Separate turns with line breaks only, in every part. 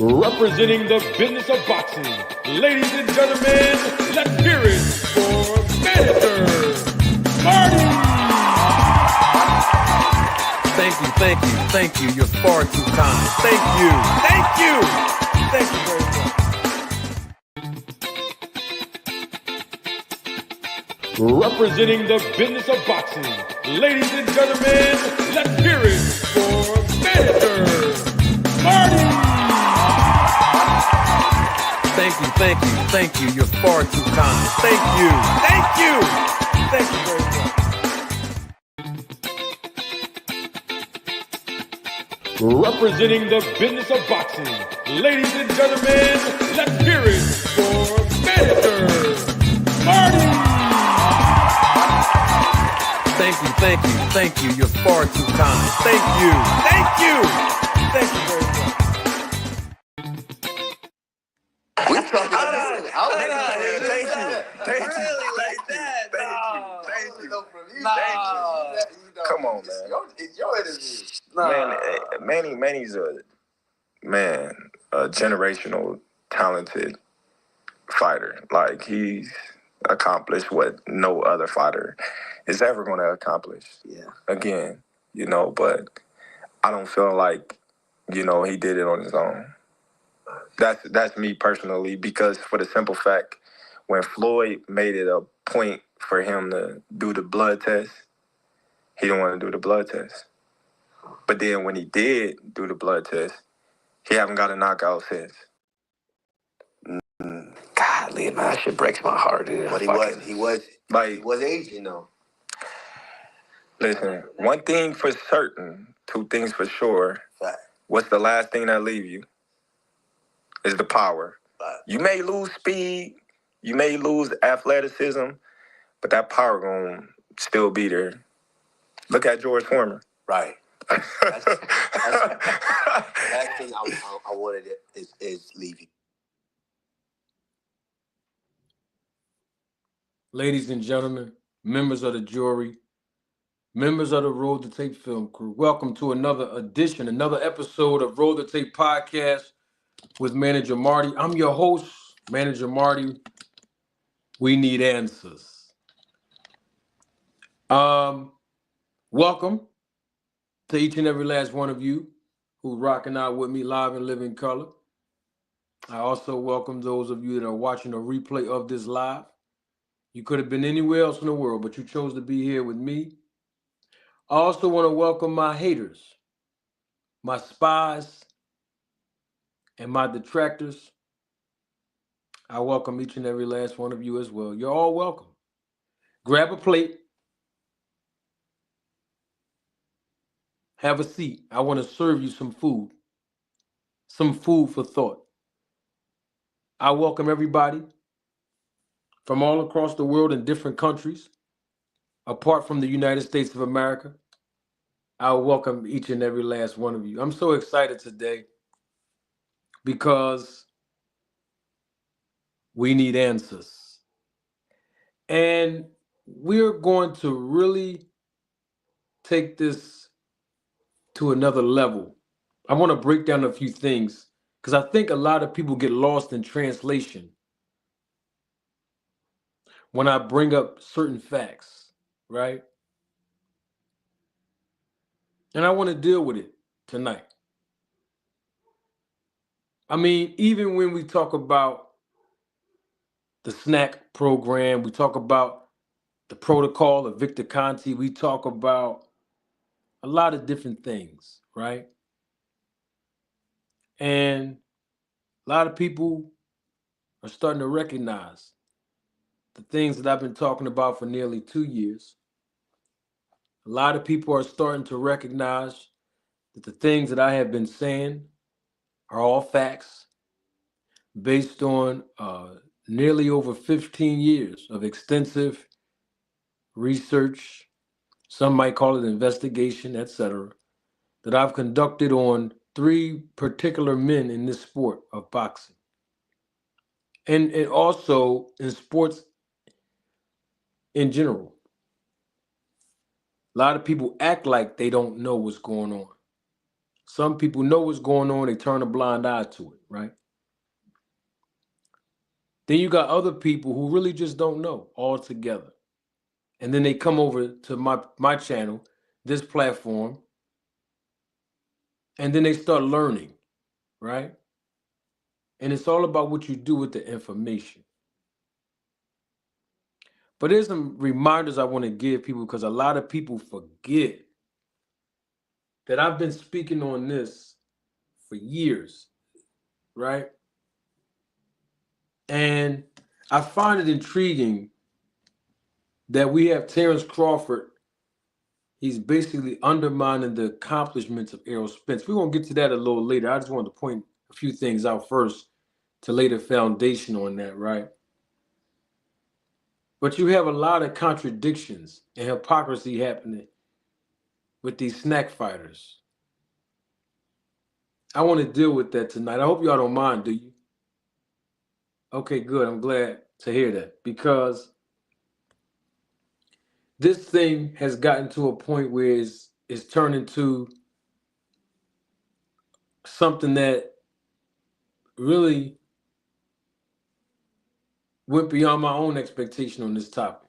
Representing the business of boxing, ladies and gentlemen, let's hear it for Manager Marty!
Thank you. You're far too kind. Thank you very
much. Representing the business of boxing, ladies and gentlemen, let's hear it for Manager Marty!
Thank you. You're far too kind. Thank you very much.
Representing the business of boxing, ladies and gentlemen, let's hear it for Manager Marty!
Thank you. You're far too kind. Thank you very much.
Come on, man. It's your interview. Manny's a generational talented fighter. Like, he's accomplished what no other fighter is ever going to accomplish.
Yeah.
Again, but I don't feel like, he did it on his own. That's me personally, because for the simple fact, when Floyd made it a point for him to do the blood test, he didn't want to do the blood test. But then when he did do the blood test, he haven't got a knockout since.
Golly, man, that shit breaks my heart, dude.
But he was aging, though.
Listen, one thing for certain, two things for sure.
Fact.
What's the last thing that leave you? Is the power.
Fact.
You may lose speed, you may lose athleticism, but that power gonna still be there. Look at George Foreman.
Right. That's the last thing I wanted is leaving.
Ladies and gentlemen, members of the jury, members of the Road to Tape film crew, welcome to another edition, another episode of Road to Tape podcast with Manager Marty. I'm your host, Manager Marty. We need answers. Welcome to each and every last one of you who rocking out with me live and living color. I also welcome those of you that are watching a replay of this live. You could have been anywhere else in the world, but you chose to be here with me. I also want to welcome my haters, my spies, and my detractors. I welcome each and every last one of you as well. You're all welcome. Grab a plate. Have a seat. I want to serve you some food for thought. I welcome everybody from all across the world in different countries, apart from the United States of America. I welcome each and every last one of you. I'm so excited today because we need answers. And we're going to really take this to another level. I want to break down a few things because I think a lot of people get lost in translation when I bring up certain facts, right? And I want to deal with it tonight. I mean, even when we talk about the SNAC program, we talk about the protocol of Victor Conte, we talk about a lot of different things, right? And a lot of people are starting to recognize the things that I've been talking about for nearly 2 years. A lot of people are starting to recognize that the things that I have been saying are all facts based on nearly over 15 years of extensive research, some might call it investigation, etc., that I've conducted on 3 particular men in this sport of boxing. And also in sports in general. A lot of people act like they don't know what's going on. Some people know what's going on, they turn a blind eye to it, right? Then you got other people who really just don't know altogether. And then they come over to my channel, this platform, and then they start learning, right? And it's all about what you do with the information. But there's some reminders I want to give people because a lot of people forget that I've been speaking on this for years, right? And I find it intriguing that we have Terence Crawford. He's basically undermining the accomplishments of Errol Spence. We're going to get to that a little later. I just wanted to point a few things out first to lay the foundation on that, right? But you have a lot of contradictions and hypocrisy happening with these SNAC fighters. I want to deal with that tonight. I hope y'all don't mind, do you? Okay, good. I'm glad to hear that because this thing has gotten to a point where it's turned into something that really went beyond my own expectation on this topic.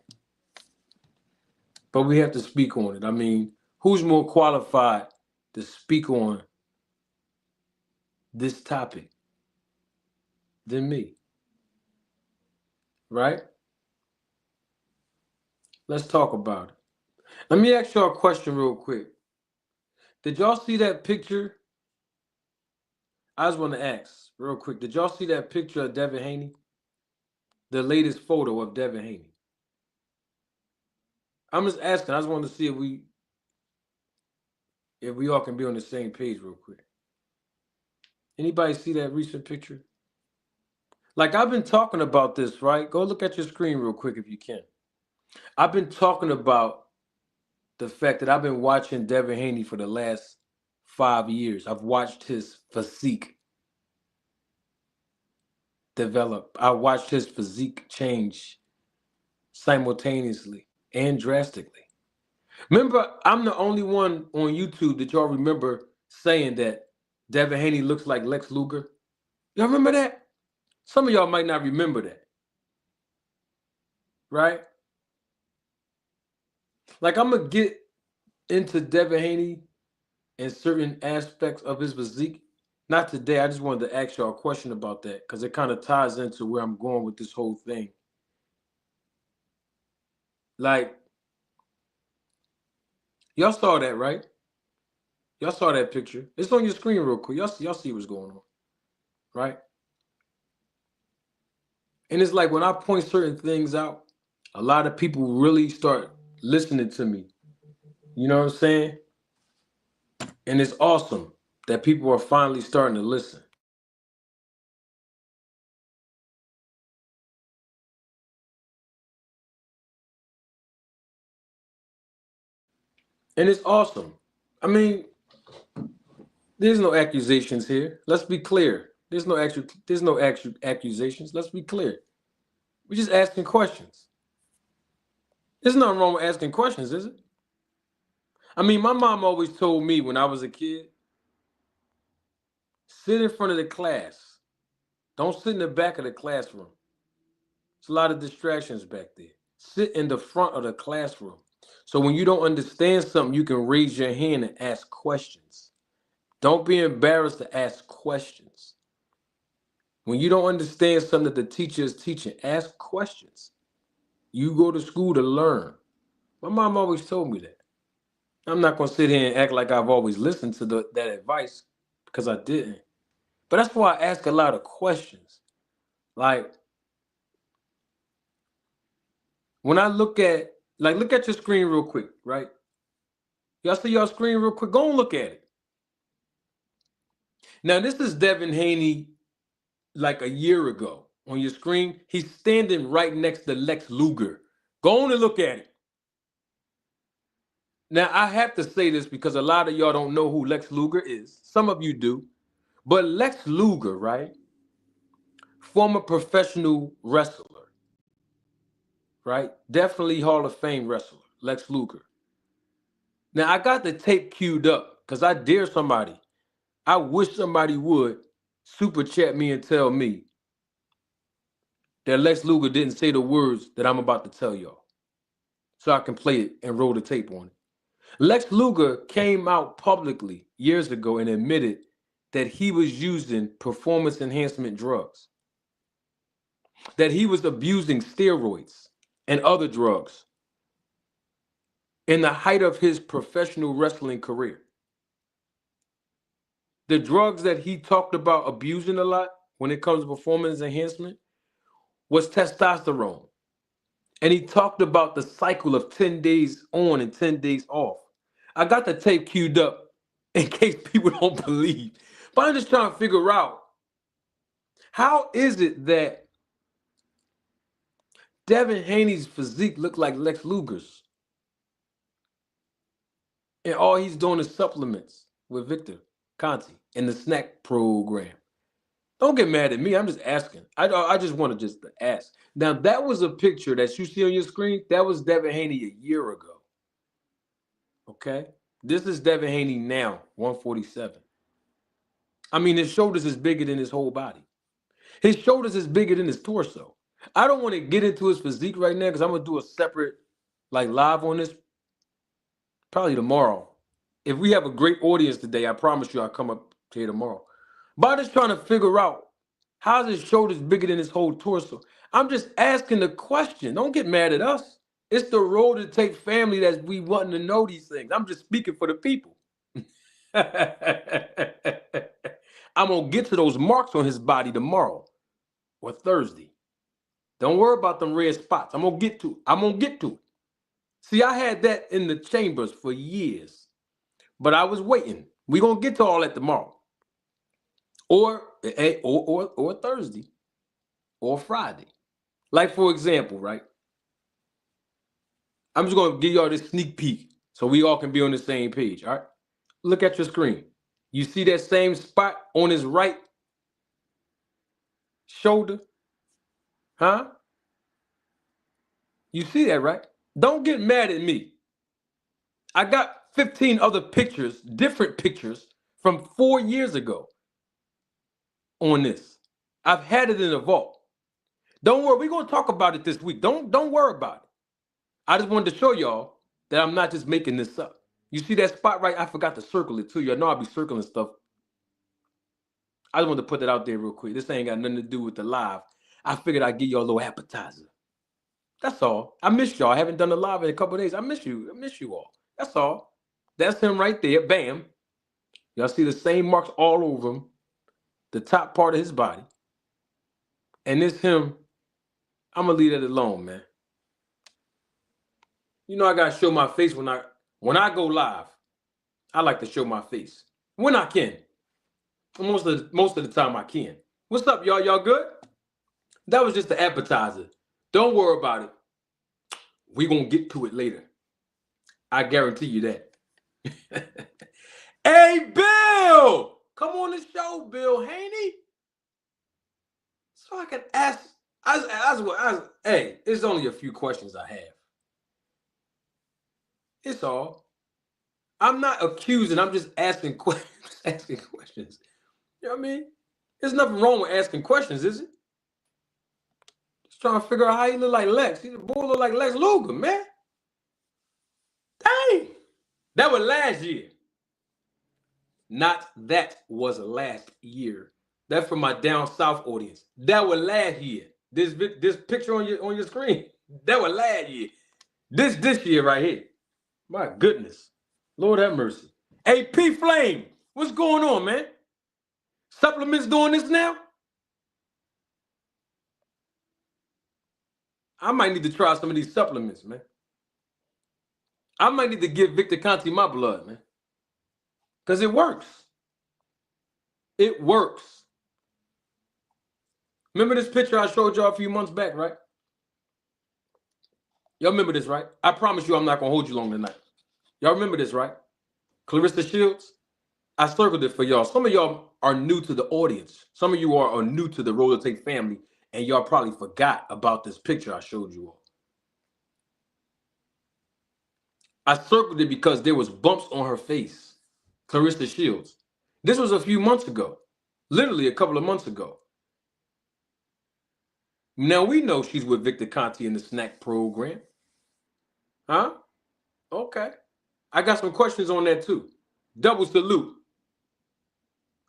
But we have to speak on it. I mean, who's more qualified to speak on this topic than me? Right? Let's talk about it. Let me ask y'all a question real quick. Did y'all see that picture? I just want to ask real quick. Did y'all see that picture of Devin Haney? The latest photo of Devin Haney. I'm just asking. I just want to see if we all can be on the same page real quick. Anybody see that recent picture? Like I've been talking about this, right? Go look at your screen real quick if you can. I've been talking about the fact that I've been watching Devin Haney for the last 5 years. I've watched his physique develop. I watched his physique change simultaneously and drastically. Remember, I'm the only one on YouTube that y'all remember saying that Devin Haney looks like Lex Luger. Y'all remember that? Some of y'all might not remember that. Right? Like I'm going to get into Devin Haney and certain aspects of his physique. Not today. I just wanted to ask y'all a question about that because it kind of ties into where I'm going with this whole thing. Like, y'all saw that, right? Y'all saw that picture. It's on your screen real quick. Y'all see what's going on, right? And it's like when I point certain things out, a lot of people really start listening to me. You know what I'm saying? And it's awesome that people are finally starting to listen. And it's awesome. I mean, there's no accusations here. Let's be clear. There's no actual accusations. Let's be clear. We're just asking questions. There's nothing wrong with asking questions, is it? I mean, my mom always told me when I was a kid, sit in front of the class. Don't sit in the back of the classroom. There's a lot of distractions back there. Sit in the front of the classroom. So when you don't understand something, you can raise your hand and ask questions. Don't be embarrassed to ask questions. When you don't understand something that the teacher is teaching, ask questions. You go to school to learn. My mom always told me that. I'm not going to sit here and act like I've always listened to that advice because I didn't. But that's why I ask a lot of questions. Like, when I look at your screen real quick, right? Y'all see y'all screen real quick? Go and look at it. Now, this is Devin Haney like a year ago on your screen. He's standing right next to Lex Luger. Go on and look at it. Now, I have to say this because a lot of y'all don't know who Lex Luger is. Some of you do. But Lex Luger, right? Former professional wrestler, right? Definitely Hall of Fame wrestler, Lex Luger. Now, I got the tape queued up because I dare somebody. I wish somebody would super chat me and tell me that Lex Luger didn't say the words that I'm about to tell y'all, so I can play it and roll the tape on it. Lex Luger came out publicly years ago and admitted that he was using performance enhancement drugs, that he was abusing steroids and other drugs in the height of his professional wrestling career. The drugs that he talked about abusing a lot when it comes to performance enhancement was testosterone. And he talked about the cycle of 10 days on and 10 days off. I got the tape queued up in case people don't believe. But I'm just trying to figure out, how is it that Devin Haney's physique looked like Lex Luger's, and all he's doing is supplements with Victor Conte in the SNAC program? Don't get mad at me. I'm just asking. I just want to just ask. Now, that was a picture that you see on your screen. That was Devin Haney a year ago. Okay? This is Devin Haney now, 147. I mean, his shoulders is bigger than his whole body. His shoulders is bigger than his torso. I don't want to get into his physique right now because I'm going to do a separate, live on this probably tomorrow. If we have a great audience today, I promise you I'll come up to here tomorrow. But I'm just trying to figure out, how's his shoulders bigger than his whole torso? I'm just asking the question. Don't get mad at us. It's the Roll to Tape family that we wanting to know these things. I'm just speaking for the people. I'm going to get to those marks on his body tomorrow or Thursday. Don't worry about them red spots. I'm going to get to it. I'm going to get to it. See, I had that in the chambers for years, but I was waiting. We're going to get to all that tomorrow. Or Thursday or Friday. Like, for example, right? I'm just going to give y'all this sneak peek so we all can be on the same page, all right? Look at your screen. You see that same spot on his right shoulder? Huh? You see that, right? Don't get mad at me. I got 15 other pictures, different pictures from 4 years ago on this. I've had it in the vault. Don't worry, we're going to talk about it this week. Don't worry about it. I just wanted to show y'all that I'm not just making this up. You see that spot right? I forgot to circle it too. Y'all know I'll be circling stuff. I just wanted to put that out there real quick. This ain't got nothing to do with the live. I figured I'd give y'all a little appetizer. That's all. I miss y'all. I haven't done a live in a couple of days. I miss you. I miss you all. That's all. That's him right there. Bam. Y'all see the same marks all over him. The top part of his body. And this him. I'm going to leave that alone, man. You know I got to show my face when I go live. I like to show my face. When I can. Most of the time I can. What's up, y'all? Y'all good? That was just the appetizer. Don't worry about it. We're going to get to it later. I guarantee you that. Hey, Bill! Come on the show, Bill Haney. So I can ask. Hey, it's only a few questions I have. It's all. I'm not accusing. I'm just asking questions. Asking questions. You know what I mean? There's nothing wrong with asking questions, is it? Just trying to figure out how he look like Lex. He the boy look like Lex Luger, man. Dang. That was last year. Not that was last year. That's for my down south audience. That was last year. This picture on your screen. That was last year. This year right here. My goodness. Lord have mercy. Hey, P Flame, what's going on, man? Supplements doing this now? I might need to try some of these supplements, man. I might need to give Victor Conte my blood, man. Because it works. It works. Remember this picture I showed y'all a few months back, right? Y'all remember this, right? I promise you I'm not going to hold you long tonight. Y'all remember this, right? Clarissa Shields? I circled it for y'all. Some of y'all are new to the audience. Some of you are new to the Roll to Tape family, and y'all probably forgot about this picture I showed you all. I circled it because there was bumps on her face. Clarissa Shields. This was a few months ago, literally a couple of months ago. Now we know she's with Victor Conte in the SNAC program. Huh? Okay. I got some questions on that too. Double salute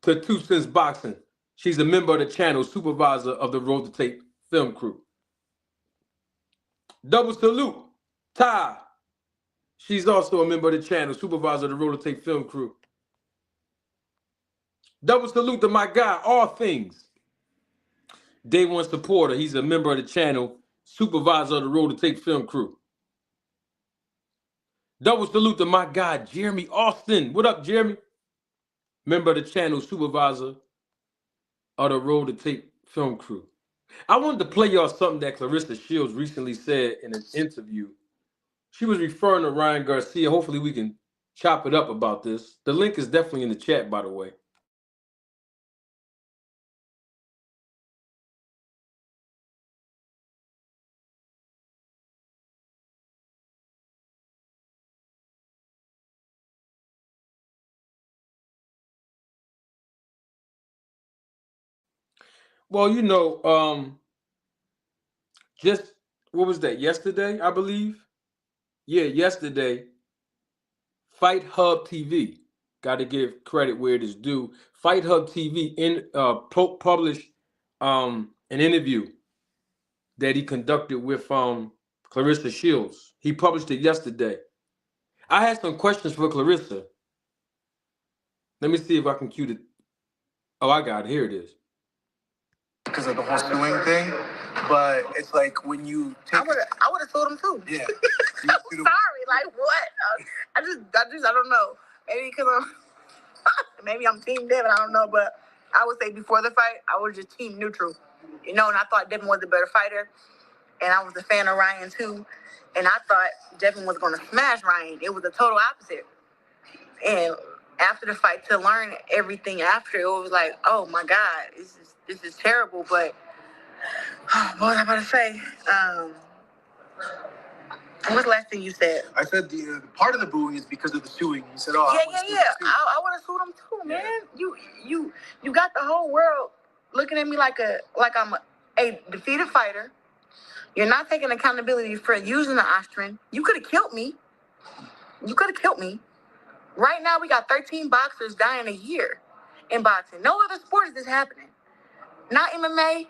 to 2 Cents Boxing. She's a member of the channel, supervisor of the Road to Tape film crew. Double salute, Ty. She's also a member of the channel, supervisor of the Road to Tape film crew. Double salute to my guy, All Things. Day one supporter. He's a member of the channel, supervisor of the Road to Tape film crew. Double salute to my guy, Jeremy Austin. What up, Jeremy? Member of the channel, supervisor of the Road to Tape film crew. I wanted to play y'all something that Clarissa Shields recently said in an interview. She was referring to Ryan Garcia. Hopefully we can chop it up about this. The link is definitely in the chat, by the way. Well, you know, just, what was that, yesterday, I believe? Yeah, yesterday, Fight Hub TV, got to give credit where it is due. Fight Hub TV published an interview that he conducted with Clarissa Shields. He published it yesterday. I had some questions for Clarissa. Let me see if I can cue it. Oh, I got it. Here it is.
Because of the whole suing thing, but it's like when you take...
I would have told him too.
Yeah.
I'm sorry, like what? I don't know. Maybe because maybe I'm Team Devin, I don't know, but I would say before the fight, I was just team neutral, you know, and I thought Devin was the better fighter, and I was a fan of Ryan too, and I thought Devin was going to smash Ryan. It was the total opposite. And after the fight, to learn everything after, it was like, oh my God, this is terrible. But what was I about to say? What's the last thing you said?
I said the part of the booing is because of the suing. You said, "Oh,
yeah. I would have sued him too, man. Yeah. You got the whole world looking at me like I'm a defeated fighter. You're not taking accountability for using the Ostrin. You could have killed me. Right now, we got 13 boxers dying a year in boxing. No other sport is this happening. Not MMA.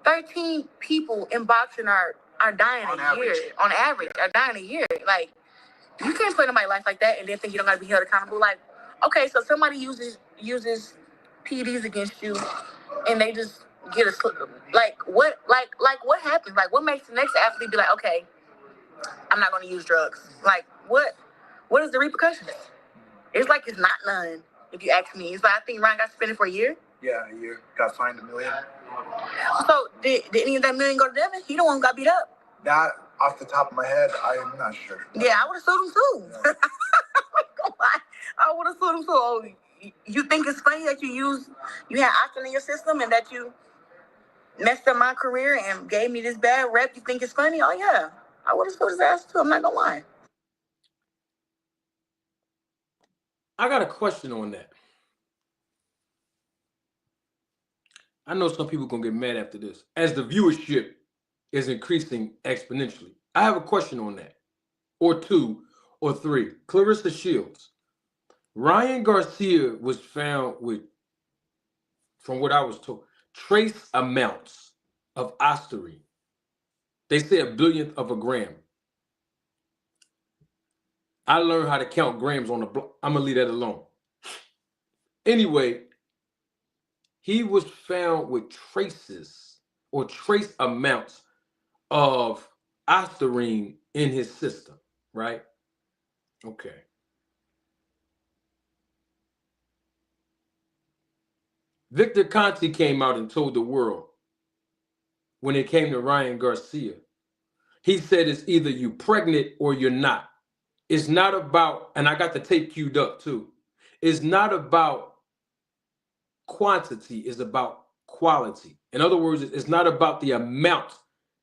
13 people in boxing are dying a year. On average, are dying a year. Like, you can't play nobody's life like that and then think you don't got to be held accountable. Like, okay, so somebody uses PEDs against you, and they just get a what happens? Like, what makes the next athlete be like, okay, I'm not going to use drugs? Like, what is the repercussions? It's like it's not none. If you ask me, it's like I think Ryan got suspended for a year.
Yeah, a year. Got fined $1 million.
So did any of that $1 million go to Devin? He the one who got beat up.
That, off the top of my head, I am not sure.
Yeah, I would have sued him too. Yeah. I would have sued him too. Oh, you think it's funny that you had Ostrin in your system and that you messed up my career and gave me this bad rep? You think it's funny? Oh yeah, I would have sued his ass too. I'm not gonna lie.
I got a question on that. I know some people gonna get mad after this. As the viewership is increasing exponentially, I have a question on that, or two, or three. Clarissa Shields. Ryan Garcia was found with, from what I was told, trace amounts of Ostrin. They say 1/1000th of a gram. I learned how to count grams on the block. I'm gonna leave that alone. Anyway, he was found with traces or trace amounts of Ostrin in his system, right? Okay. Victor Conte came out and told the world when it came to Ryan Garcia. He said it's either you pregnant or you're not. It's not about, and I got the tape queued up too, it's not about quantity, it's about quality. In other words, it's not about the amount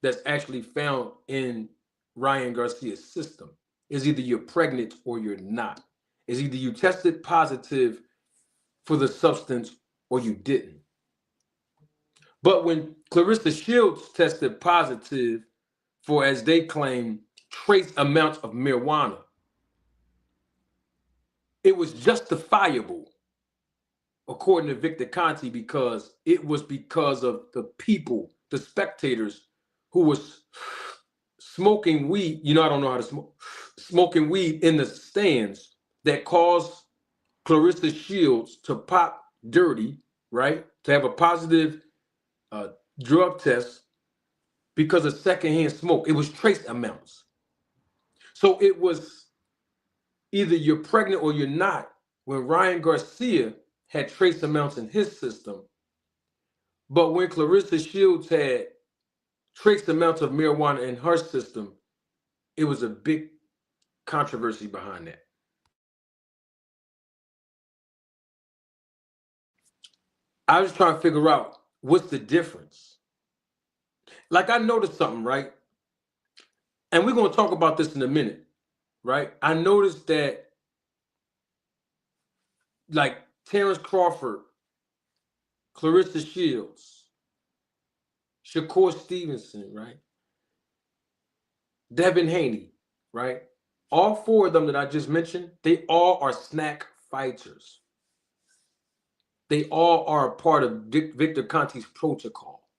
that's actually found in Ryan Garcia's system. It's either you're pregnant or you're not. It's either you tested positive for the substance or you didn't. But when Clarissa Shields tested positive for, as they claim, trace amounts of marijuana, it was justifiable, according to Victor Conte, because it was because of the people, the spectators, who was smoking weed. You know, I don't know how to smoke. Smoking weed in the stands that caused Clarissa Shields to pop dirty, right? To have a positive drug test because of secondhand smoke. It was trace amounts. So it was either you're pregnant or you're not. When Ryan Garcia had trace amounts in his system, but when Clarissa Shields had trace amounts of marijuana in her system, it was a big controversy behind that. I was trying to figure out what's the difference. Like, I noticed something, right? And we're going to talk about this in a minute, right? I noticed that, like, Terence Crawford, Clarissa Shields, Shakur Stevenson, right? Devin Haney, right? All four of them that I just mentioned, they all are SNAC fighters. They all are a part of Victor Conte's protocol.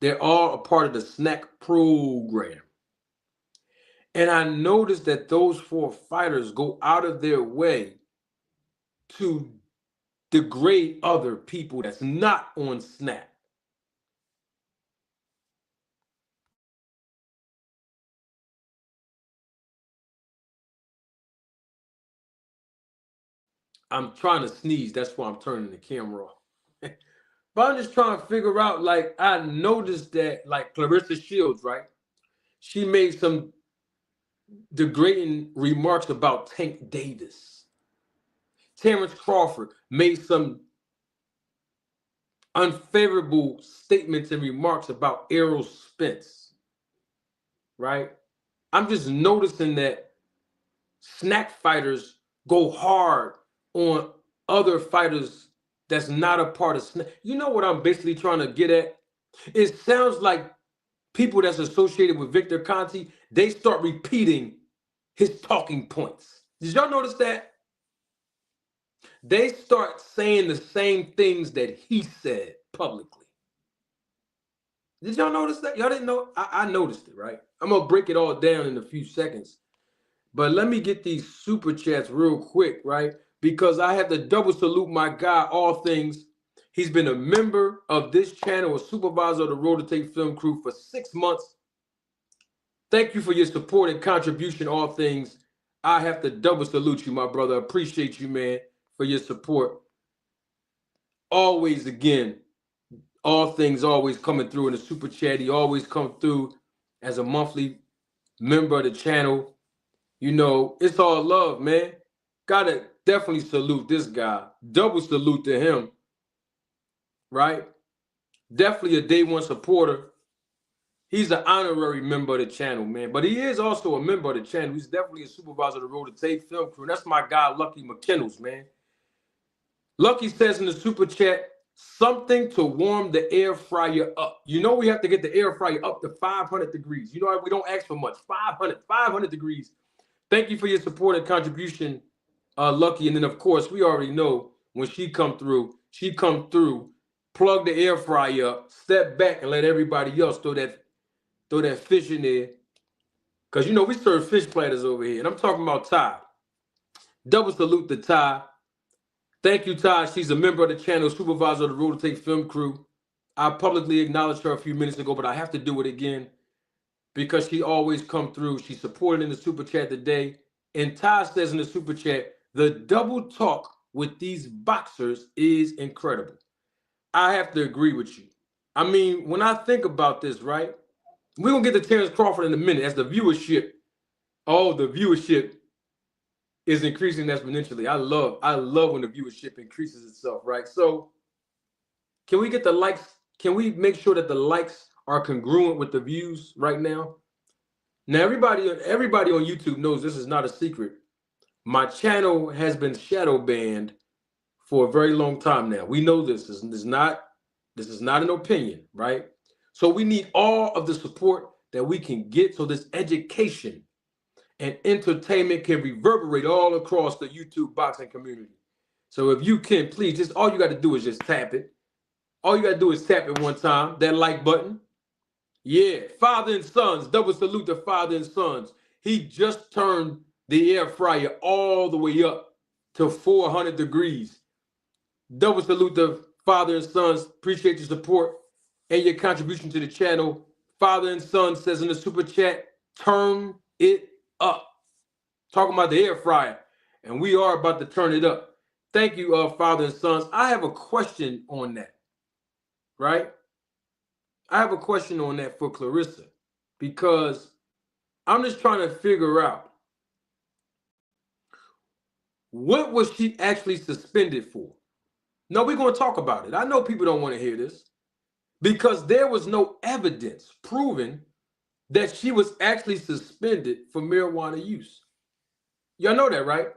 They're all a part of the SNAC program. And I noticed that those four fighters go out of their way to degrade other people that's not on SNAC. I'm trying to sneeze. That's why I'm turning the camera off. But I'm just trying to figure out, like, I noticed that, like, Clarissa Shields, right? She made some degrading remarks about Tank Davis. Terence Crawford made some unfavorable statements and remarks about Errol Spence, right? I'm just noticing that SNAC fighters go hard on other fighters that's not a part of SNAC. You know what I'm basically trying to get at? It sounds like people that's associated with Victor Conte, they start repeating his talking points. Did y'all notice that? They start saying the same things that he said publicly. Did y'all notice that? Y'all didn't know? I noticed it, right? I'm going to break it all down in a few seconds. But let me get these super chats real quick, right? Because I have to double salute my guy, All Things. He's been a member of this channel, a supervisor of the Road to Tape film crew for 6 months. Thank you for your support and contribution, All Things. I have to double salute you, my brother. Appreciate you, man, for your support. Always, again, All Things always coming through in the super chat. He always come through as a monthly member of the channel. You know, it's all love, man. Gotta definitely salute this guy. Double salute to him, right? Definitely a day one supporter. He's an honorary member of the channel, man. But he is also a member of the channel. He's definitely a supervisor of the Road to Tape film crew. That's my guy, Lucky McKinnels, man. Lucky says in the super chat, something to warm the air fryer up. You know we have to get the air fryer up to 500 degrees. You know we don't ask for much. 500 degrees. Thank you for your support and contribution, Lucky. And then, of course, we already know when she come through, plug the air fryer up, step back, and let everybody else throw that fish in there. Because, you know, we serve fish platters over here. And I'm talking about Ty. Double salute to Ty. Thank you, Ty. She's a member of the channel, supervisor of the Road to Tape film crew. I publicly acknowledged her a few minutes ago, but I have to do it again because she always come through. She supported in the super chat today. And Ty says in the super chat, the double talk with these boxers is incredible. I have to agree with you. I mean, when I think about this, right? We're going to get to Terence Crawford in a minute as the viewership is increasing exponentially. I love when the viewership increases itself, right? So can we get the likes? Can we make sure that the likes are congruent with the views right now? Now, everybody on YouTube knows this is not a secret. My channel has been shadow banned for a very long time now. We know this is not an opinion, right? So we need all of the support that we can get so this education and entertainment can reverberate all across the YouTube boxing community. So if you can, please, just all you got to do is just tap it. All you got to do is tap it one time, that like button. Yeah, father and sons, double salute to father and sons. He just turned the air fryer all the way up to 400 degrees. Double salute to father and sons. Appreciate your support and your contribution to the channel. Father and son says in the super chat, turn it up. Talking about the air fryer, and we are about to turn it up. Thank you, father and sons. I have a question on that, right? I have a question on that for Clarissa, because I'm just trying to figure out, what was she actually suspended for? No, we're going to talk about it. I know people don't want to hear this, because there was no evidence proving that she was actually suspended for marijuana use. Y'all know that, right?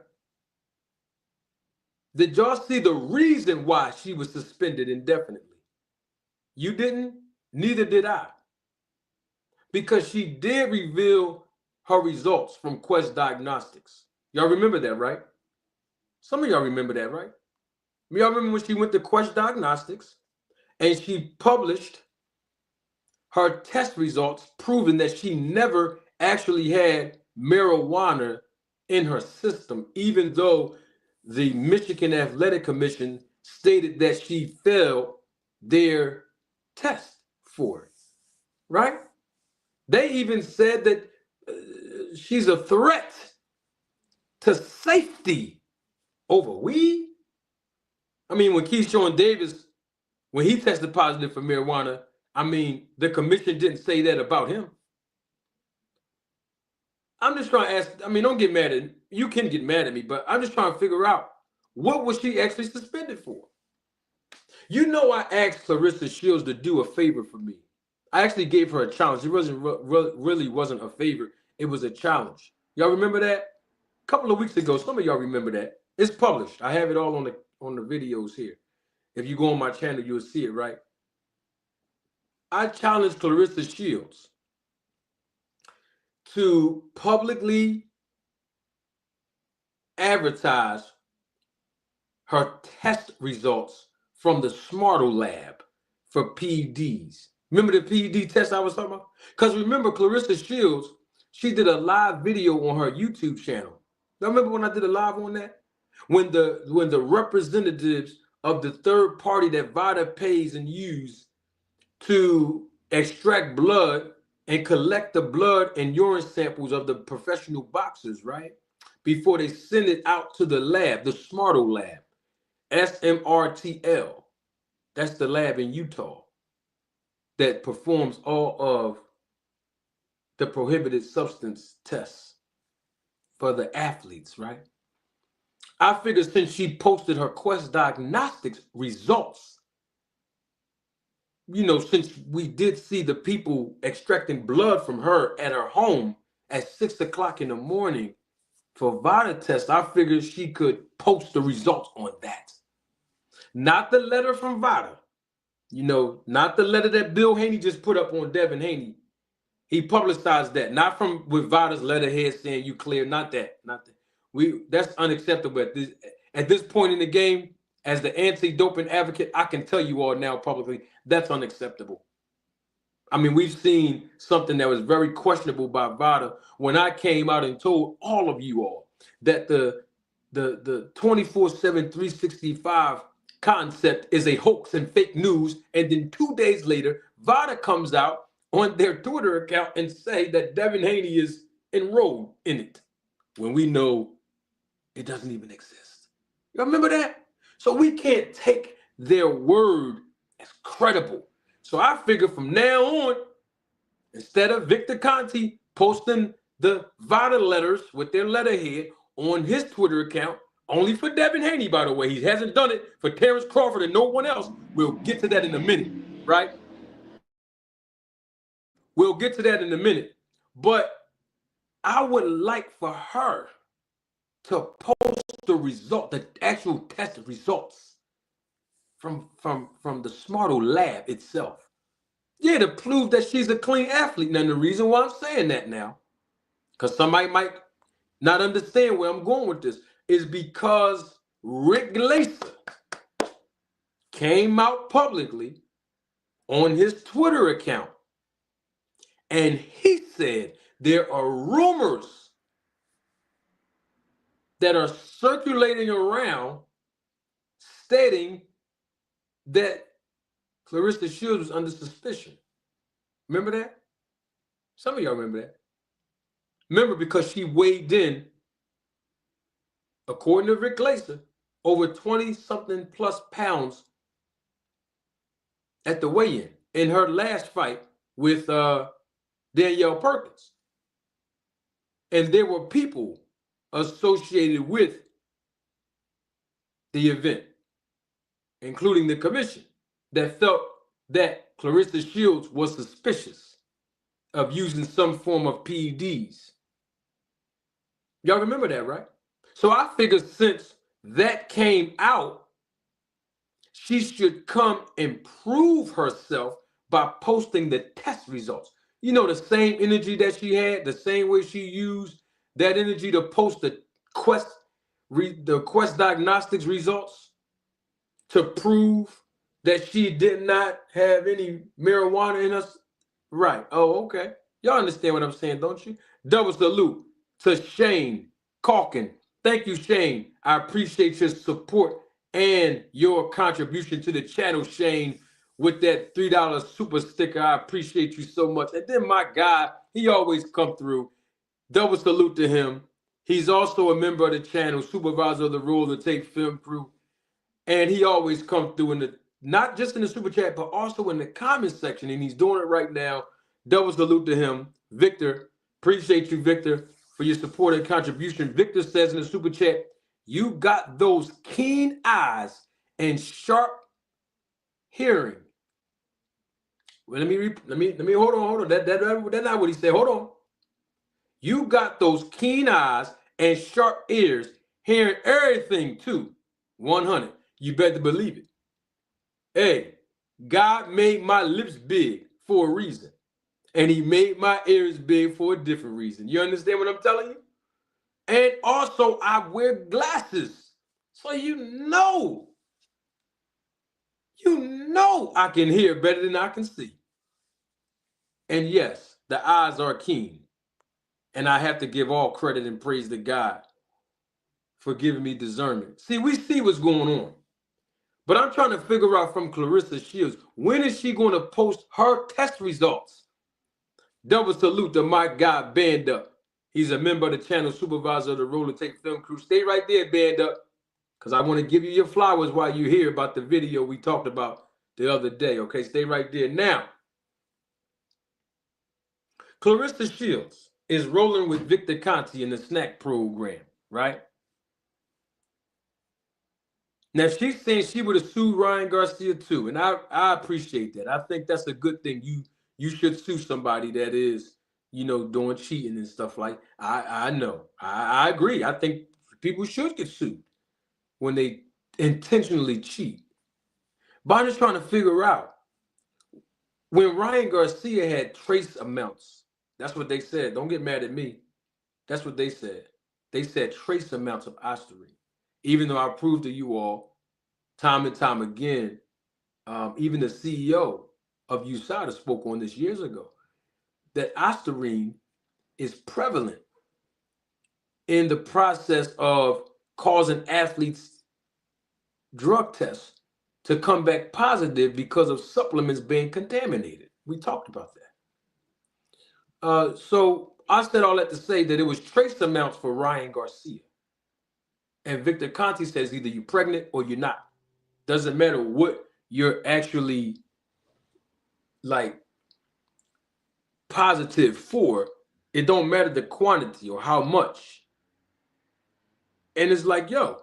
Did y'all see the reason why she was suspended indefinitely? You didn't? Neither did I. Because she did reveal her results from Quest Diagnostics. Y'all remember that, right? Some of y'all remember that, right? Y'all remember when she went to Quest Diagnostics and she published her test results proving that she never actually had marijuana in her system, even though the Michigan Athletic Commission stated that she failed their test for it, right? They even said that she's a threat to safety over weed. I mean, when Keyshawn Davis, when he tested positive for marijuana, I mean, the commission didn't say that about him. I'm just trying to ask, I mean, don't get mad at me. You can get mad at me, but I'm just trying to figure out, what was she actually suspended for? You know, I asked Clarissa Shields to do a favor for me. I actually gave her a challenge. It really wasn't a favor. It was a challenge. Y'all remember that? A couple of weeks ago, some of y'all remember that. It's published. I have it all on the videos here. If you go on my channel, you'll see it, right? I challenged Clarissa Shields to publicly advertise her test results from the Smarto lab for PEDs. Remember the PED test I was talking about? Because remember, Clarissa Shields, she did a live video on her YouTube channel. Now remember when I did a live on that? When the representatives of the third party that VADA pays and use to extract blood and collect the blood and urine samples of the professional boxers, right? Before they send it out to the lab, the Smarto lab, SMRTL. That's the lab in Utah that performs all of the prohibited substance tests for the athletes, right? I figured since she posted her Quest Diagnostics results, you know, since we did see the people extracting blood from her at her home at 6 o'clock in the morning for VADA test, I figured she could post the results on that. Not the letter from VADA, you know, not the letter that Bill Haney just put up on Devin Haney. He publicized that, not from with VADA's letterhead saying you clear, not that. That's unacceptable at this point in the game. As the anti-doping advocate, I can tell you all now publicly, that's unacceptable. I mean, we've seen something that was very questionable by VADA when I came out and told all of you all that the 24/7 365 concept is a hoax and fake news, and then 2 days later, VADA comes out on their Twitter account and say that Devin Haney is enrolled in it, when we know it doesn't even exist. You remember that? So we can't take their word as credible. So I figure from now on, instead of Victor Conte posting the VADA letters with their letterhead on his Twitter account, only for Devin Haney, by the way, he hasn't done it for Terence Crawford and no one else. We'll get to that in a minute, right? We'll get to that in a minute. But I would like for her to post the result, the actual test results from the Smarto lab itself. Yeah, to prove that she's a clean athlete. Now, the reason why I'm saying that now, because somebody might not understand where I'm going with this, is because Rick Glaser came out publicly on his Twitter account, and he said there are rumors that are circulating around stating that Clarissa Shields was under suspicion. Remember that? Some of y'all remember that. Remember, because she weighed in, according to Rick Glaser, over 20-something plus pounds at the weigh-in in her last fight with Danielle Perkins. And there were people associated with the event, including the commission, that felt that Clarissa Shields was suspicious of using some form of PEDs. Y'all remember that, right? So I figured since that came out, she should come and prove herself by posting the test results. You know, the same energy that she had, the same way she used that energy to post the Quest Diagnostics results to prove that she did not have any marijuana in us. Right. Oh, okay. Y'all understand what I'm saying, don't you? Double salute to Shane Calkin. Thank you, Shane. I appreciate your support and your contribution to the channel, Shane, with that $3 super sticker. I appreciate you so much. And then my guy, he always come through. Double salute to him. He's also a member of the channel, supervisor of the Roller Tape Film Crew. And he always comes through in the, not just in the super chat, but also in the comment section. And he's doing it right now. Double salute to him. Victor, appreciate you, Victor, for your support and contribution. Victor says in the super chat, you got those keen eyes and sharp hearing. Well, let me hold on. That's not what he said. Hold on. You got those keen eyes and sharp ears, hearing everything too. 100. You better believe it. Hey, God made my lips big for a reason. And he made my ears big for a different reason. You understand what I'm telling you? And also, I wear glasses. So you know I can hear better than I can see. And yes, the eyes are keen. And I have to give all credit and praise to God for giving me discernment. See, we see what's going on. But I'm trying to figure out from Clarissa Shields, when is she going to post her test results? Double salute to my guy, Band Up. He's a member of the channel, supervisor of the Roller Tape Film Crew. Stay right there, Band Up, because I want to give you your flowers while you hear about the video we talked about the other day, okay? Stay right there. Now, Clarissa Shields is rolling with Victor Conte in the SNAC program, right? Now, she's saying she would have sued Ryan Garcia too, and I appreciate that. I think that's a good thing. You should sue somebody that is, doing cheating and stuff like. I know. I agree. I think people should get sued when they intentionally cheat. But I'm just trying to figure out, when Ryan Garcia had trace amounts, that's what they said. Don't get mad at me. That's what they said. They said trace amounts of ostarine. Even though I proved to you all time and time again, even the CEO of USADA spoke on this years ago, that ostarine is prevalent in the process of causing athletes' drug tests to come back positive because of supplements being contaminated. We talked about that. So I said all that to say that it was trace amounts for Ryan Garcia. And Victor Conte says either you're pregnant or you're not. Doesn't matter what you're actually positive for. It don't matter the quantity or how much. And it's like, yo,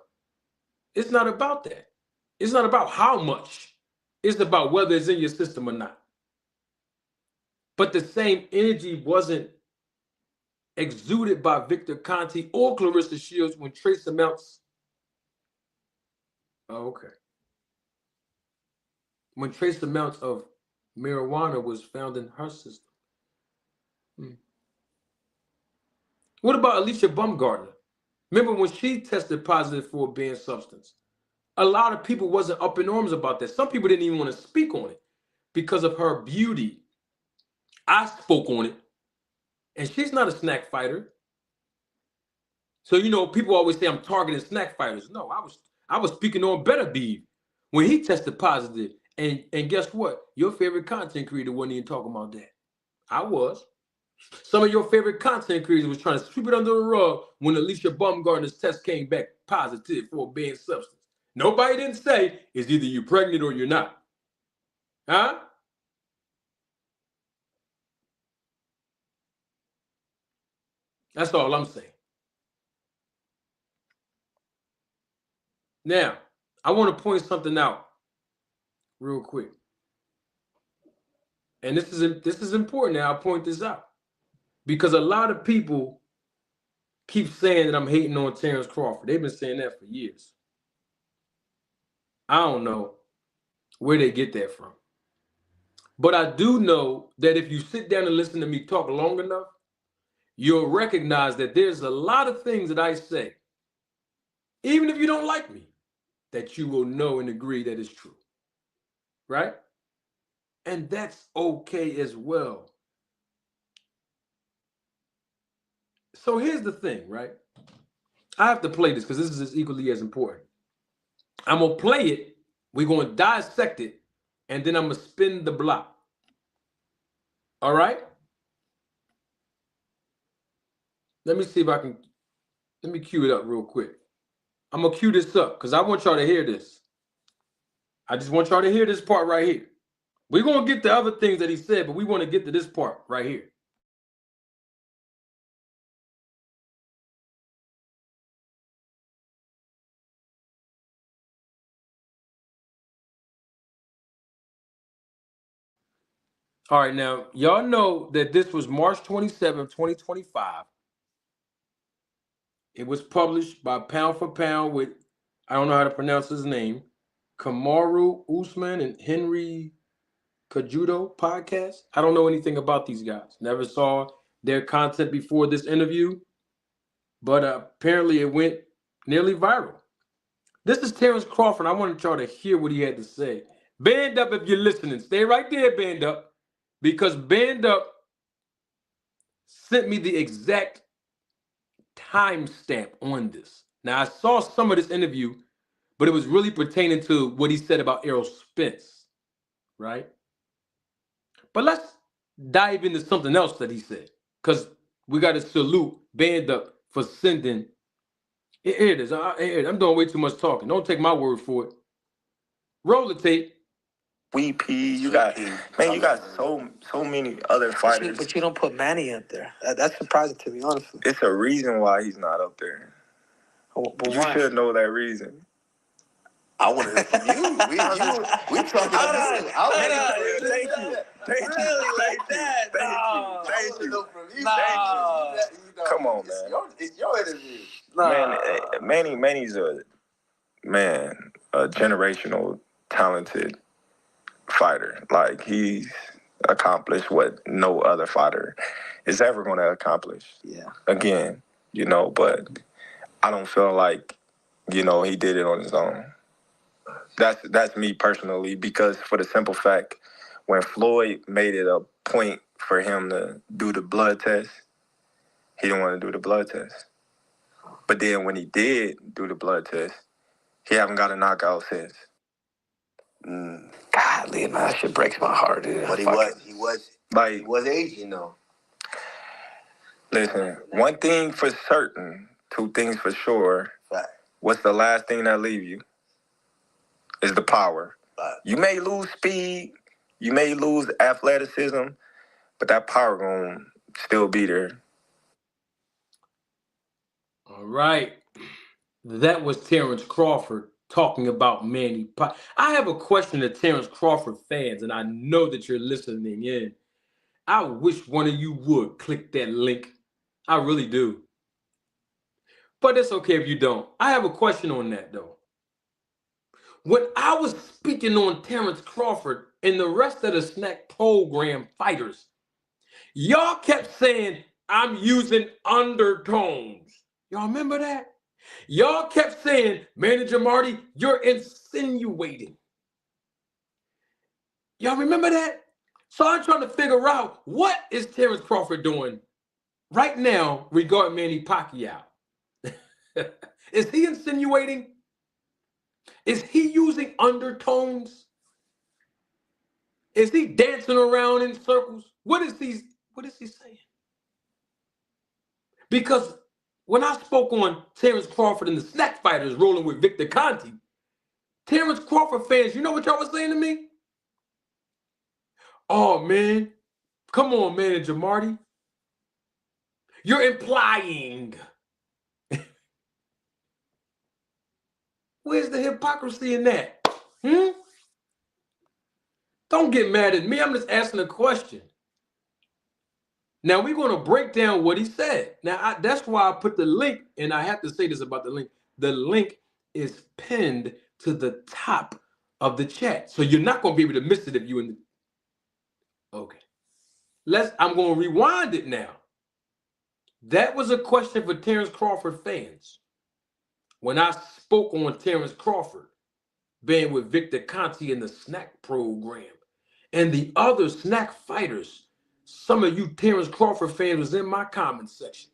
it's not about that. It's not about how much. It's about whether it's in your system or not. But the same energy wasn't exuded by Victor Conte or Clarissa Shields when trace amounts Oh, okay. When trace amounts of marijuana was found in her system. What about Alicia Baumgartner? Remember when she tested positive for a banned substance? A lot of people wasn't up in arms about that. Some people didn't even want to speak on it because of her beauty. I spoke on it, and she's not a SNAC fighter. So, you know, people always say I'm targeting SNAC fighters. No, I was speaking on Better Beef when he tested positive. And guess what? Your favorite content creator wasn't even talking about that. I was. Some of your favorite content creators was trying to sweep it under the rug when Alicia Baumgartner's test came back positive for a banned substance. Nobody didn't say it's either you're pregnant or you're not. Huh? That's all I'm saying. Now, I want to point something out real quick. And this is important now. I'll point this out. Because a lot of people keep saying that I'm hating on Terence Crawford. They've been saying that for years. I don't know where they get that from. But I do know that if you sit down and listen to me talk long enough, you'll recognize that there's a lot of things that I say, even if you don't like me, that you will know and agree that is true. Right? And that's okay as well. So here's the thing, right? I have to play this because this is equally as important. I'm going to play it. We're going to dissect it. And then I'm going to spin the block. All right? Let me see if I can. Let me cue it up real quick. I'm going to cue this up because I want y'all to hear this. I just want y'all to hear this part right here. We're going to get to other things that he said, but we want to get to this part right here. All right, now, y'all know that this was March 27, 2025. It was published by Pound for Pound with, I don't know how to pronounce his name, Kamaru Usman and Henry Cajudo podcast. I don't know anything about these guys. Never saw their content before this interview, but apparently it went nearly viral. This is Terence Crawford. I wanted y'all to hear what he had to say. Band up if you're listening. Stay right there, band up, because band up sent me the exact timestamp on this. Now, I saw some of this interview, but it was really pertaining to what he said about Errol Spence, right? But let's dive into something else that he said, because we got to salute Band Up for sending. Here it is. I'm doing way too much talking. Don't take my word for it. Roll the tape.
WP, you got so many other fighters.
But you don't put Manny up there. That's surprising to me, honestly.
It's a reason why he's not up there.
But
you should know that reason.
I want to hear from you. We talking about this.
Thank you. Come on, man.
It's your interview.
Man, Manny's a generational talented fighter. Like, he's accomplished what no other fighter is ever going to accomplish.
Yeah.
Again, but I don't feel like, he did it on his own. That's me personally, because for the simple fact, when Floyd made it a point for him to do the blood test, he didn't want to do the blood test. But then when he did do the blood test, he haven't got a knockout since.
Golly, man, that shit breaks my heart, dude.
But he was aging though.
Listen, one thing for certain, two things for sure.
Right.
What's the last thing that leave you? Is the power. Right. You may lose speed, you may lose athleticism, but that power gonna still be there.
All right. That was Terence Crawford talking about Manny Pacquiao. I have a question to Terence Crawford fans, and I know that you're listening in. I wish one of you would click that link. I really do. But it's okay if you don't. I have a question on that, though. when I was speaking on Terence Crawford and the rest of the SNAC program fighters, y'all kept saying I'm using undertones. Y'all remember that? Y'all kept saying, Manager Marty, you're insinuating. Y'all remember that? So I'm trying to figure out, what is Terence Crawford doing right now regarding Manny Pacquiao? Is he insinuating? Is he using undertones? Is he dancing around in circles? What is he saying? Because when I spoke on Terence Crawford and the SNAC fighters rolling with Victor Conte, Terence Crawford fans, you know what y'all was saying to me? Oh, man, come on, Manager Marty. You're implying. Where's the hypocrisy in that? Don't get mad at me. I'm just asking a question. Now, we're going to break down what he said. Now, that's why I put the link, and I have to say this about the link. The link is pinned to the top of the chat. So you're not going to be able to miss it if you're in the... Okay. I'm going to rewind it now. That was a question for Terence Crawford fans. When I spoke on Terence Crawford being with Victor Conte in the SNAC program and the other SNAC fighters, some of you Terence Crawford fans was in my comment section,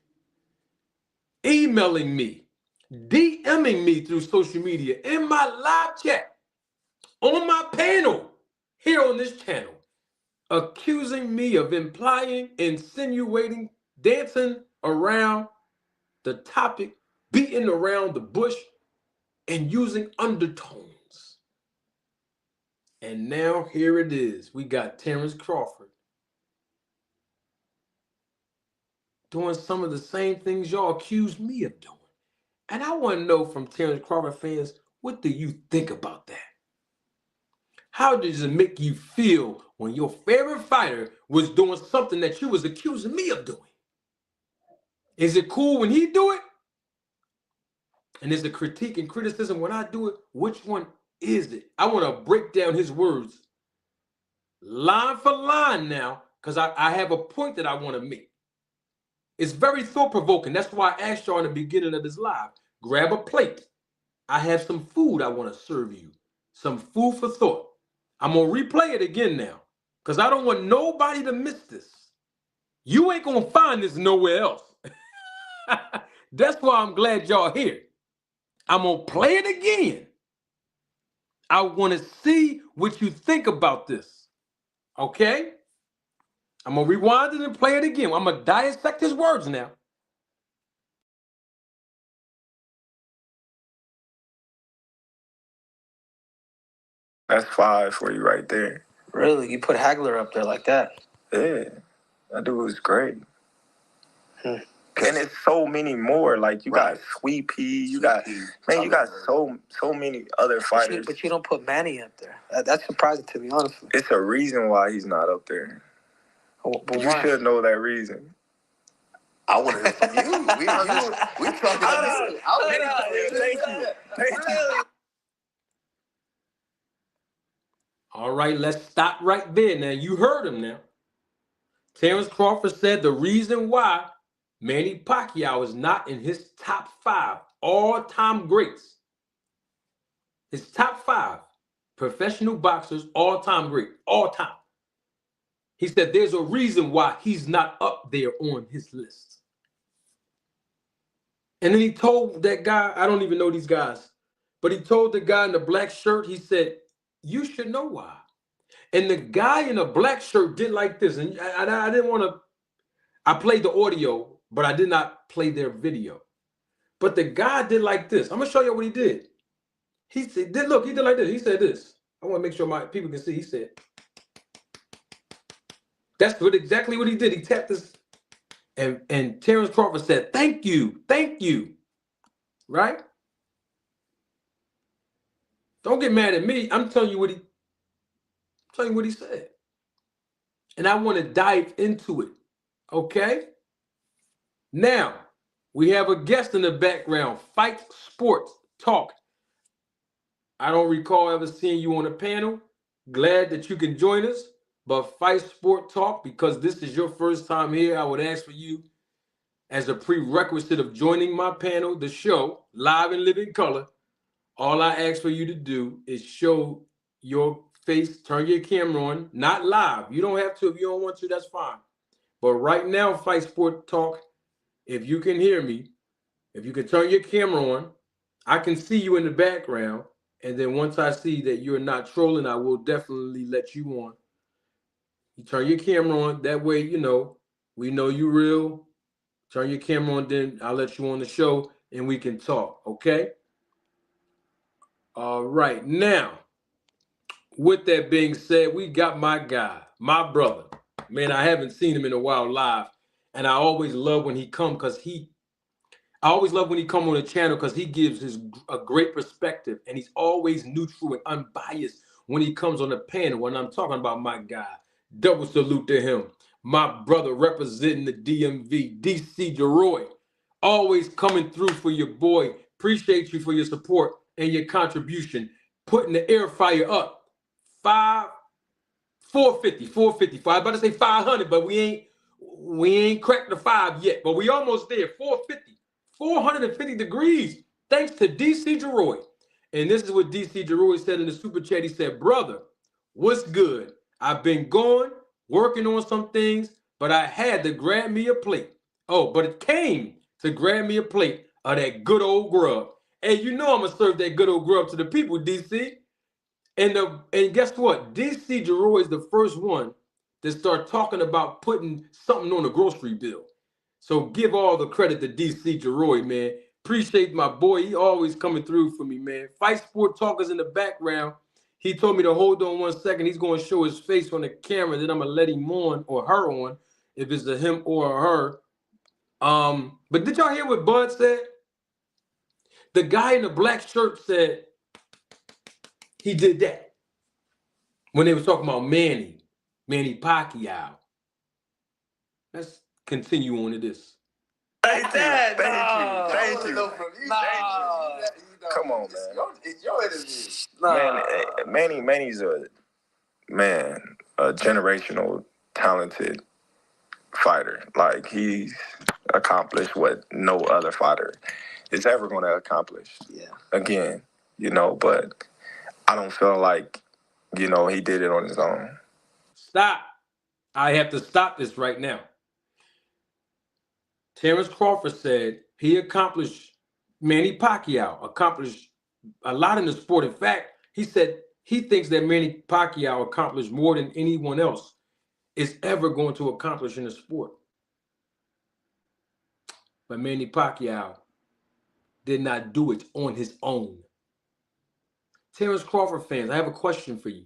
emailing me, DMing me through social media, in my live chat, on my panel here on this channel, accusing me of implying, insinuating, dancing around the topic, beating around the bush, and using undertones. And now here it is. We got Terence Crawford doing some of the same things y'all accused me of doing. And I want to know from Terence Crawford fans, what do you think about that? How does it make you feel when your favorite fighter was doing something that you was accusing me of doing? Is it cool when he do it? And is the critique and criticism when I do it? Which one is it? I want to break down his words line for line now, because I have a point that I want to make. It's very thought-provoking. That's why I asked y'all in the beginning of this live, grab a plate. I have some food I want to serve you. Some food for thought. I'm going to replay it again now, because I don't want nobody to miss this. You ain't going to find this nowhere else. That's why I'm glad y'all here. I'm going to play it again. I want to see what you think about this. Okay? I'm going to rewind it and play it again. I'm going to dissect his words now.
That's 5 for you right there.
Really? You put Hagler up there like that?
Yeah. That dude was great. And it's so many more. Like, you got Sweet Pea. You got so many other fighters.
But you don't put Manny up there. That's surprising to me, honestly.
It's a reason why he's not up there.
But
you should know that reason.
I want to hear from you. We talking about this. Thank you.
All right, let's stop right there. Now, you heard him now. Terence Crawford said the reason why Manny Pacquiao is not in his top 5 all-time greats, his top 5 professional boxers, all-time great, all-time. He said there's a reason why he's not up there on his list. And then he told that guy, I don't even know these guys, but he told the guy in the black shirt, he said, you should know why. And the guy in the black shirt did like this. And I didn't want to, I played the audio, but I did not play their video. But the guy did like this. I'm going to show you what he did. He said, look, he did like this. He said this. I want to make sure my people can see. He said, that's exactly what he did. He tapped this. And Terence Crawford said, thank you. Thank you. Right? Don't get mad at me. I'm telling you what he said. And I want to dive into it. Okay? Now, we have a guest in the background. Fight Sports Talk. I don't recall ever seeing you on a panel. Glad that you can join us. But Fight Sport Talk, because this is your first time here, I would ask for you, as a prerequisite of joining my panel, the show, Live and Live in Color, all I ask for you to do is show your face, turn your camera on, not live. You don't have to. If you don't want to, that's fine. But right now, Fight Sport Talk, if you can hear me, if you can turn your camera on, I can see you in the background. And then once I see that you're not trolling, I will definitely let you on. You turn your camera on. That way, you know, we know you real. Turn your camera on, then I'll let you on the show and we can talk, okay? All right. Now, with that being said, we got my guy, my brother. Man, I haven't seen him in a while live. And I always love when he come because I always love when he come on the channel because he gives a great perspective, and he's always neutral and unbiased when he comes on the panel. When I'm talking about my guy, double salute to him. My brother representing the DMV, DC Jeroy, always coming through for your boy. Appreciate you for your support and your contribution. Putting the air fire up. 450. I was about to say 500, but we ain't cracked the 5 yet, but we almost there. 450. 450 degrees, thanks to DC Jeroy. And this is what DC Jeroy said in the super chat. He said, brother, what's good? I've been going, working on some things, but I had to grab me a plate. Oh, but it came to grab me a plate of that good old grub. And you know I'm going to serve that good old grub to the people, DC. And guess what? DC Jeroy is the first one to start talking about putting something on the grocery bill. So give all the credit to DC Jeroy, man. Appreciate my boy. He always coming through for me, man. Fight Sport Talkers in the background. He told me to hold on 1 second. He's going to show his face on the camera. Then I'm going to let him on or her on if it's a him or a her. But did y'all hear what Bud said? The guy in the black shirt said he did that when they were talking about Manny Pacquiao. Let's continue on to this.
Thank you. Come on, man.
It's your interview.
Manny's a generational talented fighter. Like, he's accomplished what no other fighter is ever going to accomplish.
Yeah.
Again, you know, but I don't feel like, you know, he did it on his own.
Stop. I have to stop this right now. Terence Crawford said Manny Pacquiao accomplished a lot in the sport. In fact, he said he thinks that Manny Pacquiao accomplished more than anyone else is ever going to accomplish in the sport. But Manny Pacquiao did not do it on his own. Terence Crawford fans, I have a question for you.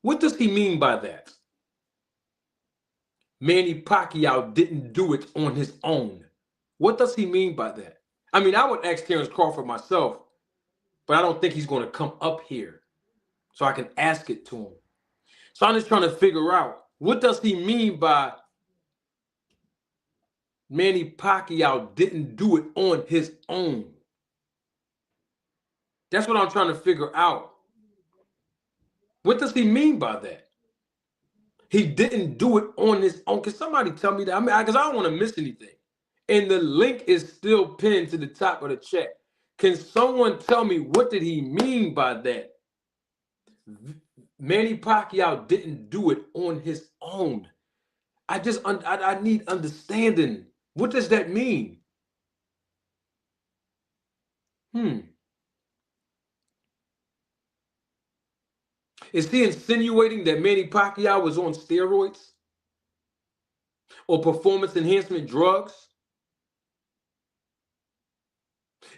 What does he mean by that? Manny Pacquiao didn't do it on his own. What does he mean by that? I mean, I would ask Terence Crawford myself, but I don't think he's going to come up here so I can ask it to him. So I'm just trying to figure out, what does he mean by Manny Pacquiao didn't do it on his own? That's what I'm trying to figure out. What does he mean by that? He didn't do it on his own. Can somebody tell me that? I mean, because I don't want to miss anything. And the link is still pinned to the top of the chat. Can someone tell me what did he mean by that? Manny Pacquiao didn't do it on his own. I need understanding. What does that mean? Is he insinuating that Manny Pacquiao was on steroids or performance enhancement drugs?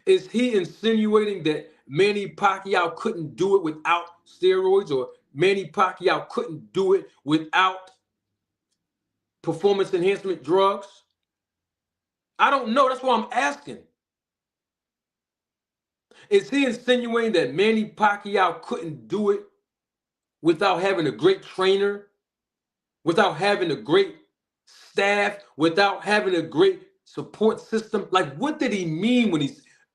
Is he insinuating that Manny Pacquiao couldn't do it without steroids, or Manny Pacquiao couldn't do it without performance enhancement drugs? I don't know. That's why I'm asking. Is he insinuating that Manny Pacquiao couldn't do it without having a great trainer, without having a great staff, without having a great support system? Like, what did he mean when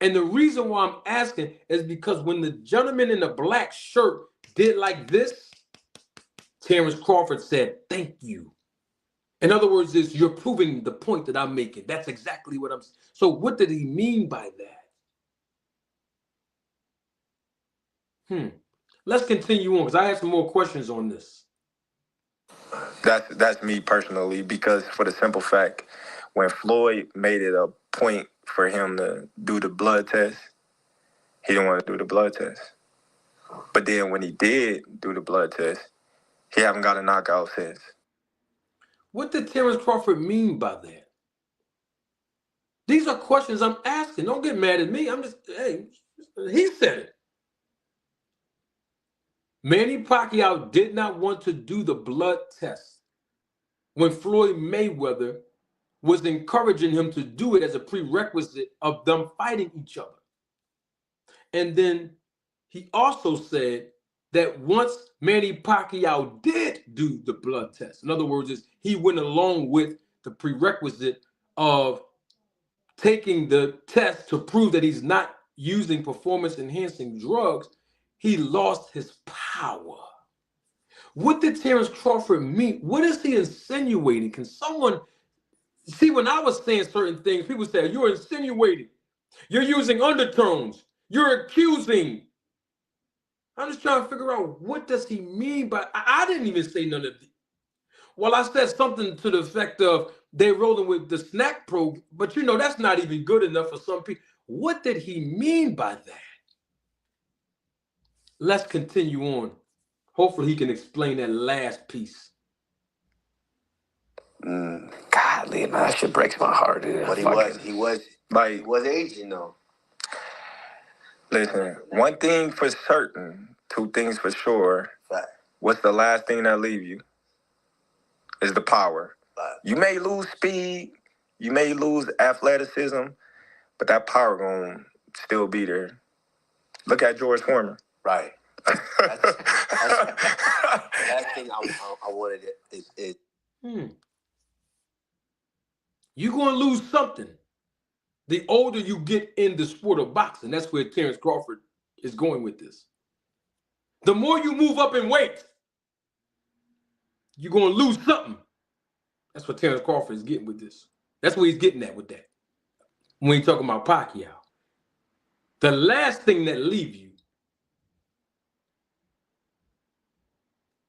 And the reason why I'm asking is because when the gentleman in the black shirt did like this, Terence Crawford said, "Thank you." In other words, you're proving the point that I'm making. That's exactly what I'm saying. So what did he mean by that? Let's continue on because I have some more questions on this.
That's me personally, because for the simple fact, when Floyd made it a point for him to do the blood test, he didn't want to do the blood test. But then when he did do the blood test, he haven't got a knockout since.
What did Terence Crawford mean by that? These are questions I'm asking. Don't get mad at me. I'm just, hey, he said it. Manny Pacquiao did not want to do the blood test when Floyd Mayweather was encouraging him to do it as a prerequisite of them fighting each other. And then he also said that once Manny Pacquiao did do the blood test, in other words, he went along with the prerequisite of taking the test to prove that he's not using performance-enhancing drugs, he lost his power. What did Terence Crawford mean? What is he insinuating? Can someone see? When I was saying certain things, people said, "You're insinuating. You're using undertones. You're accusing." I'm just trying to figure out what does he mean by. I didn't even say none of this. Well, I said something to the effect of they're rolling with the SNAC probe, but that's not even good enough for some people. What did he mean by that? Let's continue on. Hopefully he can explain that last piece.
Godly, man, that shit breaks my heart, dude.
But he was aging though. Listen, one thing for certain, two things for sure. What's the last thing that leave you? Is the power. You may lose speed, you may lose athleticism, but that power gonna still be there. Look at George Foreman.
Right. That's the last thing I wanted is
You're going to lose something the older you get in the sport of boxing. That's where Terence Crawford is going with this. The more you move up in weight, you're going to lose something. That's what Terence Crawford is getting with this. That's what he's getting at with that. When he's talking about Pacquiao. The last thing that leaves you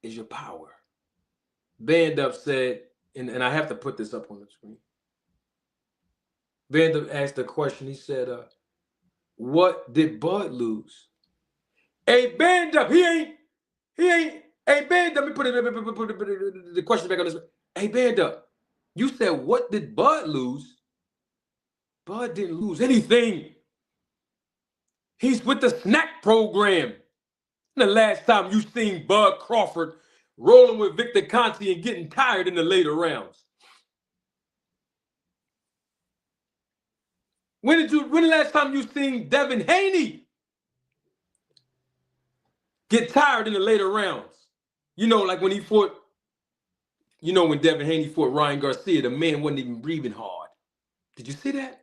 is your power. Band Up said, and I have to put this up on the screen. Band Up asked a question. He said, what did Bud lose? Hey, Band Up, he ain't, hey, Band Up, let me put the question back on this. Hey, Band Up, you said, what did Bud lose? Bud didn't lose anything. He's with the SNAC program. The last time you seen Bud Crawford rolling with Victor Conte and getting tired in the later rounds? When the last time you seen Devin Haney get tired in the later rounds? Like when he fought, when Devin Haney fought Ryan Garcia, the man wasn't even breathing hard. Did you see that?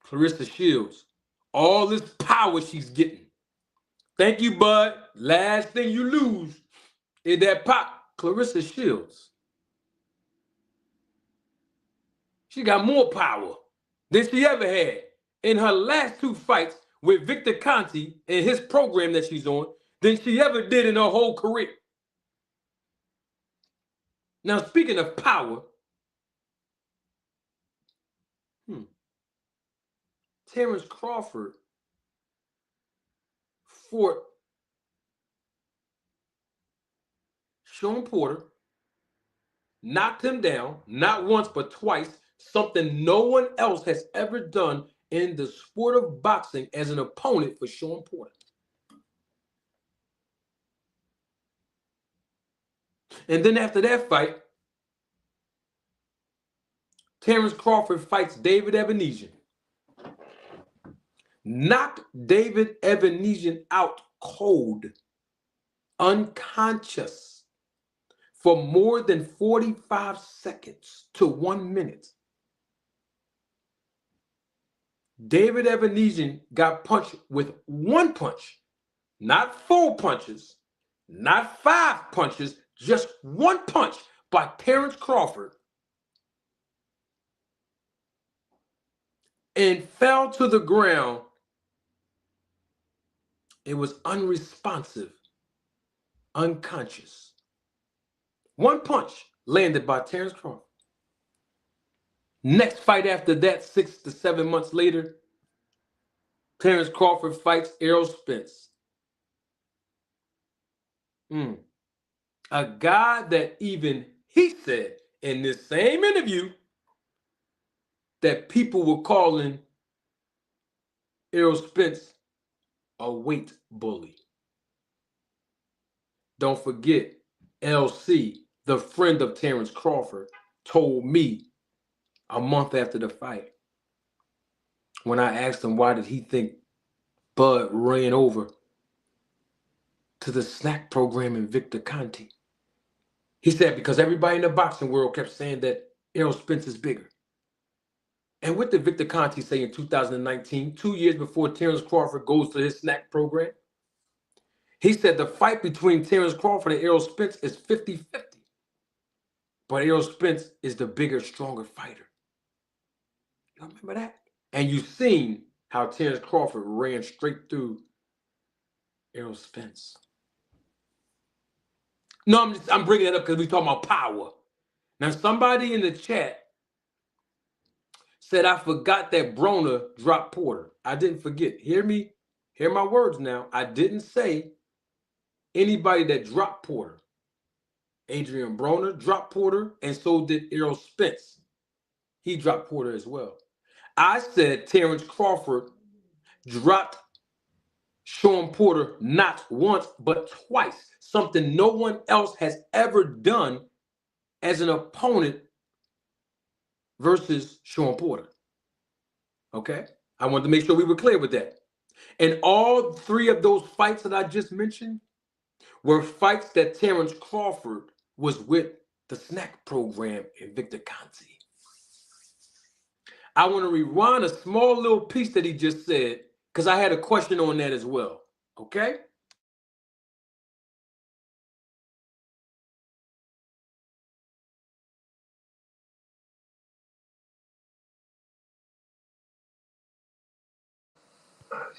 Clarissa Shields, all this power she's getting. Thank you, Bud. Last thing you lose is that pop. Clarissa Shields. She got more power than she ever had in her last two fights with Victor Conte and his program that she's on than she ever did in her whole career. Now, speaking of power, Terence Crawford fought Sean Porter, knocked him down, not once but twice, something no one else has ever done in the sport of boxing as an opponent for Sean Porter. And then after that fight, Terence Crawford fights David Evanesian. Knocked David Evanesian out cold, unconscious, for more than 45 seconds to 1 minute. David Evanesian got punched with one punch, not 4 punches, not 5 punches, just one punch by Terence Crawford, and fell to the ground. It was unresponsive, unconscious. One punch landed by Terence Crawford. Next fight after that, 6 to 7 months later, Terence Crawford fights Errol Spence. A guy that even he said in this same interview that people were calling Errol Spence a weight bully. Don't forget, LC, the friend of Terence Crawford, told me a month after the fight, when I asked him why did he think Bud ran over to the SNAC program in Victor Conte. He said because everybody in the boxing world kept saying that Errol Spence is bigger. And what did Victor Conte say in 2019, 2 years before Terence Crawford goes to his SNAC program? He said the fight between Terence Crawford and Errol Spence is 50-50. But Errol Spence is the bigger, stronger fighter. You remember that? And you've seen how Terence Crawford ran straight through Errol Spence. No, I'm bringing it up because we're talking about power. Now, somebody in the chat said, I forgot that Broner dropped Porter. I didn't forget. Hear me? Hear my words now. I didn't say anybody that dropped Porter. Adrian Broner dropped Porter, and so did Errol Spence. He dropped Porter as well. I said Terence Crawford dropped Sean Porter not once, but twice. Something no one else has ever done as an opponent versus Sean Porter. Okay? I wanted to make sure we were clear with that. And all 3 of those fights that I just mentioned were fights that Terence Crawford was with the SNAC program in Victor Conte. I want to rewind a small little piece that he just said because I had a question on that as well. Okay?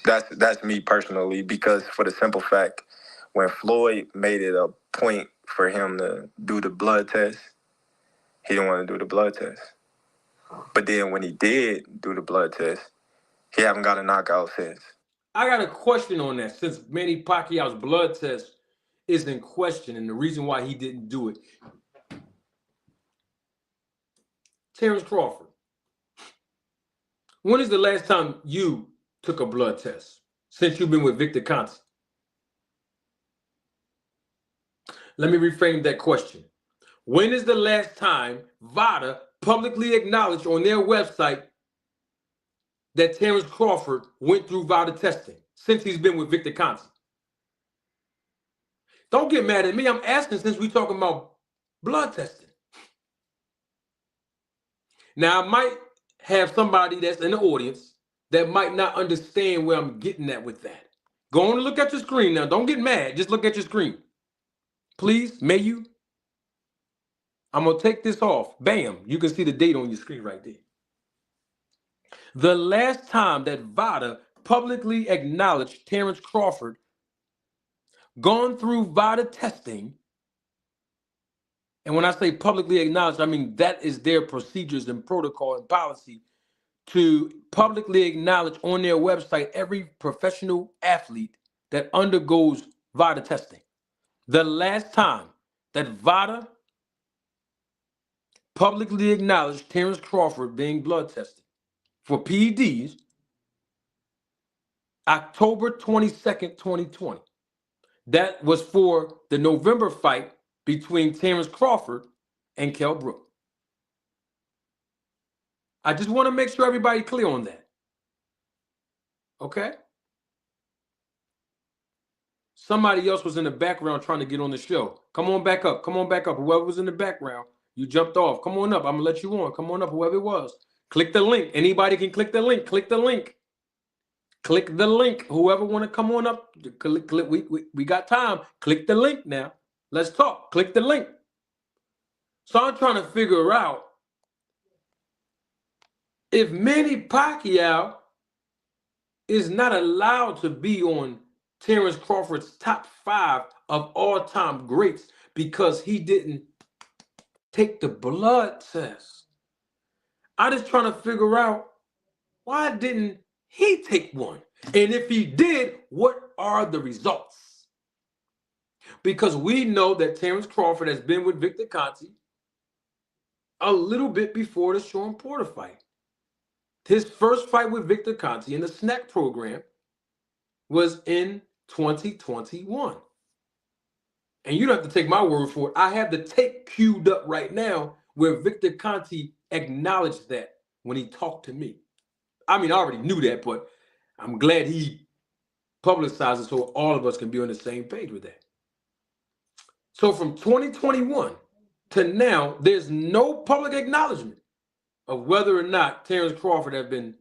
That's me personally, because for the simple fact, when Floyd made it a point for him to do the blood test, he didn't want to do the blood test. But then when he did do the blood test, he haven't got a knockout since.
I got a question on that since Manny Pacquiao's blood test is in question and the reason why he didn't do it. Terence Crawford, when is the last time you took a blood test since you've been with Victor Conte? Let me reframe that question. When is the last time VADA publicly acknowledged on their website that Terence Crawford went through VADA testing since he's been with Victor Conte? Don't get mad at me. I'm asking since we're talking about blood testing. Now, I might have somebody that's in the audience that might not understand where I'm getting at with that. Go on and look at your screen now. Don't get mad. Just look at your screen. Please, may you? I'm going to take this off. Bam. You can see the date on your screen right there. The last time that VADA publicly acknowledged Terence Crawford gone through VADA testing, and when I say publicly acknowledged, I mean that is their procedures and protocol and policy to publicly acknowledge on their website every professional athlete that undergoes VADA testing. The last time that VADA publicly acknowledged Terence Crawford being blood tested for PEDs, October 22nd, 2020. That was for the November fight between Terence Crawford and Kell Brook. I just want to make sure everybody clear on that. Okay? Somebody else was in the background trying to get on the show. Come on back up. Come on back up. Whoever was in the background, you jumped off. Come on up. I'm going to let you on. Come on up, whoever it was. Click the link. Anybody can click the link. Click the link. Click the link. Whoever want to come on up, click, we got time. Click the link now. Let's talk. Click the link. So I'm trying to figure out if Manny Pacquiao is not allowed to be on Terence Crawford's top 5 of all-time greats because he didn't take the blood test. I'm just trying to figure out why didn't he take one? And if he did, what are the results? Because we know that Terence Crawford has been with Victor Conte a little bit before the Sean Porter fight. His first fight with Victor Conte in the SNAC program was in 2021. And you don't have to take my word for it. I have the tape queued up right now where Victor Conte acknowledged that when he talked to me. I mean, I already knew that, but I'm glad he publicized it so all of us can be on the same page with that. So from 2021 to now, there's no public acknowledgement of whether or not Terence Crawford has been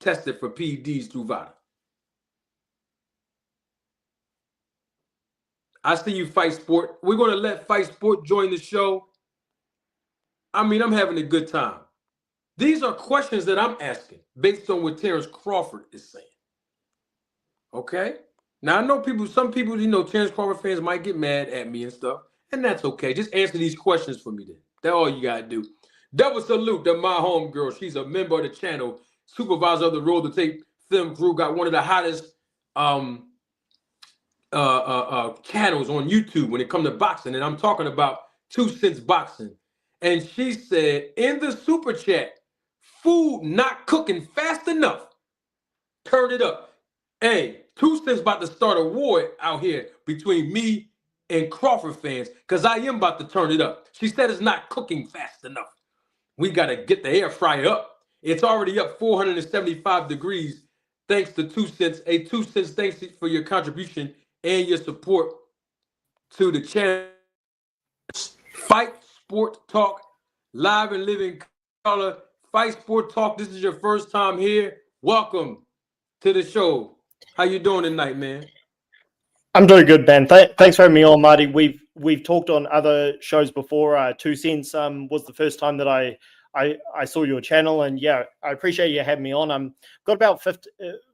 tested for PEDs through VADA. I see you, Fight Sport. We're going to let Fight Sport join the show. I mean, I'm having a good time. These are questions that I'm asking based on what Terence Crawford is saying. Okay? Now, I know some people, Terence Crawford fans might get mad at me and stuff, and that's okay. Just answer these questions for me then. That's all you got to do. Double salute to my homegirl. She's a member of the channel, supervisor of the Roll the Tape film crew, got one of the hottest channels on YouTube when it comes to boxing, and I'm talking about 2 Cents Boxing. And she said in the super chat, food not cooking fast enough. Turn it up. Hey, 2 Cents about to start a war out here between me and Crawford fans because I am about to turn it up. She said it's not cooking fast enough. We got to get the air fryer up. It's already up 475 degrees thanks to 2 Cents. Hey, 2 Cents, thanks for your contribution and your support to the channel. Fight Sport Talk, live and living color. Fight Sport Talk, this is your first time here. Welcome to the show. How you doing tonight, man?
I'm doing good, Ben. Thanks for having me on, Marty. We've talked on other shows before. 2 Cents was the first time that I saw your channel, and yeah, I appreciate you having me on. Got about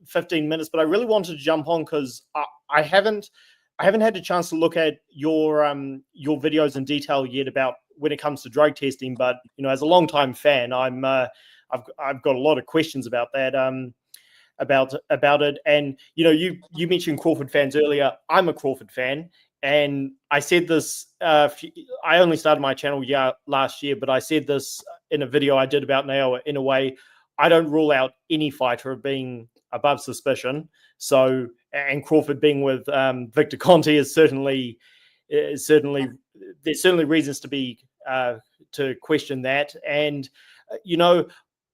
15 minutes, but I really wanted to jump on because I haven't had a chance to look at your videos in detail yet about when it comes to drug testing. But as a longtime fan, I've got a lot of questions about that. About it, and you mentioned Crawford fans earlier. I'm a Crawford fan, and I said this. I only started my channel last year, but I said this in a video I did about Naoya. In a way, I don't rule out any fighter of being above suspicion. So, and Crawford being with Victor Conte is certainly there's certainly reasons to be to question that, and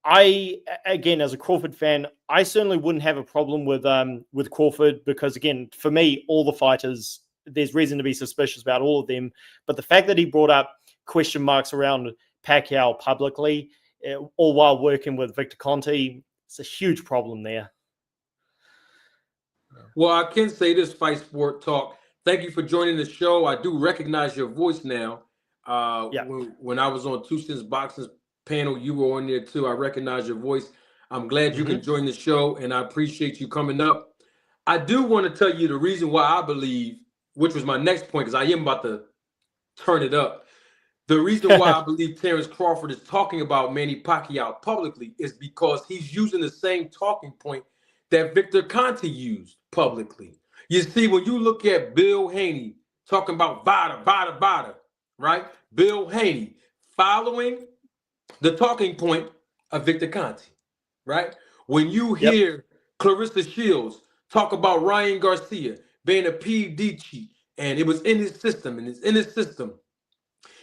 I, again, as a Crawford fan, I certainly wouldn't have a problem with Crawford because, again, for me, all the fighters, there's reason to be suspicious about all of them. But the fact that he brought up question marks around Pacquiao publicly, all while working with Victor Conte, it's a huge problem there.
Well, I can say this, Fight Sport Talk. Thank you for joining the show. I do recognize your voice now. When I was on 2 Cents Boxing's panel, you were on there too. I recognize your voice. I'm glad you can join the show, and I appreciate you coming up. I do want to tell you the reason why I believe, which was my next point, because I am about to turn it up. The reason why I believe Terence Crawford is talking about Manny Pacquiao publicly is because he's using the same talking point that Victor Conte used publicly. You see, when you look at Bill Haney talking about VADA, right? Bill Haney following the talking point of Victor Conte, right? When you hear Clarissa Shields talk about Ryan Garcia being a PED cheat, and it was in his system, and it's in his system,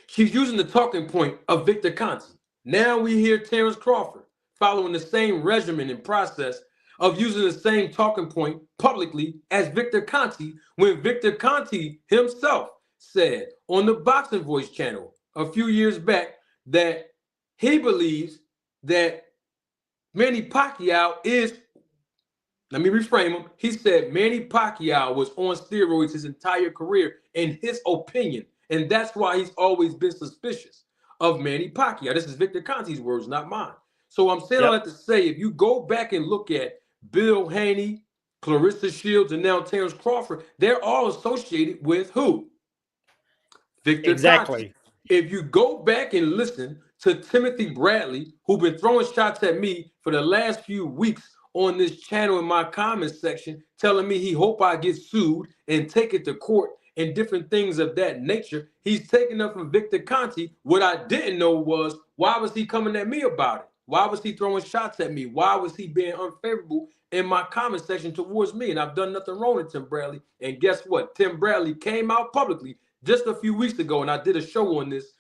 she's using the talking point of Victor Conte. Now we hear Terence Crawford following the same regimen and process of using the same talking point publicly as Victor Conte, when Victor Conte himself said on the Boxing Voice channel a few years back that he believes that Manny Pacquiao is, let me reframe him. He said Manny Pacquiao was on steroids his entire career, in his opinion. And that's why he's always been suspicious of Manny Pacquiao. This is Victor Conte's words, not mine. So I'm saying all that to say, if you go back and look at Bill Haney, Clarissa Shields, and now Terence Crawford, they're all associated with who? Victor Conte. If you go back and listen to Timothy Bradley, who's been throwing shots at me for the last few weeks on this channel in my comments section, telling me he hope I get sued and take it to court and different things of that nature, he's taking up from Victor Conte. What I didn't know was, why was he coming at me about it? Why was he throwing shots at me? Why was he being unfavorable in my comment section towards me? And I've done nothing wrong to Tim Bradley. And guess what? Tim Bradley came out publicly just a few weeks ago, and I did a show on this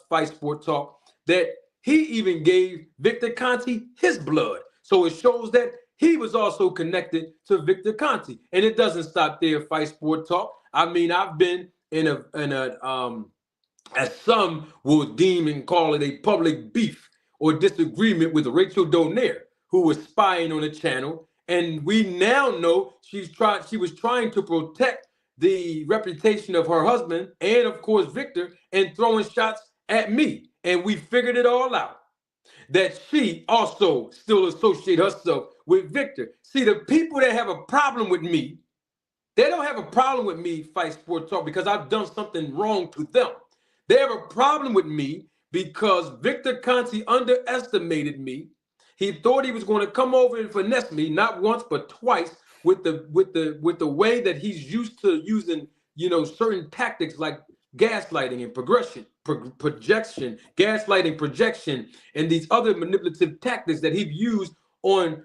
Fight Sport Talk, that he even gave Victor Conte his blood. So it shows that he was also connected to Victor Conte. And it doesn't stop there, Fight Sport Talk. I mean, I've been in a as some will deem and call it a public beef or disagreement with Rachel Donaire, who was spying on the channel. And we now know she was trying to protect the reputation of her husband and, of course, Victor, and throwing shots at me. And we figured it all out, that she also still associate herself with Victor. See, the people that have a problem with me, they don't have a problem with me, Fight Sport Talk, because I've done something wrong to them. They have a problem with me because Victor Conte underestimated me. He thought he was going to come over and finesse me, not once but twice, with the way that he's used to using, certain tactics like gaslighting and projection, gaslighting, projection, and these other manipulative tactics that he's used on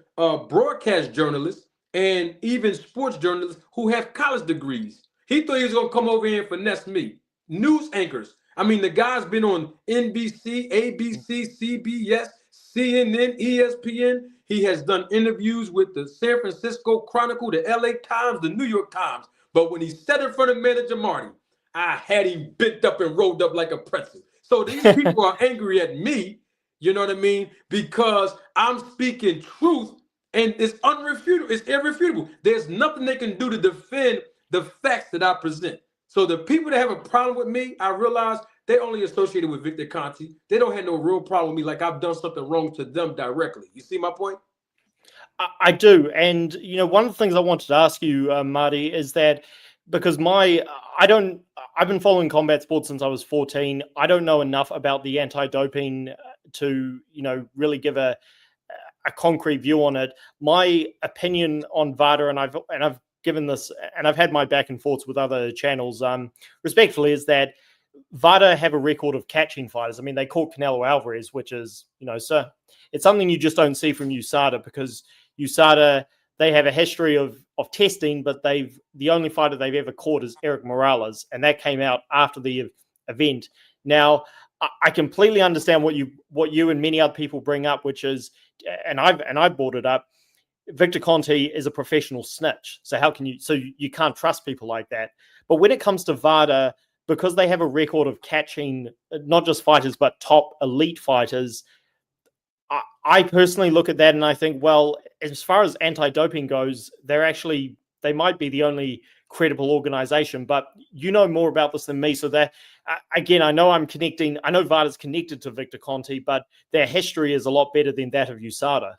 broadcast journalists and even sports journalists who have college degrees. He thought he was going to come over here and finesse me. News anchors. I mean, the guy's been on NBC, ABC, CBS, CNN, ESPN. He has done interviews with the San Francisco Chronicle, the LA Times, the New York Times. But when he sat in front of Manager Marty, I had him bent up and rolled up like a pretzel. So these people are angry at me, you know what I mean? Because I'm speaking truth, and it's unrefutable. It's irrefutable. There's nothing they can do to defend the facts that I present. So the people that have a problem with me, I realize they're only associated with Victor Conte. They don't have no real problem with me, like I've done something wrong to them directly. You see my point?
I do. And, one of the things I wanted to ask you, Marty, is that because I've been following combat sports since I was 14. I don't know enough about the anti-doping to, really give a concrete view on it. My opinion on VADA, and I've given this, and I've had my back and forths with other channels, respectfully, is that VADA have a record of catching fighters. I mean, they caught Canelo Alvarez, which is, so it's something you just don't see from USADA, because USADA, they have a history of testing, but the only fighter they've ever caught is Eric Morales, and that came out after the event. Now, I completely understand what you and many other people bring up, which is, and I've brought it up, Victor Conte is a professional snitch. So you can't trust people like that. But when it comes to VADA, because they have a record of catching not just fighters, but top elite fighters, I personally look at that and I think, well, as far as anti-doping goes, they might be the only credible organization, but you know more about this than me. So that, again, I know VADA's connected to Victor Conte, but their history is a lot better than that of USADA.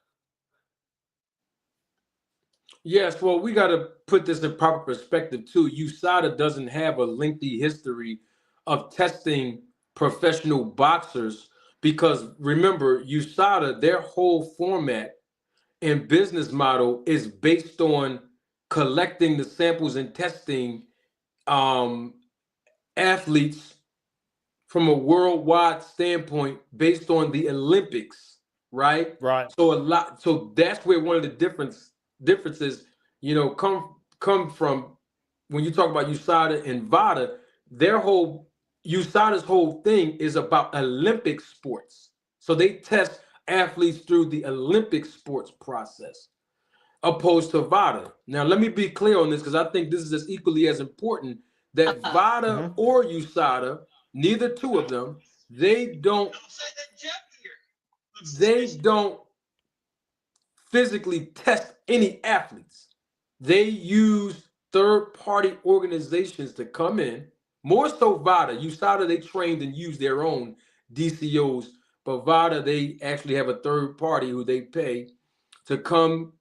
Yes, well, we got to put this in proper perspective too. USADA doesn't have a lengthy history of testing professional boxers because, remember, USADA, their whole format and business model is based on collecting the samples and testing athletes from a worldwide standpoint based on the Olympics, right?
Right.
So that's where one of the differences, come from when you talk about USADA and VADA. USADA's whole thing is about Olympic sports. So they test athletes through the Olympic sports process, opposed to VADA. Now, let me be clear on this because I think this is as equally as important that VADA or USADA, neither two of them, they don't physically test any athletes. They use third-party organizations to come in. More so VADA. USADA, they trained and use their own DCOs. But VADA, they actually have a third party who they pay to come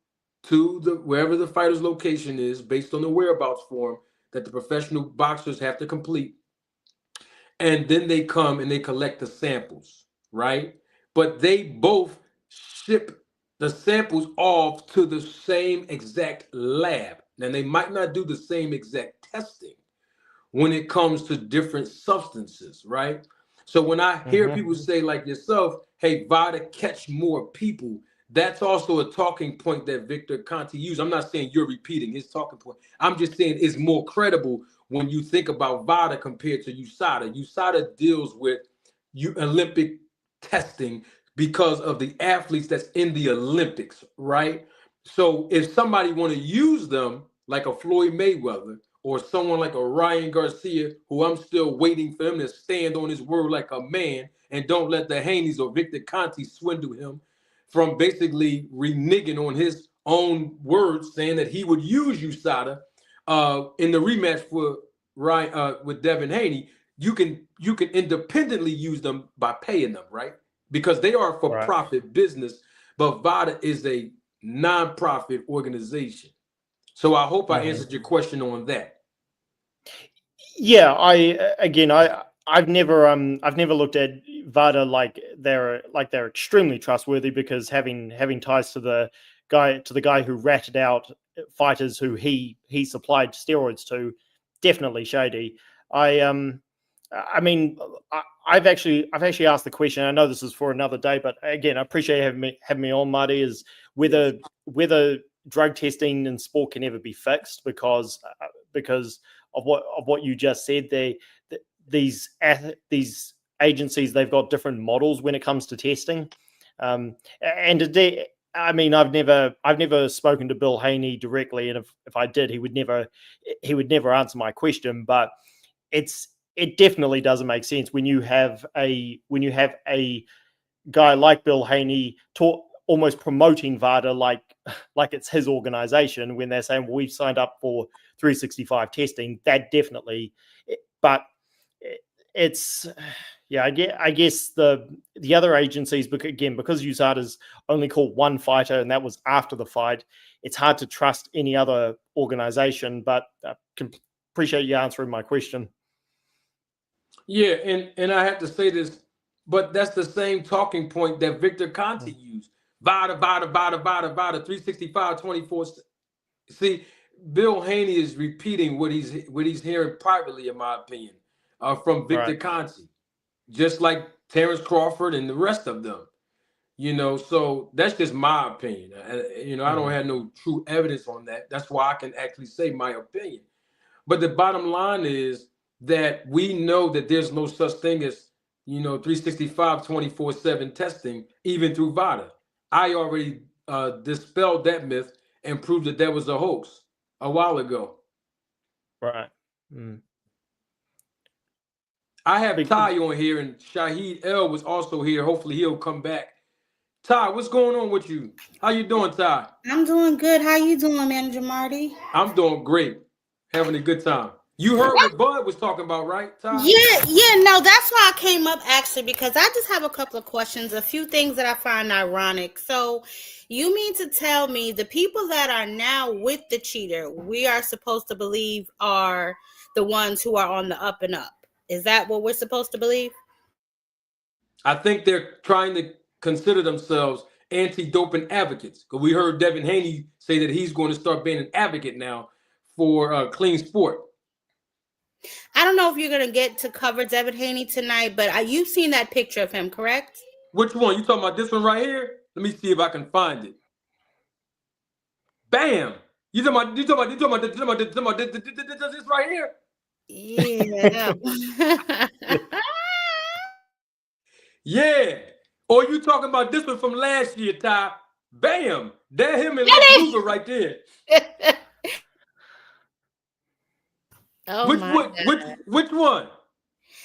to wherever the fighter's location is based on the whereabouts form that the professional boxers have to complete. And then they come and they collect the samples, right? But they both ship the samples off to the same exact lab. Now, they might not do the same exact testing when it comes to different substances, right? So when I hear people say like yourself, hey, VADA catch more people, that's also a talking point that Victor Conte used. I'm not saying you're repeating his talking point. I'm just saying it's more credible when you think about VADA compared to USADA. USADA deals with Olympic testing because of the athletes that's in the Olympics, right? So if somebody want to use them, like a Floyd Mayweather or someone like a Ryan Garcia, who I'm still waiting for him to stand on his word like a man and don't let the Haneys or Victor Conte swindle him from basically reneging on his own words, saying that he would use USADA in the rematch for Ryan with Devin Haney. You can independently use them by paying them, right? Because they are a for-profit business, but VADA is a non-profit organization. So I hope I answered your question on that.
Yeah, I've never looked at VADA like they're extremely trustworthy, because having ties to the guy who ratted out fighters who he supplied steroids to, definitely shady. I've actually asked the question. I know this is for another day, but again, I appreciate you having me on, Marty. Is whether drug testing in sport can ever be fixed because of what you just said. These agencies, they've got different models when it comes to testing, and I've never spoken to Bill Haney directly, and if I did, he would never answer my question. But it definitely doesn't make sense when you have a guy like Bill Haney almost promoting VADA like it's his organization, when they're saying, well, we've signed up for 365 testing. That definitely, but it's, yeah, I guess the other agencies, because USADA's only caught one fighter, and that was after the fight, it's hard to trust any other organization. But appreciate you answering my question.
Yeah, and I have to say this, but that's the same talking point that Victor Conte used. VADA, 365, 24. See, Bill Haney is repeating what he's hearing privately, in my opinion, from Victor Conte, just like Terence Crawford and the rest of them. So that's just my opinion. I don't have no true evidence on that. That's why I can actually say my opinion. But the bottom line is that we know that there's no such thing as 365 24/7 testing, even through VADA. I already dispelled that myth and proved that was a hoax a while ago.
Right.
I have Ty on here, and Shahid L was also here. Hopefully he'll come back. Ty, what's going on with you? How you doing, Ty?
I'm doing good. How you doing, Manager Marty?
I'm doing great. Having a good time. You heard what Bud was talking about, right, Ty?
Yeah, no, that's why I came up, actually, because I just have a couple of questions, a few things that I find ironic. So you mean to tell me the people that are now with the cheater, we are supposed to believe are the ones who are on the up and up? Is that what we're supposed to believe?
I think they're trying to consider themselves anti-doping advocates, because we heard Devin Haney say that he's going to start being an advocate now for clean sport.
I don't know if you're going to get to cover Devin Haney tonight, but you've seen that picture of him, correct?
Which one? You talking about this one right here? Let me see if I can find it. Bam! You talking about this right here?
Yeah.
Yeah. Or you talking about this one from last year, Ty? Bam! There him and Lex Luger right there. Which one?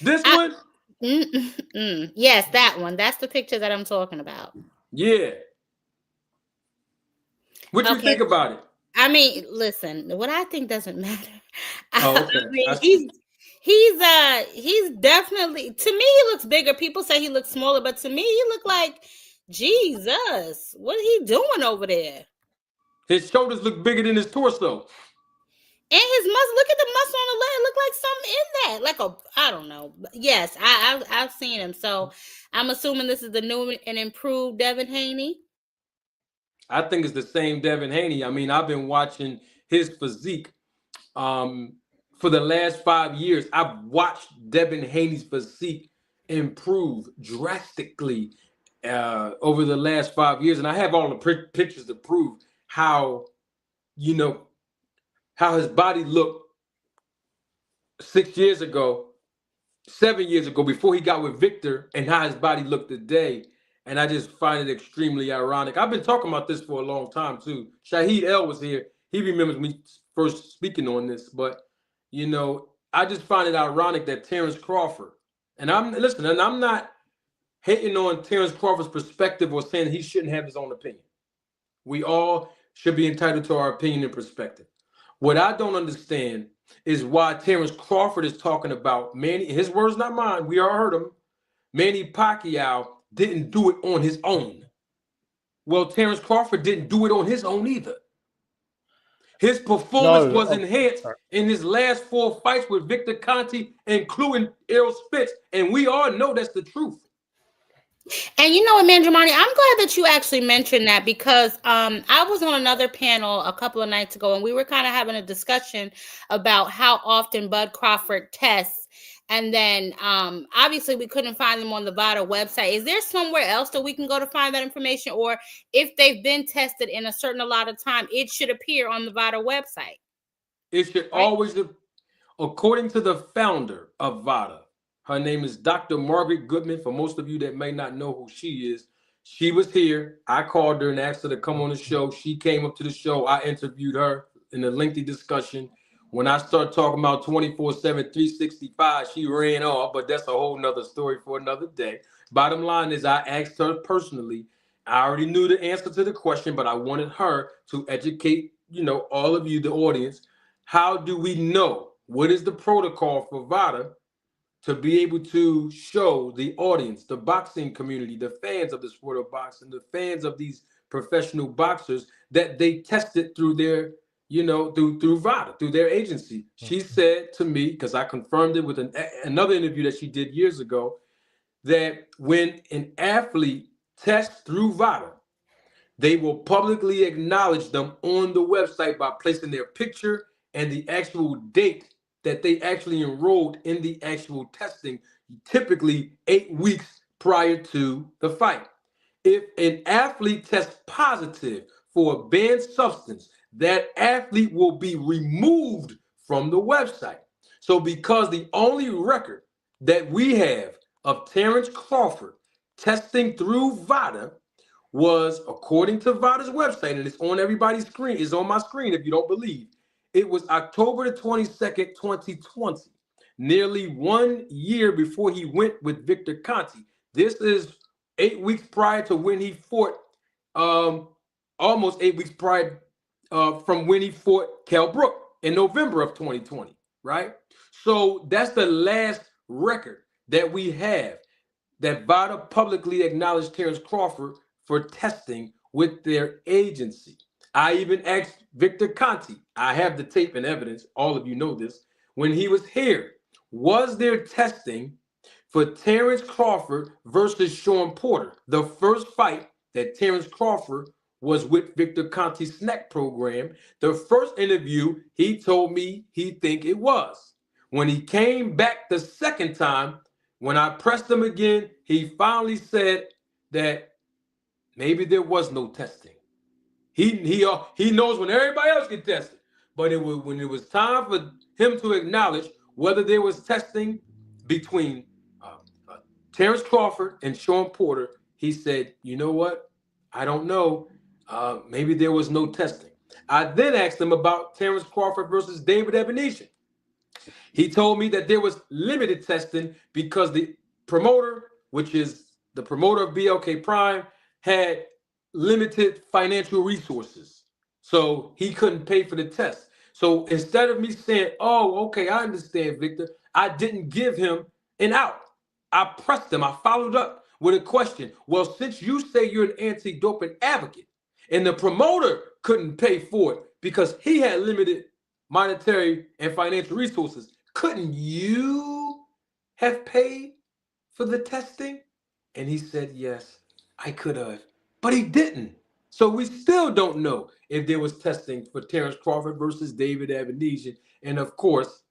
This one?
Yes, that one. That's the picture that I'm talking about.
Yeah. What you
Okay.
think about it?
I mean, listen, what I think doesn't matter.
Oh,
I
okay.
mean,
I see.
he's definitely, to me, he looks bigger. People say he looks smaller, but to me, he look like Jesus. What are he doing over there?
His shoulders look bigger than his torso.
And his muscle, look at the muscle on the leg. Look like something in that. Like I don't know. Yes, I've seen him. So I'm assuming this is the new and improved Devin Haney.
I think it's the same Devin Haney. I mean, I've been watching his physique for the last 5 years. I've watched Devin Haney's physique improve drastically over the last 5 years, and I have all the pictures to prove how, you know, how his body looked 6 years ago, 7 years ago, before he got with Victor, and how his body looked today. And I just find it extremely ironic. I've been talking about this for a long time too. Shaheed L was here. He remembers me first speaking on this, but you know, I just find it ironic that Terence Crawford, and I'm not hating on Terence Crawford's perspective or saying he shouldn't have his own opinion. We all should be entitled to our opinion and perspective. What I don't understand is why Terence Crawford is talking about Manny, his words, not mine. We all heard him. Manny Pacquiao didn't do it on his own. Well, Terence Crawford didn't do it on his own either. His performance was enhanced in his last 4 fights with Victor Conte, including Errol Spence, and we all know that's the truth.
And you know what, Manjamani, I'm glad that you actually mentioned that, because I was on another panel a couple of nights ago, and we were kind of having a discussion about how often Bud Crawford tests. And then obviously we couldn't find them on the VADA website. Is there somewhere else that we can go to find that information? Or if they've been tested in a certain allotted time, it should appear on the VADA website?
It should always, according to the founder of VADA, her name is Dr. Margaret Goodman. For most of you that may not know who she is, she was here. I called her and asked her to come on the show. She came up to the show. I interviewed her in a lengthy discussion. When I started talking about 24/7, 365, she ran off, but that's a whole nother story for another day. Bottom line is, I asked her personally. I already knew the answer to the question, but I wanted her to educate, you know, all of you, the audience. How do we know? What is the protocol for VADA to be able to show the audience, the boxing community, the fans of the sport of boxing, the fans of these professional boxers, that they tested through their, you know, through VADA, through their agency? She said to me, because I confirmed it with another interview that she did years ago, that when an athlete tests through VADA, they will publicly acknowledge them on the website by placing their picture and the actual date that they actually enrolled in the actual testing, typically 8 weeks prior to the fight. If an athlete tests positive for a banned substance, that athlete will be removed from the website. So because the only record that we have of Terence Crawford testing through VADA was, according to VADA's website, and it's on everybody's screen, it's on my screen if you don't believe, it was October the 22nd, 2020, nearly 1 year before he went with Victor Conte. This is 8 weeks prior to when he fought, almost 8 weeks prior from when he fought Kell Brook in November of 2020, right? So that's the last record that we have that VADA publicly acknowledged Terence Crawford for testing with their agency. I even asked Victor Conte, I have the tape and evidence, all of you know this, when he was here, was there testing for Terence Crawford versus Sean Porter, the first fight that Terence Crawford was with Victor Conte's SNAC program? The first interview, he told me he think it was. When he came back the second time, when I pressed him again, he finally said that maybe there was no testing. He knows when everybody else get tested, but when it was time for him to acknowledge whether there was testing between Terence Crawford and Sean Porter, he said, you know what? I don't know. Maybe there was no testing. I then asked him about Terence Crawford versus David Ebenezer. He told me that there was limited testing because the promoter, which is the promoter of BLK Prime, had limited financial resources. So he couldn't pay for the test. So instead of me saying, oh, okay, I understand, Victor, I didn't give him an out. I pressed him. I followed up with a question. Well, since you say you're an anti-doping advocate and the promoter couldn't pay for it because he had limited monetary and financial resources, couldn't you have paid for the testing? And he said, yes, I could have, but he didn't. So we still don't know if there was testing for Terence Crawford versus David Avenesian. And of course,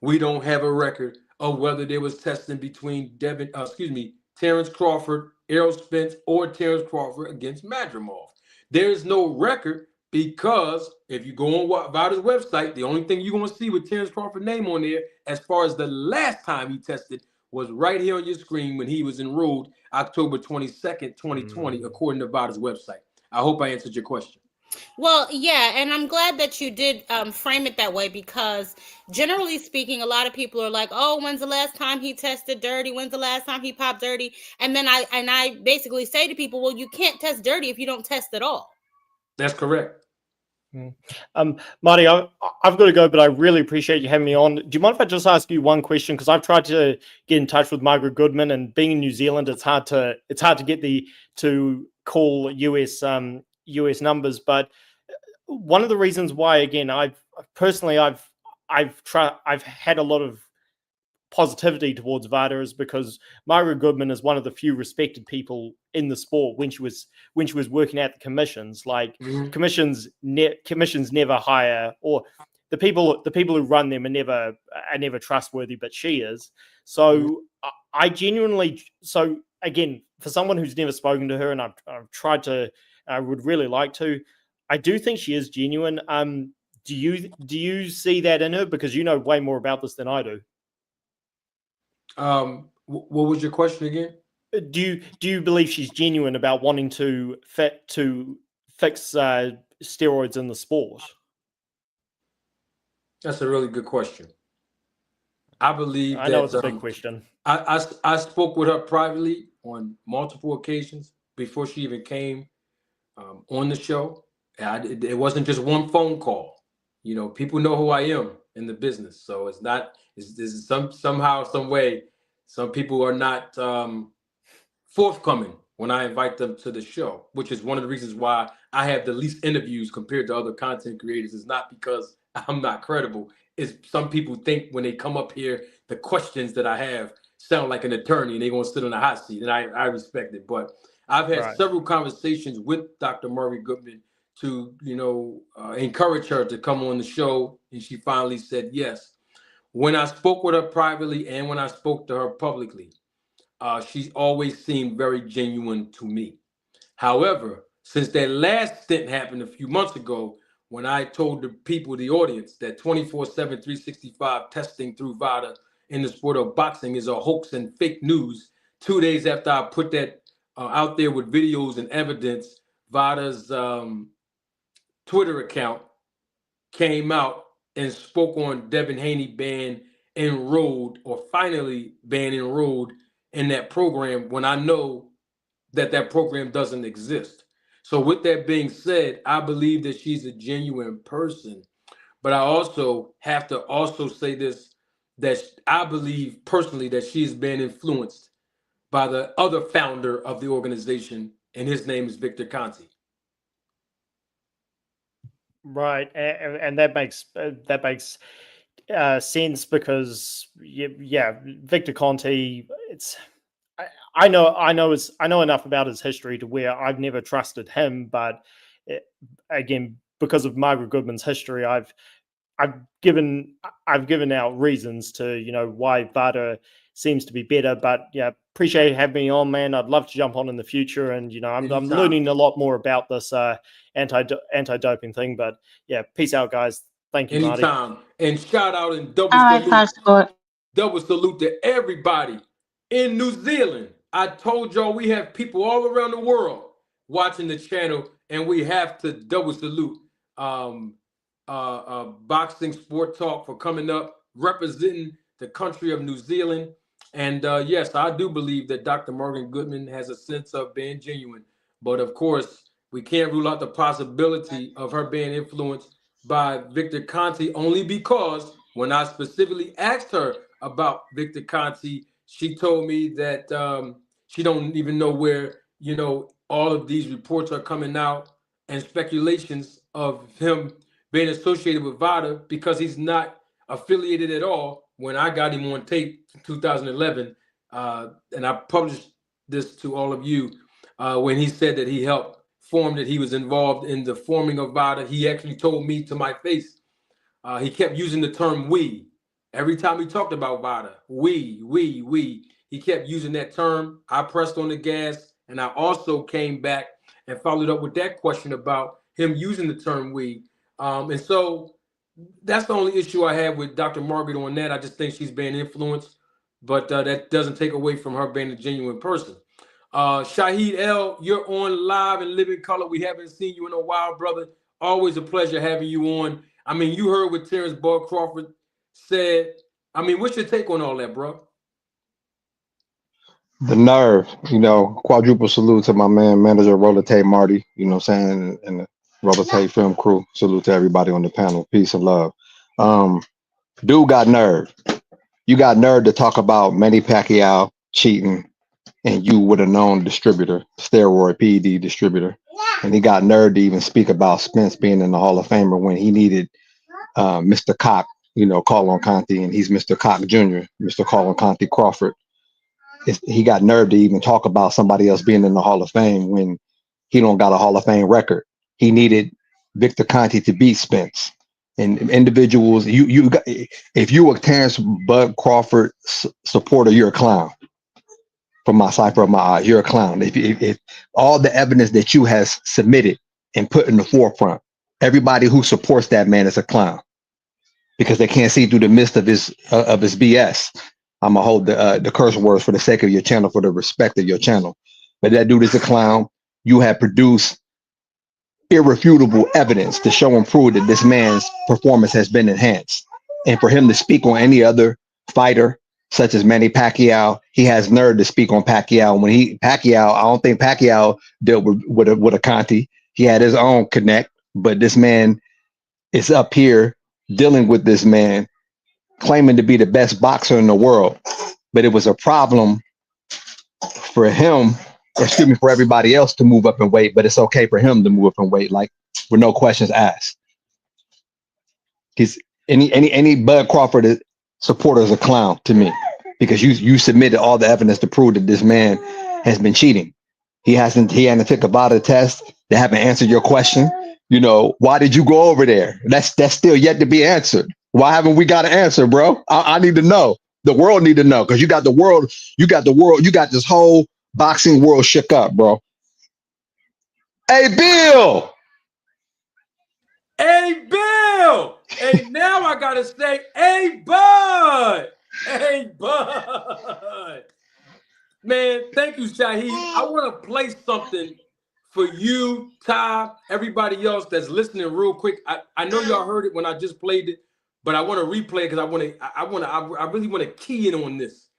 we don't have a record of whether there was testing between Terence Crawford, Errol Spence, or Terence Crawford against Madrimov. There's no record because if you go on Vada's website, the only thing you're going to see with Terence Crawford's name on there, as far as the last time he tested, was right here on your screen when he was enrolled October 22nd, 2020, according to Vada's website. I hope I answered your question.
Well, yeah, and I'm glad that you did frame it that way, because generally speaking, a lot of people are like, oh, when's the last time he tested dirty? When's the last time he popped dirty? And then I basically say to people, well, you can't test dirty if you don't test at all.
That's correct.
Marty, I've got to go, but I really appreciate you having me on. Do you mind if I just ask you one question? Because I've tried to get in touch with Margaret Goodman, and being in New Zealand, it's hard to get to call US numbers. But one of the reasons why, again, I've had a lot of positivity towards Vada is because Margaret Goodman is one of the few respected people in the sport when she was working at the commissions. Like commissions never hire, or the people who run them are never trustworthy, but she is. So I genuinely, so again, for someone who's never spoken to her, and I've tried to, I would really like to, I do think she is genuine. Do you see that in her? Because you know way more about this than I do.
What was your question again?
Do you believe she's genuine about wanting to fix steroids in the sport?
That's a really good question. I believe
I know it's a big question.
I spoke with her privately on multiple occasions before she even came on the show. It wasn't just one phone call. You know, people know who I am in the business, so it's not. It's somehow, some way, some people are not forthcoming when I invite them to the show, which is one of the reasons why I have the least interviews compared to other content creators. It's not because I'm not credible. It's some people think when they come up here, the questions that I have sound like an attorney and they're going to sit on a hot seat, and I respect it. But I've had several conversations with Dr. Margaret Goodman to, encourage her to come on the show, and she finally said yes. When I spoke with her privately and when I spoke to her publicly, she's always seemed very genuine to me. However, since that last stint happened a few months ago, when I told the people, the audience, that 24/7, 365 testing through VADA in the sport of boxing is a hoax and fake news, 2 days after I put that out there with videos and evidence, VADA's Twitter account came out and spoke on Devin Haney being enrolled, or finally being enrolled in that program, when I know that program doesn't exist. So with that being said, I believe that she's a genuine person, but I also have to also say this, that I believe personally that she's been influenced by the other founder of the organization, and his name is Victor Conte.
Right, and that makes sense, because Victor Conte. I know enough about his history to where I've never trusted him, but again, because of Margaret Goodman's history, I've given out reasons to why VADA seems to be better. But yeah, appreciate you having me on, man. I'd love to jump on in the future, and I'm learning a lot more about this anti-doping thing. But yeah, peace out, guys. Thank you,
anytime.
Marty.
And shout out and double salute to everybody in New Zealand. I told y'all we have people all around the world watching the channel, and we have to double salute Boxing Sport Talk for coming up, representing the country of New Zealand. And yes, I do believe that Dr. Margaret Goodman has a sense of being genuine. But of course, we can't rule out the possibility of her being influenced by Victor Conte, only because when I specifically asked her about Victor Conte, she told me that she don't even know where, you know, all of these reports are coming out and speculations of him being associated with VADA because he's not affiliated at all. When I got him on tape in 2011, and I published this to all of you, when he said that he helped form, that he was involved in the forming of VADA, he actually told me to my face. He kept using the term we. Every time he talked about VADA, we. He kept using that term. I pressed on the gas, and I also came back and followed up with that question about him using the term we. And so that's the only issue I have with Dr. Margaret on that. I just think she's being influenced, but that doesn't take away from her being a genuine person. Shahid L, you're on live and living color. We haven't seen you in a while, brother. Always a pleasure having you on. I mean, you heard what Terence Crawford said. I mean, what's your take on all that, bro?
The nerve, you know, quadruple salute to my man, manager Roller Marty, you know what I'm saying, and the Roller film crew. Salute to everybody on the panel. Peace and love. Dude got nerve. You got nerve to talk about Manny Pacquiao cheating, and you would have known distributor, steroid PED distributor. And he got nerve to even speak about Spence being in the Hall of Famer when he needed Mr. Cock, you know, call on Conte, and he's Mr. Cock Jr., Mr. Call on Conte Crawford. He got nerve to even talk about somebody else being in the Hall of Fame when he don't got a Hall of Fame record. He needed Victor Conte to beat Spence. And individuals, if you a Terence Bud Crawford supporter, you're a clown. From my cipher of my eye, you're a clown. If all the evidence that you has submitted and put in the forefront, everybody who supports that man is a clown because they can't see through the mist of his BS. I'm gonna hold the curse words for the sake of your channel, for the respect of your channel. But that dude is a clown. You have produced irrefutable evidence to show and prove that this man's performance has been enhanced. And for him to speak on any other fighter, such as Manny Pacquiao, he has nerve to speak on Pacquiao. When Pacquiao, I don't think Pacquiao dealt with a Conte. He had his own connect, but this man is up here dealing with this man, claiming to be the best boxer in the world. But it was a problem for him, or excuse me, for everybody else to move up in weight, but it's okay for him to move up in weight, like with no questions asked. He's any Bud Crawford supporter is a clown to me, because you submitted all the evidence to prove that this man has been cheating. He hadn't took a VADA test. They haven't answered your question. You know, why did you go over there? That's still yet to be answered. Why haven't we got an answer, bro? I need to know. The world need to know, because you got this whole boxing world shook up, bro. Hey, Bill.
Hey, Bill. Hey, now I gotta say, hey, Bud. Hey, Bud. Man, thank you, Shahid. I want to play something for you, Ty, everybody else that's listening real quick. I know y'all heard it when I just played it, but I want to replay it because I really want to key in on this.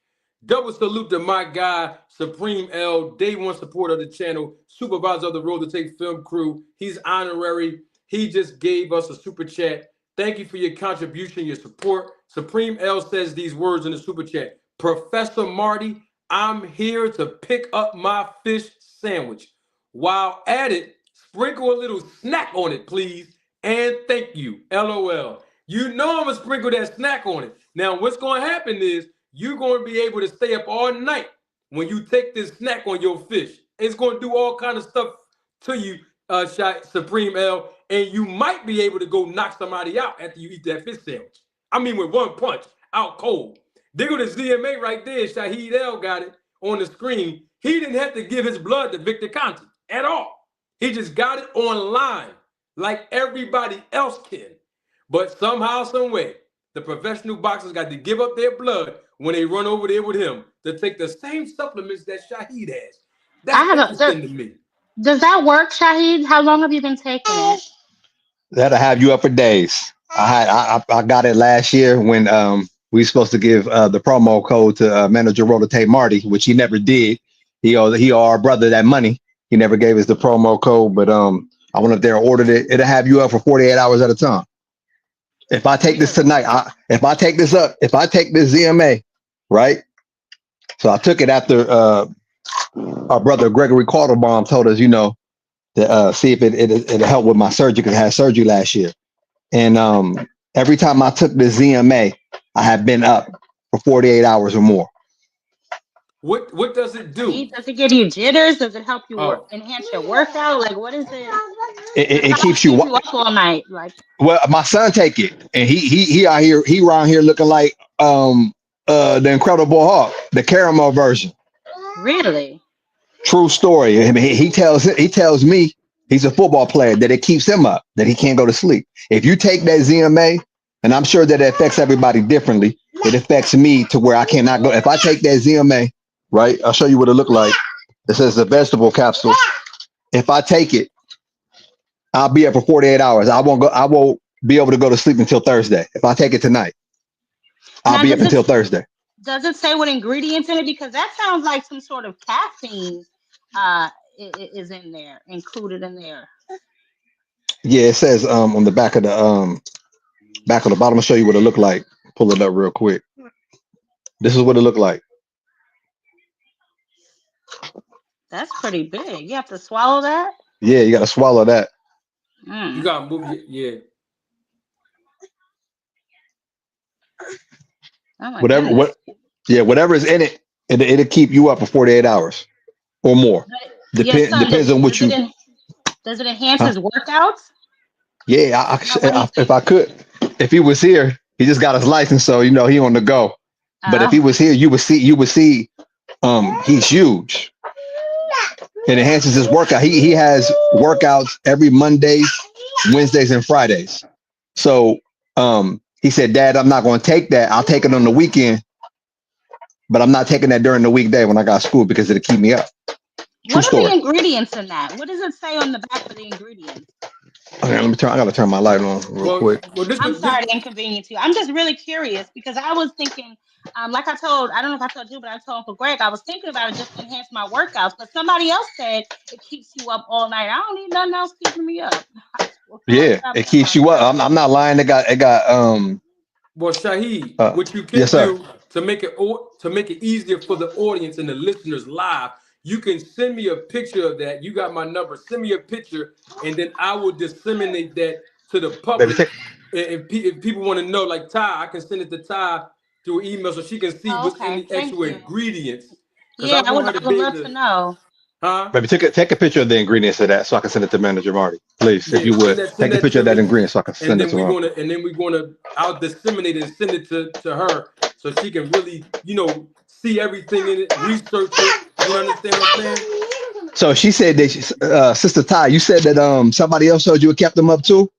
Double salute to my guy, Supreme L, day one supporter of the channel, supervisor of the Road to Take film crew. He's honorary. He just gave us a super chat. Thank you for your contribution, your support. Supreme L says these words in the super chat. Professor Marty, I'm here to pick up my fish sandwich. While at it, sprinkle a little snack on it, please. And thank you, LOL. You know I'm going to sprinkle that snack on it. Now, what's going to happen is you're going to be able to stay up all night when you take this snack on your fish. It's going to do all kind of stuff to you, Supreme L, and you might be able to go knock somebody out after you eat that fish sandwich. I mean, with one punch, out cold. There go the ZMA right there. Shahid L got it on the screen. He didn't have to give his blood to Victor Conte at all. He just got it online like everybody else can. But somehow, some way, the professional boxers got to give up their blood when they run over there with him to take the same supplements that Shahid has. That's interesting to me.
Does that work, Shahid? How long have you been taking it?
That'll have you up for days. I got it last year when we were supposed to give the promo code to manager Roller Marty, which he never did. He owe our brother that money. He never gave us the promo code, but I went up there and ordered it. It'll have you up for 48 hours at a time. If I take this tonight, if I take this ZMA, right? So I took it after our brother Gregory Calderbaum told us, to see if it'll help with my surgery, because I had surgery last year. And every time I took the ZMA, I have been up for 48 hours or more.
What does it do?
Does it give you jitters? Does it help you enhance your workout? Like, what is it?
It keeps you
up all night. Like,
well, my son take it, and he around here looking like the Incredible Hulk, the caramel version.
Really?
True story. I mean, he tells me, he's a football player, that it keeps him up, that he can't go to sleep. If you take that ZMA, and I'm sure that it affects everybody differently, it affects me to where I cannot go. If I take that ZMA, right, I'll show you what it look like. It says the vegetable capsule. If I take it, I'll be up for 48 hours. I won't be able to go to sleep until Thursday. If I take it tonight, I'll be up until Thursday.
Does it say what ingredients in it? Because that sounds like some sort of caffeine is in there, included in there.
Yeah, it says on the back of the bottom. I'll show you what it looked like. Pull it up real quick. This is what it looked like.
That's pretty big. You have to swallow that?
Yeah, you got to swallow that.
You got to move yeah.
Oh my
whatever is in it, it'll keep you up for 48 hours or more. Depends on what you.
Does it enhance his workouts?
Yeah, if I could, if he was here, he just got his license, so he on the go. But if he was here, you would see, he's huge. It enhances his workout. He has workouts every Mondays, Wednesdays, and Fridays. So he said, Dad, I'm not going to take that. I'll take it on the weekend, but I'm not taking that during the weekday when I got school, because it'll keep me up.
What are the ingredients in that? What does it say on the back of the ingredients?
Okay, I got to turn my light on real quick.
I'm sorry to inconvenience you. I'm just really curious, because I was thinking, like I don't know if I told you, but I told Uncle Greg, I was thinking about it just to enhance my workouts. But somebody else said it keeps you up all night. I don't need nothing else keeping me up.
Yeah, it keeps you up. I'm not lying. It got
Well, Shaheed, what you can do to make it easier for the audience and the listeners live, you can send me a picture of that. You got my number. Send me a picture, and then I will disseminate that to the public. And if people want to know, like Ty, I can send it to Ty through email so she can see what's in the actual ingredients.
Yeah, I would love to know.
Huh?
Baby, take a picture of the ingredients of that so I can send it to Manager Marty, please, if you would. Take a picture of that ingredient so I can send it to her.
And then we're gonna, I'll disseminate it and send it to her so she can really, see everything in it, research it. You understand what I'm saying?
So she said that, Sister Ty, you said that somebody else told you it kept them up too?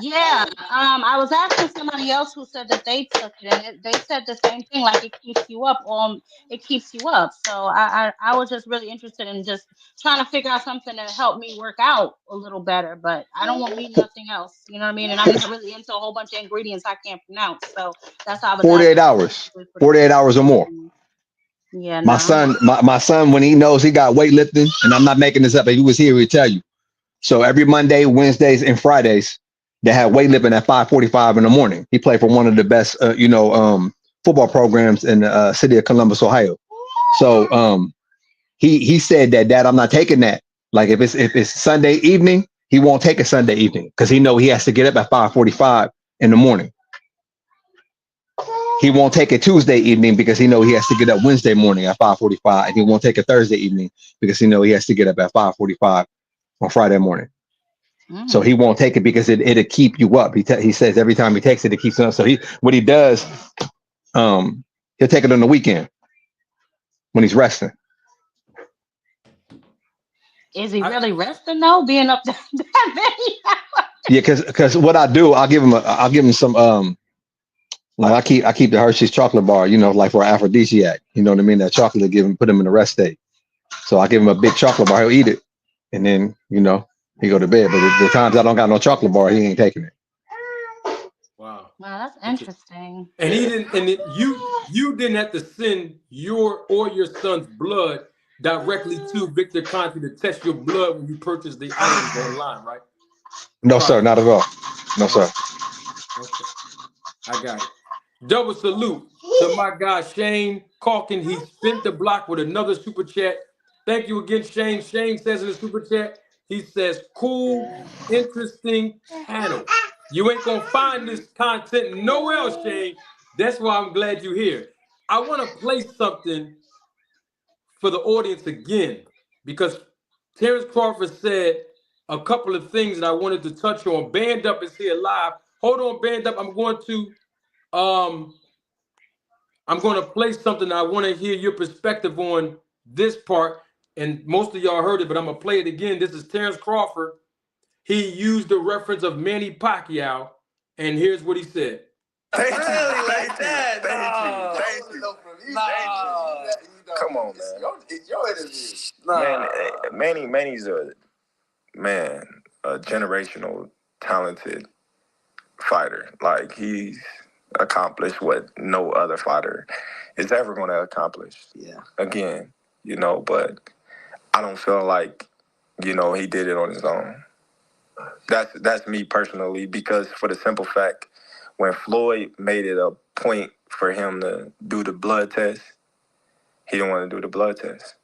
Yeah, I was asking somebody else who said that they took it, and they said the same thing, like it keeps you up. It keeps you up. So I was just really interested in just trying to figure out something to help me work out a little better, but I don't want me nothing else. You know what I mean? And I'm not really into a whole bunch of ingredients I can't pronounce. So that's how I was
48 hours. 48 hours or more.
Yeah.
My son, when he knows he got weightlifting, and I'm not making this up, if he was here, he'd tell you. So every Monday, Wednesdays, and Fridays, they have weightlifting at 5:45 in the morning. He played for one of the best, football programs in the city of Columbus, Ohio. So he said that, Dad, I'm not taking that. Like if it's Sunday evening, he won't take it Sunday evening because he has to get up at 5:45 in the morning. He won't take it Tuesday evening because he has to get up Wednesday morning at 5:45, and he won't take it Thursday evening because he has to get up at 5:45 on Friday morning. So he won't take it because it'll keep you up. He says every time he takes it, it keeps him up. So what he does, he'll take it on the weekend when he's resting.
Is he really resting though? Being up that many hours?
Yeah, because what I do, I'll give him some like I keep the Hershey's chocolate bar, like for aphrodisiac. You know what I mean? That chocolate put him in the rest state. So I give him a big chocolate bar, he'll eat it, and then he go to bed. But the times I don't got no chocolate bar, he ain't taking it.
Wow,
that's interesting.
And you didn't have to send your son's blood directly to Victor Conte to test your blood when you purchase the items online, right?
No, sir, not at all. No, sir.
Okay, I got it. Double salute to my guy Shane Calkin. He spent the block with another super chat. Thank you again, Shane. Shane says in the super chat, he says, cool, interesting panel. You ain't gonna find this content nowhere else, Shane. That's why I'm glad you're here. I want to play something for the audience again, because Terence Crawford said a couple of things that I wanted to touch on. Band Up is here live. Hold on, Band Up. I'm going to play something. I want to hear your perspective on this part. And most of y'all heard it, but I'm going to play it again. This is Terence Crawford. He used the reference of Manny Pacquiao, and here's what he said.
Thank you.
Really
Thank
like
you.
that?
Thank you. Thank you. Come on, man.
It's your interview.
Man, Manny's a generational talented fighter. Like, he's accomplished what no other fighter is ever going to accomplish.
Yeah.
Again, but I don't feel like, he did it on his own. That's me personally, because for the simple fact, when Floyd made it a point for him to do the blood test, he didn't want to do the blood test.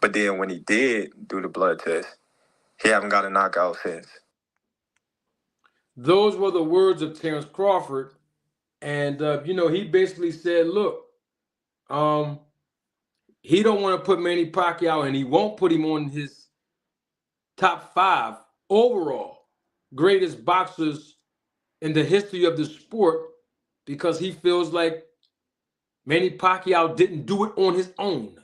But then when he did do the blood test, he haven't got a knockout since.
Those were the words of Terence Crawford. And, he basically said, look, he don't want to put Manny Pacquiao, and he won't put him on his top 5 overall greatest boxers in the history of the sport, because he feels like Manny Pacquiao didn't do it on his own.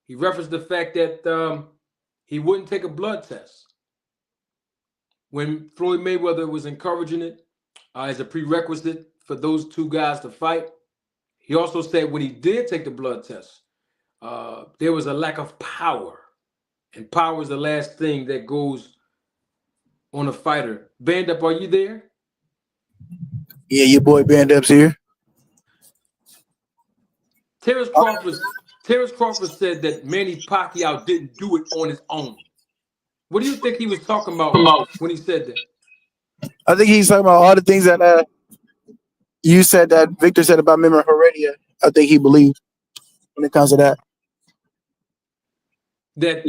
He referenced the fact that he wouldn't take a blood test when Floyd Mayweather was encouraging it as a prerequisite for those two guys to fight. He also said when he did take the blood test, there was a lack of power, and power is the last thing that goes on a fighter. Band Up, are you there?
Yeah, your boy Band Up's here.
Terence Crawford said that Manny Pacquiao didn't do it on his own. What do you think he was talking about when he said that?
I think he's talking about all the things that you said, that Victor said about Memo Heredia. I think he believed when it comes to that.
That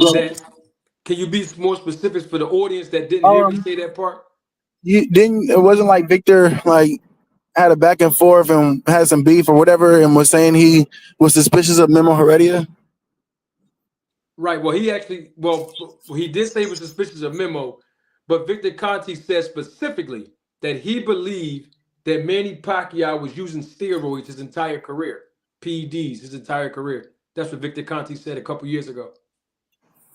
can you be more specific for the audience that didn't hear me say that part?
It wasn't like Victor had a back and forth and had some beef or whatever and was saying he was suspicious of Memo Heredia?
Right. Well, he did say he was suspicious of Memo, but Victor Conte said specifically that he believed that Manny Pacquiao was using steroids his entire career, PEDs his entire career. That's what Victor Conte said a couple years ago.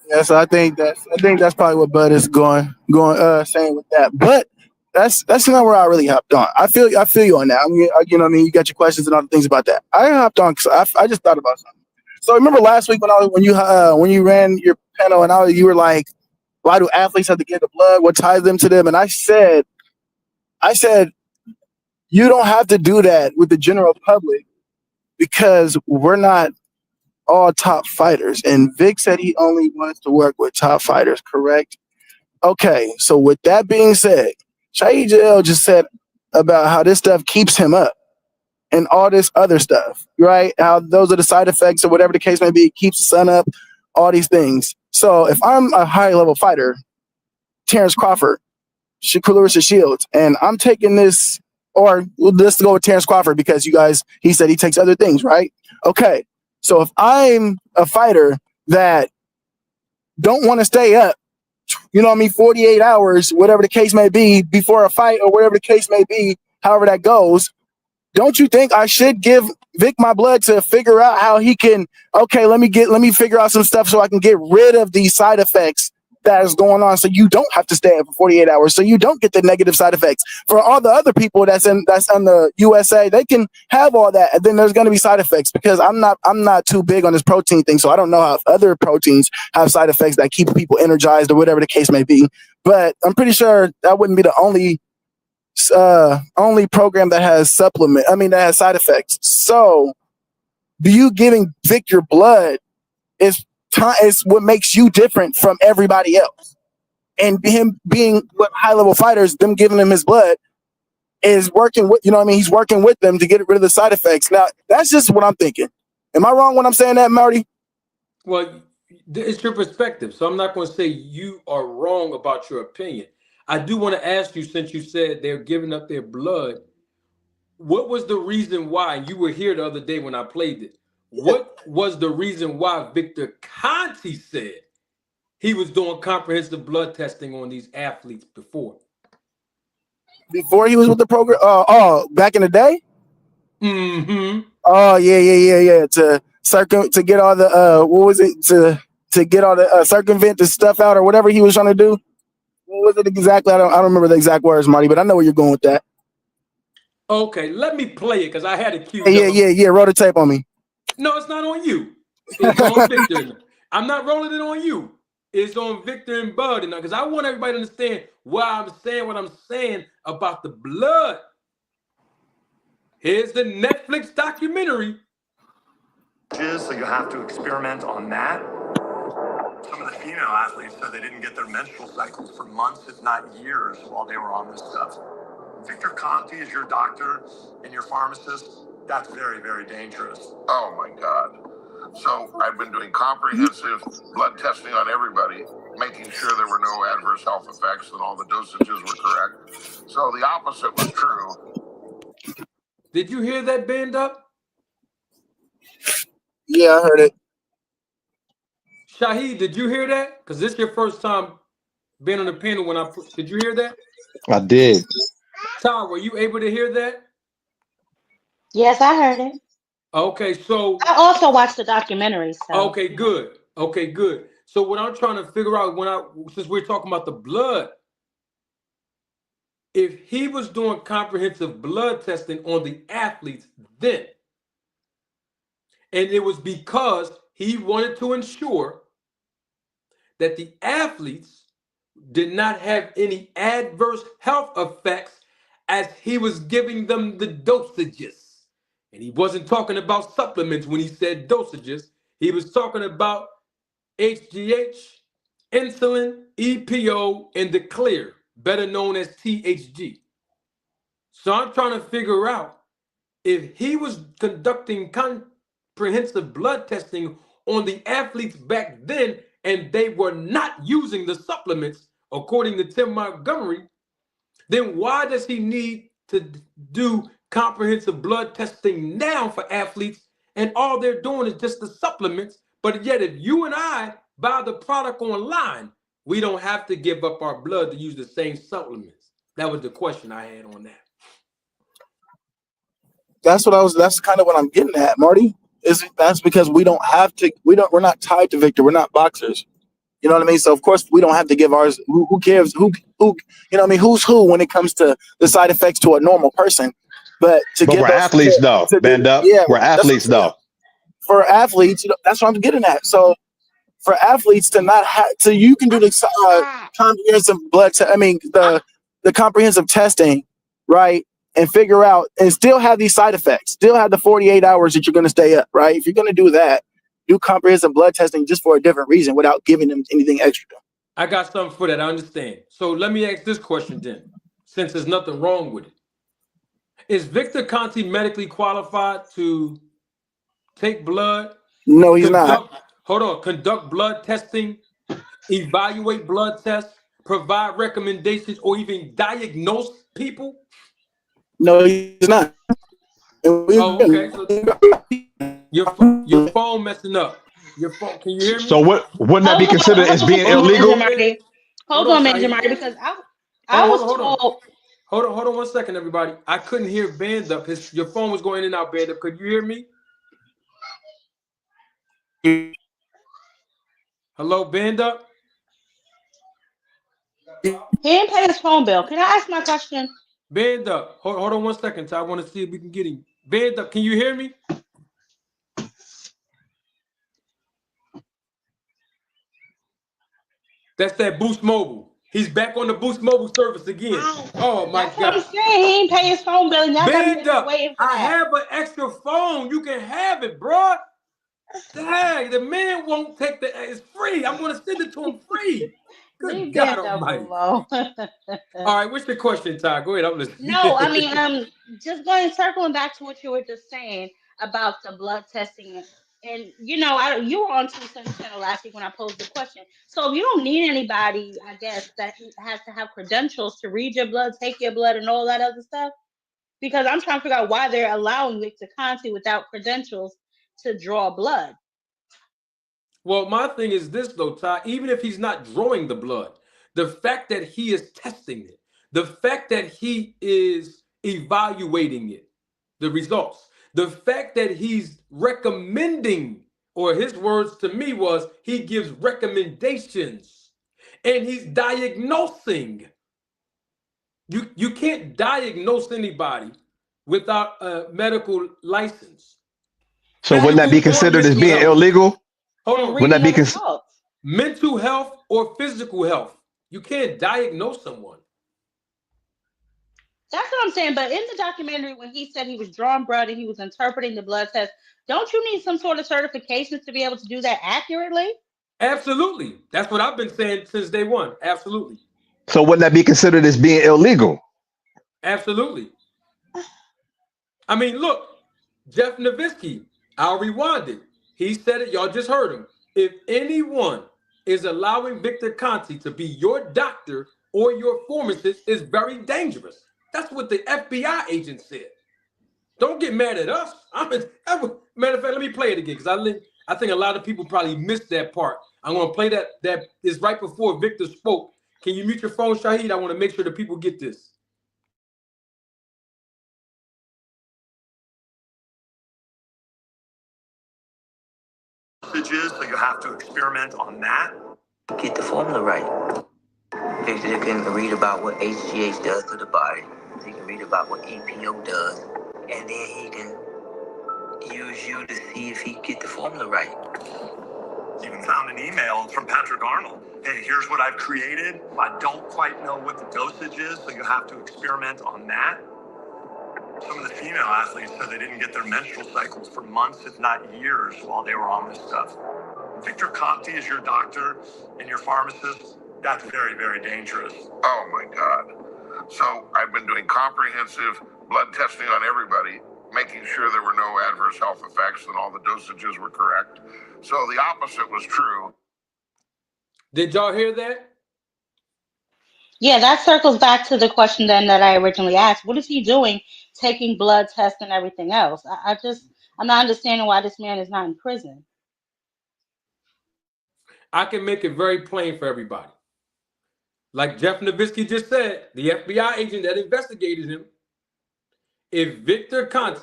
Yeah, so I think that's probably what Bud is going saying with that. But that's not where I really hopped on. I feel you on that. I mean, you got your questions and other things about that. I hopped on because I just thought about something. So remember last week when you ran your panel and you were like, why do athletes have to give the blood? What ties them to them? And I said, you don't have to do that with the general public because we're not all top fighters. And Vic said he only wants to work with top fighters, correct? Okay, so with that being said, Shahid Jalil just said about how this stuff keeps him up and all this other stuff, right? How those are the side effects or whatever the case may be. It keeps the sun up, all these things. So if I'm a high-level fighter, Terence Crawford, Clarissa Shields, and I'm taking this, or let's go with Terence Crawford because he said he takes other things, right? Okay, so if I'm a fighter that don't want to stay up, 48 hours, whatever the case may be, before a fight or whatever the case may be, however that goes, don't you think I should give Vic my blood to figure out how he can, let me figure out some stuff so I can get rid of these side effects that is going on, so you don't have to stay up for 48 hours, so you don't get the negative side effects. For all the other people that's on the USA, they can have all that, and then there's going to be side effects because I'm not too big on this protein thing, so I don't know how other proteins have side effects that keep people energized or whatever the case may be. But I'm pretty sure that wouldn't be the only program that has that has side effects. So you giving Vic your blood is It's what makes you different from everybody else. And him being with high-level fighters, them giving him his blood is working with, you know what I mean? He's working with them to get rid of the side effects. Now, that's just what I'm thinking. Am I wrong when I'm saying that, Marty?
Well, it's your perspective, so I'm not going to say you are wrong about your opinion. I do want to ask you, since you said they're giving up their blood, what was the reason why? You were here the other day when I played it. What was the reason why Victor Conte said he was doing comprehensive blood testing on these athletes before?
Before he was with the program? Back in the day?
Mm-hmm.
Oh, yeah. To get all the what was it? To get all the circumvent the stuff out or whatever he was trying to do. What was it exactly? I don't remember the exact words, Marty, but I know where you're going with that.
Okay, let me play it because I had a cue.
Yeah. Roll the tape on me.
No, it's not on you. It's on Victor. I'm not rolling it on you. It's on Victor and Bud, because I want everybody to understand why I'm saying what I'm saying about the blood. Here's the Netflix documentary.
So you have to experiment on that.
Some of the female athletes said they didn't get their menstrual cycles for months, if not years, while they were on this stuff. Victor Conte is your doctor and your pharmacist. That's very, very dangerous.
Oh my God. So I've been doing comprehensive blood testing on everybody, making sure there were no adverse health effects and all the dosages were correct. So the opposite was true.
Did you hear that, Band Up?
Yeah, I heard it.
Shahid, did you hear that? Because this is your first time being on the panel when did you hear that?
I did.
Ty, were you able to hear that?
Yes, I heard it.
Okay, so
I also watched the documentary. So.
Okay, good. So what I'm trying to figure out since we're talking about the blood, if he was doing comprehensive blood testing on the athletes then, and it was because he wanted to ensure that the athletes did not have any adverse health effects as he was giving them the dosages. And he wasn't talking about supplements when he said dosages. He was talking about HGH, insulin, EPO, and the clear, better known as THG. So I'm trying to figure out if he was conducting comprehensive blood testing on the athletes back then and they were not using the supplements, according to Tim Montgomery, then why does he need to do comprehensive blood testing now for athletes and all they're doing is just the supplements? But yet if you and I buy the product online, we don't have to give up our blood to use the same supplements. That was the question I had on that.
That's kind of what I'm getting at, Marty. That's because we don't have to, we're not tied to Victor. We're not boxers. You know what I mean? So of course we don't have to give ours. Who cares? Who you know what I mean? Who's who when it comes to the side effects to a normal person? But
we're athletes though. Bend up. Yeah, we're athletes though.
For athletes, that's what I'm getting at. So for athletes to not have to, you can do the comprehensive blood. The comprehensive testing, right? And figure out and still have these side effects, still have the 48 hours that you're going to stay up, right? If you're going to do that, do comprehensive blood testing just for a different reason without giving them anything extra.
I got something for that. I understand. So let me ask this question then, since there's nothing wrong with it. Is Victor Conte medically qualified to take blood?
No, he's not.
Hold on. Conduct blood testing, evaluate blood tests, provide recommendations, or even diagnose people?
No, he's not.
Okay. So your phone messing up. Your phone. Can you hear me?
So wouldn't that be considered as being illegal?
Hold on, Major Marty, because I was told.
Hold on 1 second, everybody. I couldn't hear Band Up. Your phone was going in and out, Band Up. Could you hear me? Hello, Band Up?
He didn't pay his phone bill. Can I ask my question?
Band Up. Hold on 1 second, Ty. I want to see if we can get him. Band Up. Can you hear me? That's that Boost Mobile. He's back on the Boost Mobile service again. Oh my God!
What I'm saying, he didn't pay his phone bill. And
Band Up. I have an extra phone. You can have it, bro. Dang, the man won't take the. It's free. I'm going to send it to him free. Good
Leave
God
that stuff
Almighty!
alone.
All right, what's your question, Ty? Go ahead. I'm
No, I
listening.
mean, just circling back to what you were just saying about the blood testing, and you were on Tucson channel last week when I posed the question. So if you don't need anybody, I guess that has to have credentials to read your blood, take your blood, and all that other stuff. Because I'm trying to figure out why they're allowing Victor Conte without credentials to draw blood.
Well, my thing is this though, Ty. Even if he's not drawing the blood, the fact that he is testing it, the fact that he is evaluating it, the results, the fact that he's recommending, or his words to me was he gives recommendations, and he's diagnosing. You can't diagnose anybody without a medical license.
So wouldn't that be
Physical or
considered as
mental
being
health.
illegal?
Hold
And
on.
Wouldn't that
reading
be
the results.
Mental health or physical health. You can't diagnose someone.
That's what I'm saying. But in the documentary, when he said he was drawing blood and he was interpreting the blood test, don't you need some sort of certifications to be able to do that accurately?
Absolutely. That's what I've been saying since day one. Absolutely.
So wouldn't that be considered as being illegal?
Absolutely. I mean, look, Jeff Nowitzki, I'll rewind it. He said it. Y'all just heard him. If anyone is allowing Victor Conte to be your doctor or your pharmacist, it's very dangerous. That's what the FBI agent said. Don't get mad at us. Matter of fact, let me play it again because I think a lot of people probably missed that part. I'm going to play that is right before Victor spoke. Can you mute your phone, Shahid? I want to make sure that people get this.
Dosages, so you have to experiment on that.
Get the formula right. Victor can read about what HGH does to the body. He can read about what EPO does, and then he can use you to see if he can get the formula right.
Even found an email from Patrick Arnold. Hey, here's what I've created. I don't quite know what the dosage is, so you have to experiment on that. Some of the female athletes said they didn't get their menstrual cycles for months, if not years, while they were on this stuff. Victor Conte is your doctor and your pharmacist. That's very, very dangerous.
Oh my God. So I've been doing comprehensive blood testing on everybody, making sure there were no adverse health effects and all the dosages were correct. So the opposite was true.
Did y'all hear that?
Yeah, that circles back to the question then that I originally asked. What is he doing taking blood tests and everything else? I'm not understanding why this man is not in prison.
I can make it very plain for everybody. Like Jeff Nowitzki just said, the FBI agent that investigated him, if Victor Conte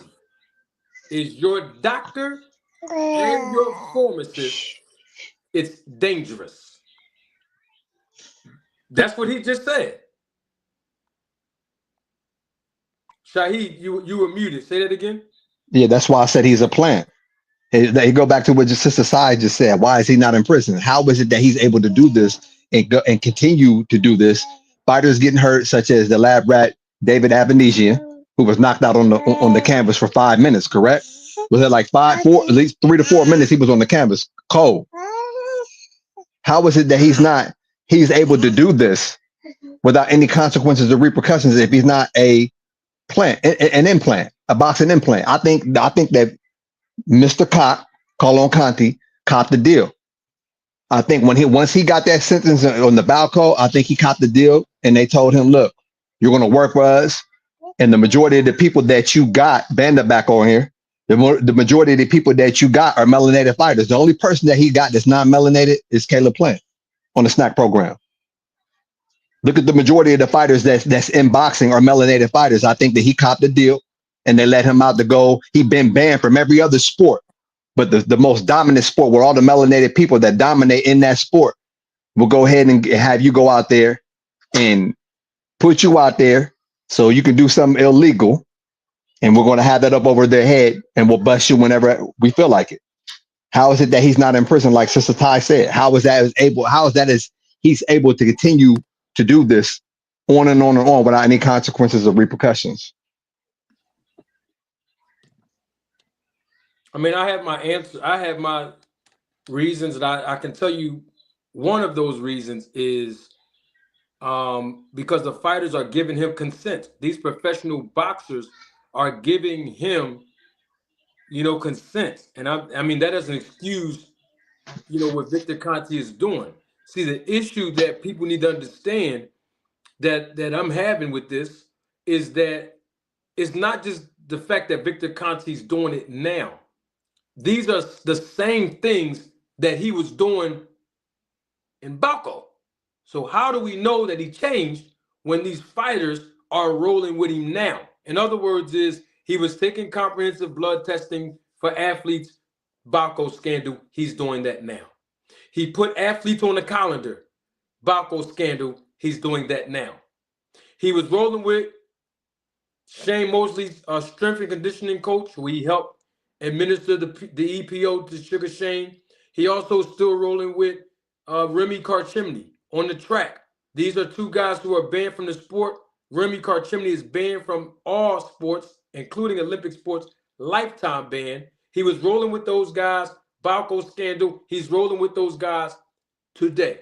is your doctor and your pharmacist, it's dangerous. That's what he just said. Shahid, you were muted. Say that again.
Yeah, that's why I said he's a plant. They go back to what your sister Sai just said. Why is he not in prison? How is it that he's able to do this and continue to do this? Fighters getting hurt, such as the lab rat David Avanesian, who was knocked out on the canvas for 5 minutes. Correct? Was it like at least 3 to 4 minutes? He was on the canvas, cold. How is it that he's able to do this without any consequences or repercussions if he's not a plant, an implant, a boxing implant? I think that Mr. Carlo Conte, caught the deal. I think once he got that sentence on the Balco, I think he caught the deal, and they told him, "Look, you're going to work for us." And the majority of the people that you got, Banda back on here, the majority of the people that you got are melanated fighters. The only person that he got that's non-melanated is Caleb Plant on the SNAC program. Look at the majority of the fighters that's in boxing are melanated fighters. I think that he copped the deal, and they let him out to go. He's been banned from every other sport. But the most dominant sport, where all the melanated people that dominate in that sport will go ahead and have you go out there and put you out there so you can do something illegal, and we're going to have that up over their head, and we'll bust you whenever we feel like it. How is it that he's not in prison, like Sister Ty said? How is that he's able to continue to do this on and on and on without any consequences or repercussions?
I mean, I have my answer. I have my reasons, and I can tell you one of those reasons is because the fighters are giving him consent. These professional boxers are giving him, consent. And I mean, that doesn't excuse, what Victor Conte is doing. See, the issue that people need to understand that I'm having with this is that it's not just the fact that Victor Conte is doing it now. These are the same things that he was doing in Balco. So how do we know that he changed when these fighters are rolling with him now? In other words, is he was taking comprehensive blood testing for athletes, Balco scandal, he's doing that now. He put athletes on the calendar, Balco scandal, he's doing that now. He was rolling with Shane Mosley's strength and conditioning coach, who he helped administer the EPO to Sugar Shane. He also still rolling with Remy Karchimny on the track. These are two guys who are banned from the sport. Remy Karchimny is banned from all sports, including Olympic sports, lifetime ban. He was rolling with those guys, Balco scandal. He's rolling with those guys today.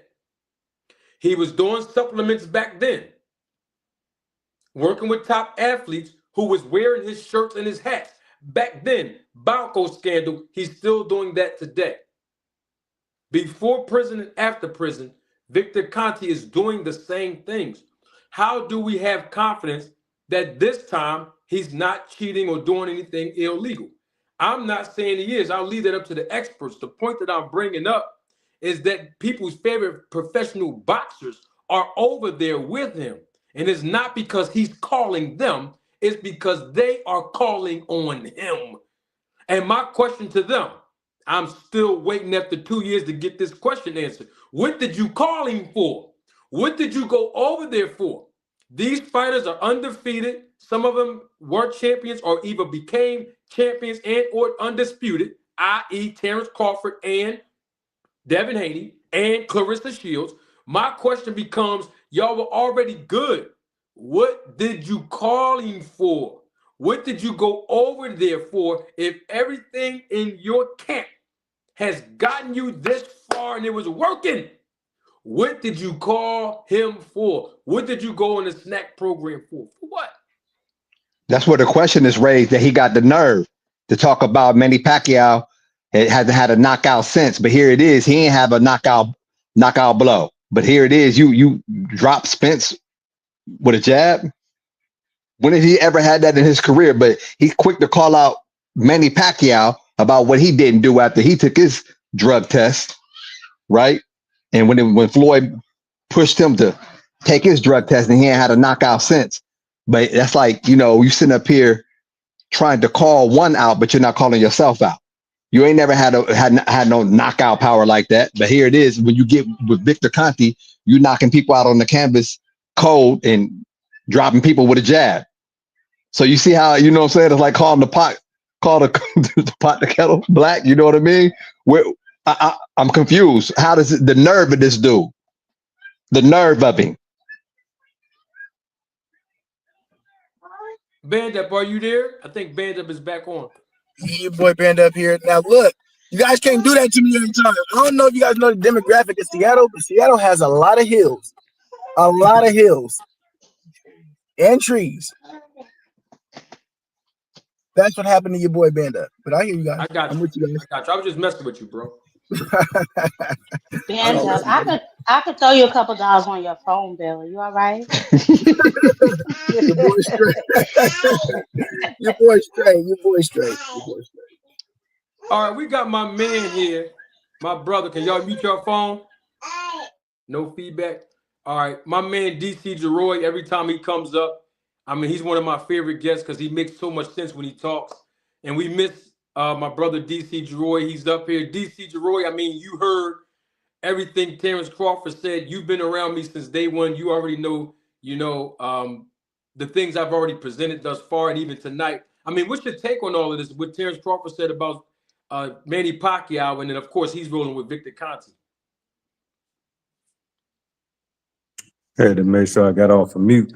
He was doing supplements back then, working with top athletes who was wearing his shirts and his hats. Back then, Balco scandal, he's still doing that today. Before prison and after prison, Victor Conte is doing the same things. How do we have confidence that this time he's not cheating or doing anything illegal? I'm not saying he is. I'll leave that up to the experts. The point that I'm bringing up is that people's favorite professional boxers are over there with him. And it's not because he's calling them, it's because they are calling on him. And my question to them, I'm still waiting after 2 years to get this question answered. What did you call him for? What did you go over there for? These fighters are undefeated. Some of them were champions or either became champions and or undisputed, i.e. Terence Crawford and Devin Haney and Clarissa Shields. My question becomes, y'all were already good. What did you call him for? What did you go over there for if everything in your camp has gotten you this far and it was working? What did you call him for? What did you go on the SNAC program for? For what?
That's where the question is raised, that he got the nerve to talk about Manny Pacquiao. It hasn't had a knockout since, but here it is. He ain't have a knockout blow. But here it is. You drop Spence with a jab. When did he ever had that in his career? But he's quick to call out Manny Pacquiao about what he didn't do after he took his drug test, right? And when Floyd pushed him to take his drug test, and he ain't had a knockout since. But that's like, you sitting up here trying to call one out, but you're not calling yourself out. You ain't never had no knockout power like that. But here it is. When you get with Victor Conte, you knocking people out on the canvas cold and dropping people with a jab. So you see how, what I'm saying? It's like calling the pot, the pot the kettle black. You know what I mean? I'm confused. How does the nerve of this dude? The nerve of him.
Band Up, are you there? I think Band Up is back on.
Yeah, your boy Band Up here. Now look, you guys can't do that to me every time. I don't know if you guys know the demographic of Seattle, but Seattle has a lot of hills. A lot of hills. And trees. That's what happened to your boy Band Up. But I hear you guys.
I got you.
I'm with you guys.
I got you. I was just messing with you, bro.
Band Up. I could throw you a couple dollars on your phone bill. You all right?
Your boy straight. Your boy straight. Your boy straight. Your boy straight.
All right, we got my man here, my brother. Can y'all mute your phone? No feedback. All right, my man DC Jeroy. Every time he comes up, I mean, he's one of my favorite guests because he makes so much sense when he talks. And we miss my brother DC Jeroy. He's up here. DC Jeroy, I mean, you heard everything Terence Crawford said. You've been around me since day one. You already know, the things I've already presented thus far and even tonight. I mean, what's your take on all of this? What Terence Crawford said about Manny Pacquiao, and then, of course, he's rolling with Victor Conte.
I had to make sure I got off of mute.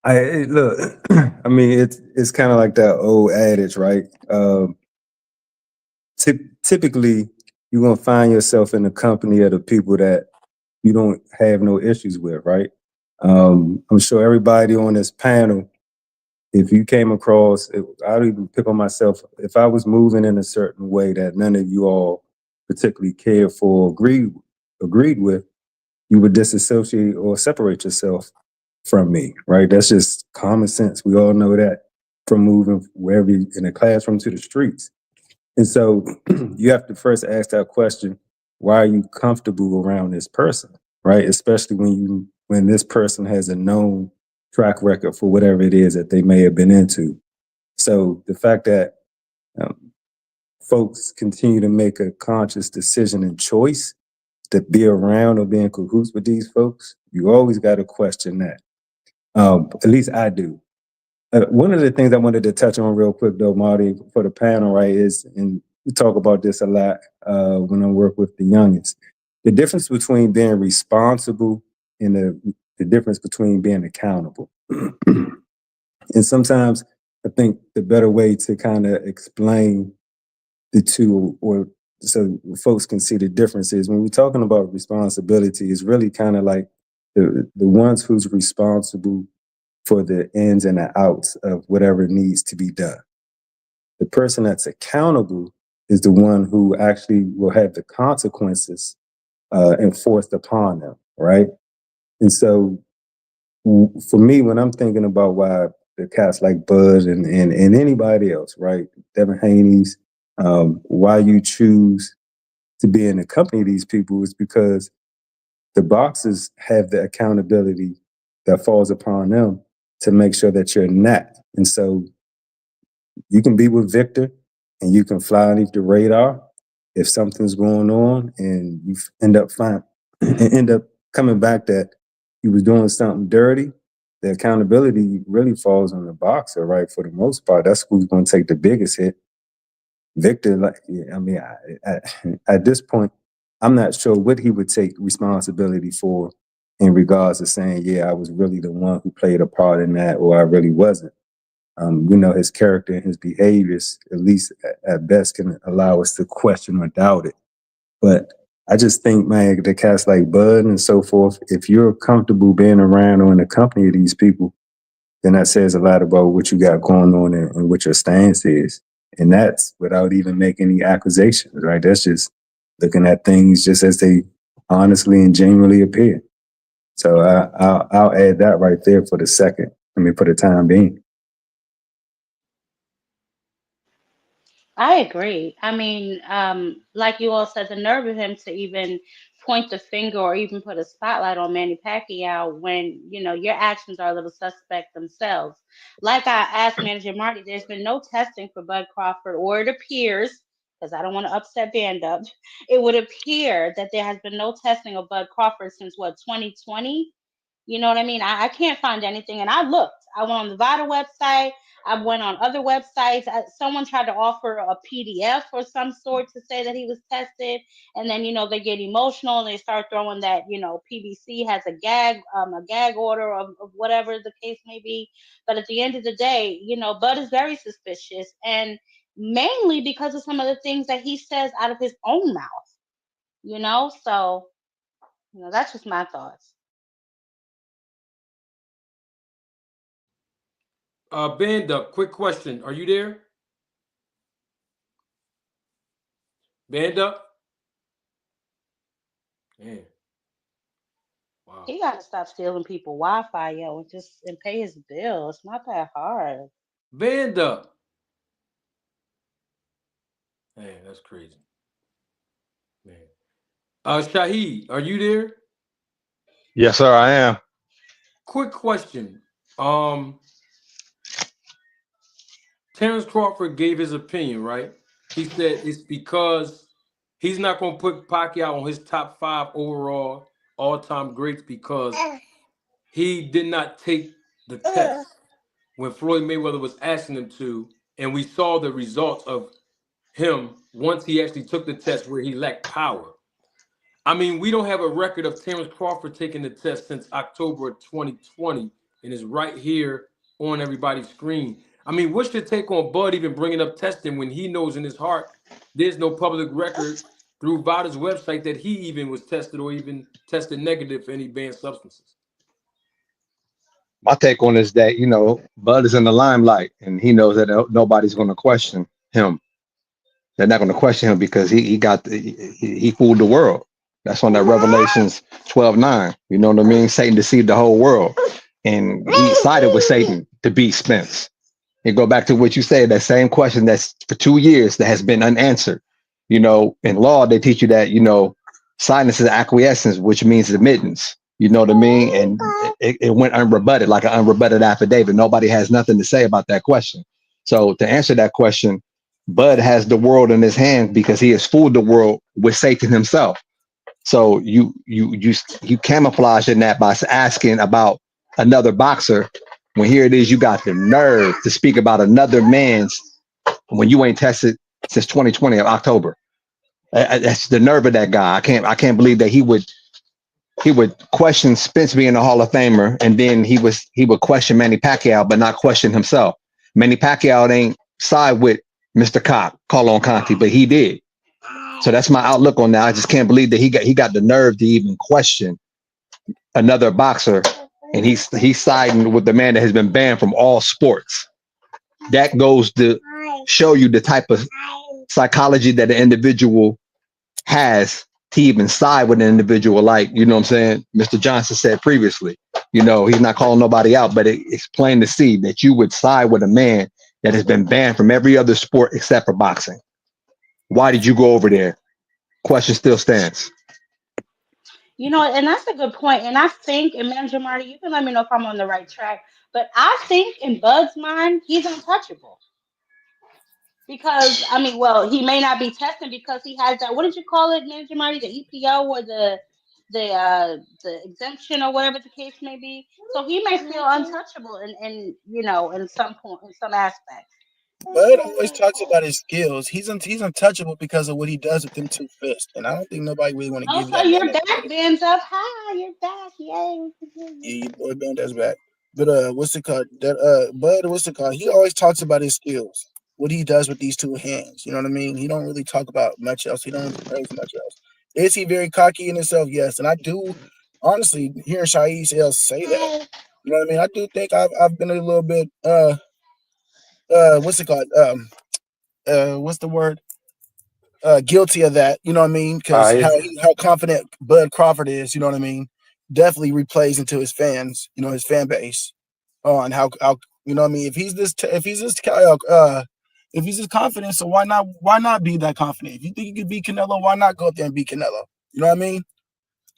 Look, I mean, it's kind of like that old adage, right? typically you're gonna find yourself in the company of the people that you don't have no issues with, right? I'm sure everybody on this panel, if you came across, I'd even pick on myself, if I was moving in a certain way that none of you all particularly cared for, agreed with, you would disassociate or separate yourself from me, right? That's just common sense. We all know that from moving wherever in the classroom to the streets. And so you have to first ask that question, why are you comfortable around this person, right? Especially when this person has a known track record for whatever it is that they may have been into. So the fact that folks continue to make a conscious decision and choice to be around or be in cahoots with these folks, you always got to question that. At least I do. One of the things I wanted to touch on real quick, though, Marty, for the panel, right, is, and we talk about this a lot when I work with the youngest, the difference between being responsible and the difference between being accountable. And sometimes I think the better way to kind of explain the two, or so folks can see the difference, is when we're talking about responsibility, is really kind of like the ones who's responsible for the ins and the outs of whatever needs to be done. The person that's accountable is the one who actually will have the consequences enforced upon them, right? And so for me, when I'm thinking about why the cats like Bud and anybody else, right, Devin Haney's, why you choose to be in the company of these people is because the boxers have the accountability that falls upon them to make sure that you're not. And so you can be with Victor and you can fly underneath the radar if something's going on and you end up coming back that you was doing something dirty. The accountability really falls on the boxer, right? For the most part, that's who's going to take the biggest hit. Victor, like, I mean, at this point, I'm not sure what he would take responsibility for in regards to saying, yeah, I was really the one who played a part in that, or I really wasn't. We know his character and his behaviors, at least at best, can allow us to question or doubt it. But I just think, man, the cats like Bud and so forth, if you're comfortable being around or in the company of these people, then that says a lot about what you got going on and what your stance is. And that's without even making any accusations, right? That's just looking at things just as they honestly and genuinely appear. So I'll add that right there for the time being.
I agree. I mean, like you all said, the nerve of him to even point the finger or even put a spotlight on Manny Pacquiao when, you know, your actions are a little suspect themselves. Like I asked Manager Marty, there's been no testing for Bud Crawford, or it appears, because I don't want to upset Band Up, it would appear that there has been no testing of Bud Crawford since what, 2020? You know what I mean? I can't find anything. And I looked. I went on the VADA website. I went on other websites. Someone tried to offer a PDF or some sort to say that he was tested. And then, you know, they get emotional and they start throwing that, you know, PBC has a gag order of whatever the case may be. But at the end of the day, you know, Bud is very suspicious. And mainly because of some of the things that he says out of his own mouth, you know? So, you know, that's just my thoughts.
Band Up, quick question. Are you there? Band Up? Man. Wow.
He gotta stop stealing people Wi-Fi, yo, and pay his bill. It's not that hard.
Band Up. Man, that's crazy. Man. Shaheed, are you there?
Yes, sir, I am.
Quick question. Terence Crawford gave his opinion, right? He said it's because he's not going to put Pacquiao on his top 5 overall all-time greats because he did not take the test when Floyd Mayweather was asking him to, and we saw the results of him once he actually took the test where he lacked power. I mean, we don't have a record of Terence Crawford taking the test since October of 2020, and it's right here on everybody's screen. I mean, what's your take on Bud even bringing up testing when he knows in his heart there's no public record through VADA's website that he even was tested or even tested negative for any banned substances.
My take on is that, you know, Bud is in the limelight and he knows that nobody's going to question him. They're not going to question him because he fooled the world. That's on that Revelations 12:9. You know what I mean? Satan deceived the whole world, and he sided with Satan to beat Spence. And go back to what you said, that same question that's for 2 years that has been unanswered. You know, in law, they teach you that, you know, silence is acquiescence, which means admittance. You know what I mean? And it went unrebutted, like an unrebutted affidavit. Nobody has nothing to say about that question. So to answer that question, Bud has the world in his hand because he has fooled the world with Satan himself. So you camouflage in that by asking about another boxer when here it is, you got the nerve to speak about another man's when you ain't tested since 2020 of October. That's the nerve of that guy. I can't believe that he would question Spence being a Hall of Famer, and then he would question Manny Pacquiao, but not question himself. Manny Pacquiao ain't side with Mr. Call on Conte, but he did. So that's my outlook on that. I just can't believe that he got the nerve to even question another boxer, and he's siding with the man that has been banned from all sports. That goes to show you the type of psychology that an individual has to even side with an individual, like, you know what I'm saying, Mr. Johnson said previously. You know, he's not calling nobody out, but it's plain to see that you would side with a man that has been banned from every other sport except for boxing. Why did you go over there? Question still stands.
You know, and that's a good point. And I think, and Manager Marty, you can let me know if I'm on the right track. But I think in Bud's mind, he's untouchable. Because, I mean, well, he may not be testing because he has that, what did you call it, Manager Marty? The EPO or the exemption or whatever the case may be. So he may feel untouchable in you know, in some point, in some aspect.
Bud always talks about his skills. He's untouchable because of what he does with them two fists, and I don't think nobody really want to give
So
that.
you're back, Ben's up. Hi, you're back. Yay.
Yeah, your boy Band's back. But what's it called? Bud, what's it called? He always talks about his skills, what he does with these two hands. You know what I mean? He don't really talk about much else. He don't praise much else. Is he very cocky in himself? Yes, and I do honestly hearing Shahid say that. You know what I mean? I do think I've been a little bit what's it called? What's the word? Guilty of that, you know what I mean? Because how confident Bud Crawford is, you know what I mean? Definitely replays into his fans, you know, his fan base on how you know what I mean? If he's this confident, so why not be that confident? If you think you could beat Canelo, why not go up there and beat Canelo? You know what I mean?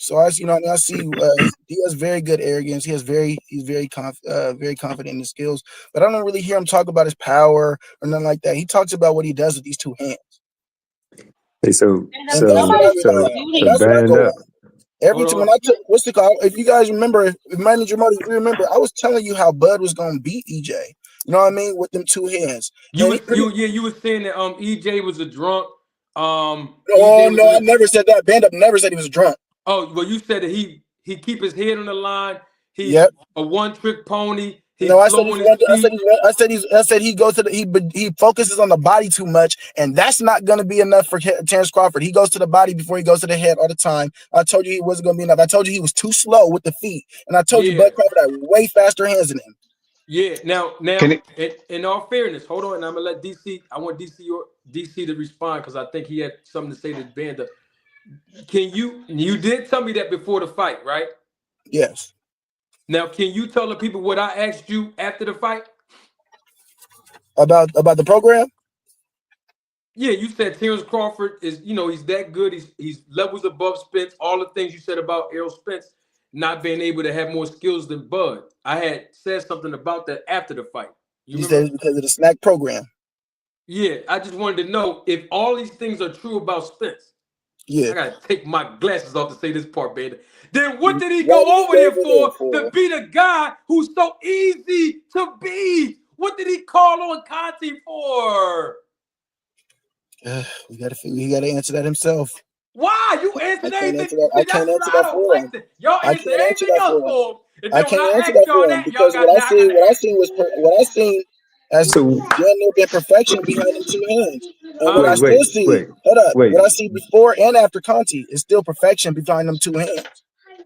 So I see he has very good arrogance. He's very confident in his skills, but I don't really hear him talk about his power or nothing like that. He talks about what he does with these two hands.
Hey, so
That's what I go on. Every time when I took what's the call? If you guys remember, if Manager Marty, if you remember, I was telling you how Bud was gonna beat EJ. You know what I mean? With them two hands.
You were saying that EJ was a drunk.
No, I never said that. Band Up never said he was a drunk.
Oh, well, you said that he keep his head on the line. He's a one-trick pony.
No, I said he goes to he focuses on the body too much, and that's not going to be enough for Terence Crawford. He goes to the body before he goes to the head all the time. I told you he wasn't going to be enough. I told you he was too slow with the feet, and I told you Bud Crawford had way faster hands than him.
Yeah. Now, in all fairness, hold on, and I'm gonna let DC. I want DC to respond because I think he had something to say to Banda. Can you did tell me that before the fight, right?
Yes.
Now, can you tell the people what I asked you after the fight?
About the program?
Yeah, you said Terence Crawford is, he's that good. He's levels above Spence. All the things you said about Errol Spence not being able to have more skills than Bud. I had said something about that after the fight.
You said it's because of the SNAC program.
Yeah, I just wanted to know if all these things are true about Spence.
Yeah.
I gotta take my glasses off to say this part, baby. Then what did he go over there for to beat a guy who's so easy to beat? What did he call on Conte for?
He got to answer that himself.
Why? You answered anything.
I can't answer that for him.
Y'all answer anything else for him.
I can't answer that for him because what I seen as
So
damn near been perfection behind them two hands. And what I still see,
wait,
hold up,
wait.
what I see before and after Conte is still perfection behind them two hands.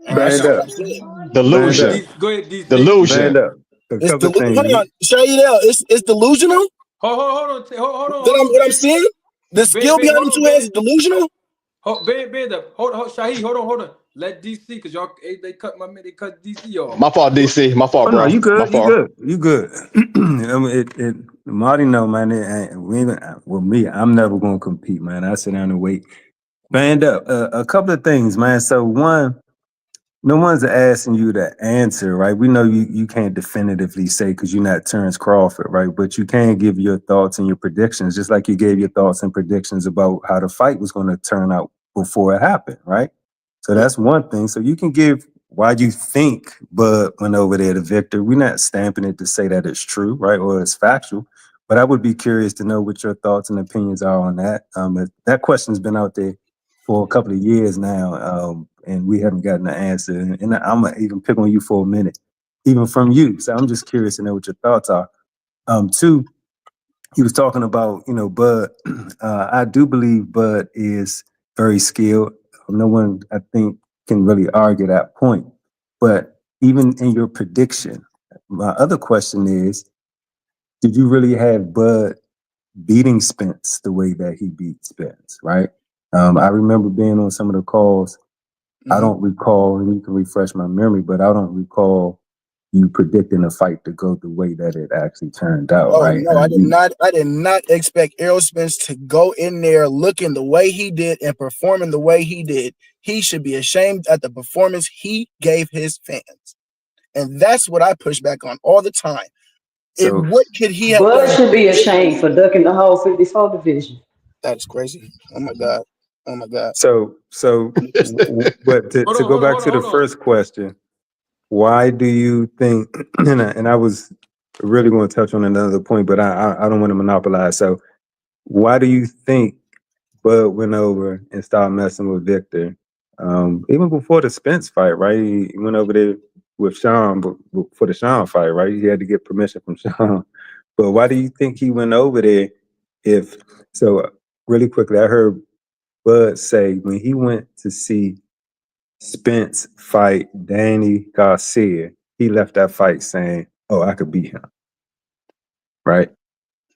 And that's
Band
just what
up.
I'm saying.
Band up.
Go ahead, DC.
Band up. A
It's
couple of things.
hold on, Shadell, it's delusional.
Hold on,
What I'm seeing, the skill
Ben,
behind
hold
them
on,
two hands
Ben.
is delusional.
Ben up. Hold, Shaheed, hold on. Let DC, because y'all, they cut DC off.
My fault, DC. My fault,
Oh no,
bro.
you
My
good. You
fault.
good. You good. I mean, Marty, no, man. With me, I'm never gonna compete, man. I sit down and wait. Band up. A couple of things, man. So one, no one's asking you to answer, right? We know you can't definitively say because you're not Terence Crawford, right? But you can give your thoughts and your predictions, just like you gave your thoughts and predictions about how the fight was going to turn out before it happened, right? So that's one thing. So you can give why you think Bud went over there to Victor. We're not stamping it to say that it's true, right? Or it's factual. But I would be curious to know what your thoughts and opinions are on that. That question's been out there for a couple of years now, and we haven't gotten an answer. And I'm gonna even pick on you for a minute, even from you. So I'm just curious to know what your thoughts are. Two, he was talking about, Bud. I do believe Bud is very skilled. No one, I think, can really argue that point. But even in your prediction, my other question is, did you really have Bud beating Spence the way that he beat Spence, right? I remember being on some of the calls. I don't recall, and you can refresh my memory, but I don't recall you predicting a fight to go the way that it actually turned out,
Oh
right?
no, I did not expect Errol Spence to go in there looking the way he did and performing the way he did. He should be ashamed at the performance he gave his fans. And that's what I push back on all the time.
So
What could he have
Bud
done?
should be ashamed for ducking the whole 54 division.
That's crazy. Oh my God. Oh my God.
But to go back to the first question, why do you think, and I was really going to touch on another point, but I don't want to monopolize. So why do you think Bud went over and started messing with Victor? Even before the Spence fight, right? He went over there with Sean, but for the Sean fight, right? He had to get permission from Sean. But why do you think he went over there? Really quickly, I heard Bud say when he went to see Spence fight Danny Garcia, he left that fight saying, "Oh, I could beat him." Right?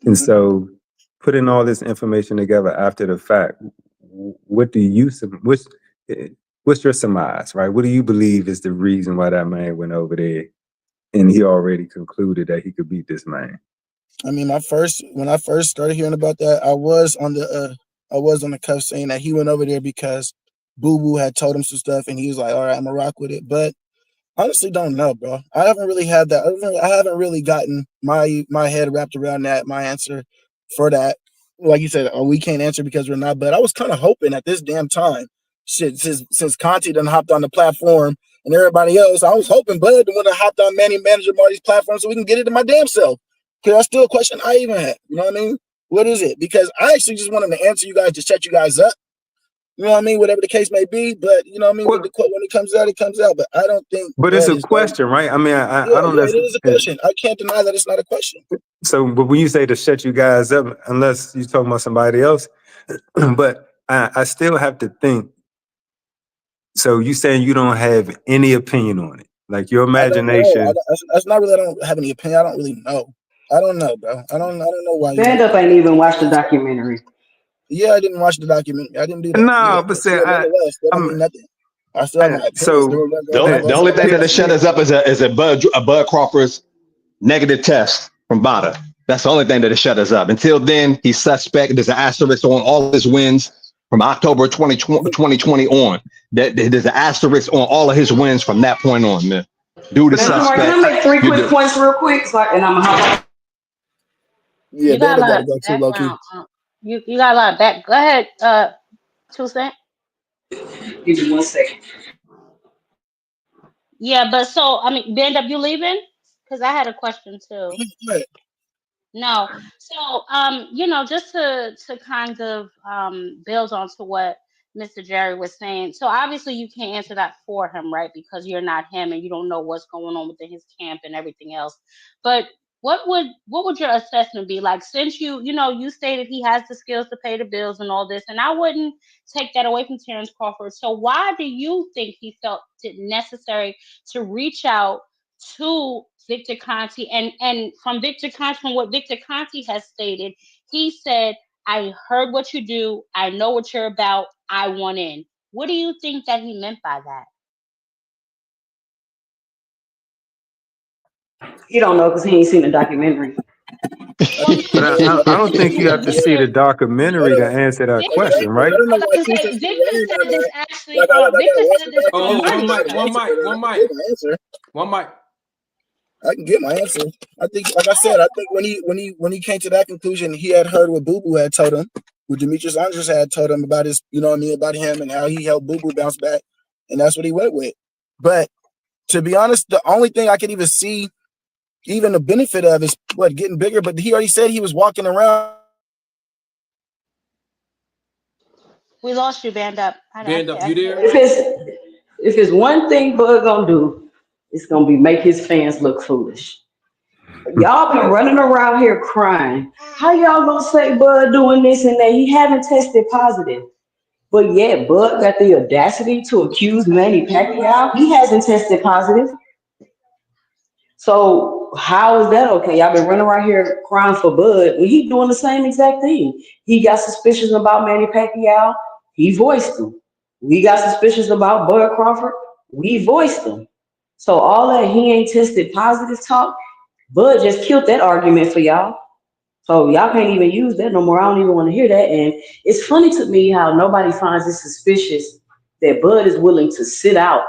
And so putting all this information together after the fact, what do you what's your surmise, right? What do you believe is the reason why that man went over there and he already concluded that he could beat this man?
I mean, when I first started hearing about that, I was on the cuff saying that he went over there because Boo Boo had told him some stuff, and he was like, "All right, I'm gonna rock with it." But honestly, don't know, bro. I haven't really had that. I haven't really gotten my head wrapped around that. My answer for that, like you said, we can't answer because we're not. But I was kind of hoping at this damn time, shit, since Conte done hopped on the platform and everybody else, I was hoping Bud would have hopped on Manny Manager Marty's platform so we can get it to my damn self. Because that's still a question I even had. You know what I mean? What is it? Because I actually just wanted to answer you guys to shut you guys up. You know what I mean? Whatever the case may be, but you know what I mean. When it comes out, it comes out. But I don't think.
But it's a question, right? I mean, I don't know.
It is a question. I can't deny that it's not a question.
So, but when you say to shut you guys up, unless you're talking about somebody else, but I still have to think. So you saying you don't have any opinion on it? Like your imagination?
That's not really. I don't have any opinion. I don't really know. I don't know, bro. I don't know why you.
Stand up ain't even watched the documentary.
Yeah, I didn't watch the documentary. I didn't do that.
No, but say
nonetheless, that don't mean nothing. I still have my opinions.
The only thing that'll shut us up is a Bud Crawford's negative test from Bada. That's the only thing that'll shut us up. Until then, he's suspect. There's an asterisk on all his wins from October 2020 on. There's an asterisk on all of his wins from that point on, man. Dude is suspect.
Can I make 3 quick points real quick? And I'm gonna
Yeah,
you got a lot
gotta
of
go too low key.
background. You got a lot of back. Go ahead, 2 Cent.
give me 1 second.
Yeah, but so I mean, Bend up, you leaving? Because I had a question too. No, so just to kind of build onto what Mr. Jerry was saying. So obviously you can't answer that for him, right? Because you're not him and you don't know what's going on within his camp and everything else. But what would your assessment be? Like, since you stated he has the skills to pay the bills and all this, and I wouldn't take that away from Terence Crawford. So why do you think he felt it necessary to reach out to Victor Conte? And from what Victor Conte has stated, he said, I heard what you do, I know what you're about, I want in. What do you think that he meant by that?
He don't know because he ain't seen the documentary.
Well,
But I don't think you have to see the documentary to answer that question, right?
I don't know why
Victor
Keisha's still
said
in there,
this
man.
actually
Like
on
I
Victor
gotta
said
answer,
this
but
on
Oh,
Marty's show.
one mic.
I can get my answer. I think, like I said, I think when he came to that conclusion, he had heard what Boo Boo had told him, what Demetrius Andres had told him about his, about him and how he helped Boo Boo bounce back, and that's what he went with. But to be honest, the only thing I could even see, even the benefit of, is getting bigger. But he already said he was walking around.
We lost you, Band Up.
Band Up, you there?
If it's one thing Bud gonna do, it's gonna be make his fans look foolish. Y'all been running around here crying. How y'all gonna say Bud doing this and that? He haven't tested positive. But yet Bud got the audacity to accuse Manny Pacquiao. He hasn't tested positive. So how is that okay? Y'all been running around here crying for Bud when he doing the same exact thing. He got suspicions about Manny Pacquiao. He voiced them. We got suspicions about Bud Crawford. We voiced them. So all that he ain't tested positive talk, Bud just killed that argument for y'all. So y'all can't even use that no more. I don't even want to hear that. And it's funny to me how nobody finds it suspicious that Bud is willing to sit out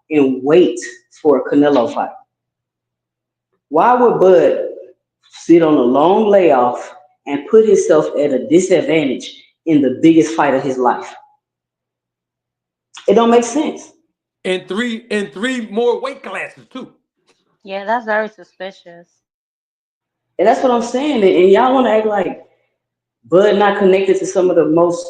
and wait for a Canelo fight. Why would Bud sit on a long layoff and put himself at a disadvantage in the biggest fight of his life? It don't make sense.
And three more weight classes too.
Yeah, that's very suspicious.
And that's what I'm saying. And y'all want to act like Bud not connected to some of the most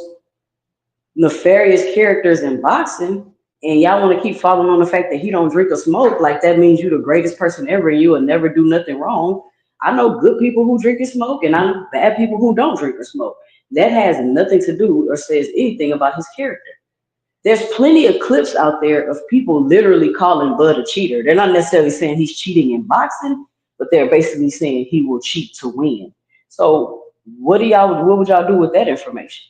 nefarious characters in boxing, and y'all want to keep following on the fact that he don't drink or smoke, like that means you the greatest person ever and you will never do nothing wrong. I know good people who drink and smoke, and I know bad people who don't drink or smoke. That has nothing to do or says anything about his character. There's plenty of clips out there of people literally calling Bud a cheater. They're not necessarily saying he's cheating in boxing, but they're basically saying he will cheat to win. So what would y'all do with that information?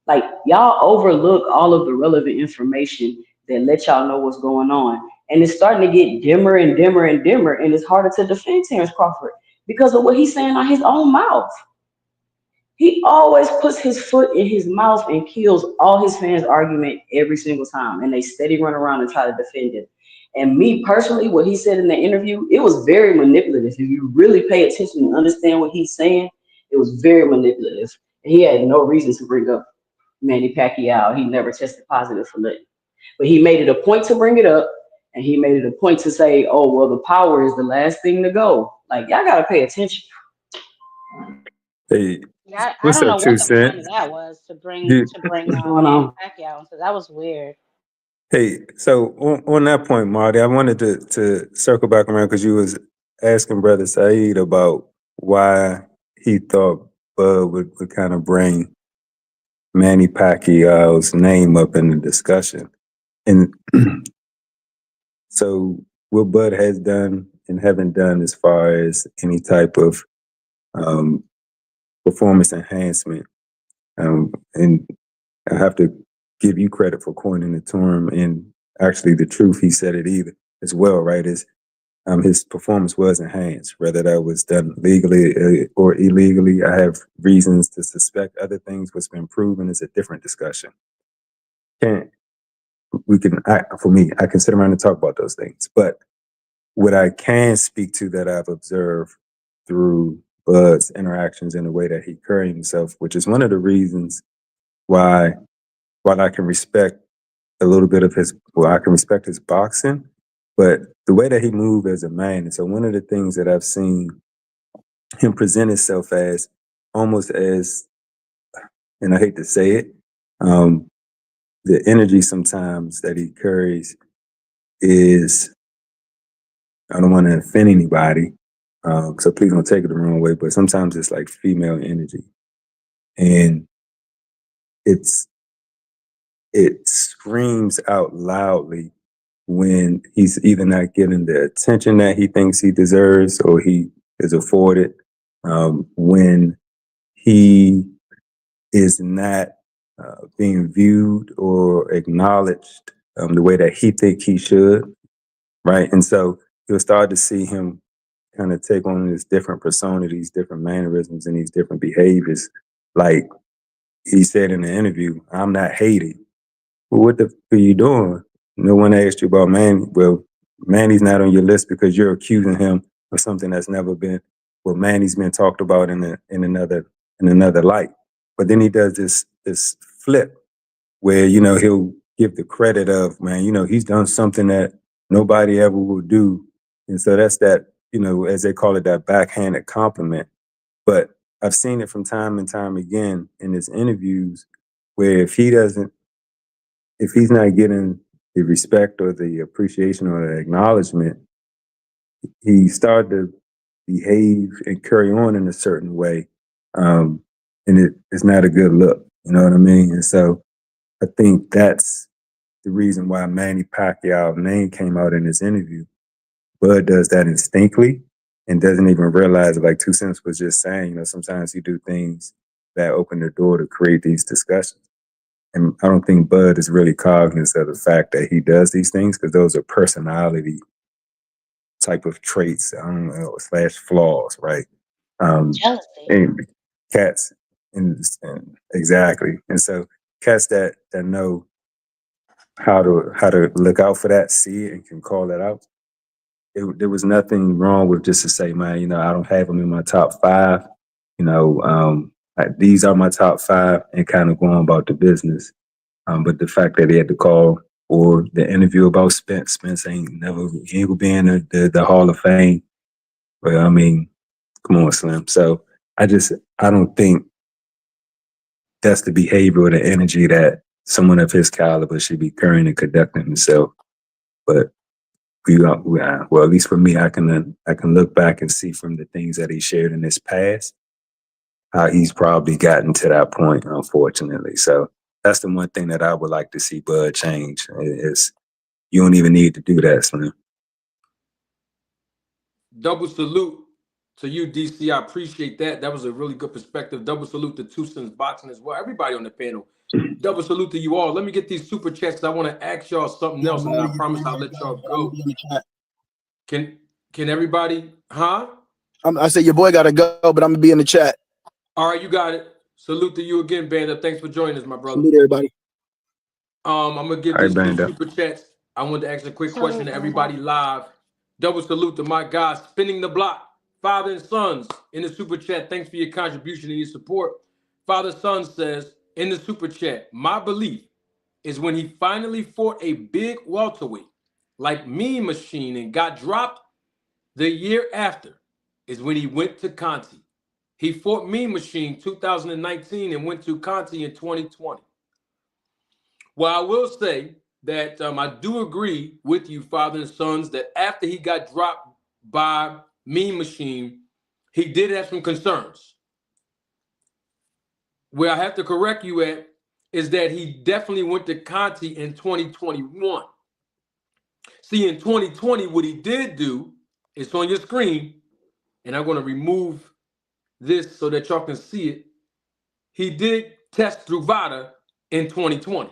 Like, y'all overlook all of the relevant information that let y'all know what's going on. And it's starting to get dimmer and dimmer and dimmer, and it's harder to defend Terence Crawford because of what he's saying on his own mouth. He always puts his foot in his mouth and kills all his fans' argument every single time, and they steady run around and try to defend it. And me personally, what he said in the interview, it was very manipulative. If you really pay attention and understand what he's saying, it was very manipulative. And he had no reason to bring up Manny Pacquiao. He never tested positive for nothing. But he made it a point to bring it up, and he made it a point to say, oh, well, the power is the last thing to go. Like, y'all got to pay attention.
Hey,
Yeah, I
what's
don't
up,
know what the
2 Cent?
point of that was to bring
You,
What's going
Manny
on?
Pacquiao. So that was weird.
hey, so on that point, Marty, I wanted to circle back around because you was asking Brother Saeed about why he thought Bud would kind of bring Manny Pacquiao's name up in the discussion. And so what Bud has done and haven't done as far as any type of performance enhancement. And I have to give you credit for coining the term, and actually the truth, he said it either as well, right? Is his performance was enhanced, whether that was done legally or illegally. I have reasons to suspect other things. What's been proven is a different discussion. For me, I can sit around and talk about those things. But what I can speak to that I've observed through Bud's interactions and the way that he carried himself, which is one of the reasons why, while I can respect a little bit of I can respect his boxing, but the way that he moved as a man. And so one of the things that I've seen him present himself as, almost as, and I hate to say it, the energy sometimes that he carries is, I don't want to offend anybody, So please don't take it the wrong way, but sometimes it's like female energy. And it screams out loudly when he's either not getting the attention that he thinks he deserves or he is afforded, when he is not being viewed or acknowledged the way that he think he should, right? And so you'll start to see him kind of take on this different persona, these different mannerisms and these different behaviors. Like he said in the interview, "I'm not hated." Well, what the f are you doing? No one asked you about Manny. Well, Manny's not on your list because you're accusing him of something that's never been. Well, Manny's been talked about in another light. But then he does this flip where he'll give the credit of, man, he's done something that nobody ever will do, and so that's that, as they call it, that backhanded compliment. But I've seen it from time and time again in his interviews where if he's not getting the respect or the appreciation or the acknowledgement, he started to behave and carry on in a certain way. And it's not a good look. You know what I mean? And so I think that's the reason why Manny Pacquiao's name came out in this interview. Bud does that instinctively and doesn't even realize, like Two Cents was just saying, sometimes you do things that open the door to create these discussions. And I don't think Bud is really cognizant of the fact that he does these things because those are personality type of traits, / flaws, right?
Jealousy.
And cats, and exactly. And so cats that know how to look out for that, see it, and can call that out. There was nothing wrong with just to say, man, I don't have them in my top 5. These are my top 5, and kind of going about the business. But the fact that he had to call or the interview about Spence he ain't gonna be in the Hall of Fame. But I mean, come on, Slim. So I don't think that's the behavior or the energy that someone of his caliber should be carrying and conducting himself. But well, at least for me, I can look back and see from the things that he shared in his past how he's probably gotten to that point, unfortunately. So that's the one thing that I would like to see Bud change. Is you don't even need to do that, Slim.
Double salute to you, DC. I appreciate that. That was a really good perspective. Double salute to Two Cents Boxing as well. Everybody on the panel. Double salute to you all. Let me get these super chats because I want to ask y'all something else, and then I promise I'll let y'all go. Can everybody? Huh?
I said your boy gotta go, but I'm gonna be in the chat.
All right, you got it. Salute to you again, Banda. Thanks for joining us, my brother.
Salute everybody.
I'm gonna give
All
this
right,
two
Banda.
super chats. I wanted to ask a quick
Salute,
question to
Banda.
everybody live. Double salute to my guys spinning the block, Father and Sons in the super chat. Thanks for your contribution and your support. Father Son says in the super chat, my belief is when he finally fought a big welterweight like Mean Machine and got dropped the year after is when he went to Conte. He fought Mean Machine 2019 and went to Conte in 2020. Well, I will say that I do agree with you, Father and Sons, that after he got dropped by Mean Machine, he did have some concerns. Where I have to correct you at is that he definitely went to Conte in 2021. See, in 2020, what he did do, it's on your screen, and I'm going to remove this so that y'all can see it. He did test through VADA in 2020.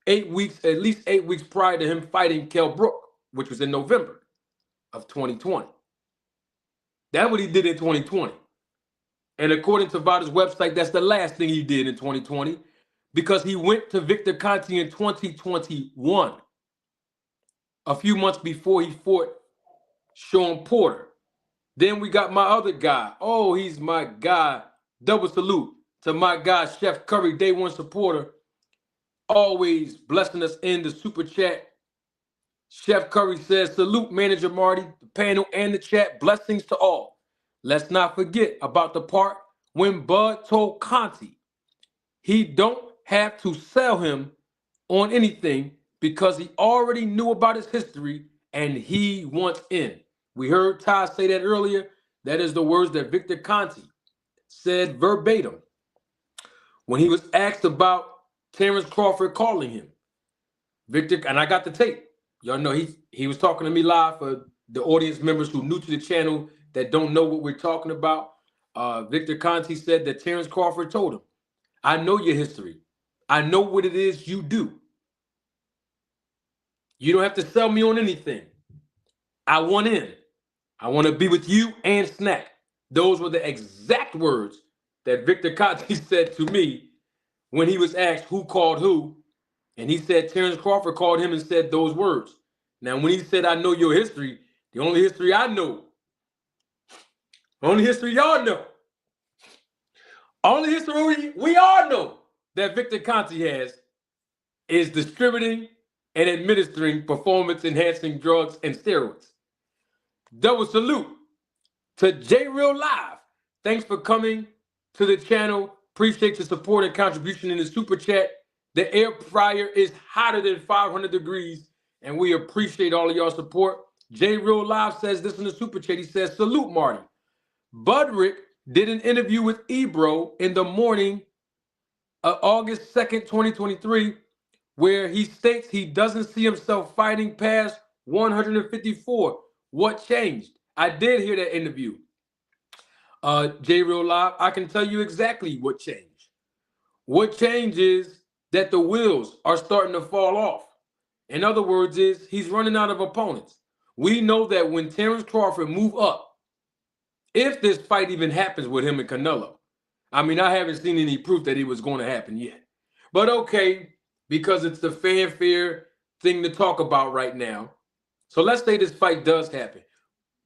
8 weeks, at least 8 weeks prior to him fighting Kell Brook, which was in November of 2020. That's what he did in 2020. And according to VADA's website, that's the last thing he did in 2020 because he went to Victor Conte in 2021, a few months before he fought Sean Porter. Then we got my other guy. Oh, he's my guy. Double salute to my guy, Chef Curry, Day One supporter, always blessing us in the super chat. Chef Curry says, salute Manager Marty, the panel, and the chat. Blessings to all. Let's not forget about the part when Bud told Conte he don't have to sell him on anything because he already knew about his history and he wants in. We heard Ty say that earlier. That is the words that Victor Conte said verbatim when he was asked about Terence Crawford calling him. Victor, and I got the tape. Y'all know he was talking to me live for the audience members who are new to the channel that don't know what we're talking about. Victor Conte said that Terence Crawford told him, I know your history. I know what it is you do. You don't have to sell me on anything. I want in. I want to be with you and SNAC. Those were the exact words that Victor Conte said to me when he was asked who called who. And he said Terence Crawford called him and said those words. Now, when he said, I know your history, the only history I know, only history y'all know, only history we all know that Victor Conte has is distributing and administering performance-enhancing drugs and steroids. Double salute to J Real Live. Thanks for coming to the channel. Appreciate your support and contribution in the super chat. The air fryer is hotter than 500 degrees, and we appreciate all of y'all support. J Real Live says this in the super chat. He says, salute, Marty. Budrick did an interview with Ebro in the morning of August 2nd, 2023, where he states he doesn't see himself fighting past 154. What changed? I did hear that interview. J Real Live, I can tell you exactly what changed. What changed is that the wheels are starting to fall off. In other words, is he's running out of opponents. We know that when Terence Crawford move up, if this fight even happens with him and Canelo, I mean, I haven't seen any proof that it was going to happen yet. But okay, because it's the fanfare thing to talk about right now. So let's say this fight does happen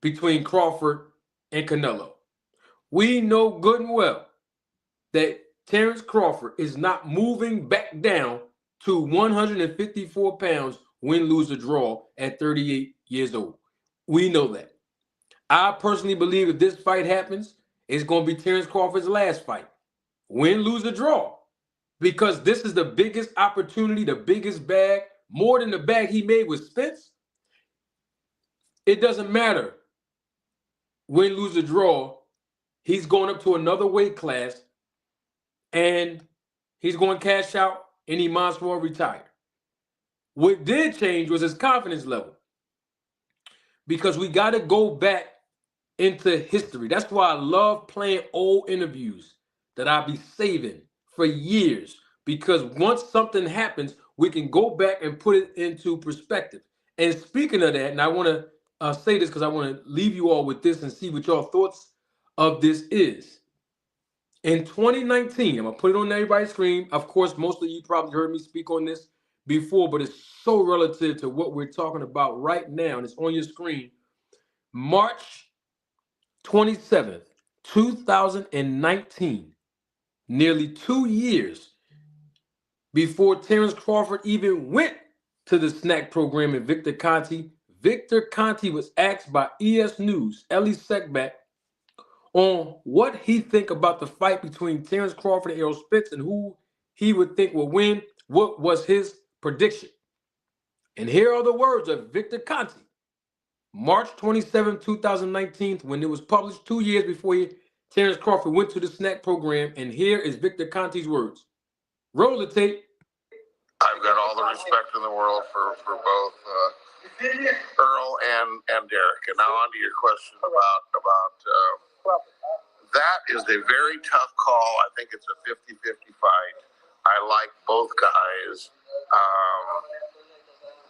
between Crawford and Canelo. We know good and well that Terence Crawford is not moving back down to 154 pounds, win, lose, or draw at 38 years old. We know that. I personally believe if this fight happens, it's going to be Terence Crawford's last fight. Win, lose, or draw. Because this is the biggest opportunity, the biggest bag, more than the bag he made with Spence. It doesn't matter. Win, lose, or draw. He's going up to another weight class, and he's going to cash out, and Iman will retire. What did change was his confidence level, because we got to go back into history. That's why I love playing old interviews that I'll be saving for years, because once something happens, we can go back and put it into perspective. And speaking of that, and I want to say this because I want to leave you all with this and see what your thoughts of this is. In 2019, I'm going to put it on everybody's screen. Of course, most of you probably heard me speak on this before, but it's so relative to what we're talking about right now, and it's on your screen. March 27th, 2019, nearly 2 years before Terence Crawford even went to the SNAC program in Victor Conte was asked by ES News, Ellie Seckback, on what he think about the fight between Terence Crawford and Errol Spence and who he would think will win. What was his prediction? And here are the words of Victor Conte, March 27, 2019, when it was published 2 years before Terence Crawford went to the SNAC program. And here is Victor Conte's words. Roll the tape.
I've got all the respect in the world for both Earl and Derek. And now on to your question about that is a very tough call. I think it's a 50-50 fight. I like both guys.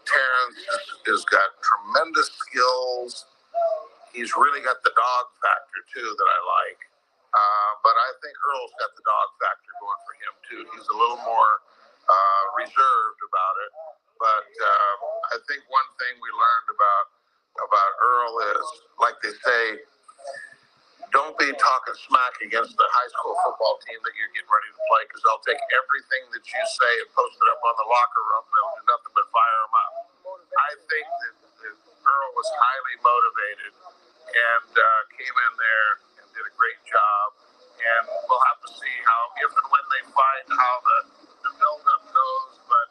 Terence has got tremendous skills. He's really got the dog factor, too, that I like. But I think Earl's got the dog factor going for him, too. He's a little more reserved about it. But I think one thing we learned about Earl is, like they say, don't be talking smack against the high school football team that you're getting ready to play, because they'll take everything that you say and post it up on the locker room. They'll do nothing but fire them up. I think that Earl was highly motivated and came in there and did a great job. And we'll have to see how, if and when they fight, how the build-up goes. But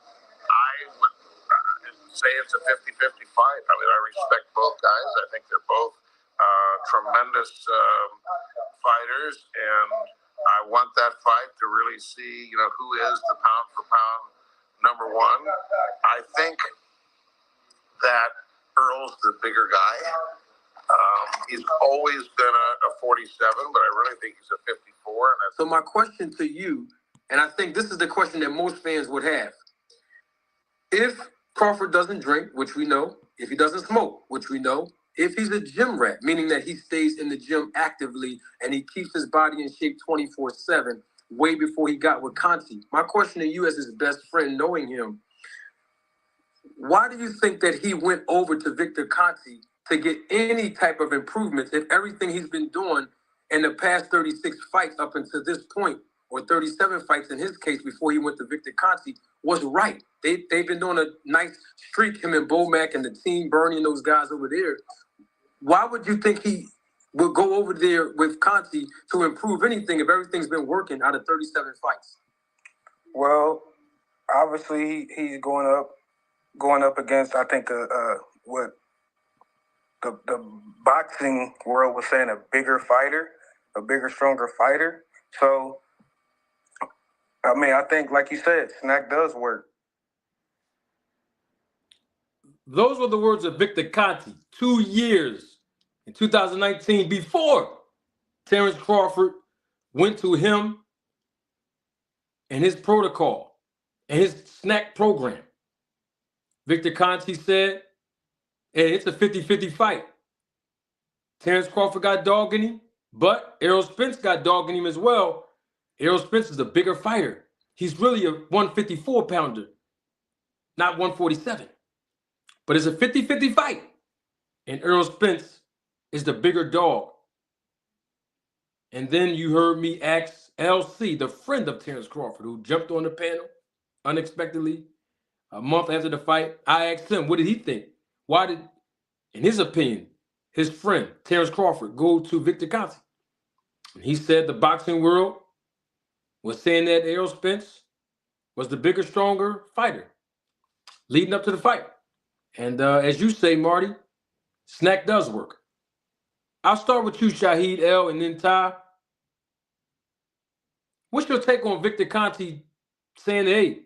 I would say say it's a 50-50 fight. I mean, I respect both guys. I think they're both tremendous fighters, and I want that fight to really see, who is the pound for pound number one. I think that Earl's the bigger guy. He's always been a 47, but I really think he's a 54.
So my question to you, and I think this is the question that most fans would have. If Crawford doesn't drink, which we know, if he doesn't smoke, which we know, if he's a gym rat, meaning that he stays in the gym actively and he keeps his body in shape 24/7, way before he got with Conte, my question to you as his best friend, knowing him, why do you think that he went over to Victor Conte to get any type of improvements if everything he's been doing in the past 36 fights up until this point, or 37 fights in his case before he went to Victor Conte, was right? They've been doing a nice streak, him and Bomac and the team, Bernie and those guys over there. Why would you think he would go over there with Conte to improve anything if everything's been working out of 37 fights?
Well, obviously he's going up against, I think, what the boxing world was saying, a bigger fighter, a bigger, stronger fighter. So, I mean, I think, like you said, SNAC does work.
Those were the words of Victor Conte 2 years in 2019 before Terence Crawford went to him and his protocol and his SNAC program. Victor Conte said, hey, it's a 50-50 fight. Terence Crawford got dog in him, but Errol Spence got dog in him as well. Errol Spence is a bigger fighter. He's really a 154-pounder, not 147. But it's a 50-50 fight. And Errol Spence is the bigger dog. And then you heard me ask LC, the friend of Terence Crawford, who jumped on the panel unexpectedly a month after the fight. I asked him, what did he think? Why did, in his opinion, his friend, Terence Crawford, go to Victor Conte? And he said the boxing world was saying that Errol Spence was the bigger, stronger fighter leading up to the fight. And as you say, Marty, SNAC does work. I'll start with you, Shahid L, and then Ty. What's your take on Victor Conte saying, hey,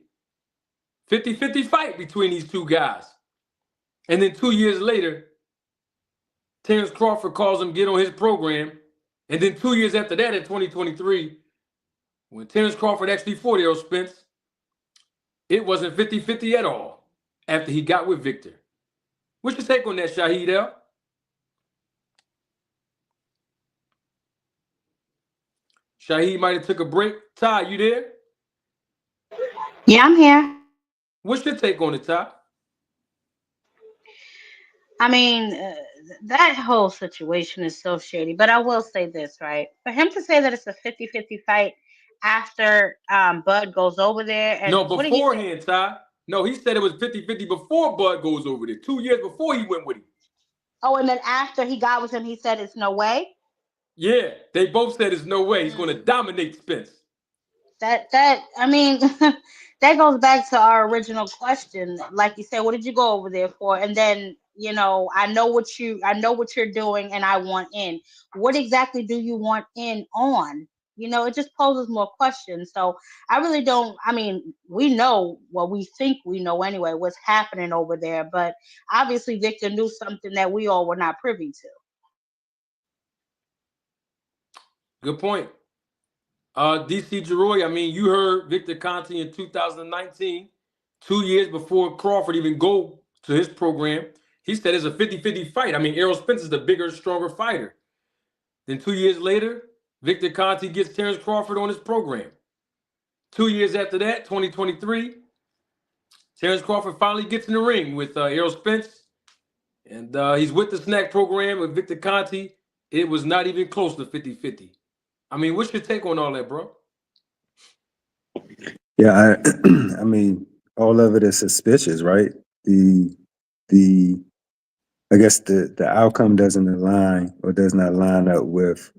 50-50 fight between these two guys? And then 2 years later, Terence Crawford calls him get on his program. And then 2 years after that, in 2023, when Terence Crawford actually fought Errol Spence, it wasn't 50-50 at all after he got with Victor. What's your take on that, Shahid L? Shahid might have took a break. Ty, you there?
Yeah, I'm here.
What's your take on it, Ty?
I mean, that whole situation is so shady. But I will say this, right? For him to say that it's a 50-50 fight after Bud goes over there. And
No,
what did he say?
beforehand, Ty. No, he said it was 50-50 before Bud goes over there. 2 years before he went with him.
Oh, and then after he got with him, he said it's no way?
Yeah, they both said there's no way he's going to dominate Spence.
I mean, that goes back to our original question. Like you said, what did you go over there for? And then, I know what you're doing and I want in. What exactly do you want in on? It just poses more questions. So I really don't, we know what we think we know anyway, what's happening over there. But obviously Victor knew something that we all were not privy to.
Good point. DC Giroy, you heard Victor Conte in 2019, 2 years before Crawford even go to his program. He said it's a 50-50 fight. Errol Spence is the bigger, stronger fighter. Then 2 years later, Victor Conte gets Terence Crawford on his program. 2 years after that, 2023, Terence Crawford finally gets in the ring with Errol Spence. And he's with the SNAC program with Victor Conte. It was not even close to 50-50. What's your take on all that, bro?
Yeah, all of it is suspicious, right? I guess the outcome doesn't align or does not line up with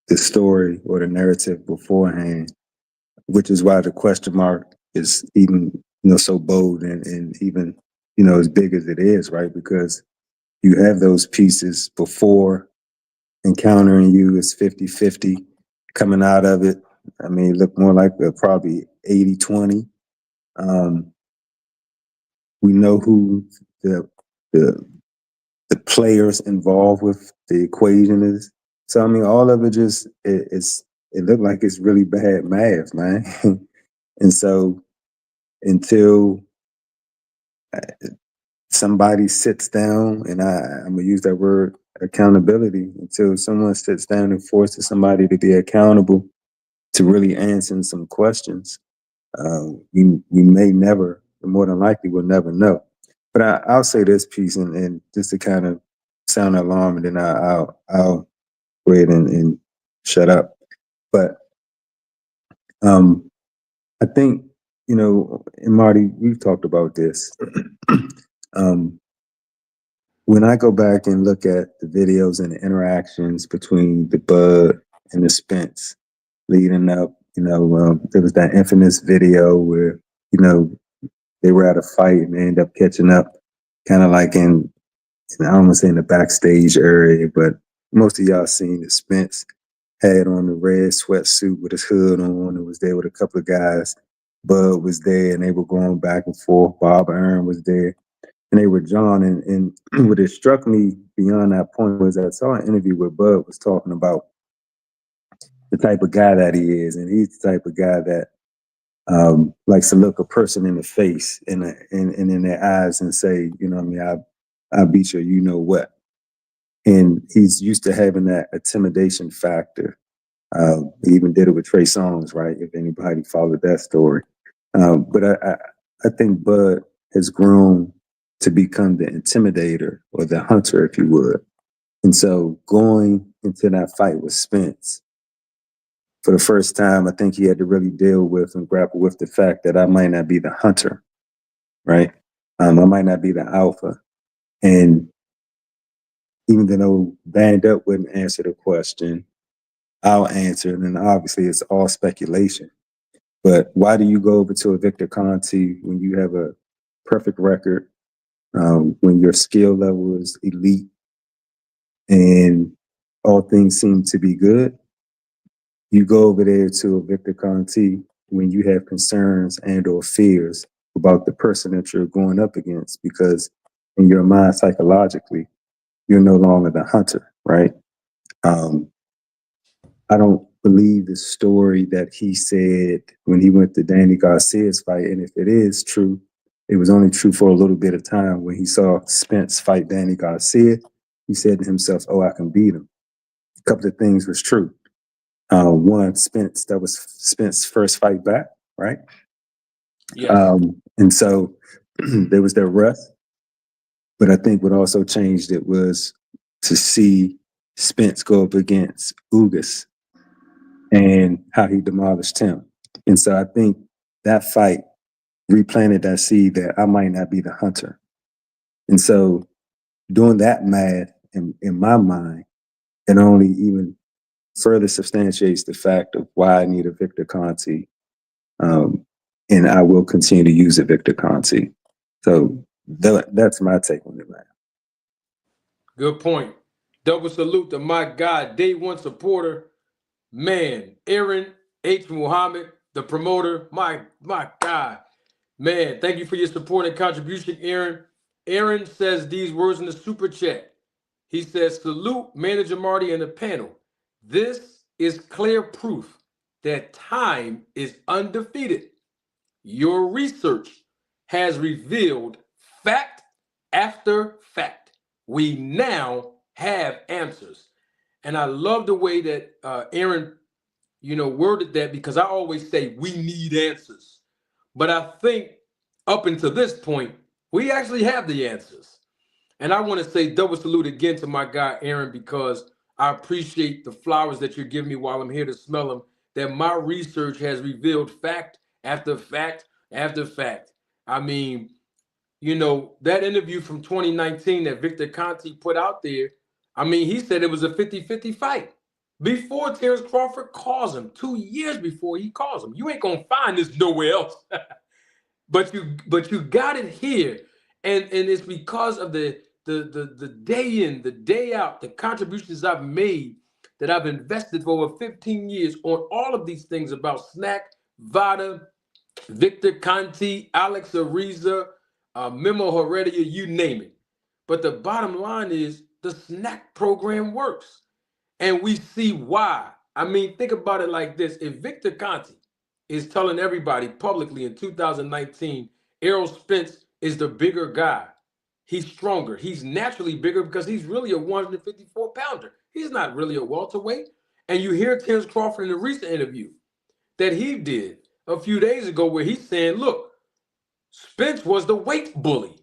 the story or the narrative beforehand, which is why the question mark is even so bold and even you know, as big as it is, right? Because you have those pieces before encountering you. It's 50-50 coming out of it. I mean, it looked more like probably 80-20. We know who the players involved with the equation is. So I mean, all of it just it looked like it's really bad math, man. And so until somebody sits down, and I'm gonna use that word accountability, until someone sits down and forces somebody to be accountable to really answering some questions, we may never, more than likely, we'll never know. But I'll say this piece, and just to kind of sound an alarm, and then I'll go ahead and shut up. But I think, you know, and Marty, we've talked about this. When I go back and look at the videos and the interactions between the Bud and the Spence leading up, you know, there was that infamous video where, you know, they were at a fight and they ended up catching up, kind of like in I don't want to say in the backstage area, but most of y'all seen that Spence had on the red sweatsuit with his hood on and was there with a couple of guys. Bud was there and they were going back and forth. Bob Aaron was there and they were John. And what it struck me beyond that point was I saw an interview where Bud was talking about the type of guy that he is. And he's the type of guy that likes to look a person in the face and in their eyes and say, you know what I mean, I beat you, you know what. And he's used to having that intimidation factor. He even did it with Trey Songz, right? If anybody followed that story. But I think Bud has grown to become the intimidator or the hunter, if you would. And so going into that fight with Spence, for the first time, I think he had to really deal with and grapple with the fact that I might not be the hunter, right? I might not be the alpha. And even though Band Up wouldn't answer the question, I'll answer it. And obviously it's all speculation. But why do you go over to a Victor Conte when you have a perfect record, when your skill level is elite and all things seem to be good? You go over there to a Victor Conte when you have concerns and or fears about the person that you're going up against, because in your mind, psychologically, you're no longer the hunter, right? I don't believe the story that he said when he went to Danny Garcia's fight. And if it is true, it was only true for a little bit of time. When he saw Spence fight Danny Garcia, he said to himself, oh, I can beat him. A couple of things was true. One, Spence, that was Spence's first fight back, right?
Yes.
And so there was that rust. But I think what also changed it was to see Spence go up against Ugas and how he demolished him. And so I think that fight replanted that seed that I might not be the hunter. And so doing that math in my mind, it only even further substantiates the fact of why I need a Victor Conte. And I will continue to use a Victor Conte. So that's my take on it, man.
Good point. Double salute to my guy, day one supporter, man, Aaron H. Muhammad, the promoter, my guy. Man, thank you for your support and contribution, Aaron. Aaron says these words in the super chat. He says, salute Manager Marty and the panel. This is clear proof that time is undefeated. Your research has revealed fact after fact. We now have answers. And I love the way that Aaron, worded that, because I always say we need answers. But I think up until this point, we actually have the answers. And I want to say double salute again to my guy, Aaron, because I appreciate the flowers that you're giving me while I'm here to smell them, that my research has revealed fact after fact after fact. I mean, that interview from 2019 that Victor Conte put out there, I mean, he said it was a 50-50 fight before Terence Crawford calls him, 2 years before he calls him. You ain't going to find this nowhere else. But you got it here. And it's because of the day in, the day out, the contributions I've made that I've invested for over 15 years on all of these things about SNAC, VADA, Victor Conte, Alex Ariza, Memo Heredia, you name it. But the bottom line is the SNAC program works. And we see why. I mean, think about it like this. If Victor Conte is telling everybody publicly in 2019, Errol Spence is the bigger guy. He's stronger. He's naturally bigger because he's really a 154 pounder. He's not really a welterweight. And you hear Terence Crawford in a recent interview that he did a few days ago where he's saying, look, Spence was the weight bully.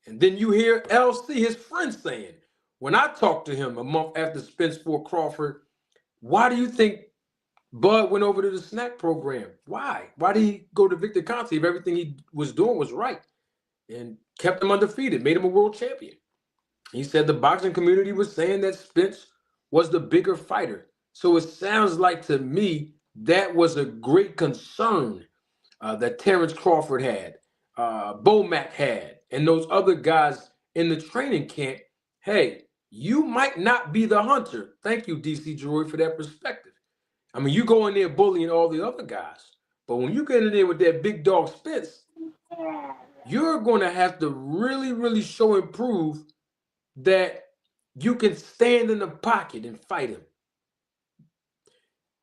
And then you hear LC, his friend, saying, when I talked to him a month after Spence fought Crawford, why do you think Bud went over to the SNAC program? Why? Why did he go to Victor Conte if everything he was doing was right and kept him undefeated, made him a world champion? He said the boxing community was saying that Spence was the bigger fighter. So it sounds like to me that was a great concern that Terence Crawford had, Bomac had, and those other guys in the training camp. Hey, you might not be the hunter. Thank you, DC Droid, for that perspective. I mean, you go in there bullying all the other guys, but when you get in there with that big dog Spence, you're going to have to really, really show and prove that you can stand in the pocket and fight him.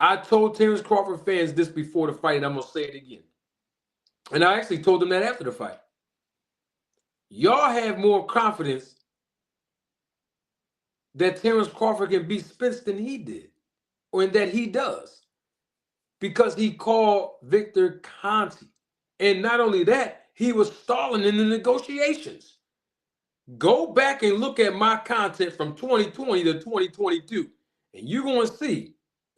I told Terence Crawford fans this before the fight, and I'm going to say it again. And I actually told them that after the fight. Y'all have more confidence that Terence Crawford can beat Spence than he did, or that he does, because he called Victor Conte. And not only that, he was stalling in the negotiations. Go back and look at my content from 2020 to 2022, and you're going to see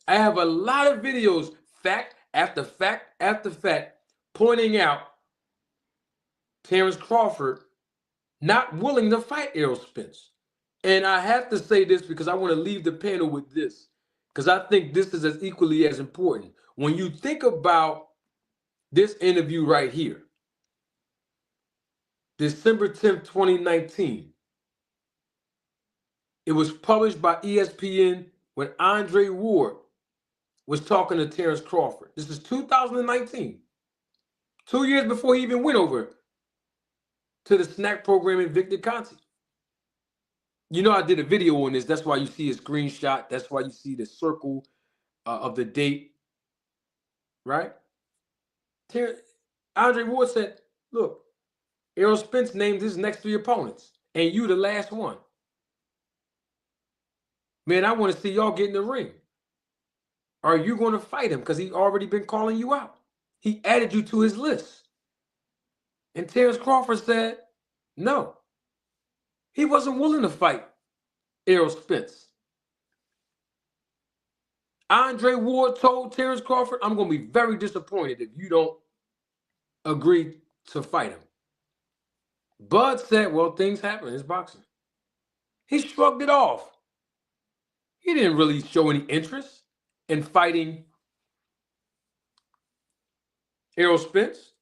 I have a lot of videos, fact after fact after fact, pointing out Terence Crawford not willing to fight Errol Spence. And I have to say this because I want to leave the panel with this, because I think this is as equally as important. When you think about this interview right here, December 10th, 2019, it was published by ESPN when Andre Ward was talking to Terence Crawford. This is 2019, 2 years before he even went over to the SNAC program in Victor Conte. You know, I did a video on this. That's why you see a screenshot. That's why you see the circle of the date, right? Andre Ward said, look, Errol Spence named his next 3 opponents, and you the last one. Man, I want to see y'all get in the ring. Are you going to fight him? Because he already been calling you out. He added you to his list. And Terence Crawford said, no. He wasn't willing to fight Errol Spence. Andre Ward told Terence Crawford, I'm going to be very disappointed if you don't agree to fight him. Bud said, well, things happen. It's boxing. He shrugged it off. He didn't really show any interest in fighting Errol Spence.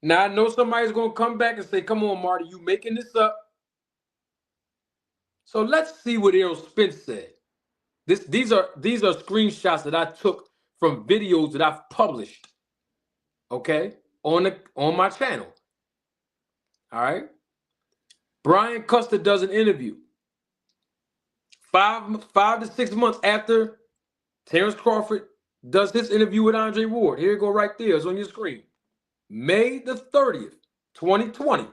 Now, I know somebody's going to come back and say, come on, Marty, you making this up. So let's see what Errol Spence said. These are screenshots that I took from videos that I've published, okay, on my channel. All right. Brian Custer does an interview 5 to 6 months after Terence Crawford does this interview with Andre Ward. Here you go right there. It's on your screen. May the 30th, 2020.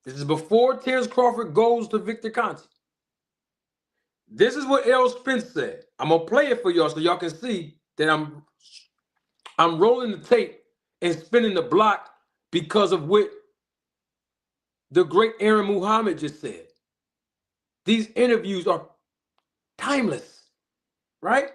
This is before Terence Crawford goes to Victor Conte. This is what Errol Spence said. I'm going to play it for y'all so y'all can see that I'm rolling the tape and spinning the block because of what the great Aaron Muhammad just said. These interviews are timeless, right?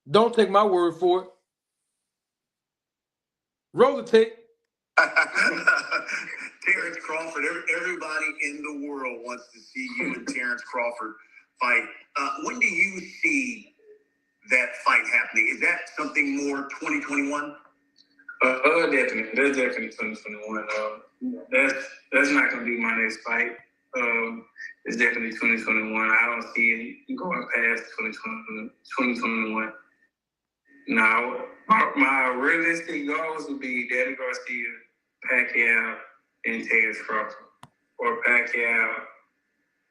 Don't take my word for it. Roll the tape.
Terence Crawford. Everybody in the world wants to see you and Terence Crawford fight. When do you see that fight happening? Is that something more 2021?
Definitely. That's definitely 2021. That's not going to be my next fight. It's definitely 2021. I don't see it going past 2021. Now, my realistic goals would be Devin Garcia, Pacquiao, and Terence Crawford. Or Pacquiao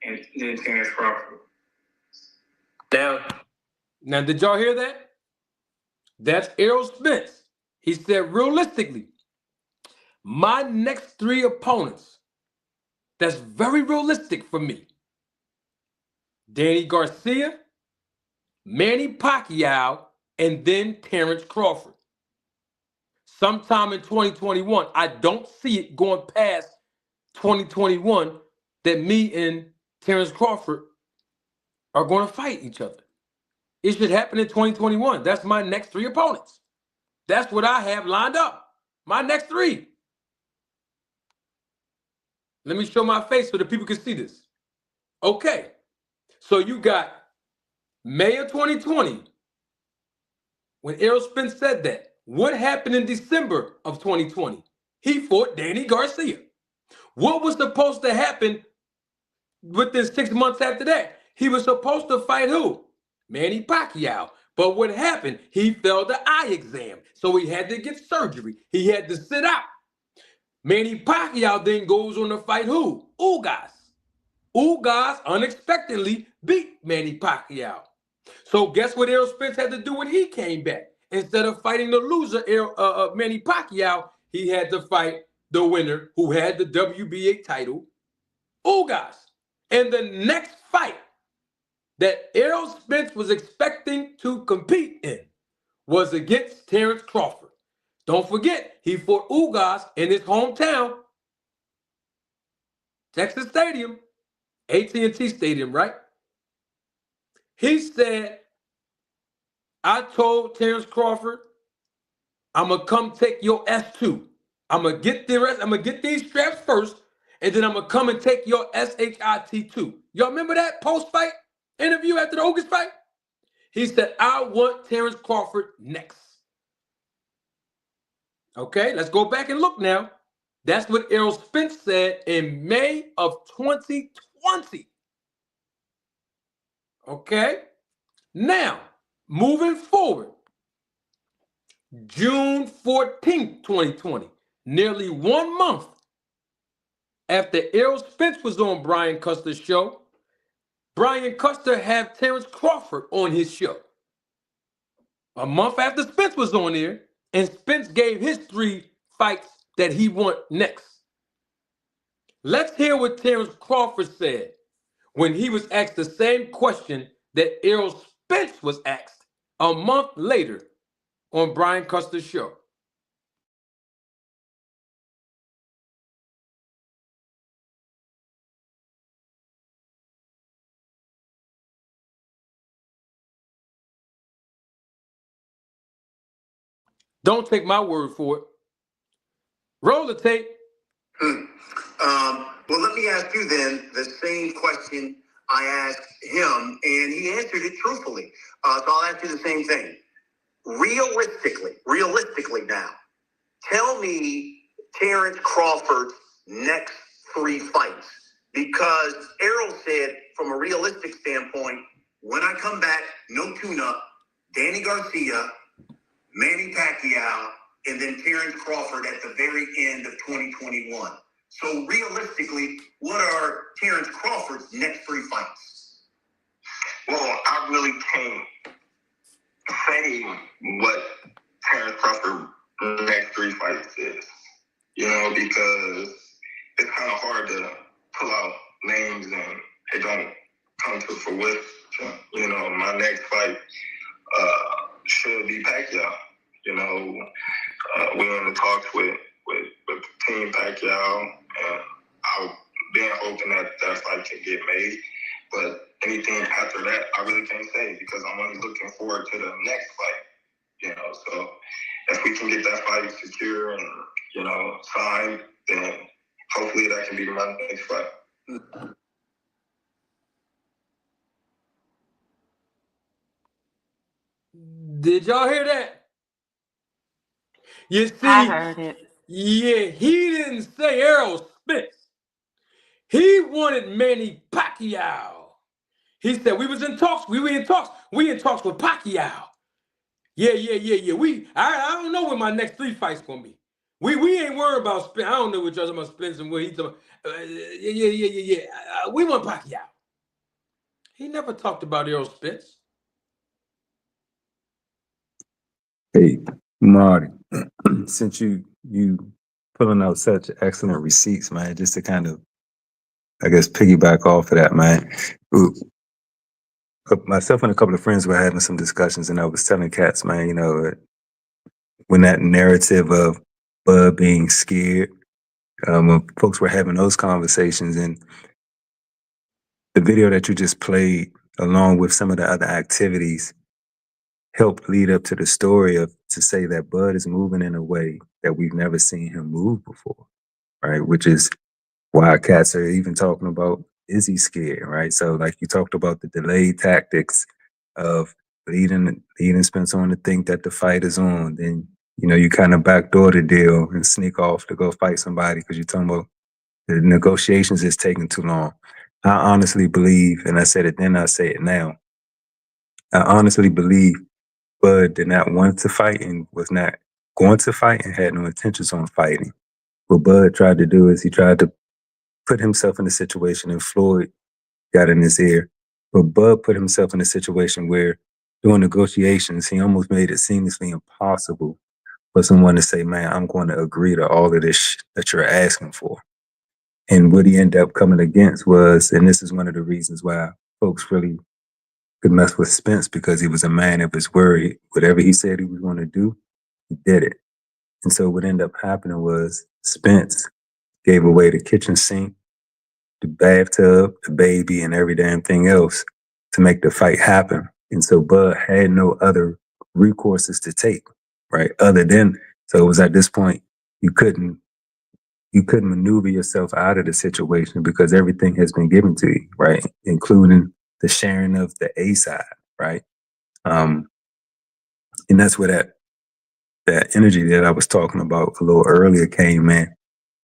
and then Terence Crawford.
Now, did y'all hear that? That's Errol Spence. He said, realistically, my next 3 opponents, that's very realistic for me. Danny Garcia, Manny Pacquiao, and then Terence Crawford. Sometime in 2021, I don't see it going past 2021 that me and Terence Crawford are going to fight each other. It should happen in 2021. That's my next 3 opponents. That's what I have lined up. My next 3. Let me show my face so that people can see this. Okay. So you got May of 2020, when Errol Spence said that. What happened in December of 2020? He fought Danny Garcia. What was supposed to happen within 6 months after that? He was supposed to fight who? Manny Pacquiao. But what happened? He failed the eye exam, so he had to get surgery. He had to sit out. Manny Pacquiao then goes on to fight who? Ugas. Ugas unexpectedly beat Manny Pacquiao. So guess what Errol Spence had to do when he came back? Instead of fighting the loser, Manny Pacquiao, he had to fight the winner who had the WBA title, Ugas. And the next fight that Errol Spence was expecting to compete in was against Terence Crawford. Don't forget, he fought Ugas in his hometown, Texas Stadium, AT&T Stadium, right? He said, I told Terence Crawford, I'm going to come take your S2. I'm going to get the rest. I'm going to get these straps first, and then I'm going to come and take your SHIT2. Y'all remember that post-fight interview after the Ugas fight? He said, I want Terence Crawford next. Okay, let's go back and look now. That's what Errol Spence said in May of 2020. Okay, now, moving forward, June 14th, 2020, nearly 1 month after Errol Spence was on Brian Custer's show, Brian Custer had Terence Crawford on his show. A month after Spence was on there, and Spence gave his 3 fights that he want next. Let's hear what Terence Crawford said when he was asked the same question that Errol Spence was asked a month later on Brian Custer's show. Don't take my word for it. Roll the tape.
Well, let me ask you then the same question I asked him, and he answered it truthfully. So I'll ask you the same thing. Realistically now, tell me Terence Crawford's next 3 fights. Because Errol said, from a realistic standpoint, when I come back, no tune-up, Danny Garcia, Manny Pacquiao, and then Terence Crawford at the very end of 2021. So realistically, what are Terence Crawford's next 3 fights?
Well, I really can't say what Terence Crawford's next 3 fights is, because it's kind of hard to pull out names and it don't come to fruition. My next fight should be Pacquiao. We're in the talks with Team Pacquiao, and I've been hoping that fight can get made. But anything after that, I really can't say because I'm only looking forward to the next fight. So if we can get that fight secure and sign, then hopefully that can be my next fight.
Did y'all hear that? You see,
I heard it.
Yeah, he didn't say Errol Spence. He wanted Manny Pacquiao. He said we was in talks. We in talks with Pacquiao. Yeah. I don't know when my next 3 fights gonna be. We ain't worried about Spence. I don't know what y'all talking about Spence and what he talking about. Yeah. We want Pacquiao. He never talked about Errol Spence.
Hey, Marty, since you pulling out such excellent receipts, man, just to kind of, I guess, piggyback off of that, man. Myself and a couple of friends were having some discussions, and I was telling cats, man, when that narrative of Bud being scared, when folks were having those conversations, and the video that you just played, along with some of the other activities, helped lead up to the story to say that Bud is moving in a way that we've never seen him move before, right? Which is why cats are even talking about, is he scared, right? So like you talked about the delayed tactics of leading Spence on to think that the fight is on, then you kind of backdoor the deal and sneak off to go fight somebody because you're talking about the negotiations is taking too long. I honestly believe, and I said it then, I say it now, I honestly believe Bud did not want to fight and was not going to fight and had no intentions on fighting. What Bud tried to do is he tried to put himself in a situation, and Floyd got in his ear. But Bud put himself in a situation where during negotiations, he almost made it seamlessly impossible for someone to say, man, I'm going to agree to all of this that you're asking for. And what he ended up coming against was, and this is one of the reasons why folks really could mess with Spence, because he was a man of his word. Whatever he said he was going to do, he did it. And so what ended up happening was Spence gave away the kitchen sink, the bathtub, the baby, and every damn thing else to make the fight happen. And so Bud had no other recourses to take, right? So it was at this point, you couldn't maneuver yourself out of the situation because everything has been given to you, right? Including the sharing of the A side, right? And that's where that energy that I was talking about a little earlier came in,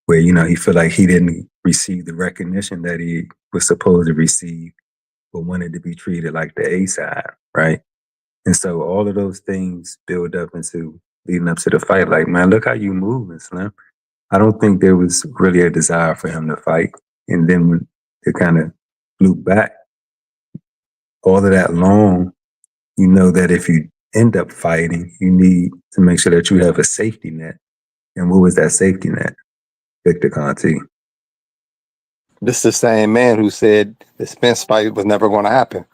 where, he felt like he didn't receive the recognition that he was supposed to receive, but wanted to be treated like the A side, right? And so all of those things build up into leading up to the fight. Like, man, look how you moving, Slim. I don't think there was really a desire for him to fight. And then when it kind of loop back, all of that long, that if you end up fighting, you need to make sure that you have a safety net. And what was that safety net? Victor Conte.
This is the same man who said the Spence fight was never going to happen.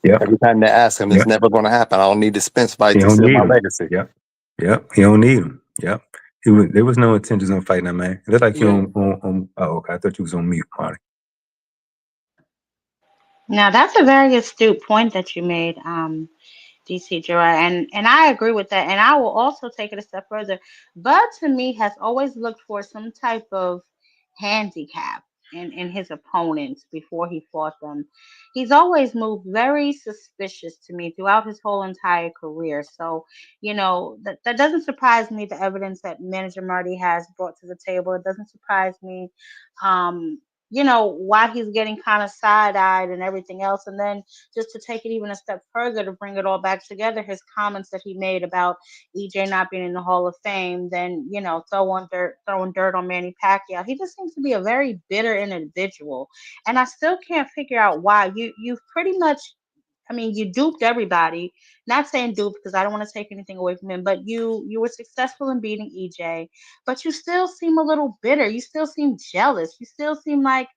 Yep.
Every time they ask him, it's never going to happen. I don't need the Spence fight to seal my legacy.
Yep. He don't need him. Yep. There was no intentions on fighting that man. It looked like you on okay. I thought you was on mute, Marty.
Now that's a very astute point that you made, DC Gerard, and I agree with that. And I will also take it a step further. Bud to me has always looked for some type of handicap in his opponents before he fought them. He's always moved very suspicious to me throughout his whole entire career. So, that doesn't surprise me, the evidence that manager Marty has brought to the table. It doesn't surprise me. Why he's getting kind of side-eyed and everything else. And then just to take it even a step further, to bring it all back together, his comments that he made about EJ not being in the Hall of Fame, then, throwing dirt on Manny Pacquiao. He just seems to be a very bitter individual. And I still can't figure out why. You've pretty much, you duped everybody. Not saying duped because I don't want to take anything away from him, but you were successful in beating EJ, but you still seem a little bitter. You still seem jealous. You still seem like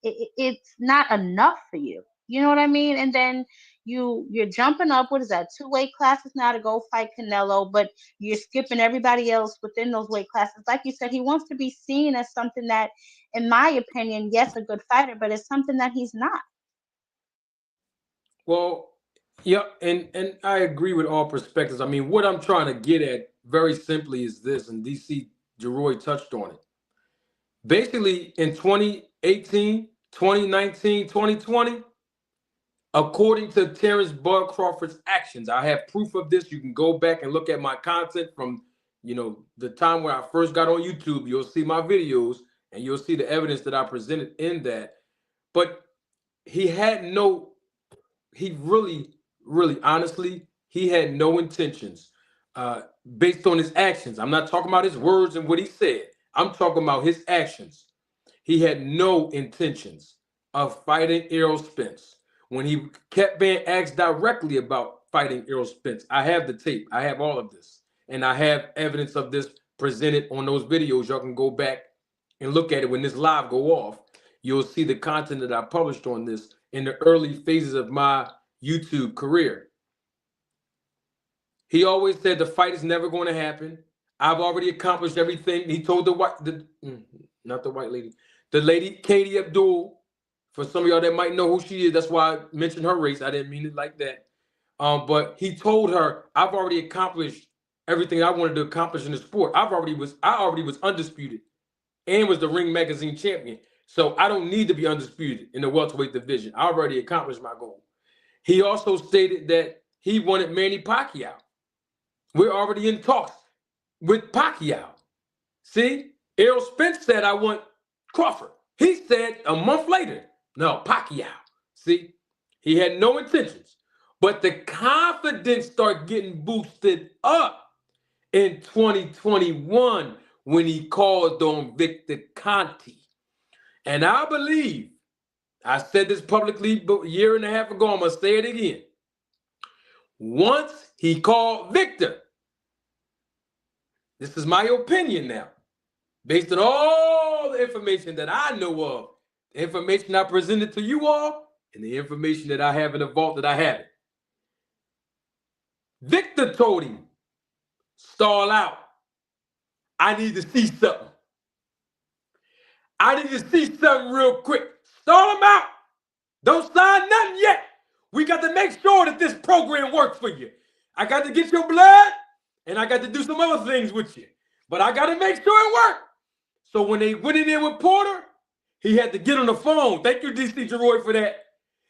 it's not enough for you. You know what I mean? And then you're jumping up. What is that? 2 weight classes now to go fight Canelo, but you're skipping everybody else within those weight classes. Like you said, he wants to be seen as something that, in my opinion, yes, a good fighter, but it's something that he's not.
Well, yeah, and I agree with all perspectives. What I'm trying to get at very simply is this, and DC Jeroy touched on it. Basically, in 2018, 2019, 2020, according to Terence Bud Crawford's actions, I have proof of this. You can go back and look at my content from, the time where I first got on YouTube. You'll see my videos and you'll see the evidence that I presented in that. But he really, honestly, he had no intentions based on his actions. I'm not talking about his words and what he said. I'm talking about his actions. He had no intentions of fighting Errol Spence. When he kept being asked directly about fighting Errol Spence, I have the tape. I have all of this. And I have evidence of this presented on those videos. Y'all can go back and look at it when this live go off. You'll see the content that I published on this in the early phases of my YouTube career. He always said the fight is never going to happen. I've already accomplished everything. He told not the white lady, the lady Katie Abdul. For some of y'all that might know who she is, that's why I mentioned her race. I didn't mean it like that. But he told her, I've already accomplished everything I wanted to accomplish in the sport. I already was undisputed and was the Ring Magazine champion. So I don't need to be undisputed in the welterweight division. I already accomplished my goal. He also stated that he wanted Manny Pacquiao. We're already in talks with Pacquiao. See, Errol Spence said, I want Crawford. He said a month later, no, Pacquiao. See, he had no intentions. But the confidence started getting boosted up in 2021 when he called on Victor Conte. And I believe, I said this publicly a year and a half ago, I'm going to say it again. Once he called Victor, this is my opinion now, based on all the information that I know of, the information I presented to you all, and the information that I have in the vault that I have it. Victor told him, stall out. I need to see something. I need to see something real quick. Stall him out. Don't sign nothing yet. We got to make sure that this program works for you. I got to get your blood, and I got to do some other things with you. But I got to make sure it works. So when they went in there with Porter, he had to get on the phone. Thank you, DC Jeroy, for that.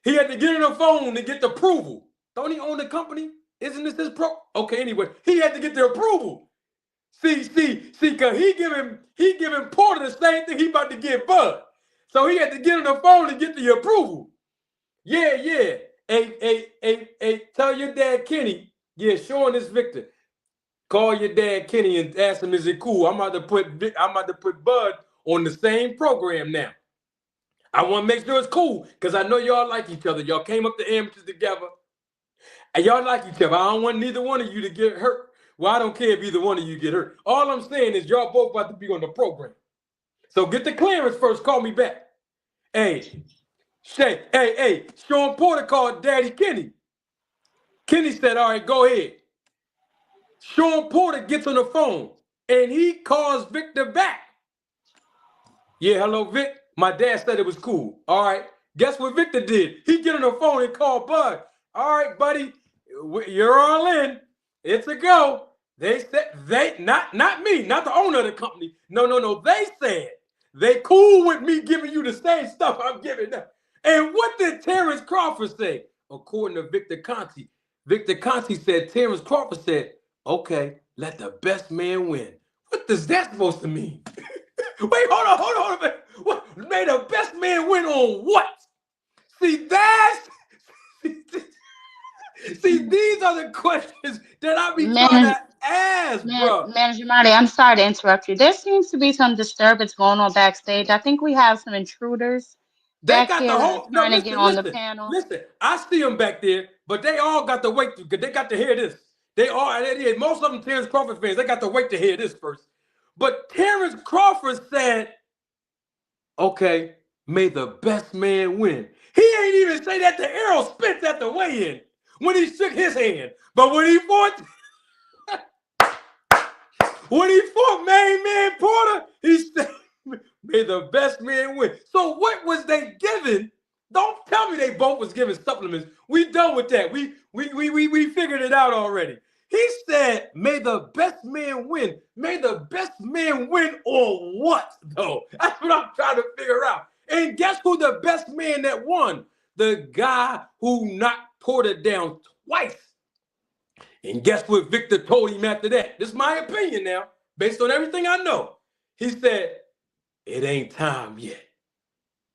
He had to get on the phone to get the approval. Don't he own the company? Isn't this his pro? Okay, anyway, he had to get the approval. See, because he giving Porter the same thing he about to give Bud. So he had to get on the phone to get the approval. Yeah. Hey, tell your dad Kenny, showing this Victor. Call your dad Kenny and ask him, is it cool? I'm about to put Bud on the same program now. I want to make sure it's cool because I know y'all like each other. Y'all came up the amateurs together. And y'all like each other. I don't want neither one of you to get hurt. Well, I don't care if either one of you get hurt. All I'm saying is y'all both about to be on the program. So get the clearance first. Call me back. Hey, Sean Porter called Daddy Kenny. Kenny said, all right, go ahead. Sean Porter gets on the phone and he calls Victor back. Yeah, hello, Vic. My dad said it was cool. All right. Guess what Victor did? He get on the phone and called Bud. All right, buddy, you're all in. It's a go. They said, not me, not the owner of the company. No. They said they cool with me giving you the same stuff I'm giving them. And what did Terence Crawford say? According to Victor Conte. Victor Conte said, Terence Crawford said, okay, let the best man win. What does that supposed to mean? Wait, hold on. What? May the best man win on what? See, these are the questions that I be trying to ask, bro.
Manager Marty, I'm sorry to interrupt you. There seems to be some disturbance going on backstage. I think we have some intruders
They
back
got
here
the
that
whole.
are trying to get on the
Listen.
panel.
Listen, I see them back there, but they all got to wait because they got to hear this. Most of them Terence Crawford fans. They got to wait to hear this first. But Terence Crawford said, okay, may the best man win. He ain't even say that to Errol Spence at the weigh-in when he shook his hand. But when he fought main man Porter, he said, may the best man win. So what was they giving? Don't tell me they both was giving supplements. We done with that. We figured it out already. He said, may the best man win. May the best man win on what, though? That's what I'm trying to figure out. And guess who the best man that won? The guy who knocked Porter down twice. And guess what Victor told him after that? This is my opinion now, based on everything I know. He said, it ain't time yet.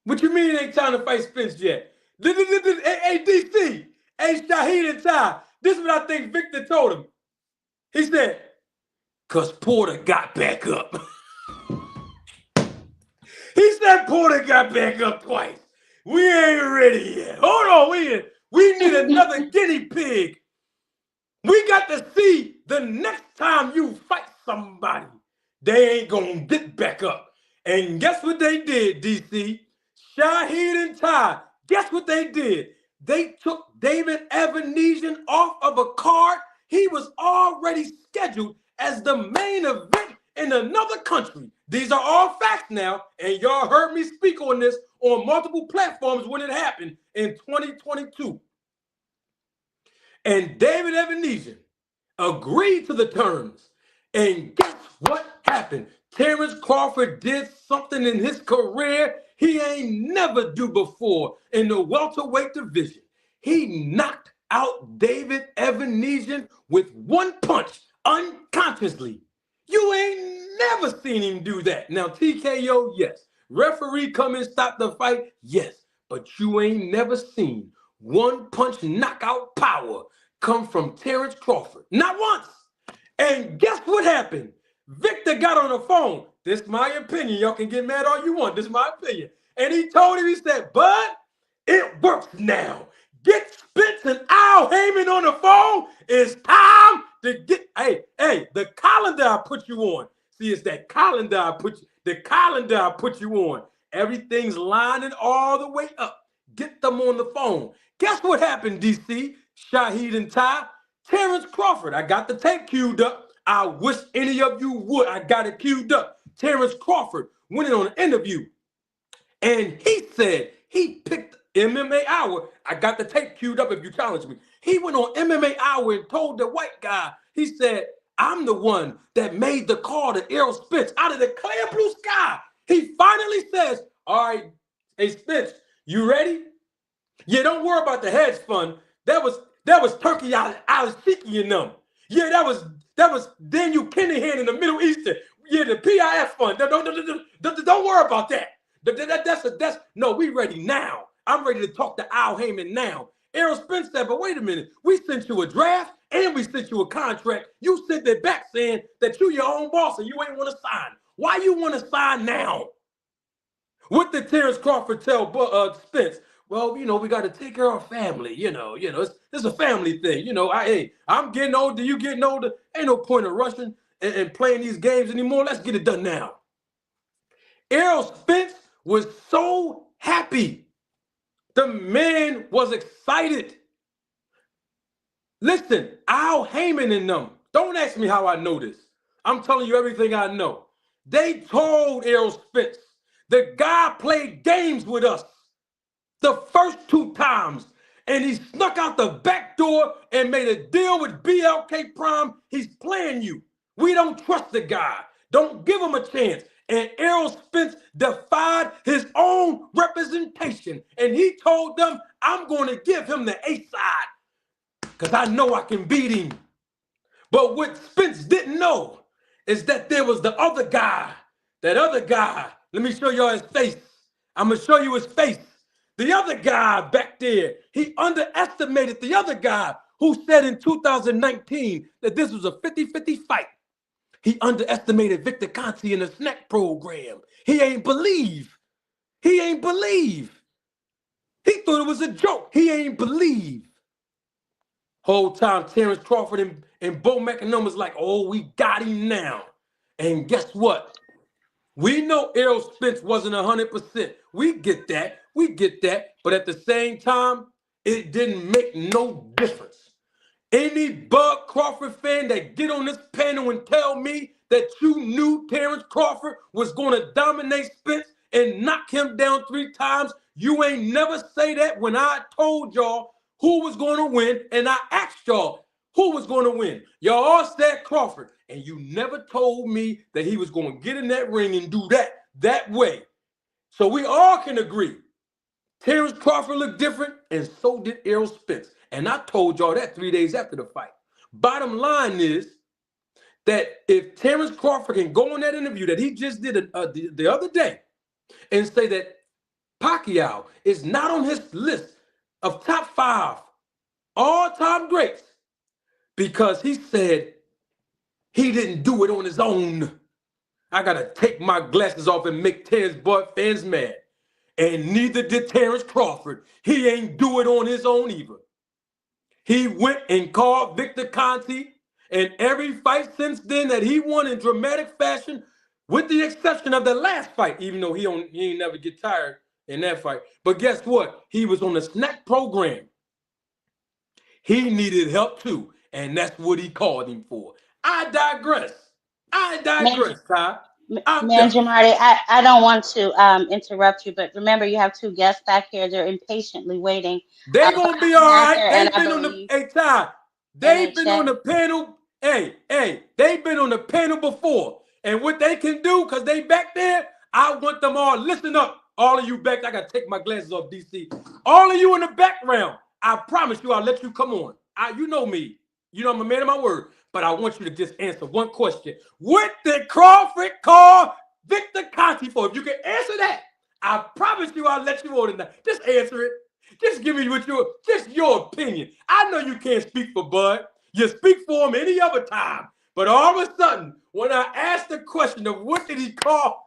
What you mean it ain't time to fight Spence yet? Hey, DC, hey, Shaheed and Ty, this is what I think Victor told him. He said, because Porter got back up. He said Porter got back up twice. We ain't ready yet. Hold on, we need another guinea pig. We got to see the next time you fight somebody, they ain't gonna get back up. And guess what they did, DC? Shaheed and Ty, guess what they did? They took David Evanesian off of a card. He was already scheduled as the main event in another country. These are all facts now, and y'all heard me speak on this on multiple platforms when it happened in 2022. And David Evanesian agreed to the terms. And guess what happened? Terence Crawford did something in his career he ain't never do before in the welterweight division. He knocked out David Evanesian with one punch unconsciously. You ain't never seen him do that. Now, TKO, yes. Referee come and stop the fight, yes. But you ain't never seen one punch knockout power come from Terence Crawford. Not once. And guess what happened? Victor got on the phone. This is my opinion. Y'all can get mad all you want. This is my opinion. And he told him, he said, bud, it works now. Get Spence and Al Heyman on the phone. It's time to get, hey, the calendar I put you on. See, it's that calendar I put you on. Everything's lining all the way up. Get them on the phone. Guess what happened, DC, Shaheed and Ty? Terence Crawford. I got the tape queued up. I wish any of you would. I got it queued up. Terence Crawford went in on an interview. And he said he picked MMA Hour. I got the tape queued up if you challenge me. He went on MMA Hour and told the white guy, he said, I'm the one that made the call to Errol Spence out of the clear blue sky. He finally says, all right, hey, Spence, you ready? Yeah, don't worry about the hedge fund. That was Turkey Al-Shiki and them. Yeah, that was Daniel Kinahan in the Middle Eastern. Yeah, the PIF fund. Don't worry about that. No, we ready now. I'm ready to talk to Al Heyman now. Errol Spence said, but wait a minute. We sent you a draft and we sent you a contract. You sent it back saying that you your own boss and you ain't want to sign. Why you want to sign now? What did Terence Crawford tell Spence? Well, we got to take care of our family. It's a family thing. I'm getting older, you getting older. Ain't no point in rushing and playing these games anymore. Let's get it done now. Errol Spence was so happy. The man was excited. Listen, Al Heyman and them, don't ask me how I know this. I'm telling you everything I know. They told Errol Spence, the guy played games with us the first 2 times, and he snuck out the back door and made a deal with BLK Prime. He's playing you. We don't trust the guy. Don't give him a chance. And Errol Spence defied his own representation, and he told them, I'm going to give him the A side because I know I can beat him. But what Spence didn't know is that there was the other guy. That other guy. Let me show y'all his face. I'm going to show you his face. The other guy back there, he underestimated the other guy who said in 2019 that this was a 50-50 fight. He underestimated Victor Conte in the SNAC program. He ain't believe. He thought it was a joke. He ain't believe. Whole time, Terence Crawford and Bo McAnum was like, oh, we got him now. And guess what? We know Errol Spence wasn't 100%. We get that. But at the same time, it didn't make no difference. Any Bud Crawford fan that get on this panel and tell me that you knew Terence Crawford was going to dominate Spence and knock him down 3 times, you ain't never say that when I told y'all who was going to win and I asked y'all, Who was going to win? Y'all all said Crawford, and you never told me that he was going to get in that ring and do that way. So we all can agree. Terence Crawford looked different, and so did Errol Spence. And I told y'all that 3 days after the fight. Bottom line is that if Terence Crawford can go on that interview that he just did the other day and say that Pacquiao is not on his list of top 5 all-time greats because he said he didn't do it on his own. I got to take my glasses off and make Terence Bud fans mad. And neither did Terence Crawford. He ain't do it on his own either. He went and called Victor Conte, and every fight since then that he won in dramatic fashion, with the exception of the last fight, even though he ain't never get tired in that fight. But guess what? He was on the SNAC program. He needed help too, and that's what he called him for. I digress, Ty. I'm done.
Manager Marty, I don't want to interrupt you, but remember you have 2 guests back here. They're impatiently waiting.
They gonna be all right.
And
They've been on the Ty. They've been on the panel. They've been on the panel before. And what they can do, because they back there, I want them all. Listen up, all of you back. I gotta take my glasses off, DC. All of you in the background. I promise you, I'll let you come on. You know me. You know I'm a man of my word. But I want you to just answer one question. What did Crawford call Victor Conte for? If you can answer that, I promise you I'll let you on tonight. Just answer it. Just give me just your opinion. I know you can't speak for Bud. You speak for him any other time. But all of a sudden, when I ask the question of what did he call,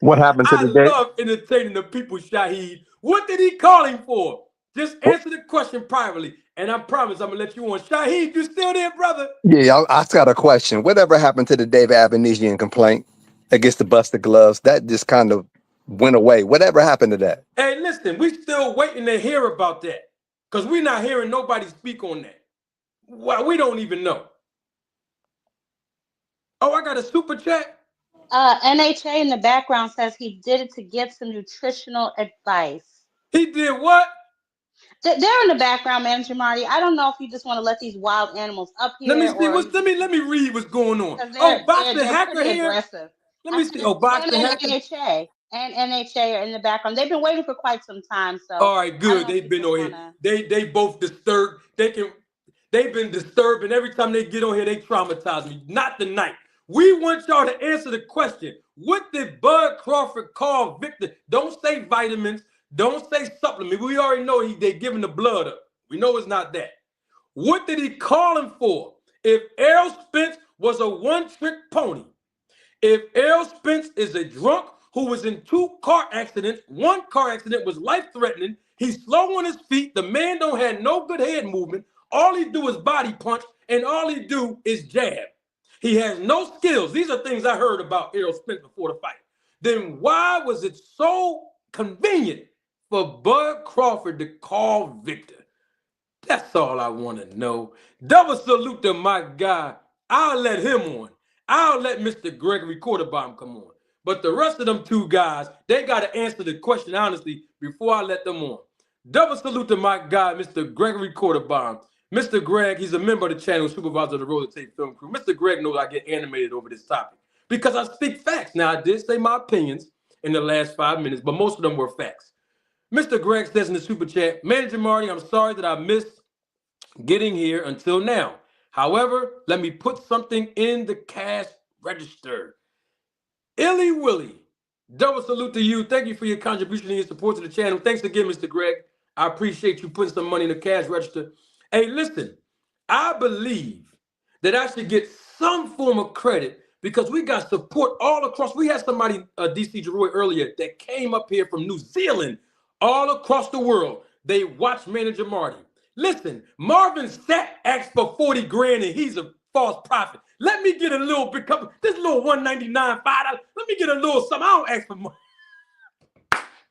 What happened to
I
the day?
love entertaining the people, Shaheed. What did he call him for? Just answer the question privately, and I promise I'm going to let you on. Shaheed, you still there, brother?
Yeah, I got a question. Whatever happened to the David Abanesian complaint against the busted gloves? That just kind of went away. Whatever happened to that?
Hey, listen, we still waiting to hear about that because we're not hearing nobody speak on that. Well, we don't even know. Oh, I got a super chat.
NHA in the background says he did it to get some nutritional advice.
He did what?
They're in the background, Manager Marty. I don't know if you just want to let these wild animals up here.
Let me see. Let me read what's going on.
They're
Boxing Hacker
pretty
here.
aggressive.
Let me see. Oh, Boxing Hacker.
And NHA are in the background. They've been waiting for quite some time. So
all right, good. They've been on here. They both disturbed. They've been disturbed, and every time they get on here, they traumatize me. Not tonight. We want y'all to answer the question. What did Bud Crawford call Victor? Don't say vitamins. Don't say supplement. We already know they giving the blood up. We know it's not that. What did he call him for? If Errol Spence was a one-trick pony, if Errol Spence is a drunk who was in 2 car accidents, one car accident was life-threatening, he's slow on his feet, the man don't have no good head movement, all he do is body punch, and all he do is jab. He has no skills. These are things I heard about Errol Spence before the fight. Then why was it so convenient for Bud Crawford to call Victor? That's all I want to know. Double salute to my guy. I'll let him on. I'll let Mr. Gregory Quarterbomb come on. But the rest of them 2 guys, they got to answer the question honestly before I let them on. Double salute to my guy, Mr. Gregory Quarterbomb. Mr. Greg, he's a member of the channel, supervisor of the Roller Tape Film Crew. Mr. Greg knows I get animated over this topic because I speak facts. Now, I did say my opinions in the last 5 minutes, but most of them were facts. Mr. Greg says in the super chat, Manager Marty, I'm sorry that I missed getting here until now. However, let me put something in the cash register. Illy Willy, double salute to you. Thank you for your contribution and your support to the channel. Thanks again, Mr. Greg. I appreciate you putting some money in the cash register. Hey, listen, I believe that I should get some form of credit because we got support all across. We had somebody, DC Jeroy earlier, that came up here from New Zealand, all across the world. They watch Manager Marty. Listen, Marvin Sapp asked for 40 grand and he's a false prophet. Let me get a little bit, this little $199, $5. Let me get a little something. I don't ask for much.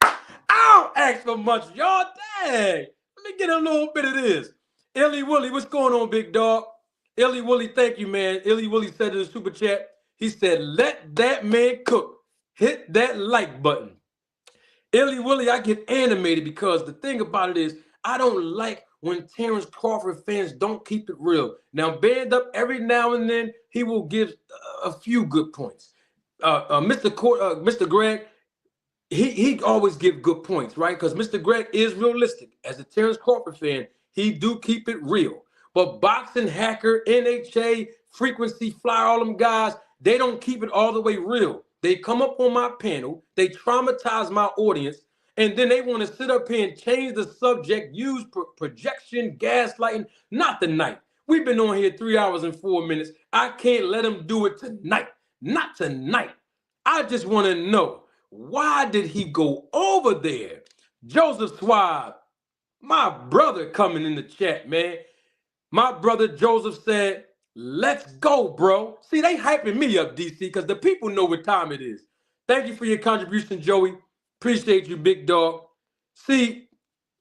I don't ask for much, y'all. Dang. Let me get a little bit of this. Illy Willy, what's going on, big dog? Illy Willy, thank you, man. Illy Willy said in the super chat, he said, let that man cook. Hit that like button. Illy Willy, I get animated because the thing about it is, I don't like when Terence Crawford fans don't keep it real. Now, band up every now and then, he will give a few good points. Mr. Greg, he always give good points, right? Because Mr. Greg is realistic. As a Terence Crawford fan, he do keep it real. But Boxing Hacker, NHA, Frequency Fly, all them guys, they don't keep it all the way real. They come up on my panel, they traumatize my audience, and then they want to sit up here and change the subject, use projection, gaslighting. Not tonight. We've been on here 3 hours and 4 minutes. I can't let them do it tonight. Not tonight. I just want to know, why did he go over there? Joseph Swab, my brother coming in the chat, man. My brother Joseph said, let's go, bro. See, they hyping me up, DC, because the people know what time it is. Thank you for your contribution, Joey. Appreciate you, big dog. See,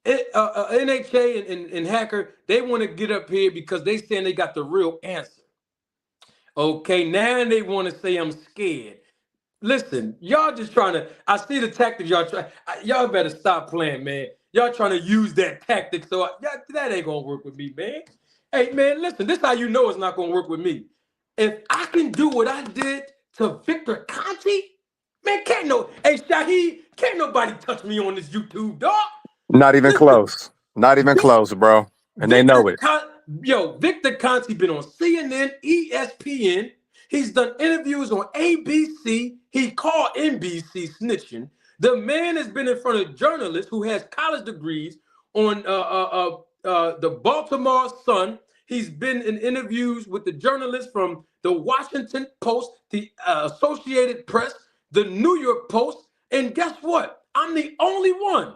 NHA and Hacker, they want to get up here because they saying they got the real answer. Okay, now they want to say I'm scared. Listen, y'all just trying to, I see the tactics y'all try. Y'all better stop playing, man. Y'all trying to use that tactic, so that ain't going to work with me, man. Hey, man, listen, this is how you know it's not going to work with me. If I can do what I did to Victor Conte, man, hey, Shaheed, can't nobody touch me on this YouTube, dog.
Not even close. Not even close, bro. And they know it.
Victor Conte been on CNN, ESPN. He's done interviews on ABC. He called NBC snitching. The man has been in front of journalists who has college degrees on the Baltimore Sun. He's been in interviews with the journalists from the Washington Post, the Associated Press, the New York Post. And guess what? I'm the only one.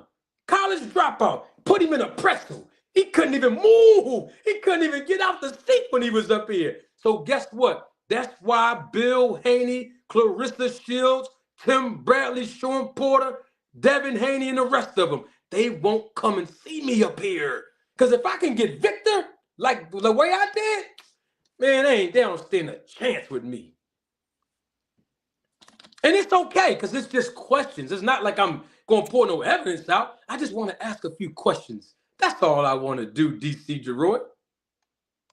College dropout. Put him in a pretzel. He couldn't even move. He couldn't even get out the seat when he was up here. So guess what? That's why Bill Haney, Clarissa Shields, Tim Bradley, Sean Porter, Devin Haney, and the rest of them, they won't come and see me up here. Because if I can get Victor, like the way I did, man, they don't stand a chance with me. And it's okay, because it's just questions. It's not like I'm going to pour no evidence out. I just want to ask a few questions. That's all I want to do, DC Geroy.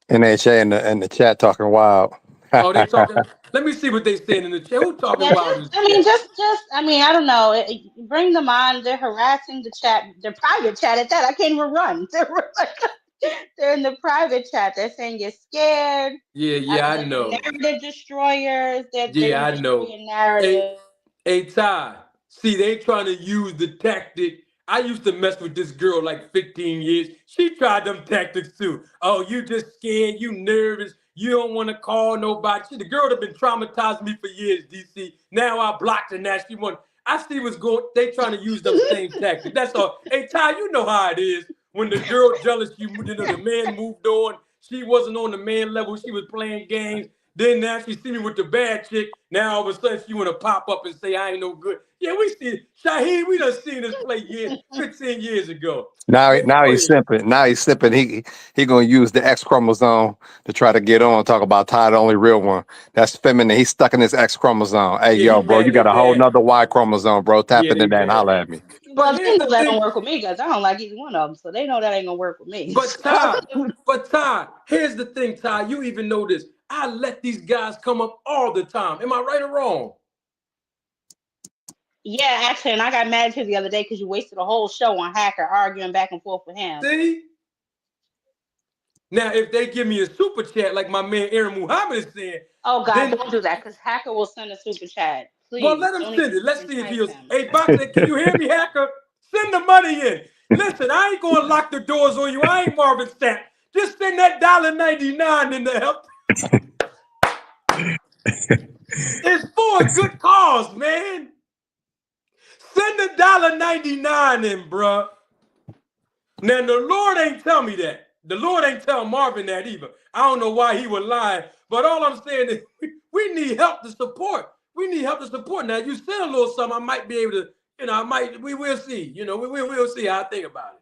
NHA and the chat talking wild.
Oh, they talking? Let me see what they saying in the chat. Who talking wild?
I don't know. Bring them on. They're harassing the chat, their private chat at that. I can't even run. They're in the private chat. They're saying you're scared.
Yeah, I know.
Narrative destroyers.
Yeah, I know.
Narrative.
Hey, Ty. See, they trying to use the tactic. I used to mess with this girl like 15 years. She tried them tactics too. Oh, you just scared. You nervous. You don't want to call nobody. The girl that been traumatizing me for years, DC. Now I blocked her. Now she want. I see what's going. They trying to use them same tactics. That's all. Hey, Ty, you know how it is. When the girl jealous, the man moved on. She wasn't on the man level. She was playing games. Then now she see me with the bad chick. Now all of a sudden she want to pop up and say I ain't no good. Yeah, we see Shaheed. We done seen this play 15 years ago.
Now he's simping. Now he's simping. He gonna use the X chromosome to try to get on. Talk about Ty, the only real one. That's feminine. He's stuck in his X chromosome. Hey, yo, bro, you got a whole nother Y chromosome, bro. Tap into that and holler at me.
Well, they know that don't work with me because I don't like either one of them. So they know that ain't gonna work with me.
But Ty, here's the thing, Ty. You even know this. I let these guys come up all the time. Am I right or wrong?
Yeah, actually, and I got mad at you the other day because you wasted a whole show on Hacker arguing back and forth with him.
See? Now, if they give me a super chat like my man Aaron Muhammad is saying.
Oh, God, don't do that because Hacker will send a super chat. Please.
Well, let him send it. Let's see if he'll. Hey, Boxer, can you hear me, Hacker? Send the money in. Listen, I ain't going to lock the doors on you. I ain't Marvin Sapp. Just send that $1.99 in the help. It's for a good cause, man. Send the $1.99 in, bruh. Now, the Lord ain't tell me that. The Lord ain't tell Marvin that either. I don't know why he would lie, but all I'm saying is we need help to support. We need help to support. Now, you send a little something, I might be able to, we will see. We will see how I think about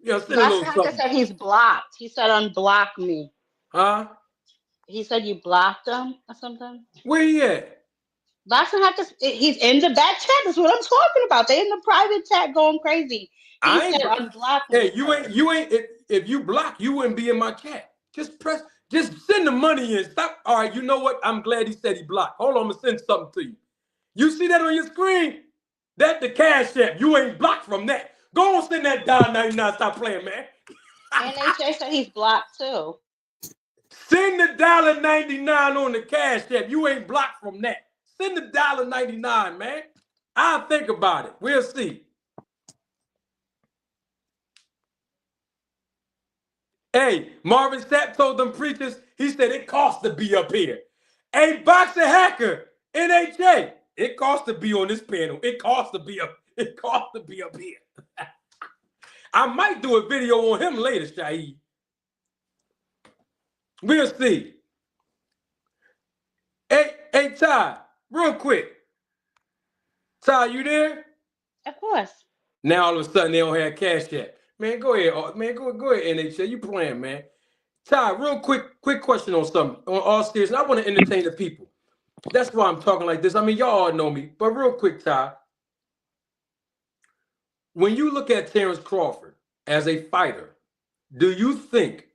it. Send a little something.
Hacker said he's blocked. He said unblock me.
Huh?
He said you blocked him or something.
Where he at?
Boxing Hacker, he's in the back chat. That's what I'm talking about. They're in the private chat going crazy. He said unblock me.
Hey, you ain't. if you block, you wouldn't be in my chat. Just send the money in. Stop. All right, you know what? I'm glad he said he blocked. Hold on, I'm gonna send something to you. You see that on your screen? That the Cash App. You ain't blocked from that. Go on, send that $1.99. Stop playing, man.
NHA said he's blocked too.
Send the $1.99 on the Cash App. You ain't blocked from that. Send the $1.99, man. I'll think about it. We'll see. Hey, Marvin Sapp told them preachers, he said it costs to be up here. Hey, Boxer Hacker, NHA, it costs to be on this panel. It costs to be up here. I might do a video on him later, Shaheed. We'll see. Hey, Ty, real quick. Ty, you there?
Of course.
Now all of a sudden they don't have Cash App. Man, go ahead, man. Go ahead, NHA. You playing, man. Ty, real quick question on something. On all seriousness, I want to entertain the people. That's why I'm talking like this. I mean, y'all all know me, but real quick, Ty. When you look at Terence Crawford as a fighter, do you think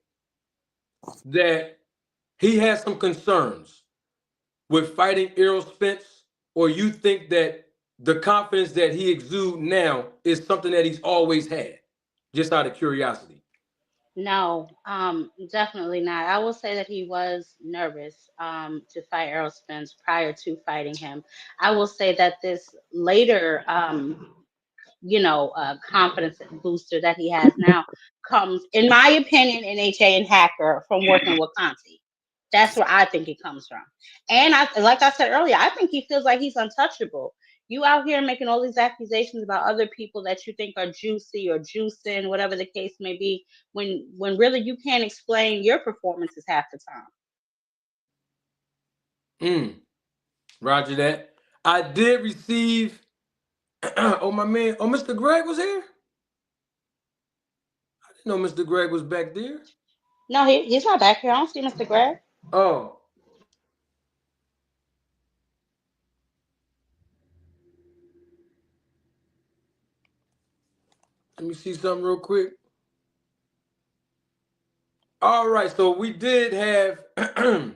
that he has some concerns with fighting Errol Spence, or you think that the confidence that he exudes now is something that he's always had, just out of curiosity?
No, definitely not. I will say that he was nervous to fight Errol Spence prior to fighting him. I will say that this later, confidence booster that he has now comes, in my opinion, NHA and Hacker from working with Conte. That's where I think it comes from. And like I said earlier, I think he feels like he's untouchable. You out here making all these accusations about other people that you think are juicy or juicing, whatever the case may be, when really you can't explain your performances half the time.
Roger that. I did receive. Mr. Greg was here? I didn't know Mr. Greg was back there.
No, he's not back here. I don't see Mr. Greg.
Oh. Let me see something real quick. All right, so we did have, let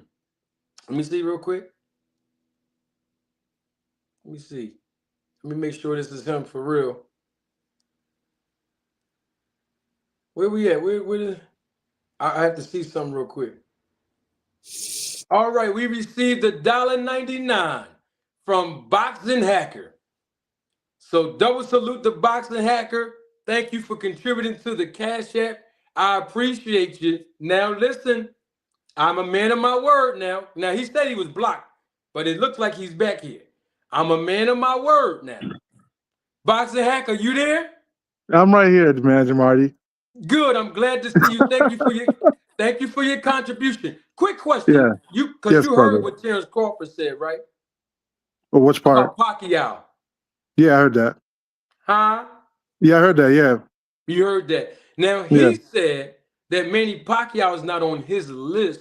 me see real quick. Let me see. Let me make sure this is him for real. Where we at? I have to see something real quick. All right, we received $1.99 from Boxing Hacker. So double salute to Boxing Hacker. Thank you for contributing to the Cash App. I appreciate you. Now listen, I'm a man of my word now. Now he said he was blocked, but it looks like he's back here. I'm a man of my word now. Boxing Hacker, you there?
I'm right here, Manager Marty.
Good. I'm glad to see you. Thank you for your contribution. Quick question.
Yeah.
You
Yes,
heard
brother.
what Terence Crawford said, right?
Well, which part?
About Pacquiao.
Yeah, I heard that.
Huh?
Yeah, I heard that. Yeah.
You heard that. Now he said that Manny Pacquiao is not on his list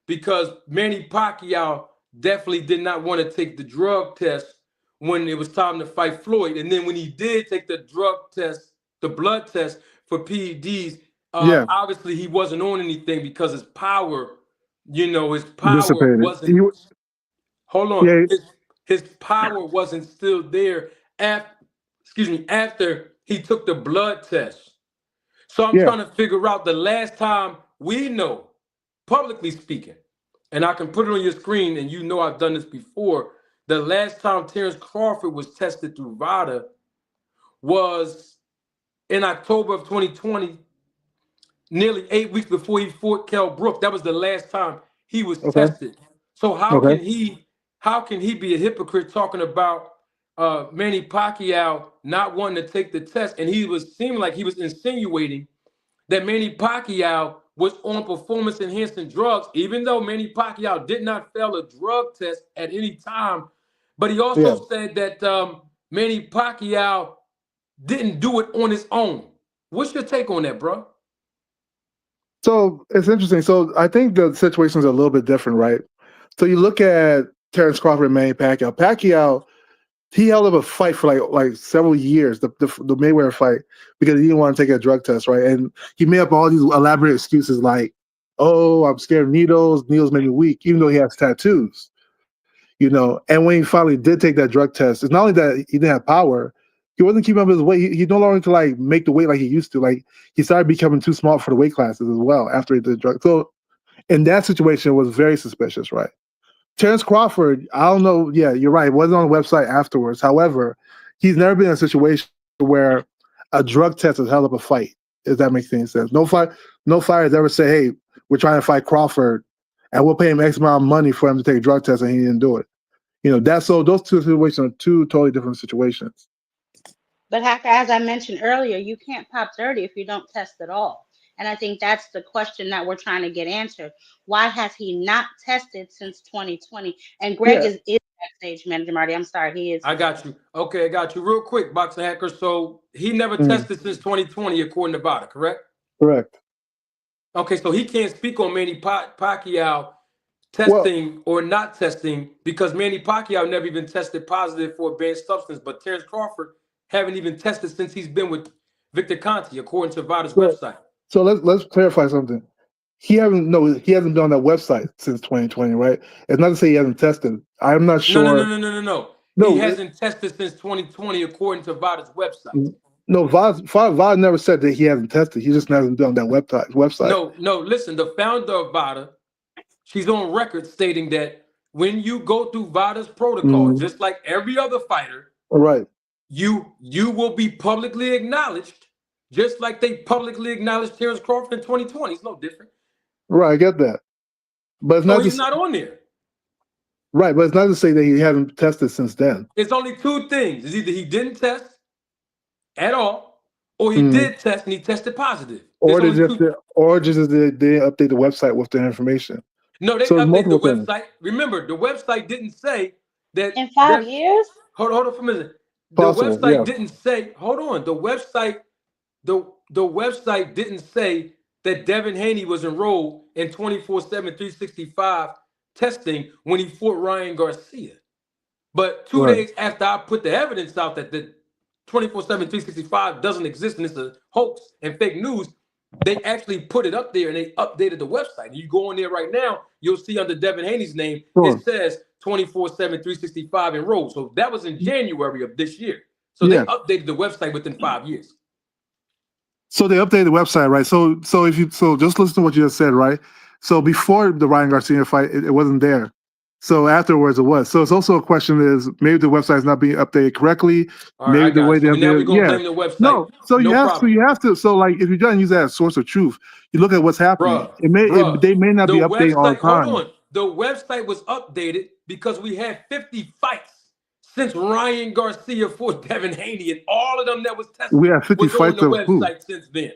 because Manny Pacquiao definitely did not want to take the drug test when it was time to fight Floyd. And then when he did take the drug test, the blood test for PEDs, obviously he wasn't on anything because his power, his power
dissipated.
wasn't. Hold on.
Yeah.
His power wasn't still there after he took the blood test. So I'm trying to figure out the last time we know, publicly speaking, and I can put it on your screen, and you know I've done this before. The last time Terence Crawford was tested through VADA was in October of 2020, nearly 8 weeks before he fought Kell Brook. That was the last time he was tested. So how can he be a hypocrite talking about Manny Pacquiao not wanting to take the test? And seemed like he was insinuating that Manny Pacquiao was on performance-enhancing drugs, even though Manny Pacquiao did not fail a drug test at any time. But he also said that Manny Pacquiao didn't do it on his own. What's your take on that, bro?
So it's interesting. So I think the situation's a little bit different, right? So you look at Terence Crawford and Manny Pacquiao. Pacquiao he held up a fight for like several years, the Mayweather fight, because he didn't want to take a drug test, right? And he made up all these elaborate excuses like, "Oh, I'm scared of needles. Needles make me weak," even though he has tattoos. And when he finally did take that drug test, it's not only that he didn't have power, he wasn't keeping up his weight. He no longer could like make the weight like he used to. Like he started becoming too small for the weight classes as well after he did the drug. So in that situation, it was very suspicious, right? Terence Crawford, I don't know. Yeah, you're right. It wasn't on the website afterwards. However, he's never been in a situation where a drug test has held up a fight. If that makes any sense. No fighter has ever said, "Hey, we're trying to fight Crawford, and we'll pay him X amount of money for him to take a drug test," and he didn't do it. That's so. Those two situations are two totally different situations.
But as I mentioned earlier, you can't pop 30 if you don't test at all. And I think that's the question that we're trying to get answered. Why has he not tested since 2020? And Greg is backstage manager, Marty. I'm sorry, he is.
I got you. Okay, I got you. Real quick, Boxing Hacker. So he never tested since 2020, according to Vada, correct?
Correct.
Okay, so he can't speak on Manny Pacquiao testing or not testing because Manny Pacquiao never even tested positive for a banned substance, but Terence Crawford haven't even tested since he's been with Victor Conte, according to Vada's website.
So let's clarify something. He hasn't been on that website since 2020, right? It's not to say he hasn't tested. I'm not sure.
No. He hasn't tested since 2020, according to Vada's website.
No, Vada never said that he hasn't tested. He just hasn't been on that website.
No. Listen, the founder of Vada, she's on record stating that when you go through Vada's protocol, just like every other fighter,
right,
you will be publicly acknowledged, just like they publicly acknowledged Terence Crawford in 2020. It's no different.
Right, I get that. But it's
he's not on there.
Right, but it's not to say that he hasn't tested since then.
It's only two things. It's either he didn't test at all, or he did test and he tested positive.
Or they just they update the website with the information.
No, they update the website. Remember, the website didn't say that
in 5 years.
Hold on for a minute. The website didn't say. Hold on. The website didn't say that Devin Haney was enrolled in 24/7 365 testing when he fought Ryan Garcia. But 2 days after I put the evidence out that the 24/7 365 doesn't exist and it's a hoax and fake news, they actually put it up there and they updated the website. You go on there right now, you'll see under Devin Haney's name, it says 24/7 365 enrolled. So that was in January of this year. So they updated the website within 5 years.
So they updated the website, right? So just listen to what you just said, right? So before the Ryan Garcia fight, it wasn't there. So afterwards, it was. So it's also a question: is maybe the website is not being updated correctly? Maybe the way they updated.
Now we're gonna blame the website.
No, so you have to. So like, if you're trying to use that as source of truth, you look at what's happening. They may not be updating all the time.
Hold on, the website was updated because we had 50 fights since Ryan Garcia fought Devin Haney, and all of them that was tested.
We have 50 fights
on the
of
website since then.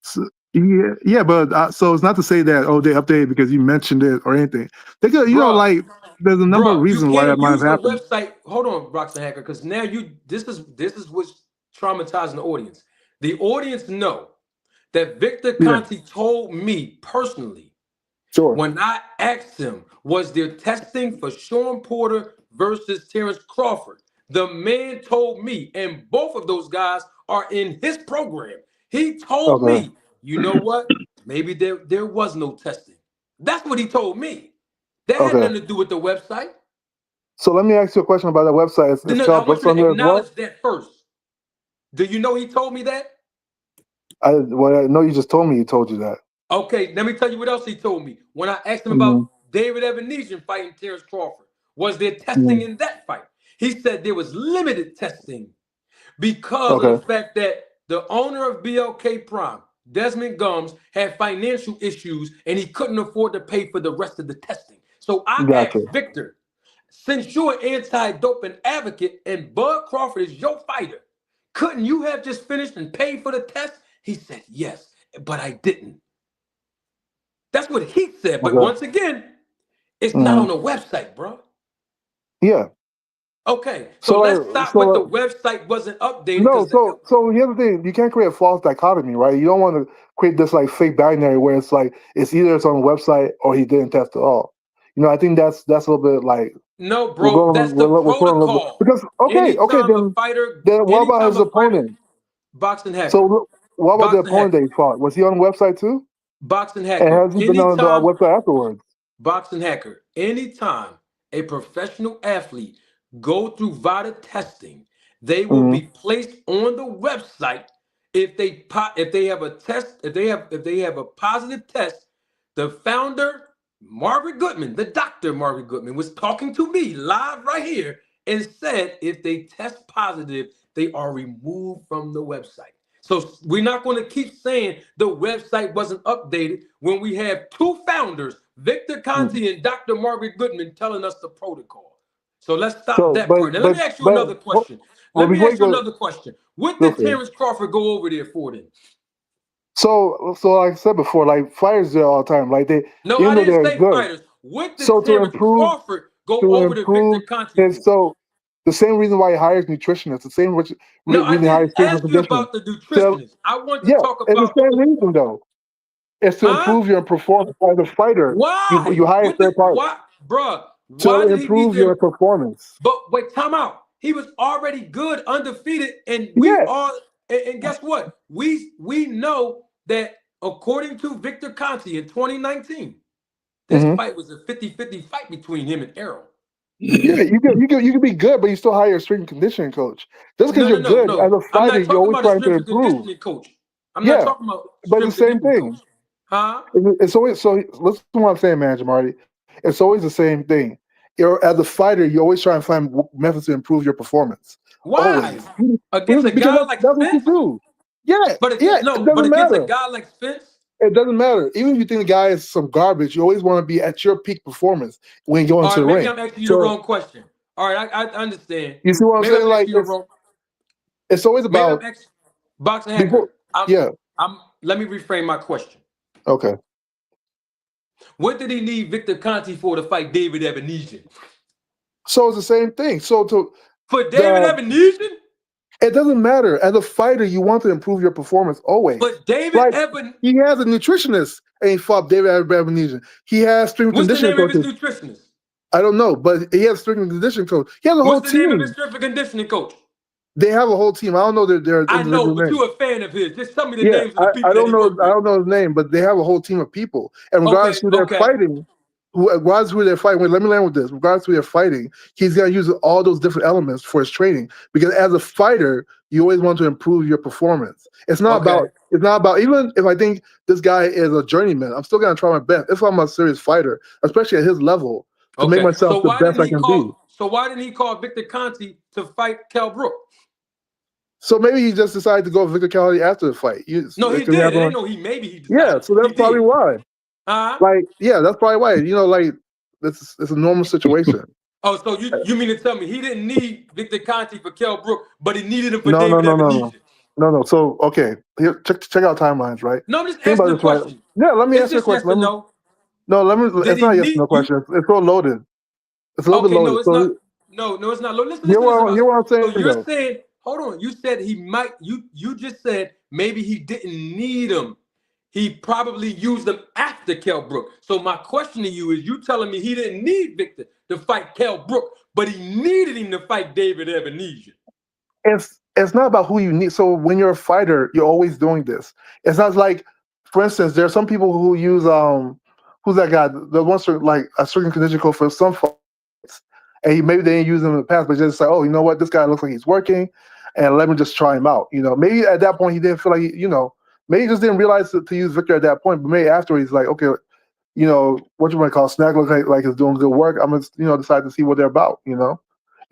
So, but so it's not to say that they updated because you mentioned it or anything. They could, there's a number of reasons why that might have happened.
Website, hold on, Boxing Hacker, because now this is what's traumatizing the audience. The audience know that Victor Conte told me personally.
Sure.
When I asked him, was there testing for Sean Porter versus Terence Crawford? The man told me, and both of those guys are in his program. He told me, you know what? Maybe there was no testing. That's what he told me. That had nothing to do with the website.
So let me ask you a question about that website.
I want you to acknowledge that first. Do you know he told me that?
I know you just told me he told you that.
Okay, let me tell you what else he told me. When I asked him about David Evanesian fighting Terence Crawford, was there testing in that fight? He said there was limited testing because of the fact that the owner of BLK Prime, Desmond Gums, had financial issues and he couldn't afford to pay for the rest of the testing. So I asked Victor, since you're an anti-doping advocate and Bud Crawford is your fighter, couldn't you have just finished and paid for the test? He said, yes, but I didn't. That's what he said. But once again, it's not on the website, bro.
Yeah.
Okay. So let's stop with the website wasn't updated.
No, so here's the thing. You can't create a false dichotomy, right? You don't want to create this like fake binary where it's like it's either it's on the website or he didn't test at all.
I think that's a little bit like
No, bro, that's the
we're going a little bit
protocol.
because okay,
Anytime a fighter,
then what about his opponent?
boxing hacker,
So what about the
boxing
opponent that
hacker,
he fought? Was he on the website too?
boxing
And
hacker.
has he been on the
Anytime
website afterwards?
boxing hacker. Anytime a professional athlete go through VADA testing, they will
Mm-hmm.
be placed on the website if they have a test, if they have a positive test. The founder, Margaret Goodman, the doctor Margaret Goodman, was talking to me live right here and said if they test positive, they are removed from the website. So we're not going to keep saying the website wasn't updated when we have two founders, Victor Conte and Dr. Margaret Goodman, telling us the protocol. So let's stop
So,
that part. Now let me ask you another question.
well,
Let me
before
ask
you
you
go,
another question. What
go
did
for it.
Terence Crawford go over there for then?
So like I said before, like fighters there all the time, like they
No,
even
I
though
didn't
they're
say
good.
fighters. What did
So
Terence Crawford go over to Victor Conte for?
so the same reason why he hires nutritionists, the same
No, I
reason he hires
didn't
strength and
ask you
conditioning.
about the
So
nutritionist. I want to
yeah,
talk
it's the
about,
same reason though. It's to
huh?
improve your performance as a fighter.
Why?
You hire third party
Why, bruh?
to
Why did he need
improve your
to?
performance.
But wait, time out. He was already good, undefeated, and we
Yeah.
all. And guess what? We know that according to Victor Conte in 2019, this
Mm-hmm.
fight was a 50-50 fight between him and Errol.
Yeah, you can be good, but you still hire a strength and conditioning coach. Just because you're good as a
I'm
fighter,
not
you're
talking
always
about a
trying to
strength and
improve.
conditioning coach. I'm not
Yeah,
talking about
but it's
strength
the
and
same
conditioning
thing.
coach. Huh?
It's always so. Listen to what I'm saying, man, Jamari. It's always the same thing. As a fighter, you always try and find methods to improve your performance.
Why?
Always,
Against a
because
guy like
that's what you
Spence?
do. Yeah,
But
yeah. It doesn't
against a
matter.
guy like Spence?
It doesn't matter. Even if you think the guy is some garbage, you always want to be at your peak performance when you go
All
into
right,
the
maybe
ring.
I'm asking you the
So
wrong question. All right, I understand.
you see what I'm
Maybe
saying?
I'm
Like
asking you the wrong.
it's always
Maybe I'm
about
asking boxing
before.
hacker. I'm.
Yeah.
Let me reframe my question.
Okay.
What did he need Victor Conte for to fight David Ebenezer?
So it's the same thing. So
for David Ebenezer?
It doesn't matter. As a fighter, you want to improve your performance always.
But David
Like
Ebenezer,
he has a nutritionist and he fought David Ebenezer. He has strength and
what's the
conditioning
name of his
coaches.
nutritionist?
I don't know, but he has strength and conditioning coach. He has a whole
What's the name of his
team.
strength and conditioning coach?
They have a whole team. I don't know their
I know,
individual
but
names.
you're a fan of his. Just tell me the
Yeah,
names of the
I
people that
don't
he
know.
worked
I
with.
don't know his name, but they have a whole team of people. And regardless who they're fighting, regardless who they're fighting. Wait, let me land with this. Regardless who they're fighting, he's gonna use all those different elements for his training. Because as a fighter, you always want to improve your performance. It's not about. It's not about. Even if I think this guy is a journeyman, I'm still gonna try my best. If I'm a serious fighter, especially at his level, to make myself the best I can be.
So why didn't he call Victor Conte to fight Kell Brook?
So maybe he just decided to go with Victor Conte after the fight.
No, he did. It ain't no he decided.
Yeah, so that's probably why. Like, yeah, that's probably why. Like, it's a normal situation.
Oh, so you mean to tell me he didn't need Victor Conte for Kell Brook, but he needed him for
No.
David Ebenezer?
No. So, okay, here, check out timelines, right?
No, I'm just
Think
asking
about
a
this, right?
question.
Yeah, let me
It's
answer your
just yes
question.
or no. Did
It's
he
not a yes or
need
no
you?
question. It's so loaded. It's a little bit
Okay, no,
loaded.
it's
So,
not. No, it's not. Listen,
hear
listen.
what I'm saying,
So you're
though.
saying, hold on. You said he might. You just said maybe he didn't need him. He probably used them after Kell Brook. So my question to you is, you telling me he didn't need Victor to fight Kell Brook, but he needed him to fight David Ebenezer?
It's not about who you need. So when you're a fighter, you're always doing this. It's not like, for instance, there are some people who use who's that guy? The one like a certain condition code for some fights, and maybe they didn't use them in the past, but just like, oh, you know what, this guy looks like he's working, and let me just try him out. Maybe at that point he didn't feel like maybe he just didn't realize to use Victor at that point, but maybe after he's like, okay, what you might call SNAC looks like he's doing good work. I'm gonna decide to see what they're about.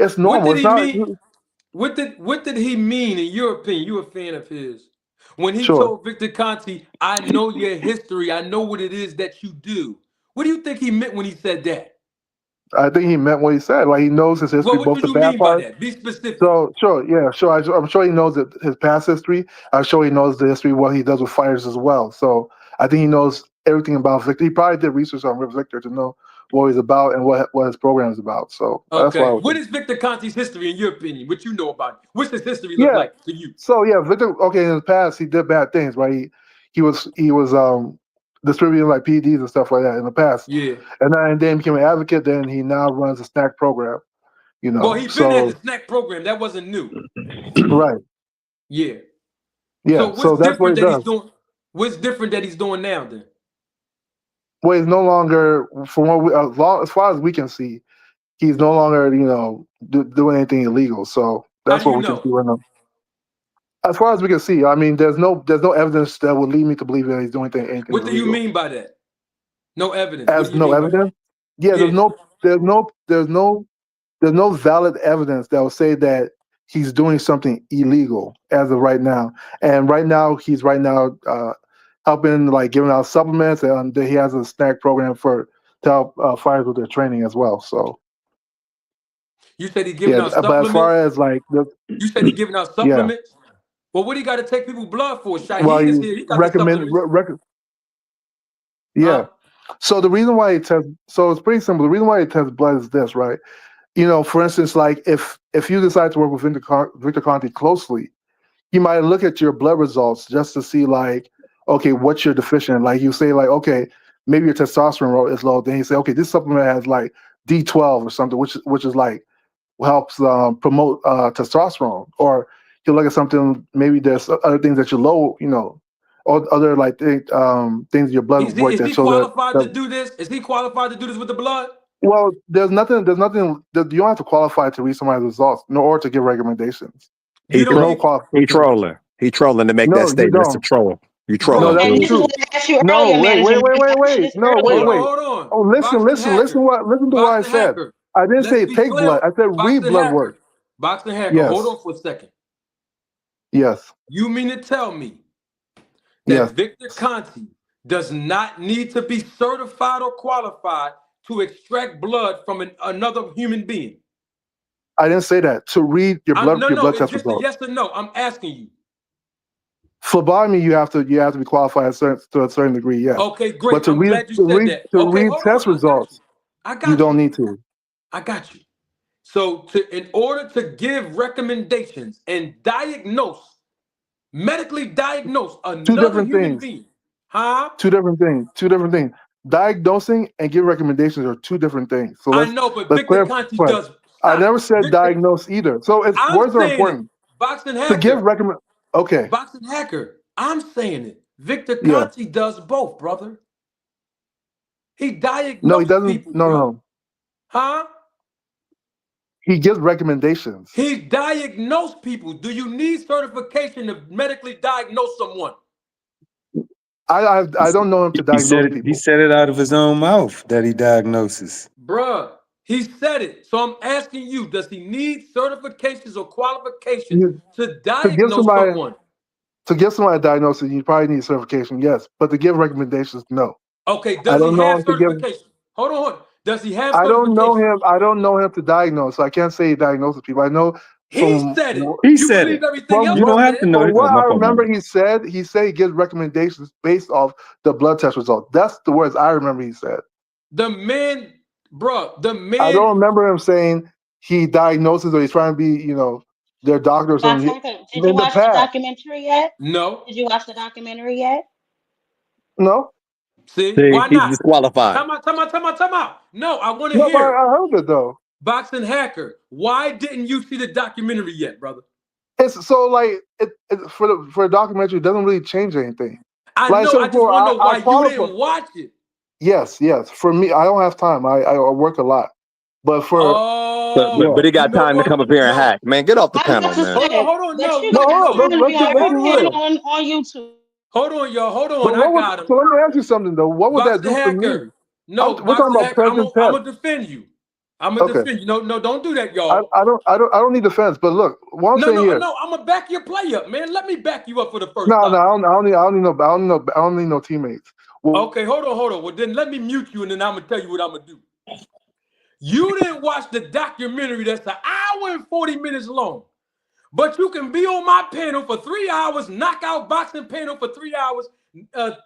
It's normal.
What did
It's
he
not.
mean? What did he mean, in your opinion? You a fan of his? When he
Sure.
told Victor Conte, I know your history, I know what it is that you do. What do you think he meant when he said that?
I think he meant what he said. Like, he knows his history,
Well, what
both
do
the
you
bad
mean by
part.
that? Be specific.
So sure, yeah, sure. I'm sure he knows his past history. I'm sure he knows the history, what he does with fighters as well. So I think he knows everything about Victor. He probably did research on Victor to know what he's about and what his program is about. So that's why I
Okay.
would
What
think.
is Victor Conte's history, in your opinion? What you know about it? What's his history look
Yeah.
like to you?
So yeah, Victor. Okay, in the past he did bad things, right? He was distributing like PEDs and stuff like that in the past.
Yeah.
And then became an advocate. Then he now runs a SNAC program. You know,
Well, he been at the SNAC program. That wasn't new.
right.
Yeah.
Yeah.
So
So
what's
that's what
different
he
that he's
does.
doing? What's different that he's doing now then?
Well, he's no longer, from what as far as we can see, he's no longer, doing anything illegal. So
How
that's
do
what
you
we can see
know?
right now. As far as we can see, I mean, there's no evidence that would lead me to believe that he's doing anything
What do you
illegal.
mean by that? No evidence. What
As
do you
no
mean by that?
evidence? Yeah,
Yeah.
there's no valid evidence that will say that he's doing something illegal as of right now. And right now, he's helping, like, giving out supplements, and he has a SNAC program to help fighters with their training as well. So
You said he's giving
yeah,
out
but as far
supplements?
as like
You said he's giving out
yeah,
supplements? Well, what do you got to take people blood for?
well,
Shaheed is
he
here. He got the supplements.
yeah.
Huh?
So the reason why it's pretty simple. The reason why he tests blood is this, right? For instance, like if you decide to work with Victor Conte closely, he might look at your blood results just to see, like, okay, what you're deficient in. Like, you say, like, okay, maybe your testosterone is low. Then you say, okay, this supplement has like D12 or something, which is like helps promote testosterone. Or you look at something, maybe there's other things that you're low, or other like things in your blood work
Is
that
he
show
qualified to
that.
do this? Is he qualified to do this with the blood?
Well, there's nothing that you don't have to qualify to read somebody's results, nor or to give recommendations.
You don't
There's no
need.
He
qualification.
trolling. He trolling to make that
No, you
statement. It's a
don't.
troll. You
No,
trolling,
Bruh,
that's the
dude.
And this is
truth.
what I asked you
No,
earlier, manager.
no,
hold
wait.
on, hold on.
Oh, listen,
Boxing hacker.
listen to what I
Boxing
said.
hacker.
I didn't
Let's
say
be
take
clear.
blood. I said read
Boxing
blood work.
hacker. Boxing hacker. Hold
Yes,
on for a second.
yes,
You mean to tell me
yes.
that Victor Conte does not need to be certified or qualified to extract blood from another human being?
I didn't say that. To read your
No.
blood
It's
test
just a
results.
yes or no. I'm asking you.
Phlebotomy, you have to be qualified to a certain degree. Yes,
Okay,
but
great. I'm glad you said that.
to
Okay,
read
hold
test
on. I got you.
results,
I
you
got
don't
you.
need to.
I got you. So, in order to give recommendations and medically diagnose
Two
another
different
human
things.
being, huh?
Two different things. Diagnosing and give recommendations are two different things. So
I
let's
know, but
let's
Victor Conte
clarify.
does.
I
Stop.
never said
Victor,
diagnose either. So
I'm
words are
saying it.
important.
Boxing
To give
hacker.
recommend. Okay.
Boxing hacker. I'm saying it. Victor
Yeah.
Conte does both, brother. He
No, he
diagnosed
doesn't.
people, bro.
No.
Huh?
He gives recommendations.
He diagnosed people. Do you need certification to medically diagnose someone?
I don't know him to
He said
diagnose
it. He
people.
said it out of his own mouth that he diagnoses.
Bruh, he said it. So I'm asking you, does he need certifications or qualifications
You,
to
to give
diagnose
somebody
someone?
a diagnosis, you probably need certification. Yes, but to give recommendations, no.
Okay,
I
does he
don't know
have
him to give.
certification? Hold on. Does he have
I don't know
certification?
him. I don't know him to diagnose, so I can't say he diagnoses people. I know
He
from
said it.
He
You
said
believe
it.
everything
from
else
You
he
don't
what
have to
said?
know
from
it.
what
Oh, my
I
fault,
remember,
man.
he said he gives recommendations based off the blood test result. That's the words I remember he said.
The man.
I don't remember him saying he diagnoses or he's trying to be, their doctor or
Box
something.
Hacker, did you
In the
watch the
past,
documentary yet?
No.
Did you watch the documentary yet?
no,
See,
See,
why
he's
not?
disqualified.
Time out. No, I want to
no, but
hear it.
I heard it though.
Boxing hacker. Why didn't you see the documentary yet, brother?
It's so like for a documentary, it doesn't really change anything.
I
Like I
know.
said
I just
before,
want to know
I
why you
qualify.
didn't watch it.
Yes. For me, I don't have time. I work a lot, but
Oh,
But he
you
got
know
time to
what?
come up here and
No.
hack. Man, get off the
I was
panel,
about to
man.
say,
Hold on.
but
No,
you
no,
got
no,
hold
no.
on.
time to be on
Let's be
everything
real.
on YouTube.
Hold on, y'all. Hold
But
on. I got him.
so let me ask you something though. What would that
Boxing
do for me?
hacker. No,
We're talking
boxing
about
hacker. I'm
President Test.
gonna defend you. I'm gonna
Okay.
defend you. No, don't do that,
I
y'all.
don't need defense. But look, what I'm saying here.
No. I'm gonna back your play up, man. Let me back you up for the first
No,
time.
I don't need no teammates. Well,
Okay, hold on. Well, then let me mute you, and then I'm gonna tell you what I'm gonna do. You didn't watch the documentary that's an hour and 40 minutes long, but you can be on my panel for 3 hours, knockout boxing panel for 3 hours,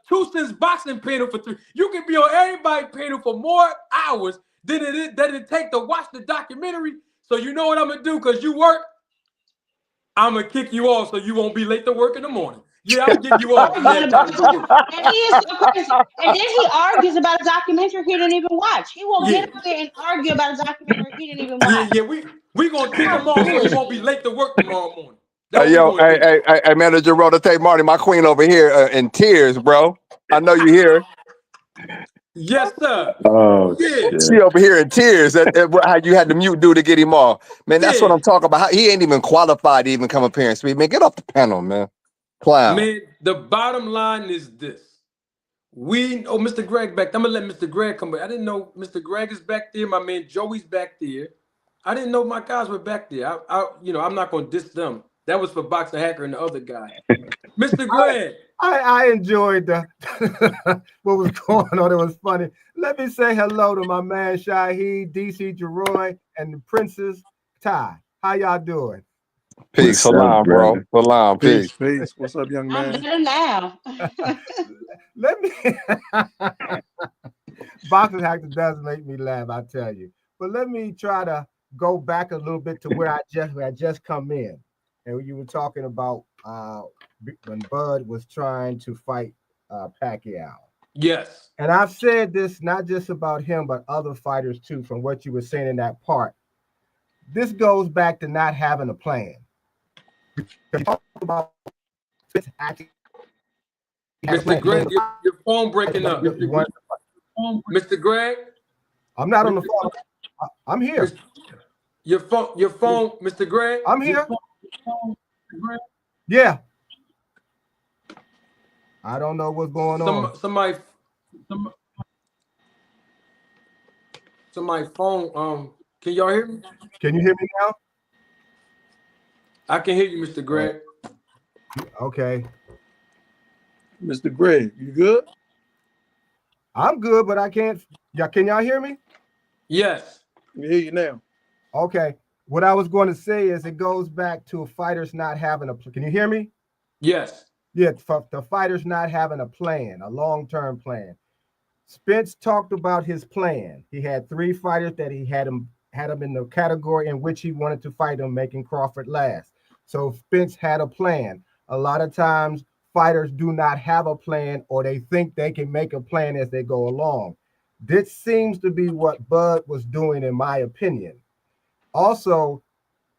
two cents boxing panel for 3. You can be on everybody's panel for more hours than it take to watch the documentary. So you know what I'm gonna do? Because you work, I'm gonna kick you off so you won't be late to work in the morning. Yeah, I'm getting you off. Yeah,
Arguing
Tommy,
about
go get it.
and he is so crazy. And then he argues about a documentary he didn't even watch. He will get
Yeah,
up there and argue about a documentary he didn't even
yeah,
watch.
yeah. We gonna kick
How
him off so he
foolish
won't be
he is.
late to work tomorrow morning. That's
Hey,
what we
yo,
gonna do.
hey, manager Rotate Marty, my queen over here in tears, bro. I know you here.
Yes, sir.
Oh
Yeah,
She
shit.
over here in tears at how you had the mute dude to get him off. Man, that's what
yeah.
I'm talking about. He ain't even qualified to even come up here and speak. Man, get off the panel, man. Clown.
Man, the bottom line is this. Mr. Greg back. I'm gonna let Mr. Greg come back. I didn't know Mr. Greg is back there. My man Joey's back there. I didn't know my guys were back there. I'm not gonna diss them. That was for Boxer Hacker and the other guy. Mr. Greg.
I enjoyed the what was going on. It was funny. Let me say hello to my man Shaheed, DC Jeroy, and the Princess Ty. How y'all doing?
Peace.
What's up,
Salam, bro.
brother?
Salam. Peace.
Peace. What's up, young
I'm
man?
better now.
Let me Boxing Hacker does make me laugh, I tell you. But let me try to go back a little bit to where I just come in. And you were talking about when Bud was trying to fight Pacquiao.
Yes.
And I've said this not just about him, but other fighters too, from what you were saying in that part. This goes back to not having a plan. About
Mr. Greg, your phone breaking up. Mr. Greg?
I'm not on the phone. I'm here.
Your phone, Mr. Greg?
I'm here. Yeah. I don't know what's going on.
Somebody phone. Can y'all hear me?
Can you hear me now?
I can hear you, Mr. Greg.
Okay.
Mr. Greg, you good?
I'm good, but I can't. Can y'all hear me?
Yes.
We hear you now.
Okay. What I was going to say is it goes back to fighters not having a. Can you hear me?
Yes.
Yeah, the fighters not having a plan, a long-term plan. Spence talked about his plan. He had 3 fighters that he had him in the category in which he wanted to fight him, making Crawford last. So Spence had a plan. A lot of times fighters do not have a plan, or they think they can make a plan as they go along. This seems to be what Bud was doing, in my opinion. Also,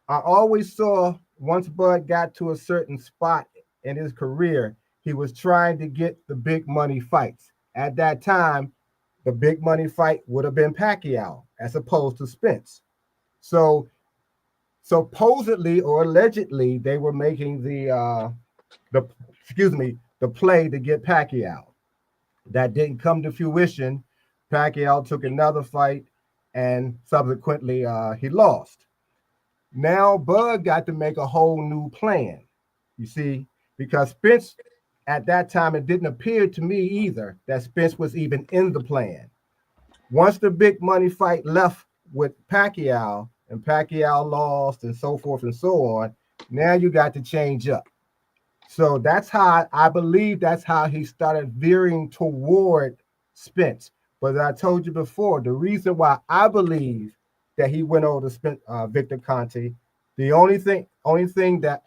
I always saw once Bud got to a certain spot in his career, he was trying to get the big money fights. At that time, the big money fight would have been Pacquiao as opposed to Spence. So supposedly or allegedly, they were making the play to get Pacquiao. That didn't come to fruition. Pacquiao took another fight, and subsequently he lost. Now Bud got to make a whole new plan, you see, because Spence, at that time, it didn't appear to me either that Spence was even in the plan. Once the big money fight left with Pacquiao and Pacquiao lost and so forth and so on, now you got to change up. So that's how I believe that's how he started veering toward Spence. But as I told you before, the reason why I believe that he went over to Victor Conte, the only thing that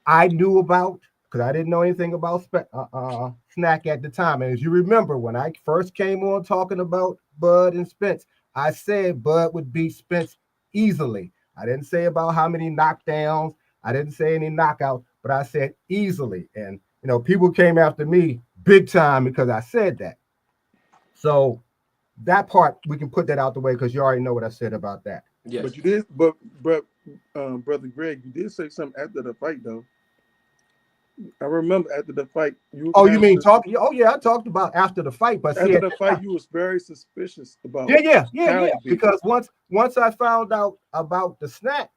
I knew about, because I didn't know anything about SNAC at the time. And as you remember, when I first came on talking about Bud and Spence, I said Bud would beat Spence easily. I didn't say about how many knockdowns. I didn't say any knockouts, but I said easily. And, people came after me big time because I said that. So that part, we can put that out the way because you already know what I said about that.
Yes.
But you did, Brother Greg, you did say something after the fight, though. I remember after the fight.
You mean talking? Oh yeah, I talked about after the fight, but
after the fight, you was very suspicious about.
Yeah. Because once I found out about the SNAC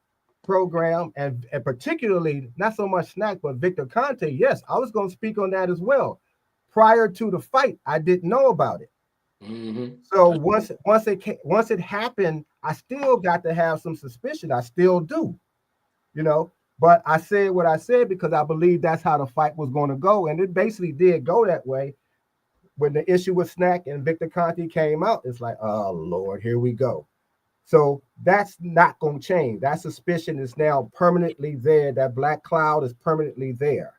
program and particularly not so much SNAC but Victor Conte, yes, I was going to speak on that as well. Prior to the fight, I didn't know about it. Mm-hmm. So once it happened, I still got to have some suspicion. I still do, But I said what I said because I believe that's how the fight was going to go. And it basically did go that way. When the issue with SNAC and Victor Conte came out, it's like, oh, Lord, here we go. So that's not going to change. That suspicion is now permanently there. That black cloud is permanently there.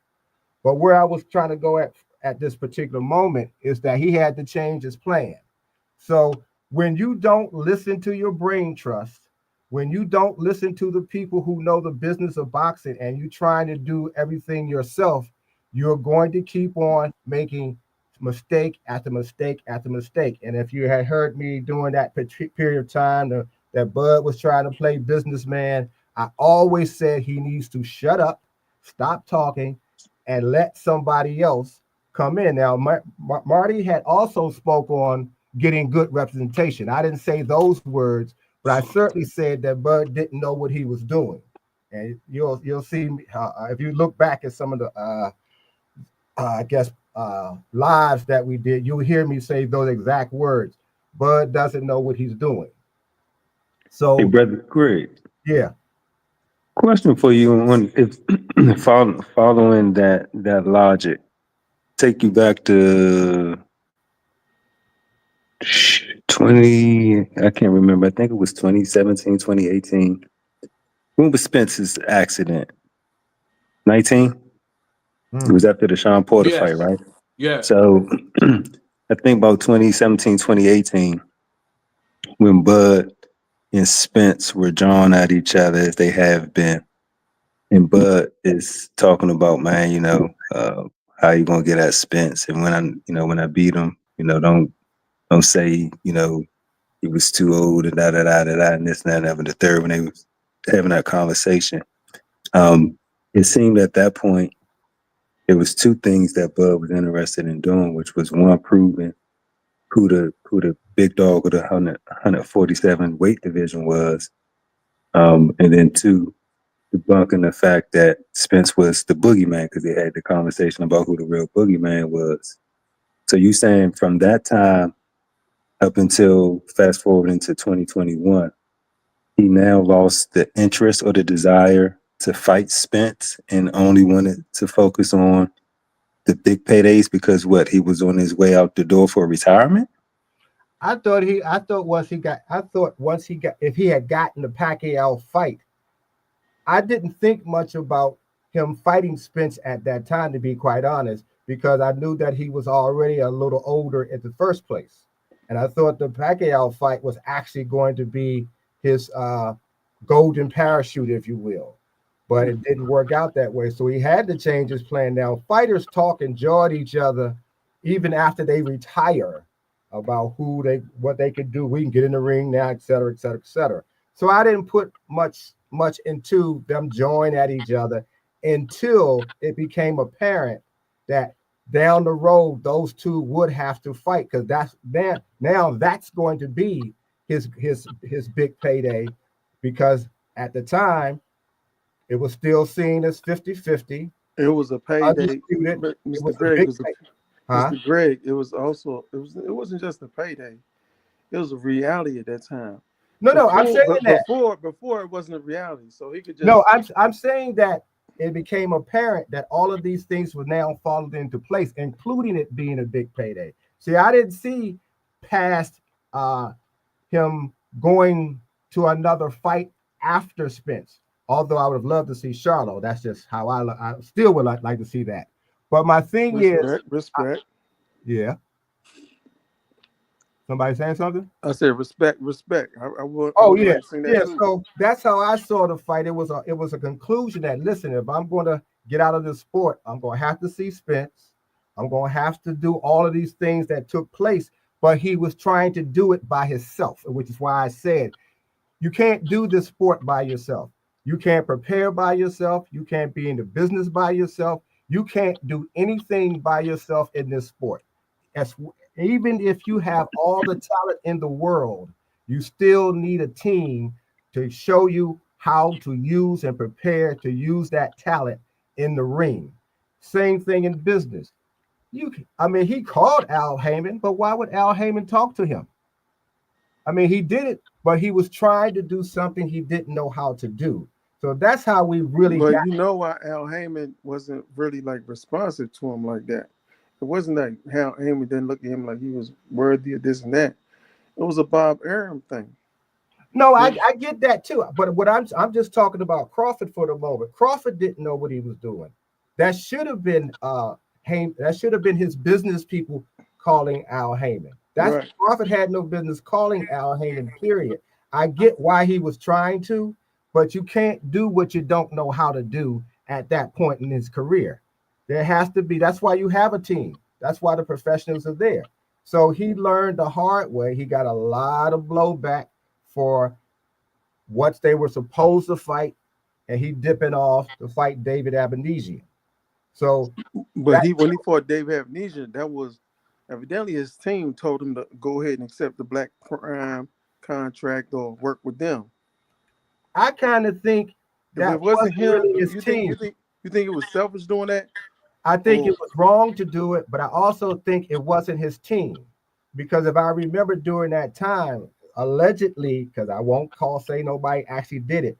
But where I was trying to go at this particular moment is that he had to change his plan. So when you don't listen to your brain trust, when you don't listen to the people who know the business of boxing and you trying to do everything yourself, you're going to keep on making mistake after mistake after mistake. And if you had heard me during that period of time that Bud was trying to play businessman, I always said he needs to shut up, stop talking, and let somebody else come in. Now, Marty had also spoke on getting good representation. I didn't say those words, but I certainly said that Bud didn't know what he was doing. And you'll see if you look back at some of the I guess lives that we did, you'll hear me say those exact words. Bud doesn't know what he's doing. So,
Hey, brother Greg.
Yeah.
Question for you: on if following that logic, take you back to 20, I can't remember. I think it was 2017, 2018. When was Spence's accident? 19? It was after the Sean Porter fight,
Yes.
right?
Yeah.
So I think about 2017, 2018, when Bud and Spence were drawn at each other as they have been. And Bud is talking about, man, how you gonna get at Spence. And when I beat him, don't say, he was too old and da da da da da and this and that and the third when they was having that conversation. It seemed at that point there was two things that Bud was interested in doing, which was one, proving who the big dog of the 147 weight division was, and then two, debunking the fact that Spence was the boogeyman because they had the conversation about who the real boogeyman was. So you saying from that time up until fast forward into 2021, he now lost the interest or the desire to fight Spence and only wanted to focus on the big paydays because he was on his way out the door for retirement?
I thought if he had gotten the Pacquiao fight, I didn't think much about him fighting Spence at that time, to be quite honest, because I knew that he was already a little older in the first place. And I thought the Pacquiao fight was actually going to be his golden parachute, if you will. But it didn't work out that way. So he had to change his plan. Now, fighters talk and jaw at each other even after they retire about what they could do. We can get in the ring now, et cetera, et cetera, et cetera. So I didn't put much into them jawing at each other until it became apparent that down the road those two would have to fight, because that's going to be his big payday, because at the time it was still seen as 50-50.
It was a payday. But Mr. Greg, Mr. Greg, it wasn't just a payday. It was a reality at that time.
I'm saying that
before it wasn't a reality, so he could just.
No, I'm saying that it became apparent that all of these things were now falling into place, including it being a big payday. See, I didn't see past him going to another fight after Spence, although I would have loved to see Charlo. That's just how I still would like to see that. But my thing is
respect.
Yeah. Somebody saying something?
I said respect. I would
yeah.
like to see that too.
So that's how I saw the fight. It was a conclusion that, listen, if I'm going to get out of this sport, I'm going to have to see Spence. I'm going to have to do all of these things that took place. But he was trying to do it by himself, which is why I said you can't do this sport by yourself. You can't prepare by yourself. You can't be in the business by yourself. You can't do anything by yourself in this sport. Even if you have all the talent in the world, you still need a team to show you how to use and prepare to use that talent in the ring. Same thing in business. He called Al Heyman, but why would Al Heyman talk to him? He did it, but he was trying to do something he didn't know how to do. So that's how we really
But you know why Al Heyman wasn't really responsive to him like that? It wasn't like Al Heyman didn't look at him like he was worthy of this and that. It was a Bob Arum thing.
No, I get that too. But what I'm just talking about Crawford for the moment. Crawford didn't know what he was doing. That should have been that should have been his business people calling Al Heyman.
Right.
Crawford had no business calling Al Heyman, period. I get why he was trying to, but you can't do what you don't know how to do at that point in his career. There has to be, that's why you have a team. That's why the professionals are there. So he learned the hard way. He got a lot of blowback for what they were supposed to fight, and he dipping off to fight David Abinesian. So,
but when he fought David Abinesian, that was evidently his team told him to go ahead and accept the Black Prime contract or work with them.
I kind of think that
it wasn't him.
really his
You
team.
think it was selfish doing that?
I think it was wrong to do it, but I also think it wasn't his team, because if I remember during that time, allegedly, because I won't say nobody actually did it,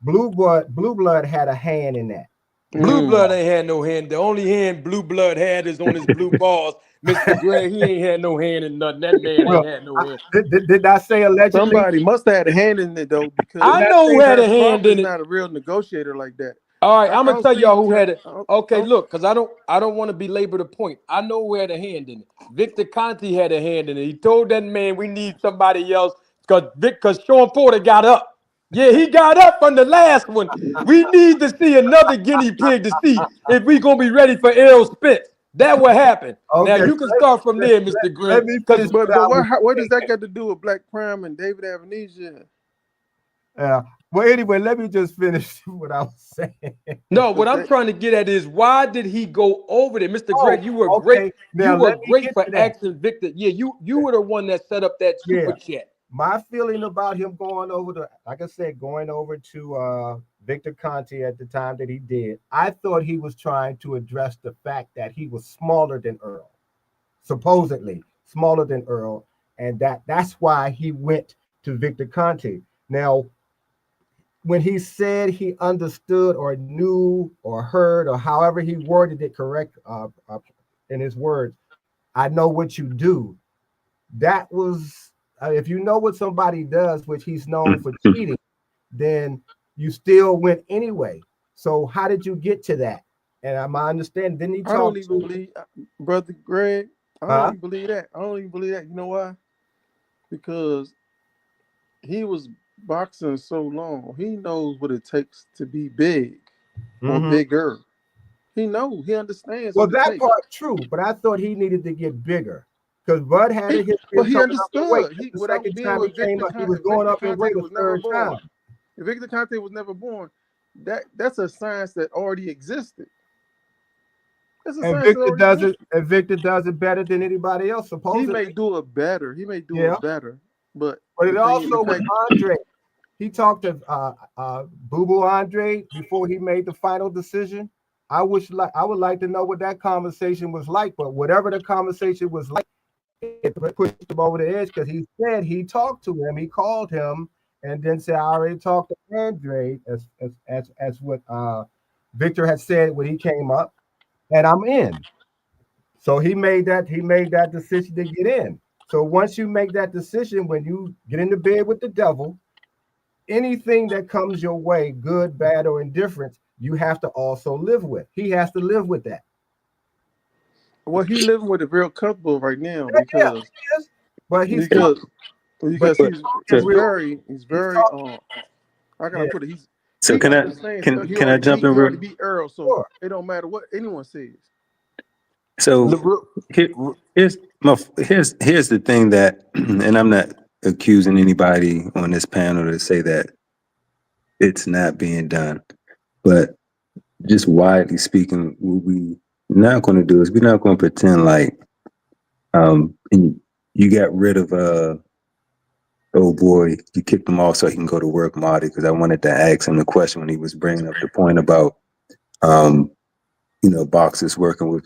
Blue Blood had a hand in that.
Blue Blood ain't had no hand. The only hand Blue Blood had is on his blue balls. Mr. Greg, he ain't had no hand in nothing. That man ain't had no hand.
Did I say allegedly?
Somebody must have had a hand in it though, because
I know who had a hand in it.
Not a real negotiator like that.
All right, I'm gonna tell y'all who had it. Okay, look, because I don't want to belabor the point. I know who had a hand in it. Victor Conte had a hand in it. He told that man we need somebody else because Sean Porter got up. Yeah, he got up on the last one. We need to see another guinea pig to see if we gonna be ready for Errol Spence. That what happened.
Okay,
now you can start from there, Mr. Greg.
But what does that got to do with Black Prime and David Abinesian?
Well, anyway, let me just finish what I was saying.
No, what I'm trying to get at is why did he go over there, Mr. Greg? You were great.
Now,
you were great for asking Victor. Yeah, you were the one that set up that super chat.
My feeling about him going over to Victor Conte at the time that he did, I thought he was trying to address the fact that he was smaller than Earl, supposedly smaller than Earl, and that's why he went to Victor Conte. Now, when he said he understood or knew or heard or however he worded it correct in his words, I know what you do. That was, if you know what somebody does, which he's known for cheating, then you still went anyway. So how did you get to that? And my understanding, didn't he talk?
I don't even believe, Brother Greg. I don't even believe that. I don't even believe that. You know why? Because he was boxing so long, he knows what it takes to be big or bigger. He knows, he understands.
Well, that part true, but I thought he needed to get bigger because Bud had a history.
But he understood.
He without being with Victor Conte, he was going up in weight the third time.
If Victor Conte was never born, that's a science that already existed.
And Victor does it better than anybody else. Supposedly,
he may do it better. It better. But
it also was Andre. He talked to Boo Boo Andre before he made the final decision. I would like to know what that conversation was like. But whatever the conversation was like, it pushed him over the edge because he said he talked to him. He called him and then said, "I already talked to Andre," as what Victor had said when he came up, and I'm in. So he made that decision to get in. So once you make that decision, when you get into bed with the devil, anything that comes your way, good, bad, or indifferent, you have to also live with. He has to live with that.
Well, he's living with it real comfortable right now because he's very how can I put it?
Can I jump in real?
To be Earl, so it don't matter what anyone says.
So here's the thing that, and I'm not accusing anybody on this panel to say that it's not being done, but just widely speaking, what we're not going to do is we're not going to pretend like you got rid of oh boy, you kicked him off so he can go to work, Marty, because I wanted to ask him the question when he was bringing up the point about boxers working with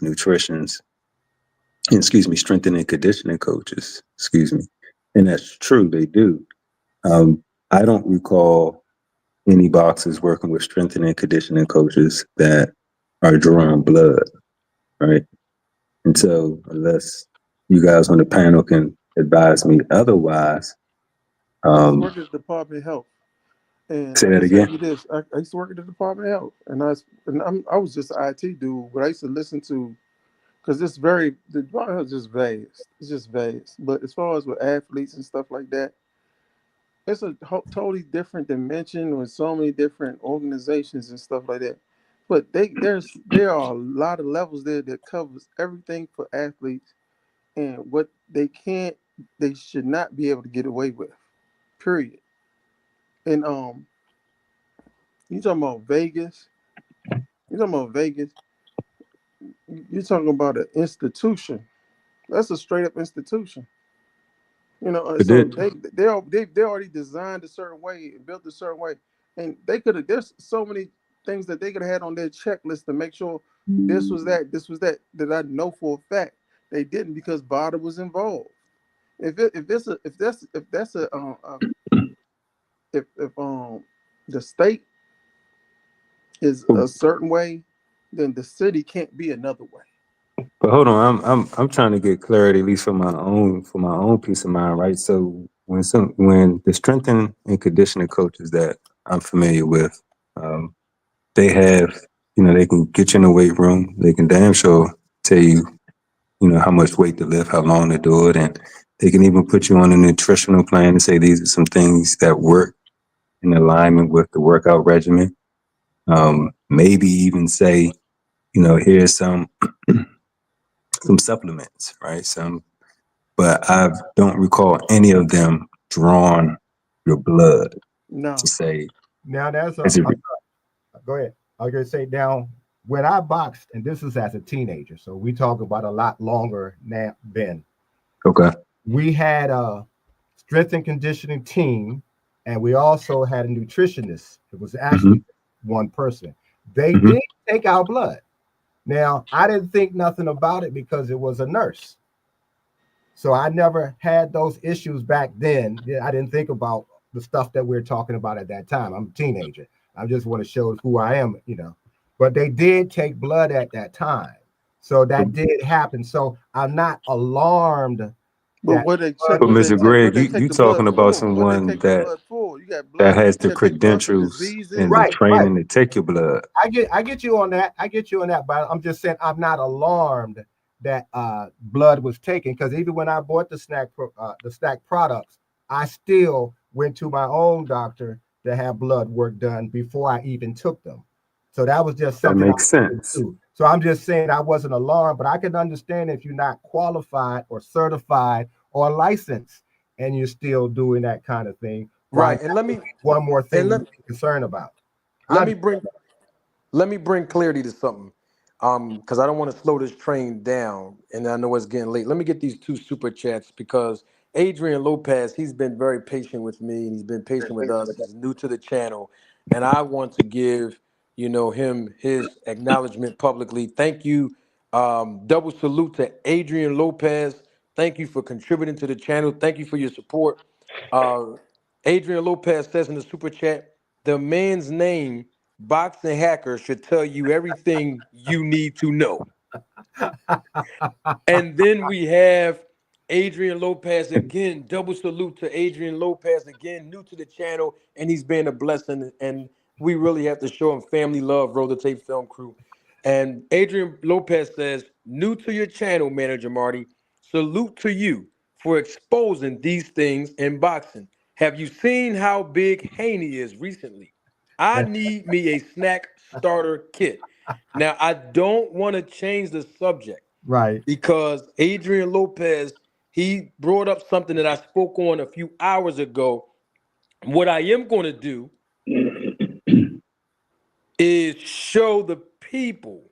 strength and conditioning coaches, and that's true, they do. I don't recall any boxers working with strength and conditioning coaches that are drawing blood, right? And so unless you guys on the panel can advise me otherwise,
work at the Department of Health. And
Say
I'm
that
gonna tell
again.
you this: I used to work at the Department of Health, and I was just an IT dude, but I used to listen to because the Department of Health is just vast. It's just vast. But as far as with athletes and stuff like that, it's a totally different dimension with so many different organizations and stuff like that. But there are a lot of levels there that covers everything for athletes and what they should not be able to get away with. Period. And you talking about Vegas? You talking about Vegas? You're talking about an institution. That's a straight up institution.
But
So
that,
they already designed a certain way and built a certain way, and they could have. There's so many things that they could have had on their checklist to make sure this was that I know for a fact they didn't because Bada was involved. If the state is a certain way, then the city can't be another way.
but hold on, I'm trying to get clarity, at least for my own peace of mind, right? So when the strengthening and conditioning coaches that I'm familiar with, they have, they can get you in the weight room. They can damn sure tell you, how much weight to lift, how long to do it, and they can even put you on a nutritional plan and say these are some things that work in alignment with the workout regimen. Maybe even say, here's some supplements, right? But I don't recall any of them drawn your blood to
No.
say,
Now that's
is it
go ahead. I was gonna say now when I boxed, and this is as a teenager, so we talk about a lot longer now then.
okay?
We had a strength and conditioning team, and we also had a nutritionist. It was
Mm-hmm.
actually one person. They
Mm-hmm.
did take our blood. Now, I didn't think nothing about it because it was a nurse. So I never had those issues back then. I didn't think about the stuff that we're talking about at that time. I'm a teenager. I just want to show who I am. But they did take blood at that time. So that did happen. So I'm not alarmed
But
that
what they check?
But
blood
What they
Mr.
take? What
Greg,
they
you
take the
talking
blood
about
for? What they
someone
take the
that
blood for? You got
that
blood.
has
You
the
got to take blood for
credentials and
diseases.
the
right, right.
training to take your blood.
I get you on that. I get you on that, but I'm just saying I'm not alarmed that blood was taken because even when I bought the SNAC products, I still went to my own doctor to have blood work done before I even took them. So that was just
That
something I
makes
did
sense.
too. So I'm just saying I wasn't alarmed, but I can understand if you're not qualified or certified or licensed and you're still doing that kind of thing. Why
Right. And let me
one more thing
and
you
let
be concerned about? I
let me
understand
bring let me bring clarity to something. Because I don't want to slow this train down, and I know it's getting late. Let me get these two super chats because Adrian Lopez, he's been very patient with me, and he's been patient with us. He's new to the channel, and I want to give him his acknowledgement publicly. Thank you. Double salute to Adrian Lopez. Thank you for contributing to the channel. Thank you for your support. Uh, Adrian Lopez says in the super chat, the man's name, Boxing Hacker, should tell you everything you need to know. And then we have Adrian Lopez again. Double salute to Adrian Lopez again, new to the channel, and he's been a blessing. And we really have to show him family love, Roll the Tape Film Crew. And Adrian Lopez says, new to your channel, Manager Marty. Salute to you for exposing these things in boxing. Have you seen how big Haney is recently? I need me a snack starter kit. Now, I don't want to change the subject
right.
because Adrian Lopez, he brought up something that I spoke on a few hours ago. What I am going to do is show the people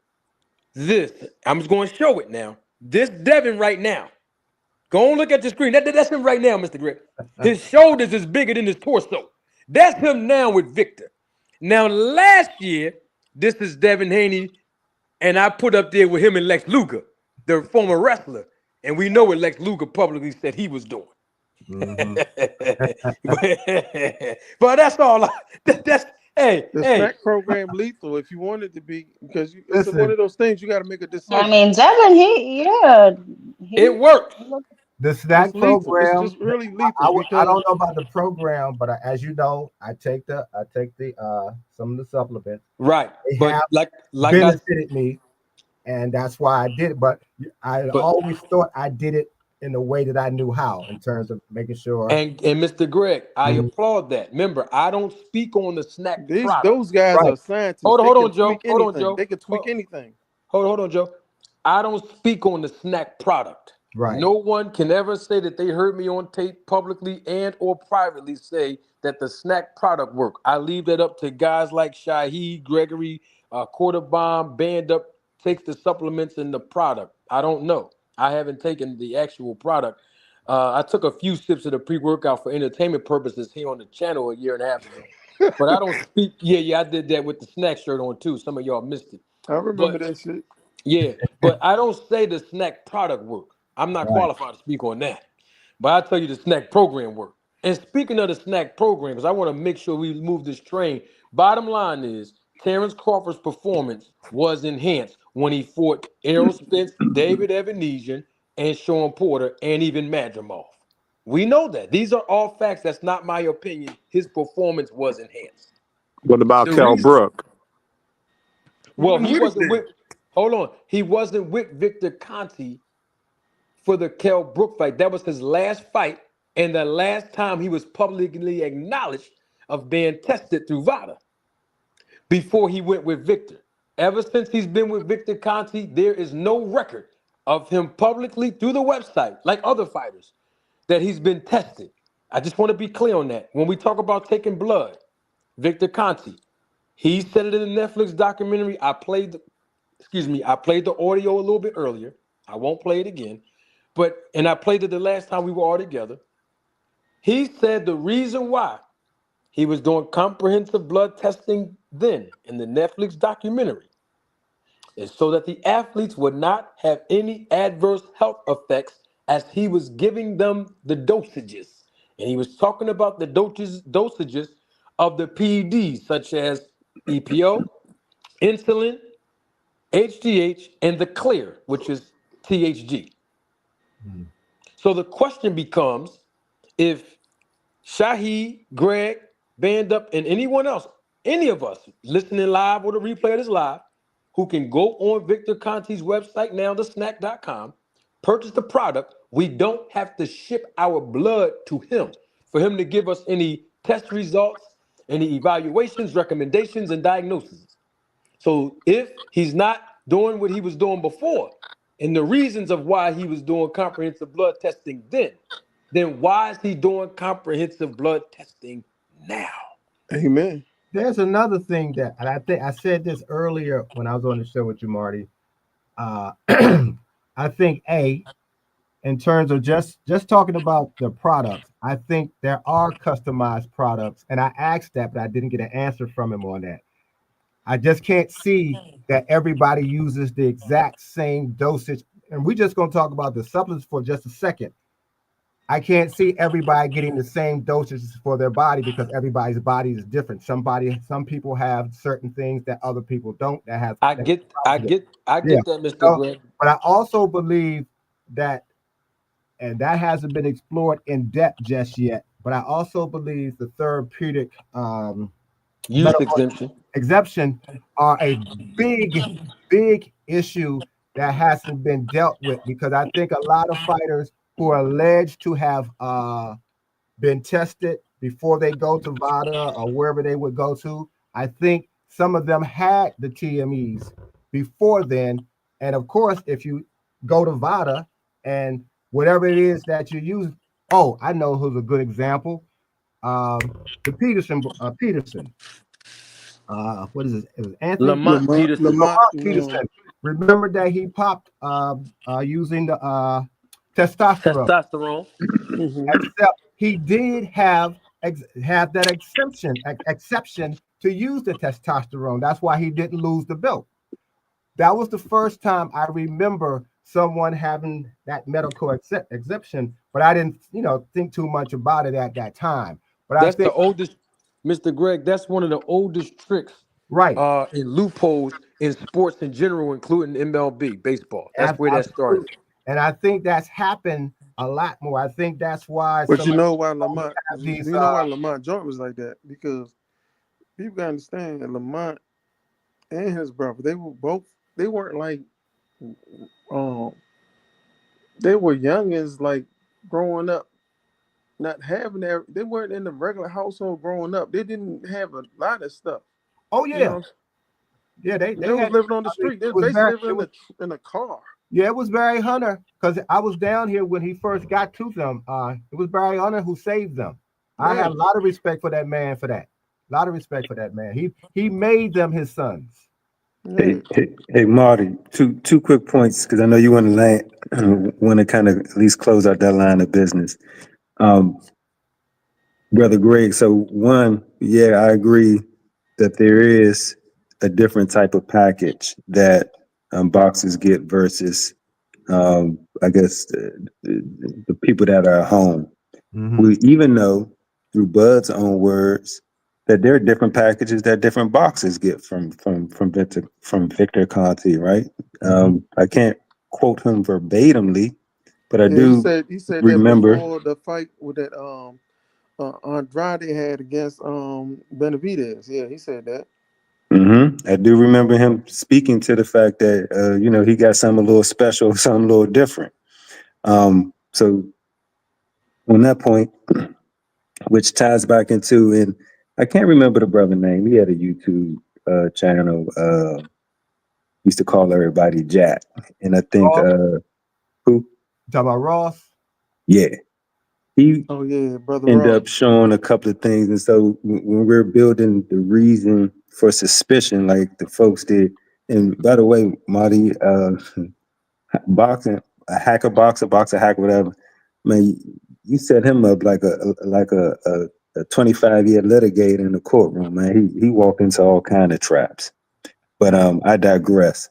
this. I'm just going to show it now. This Devin right now. Go and look at the screen. That's him right now, Mr. Grip. His shoulders is bigger than his torso. That's him now with Victor. Now, last year, this is Devin Haney, and I put up there with him and Lex Luger, the former wrestler. And we know what Lex Luger publicly said he was doing.
Mm-hmm.
But that's all. That's hey,
The
hey.
snack program lethal if you want it to be because it's one
Listen,
of those things you got to make a
I
decision.
mean, Devin, he
It works.
The SNAC
lethal. It's
program,
just really
I
lethal
don't
because
know about the program, but as you know, I take the some of the supplements.
Right.
They
But
have
like I
benefited me, and that's why I did it. But I
but
always thought I did it in the way that I knew how, in terms of making sure.
and Mr. Greg, I
Mhm.
applaud that. Remember, I don't speak on the snack product.
those guys
Right.
are scientists. They
Hold
can
on, Joe.
tweak
Hold on,
anything.
Joe.
They can tweak anything.
Hold on, Joe. I don't speak on the snack product.
Right.
No one can ever say that they heard me on tape publicly and or privately say that the snack product work. I leave that up to guys like Shaheed, Gregory, Quarter Bomb, Band Up takes the supplements and the product. I don't know. I haven't taken the actual product. I took a few sips of the pre-workout for entertainment purposes here on the channel a year and a half ago. But I don't speak. Yeah, I did that with the snack shirt on too. Some of y'all missed it.
I remember
But
that shit.
yeah, but I don't say the snack product work. I'm not
Right.
qualified to speak on that. But I tell you the snack program work. And speaking of the snack program, because I want to make sure we move this train. Bottom line is Terence Crawford's performance was enhanced when he fought Errol Spence, David Evanesian, and Sean Porter, and even Madrimov. We know that. These are all facts. That's not my opinion. His performance was enhanced.
What about
The
Cal
reason,
Brook?
well, he
with it
wasn't
then.
with, hold on, he wasn't with Victor Conte for the Kell Brook fight. That was his last fight and the last time he was publicly acknowledged of being tested through VADA before he went with Victor. Ever since he's been with Victor Conte, there is no record of him publicly through the website, like other fighters, that he's been tested. I just want to be clear on that. When we talk about taking blood, Victor Conte, he said it in the Netflix documentary. I played the audio a little bit earlier. I won't play it again. And I played it the last time we were all together. He said the reason why he was doing comprehensive blood testing then in the Netflix documentary is so that the athletes would not have any adverse health effects as he was giving them the dosages. And he was talking about the dosages of the PEDs, such as EPO, insulin, HGH, and the clear, which is THG.
Mhm.
So the question becomes if Shaheed, Greg, Band Up, and anyone else, any of us listening live or the replay of this live, who can go on Victor Conte's website now, thesnack.com, purchase the product, we don't have to ship our blood to him for him to give us any test results, any evaluations, recommendations, and diagnoses. So if he's not doing what he was doing before, and the reasons of why he was doing comprehensive blood testing then why is he doing comprehensive blood testing now?
Amen.
There's another thing that, and I think I said this earlier when I was on the show with you, Marty. I think in terms of just talking about the products, I think there are customized products, and I asked that, but I didn't get an answer from him on that. I just can't see that everybody uses the exact same dosage. And we're just going to talk about the supplements for just a second. I can't see everybody getting the same dosages for their body because everybody's body is different. Some people have certain things that other people don't.
I get
Yeah.
that, Mr.
So,
Greg.
but I also believe that, and that hasn't been explored in depth just yet. But I also believe the therapeutic
Use
medical
exemption.
exemption are a big issue that hasn't been dealt with because I think a lot of fighters who are alleged to have been tested before they go to VADA or wherever they would go to, I think some of them had the TMEs before then. And of course, if you go to VADA and whatever it is that you use, oh, I know who's a good example. The Peterson. What is it? It was Anthony
Lamont Peterson.
Lamont Peterson. Remember that he popped using the testosterone.
Testosterone.
Except he did have that exception to use the testosterone. That's why he didn't lose the belt. That was the first time I remember someone having that medical exception, but I didn't, think too much about it at that time. But I
That's
think
the oldest, Mr. Greg, that's one of the oldest tricks
right.
In loopholes in sports in general, including MLB, baseball. That's where that started.
Absolutely. And I think that's happened a lot more. I think that's why
But
some
you
of
know why Lamont?
have
Do
these.
you know why Lamont joint was like that? Because people gotta understand that Lamont and his brother, they weren't like um they were youngins like growing up, not having their they weren't in the regular household growing up. They didn't have a lot of stuff.
Oh
You
yeah,
know,
yeah.
they
They
was
had.
living on the
I mean,
street. They
it
was
was
basically
very.
living
It was.
in a car.
Yeah, it was Barry Hunter because I was down here when he first got to them. It was Barry Hunter who saved them. I
Yeah.
have a lot of respect for that man for that. A lot of respect for that man. He made them his sons.
Yeah.
Hey, Marty, two quick points because I know you want to want to kind of at least close out that line of business. Um, Brother Greg, so one, yeah, I agree that there is a different type of package that boxers get versus, I guess, the people that are at home.
Mm-hmm.
We even know through Bud's own words that there are different packages that different boxers get from Victor Conte, right? I can't quote him verbatimly, but I
Yeah,
do
he said that
remember.
before the fight with that Andrade had against Benavidez. Yeah, he said that.
I do remember him speaking to the fact that he got something a little special, something a little different. So on that point, which ties back into, and I can't remember the brother name. He had a YouTube channel. Used to call everybody Jack, and I think
Ross,
who?
talking about Ross.
Yeah, he
Oh yeah, brother
ended
Ross.
up showing a couple of things, and so when we're building the reason for suspicion, like the folks did. And by the way, Marty, boxing, a hacker boxer hack, whatever. Man, you set him up like a 25-year litigator in the courtroom, man. He walked into all kind of traps. But I digress.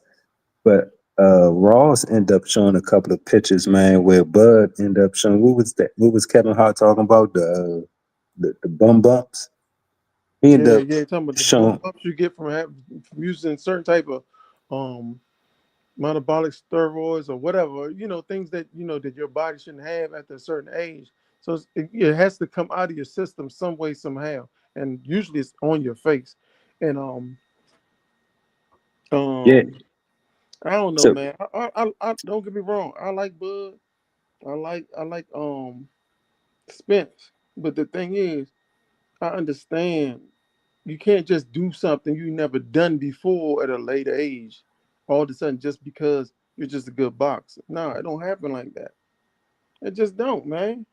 But Ross ended up showing a couple of pictures, man, where Bud ended up showing what was that? What was Kevin Hart talking about? The bum bumps. He ended up
Yeah, talking about the
showing.
bumps you get from using certain type of um metabolic steroids or whatever, things that that your body shouldn't have at a certain age. So it has to come out of your system some way, somehow, and usually it's on your face. And
Yeah.
I don't know,
So
man. I don't get me wrong. I like Bud. I like Spence. But the thing is, I understand you can't just do something you never done before at a later age, all of a sudden just because you're just a good boxer. No, it don't happen like that. It just don't, man.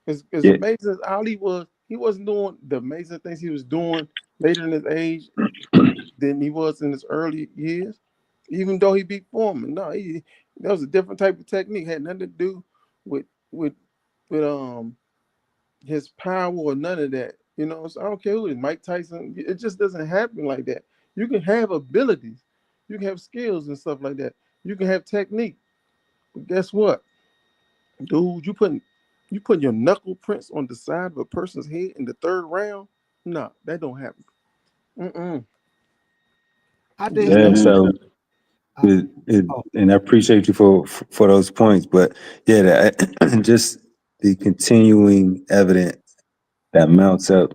As
yeah,
amazing as Ali was, he wasn't doing the amazing things he was doing later in his age than he was in his early years. Even though he beat Foreman, no, that was a different type of technique. Had nothing to do with with with his power or none of that. So I don't care who it is, Mike Tyson. It just doesn't happen like that. You can have abilities, you can have skills and stuff like that. You can have technique. But guess what, dude? You putting your knuckle prints on the side of a person's head in the third round? No, that don't happen. Mm-mm.
I
It
think
just
yeah.
don't.
So
uh, oh,
and I appreciate you for those points. But yeah, just the continuing evidence that mounts up,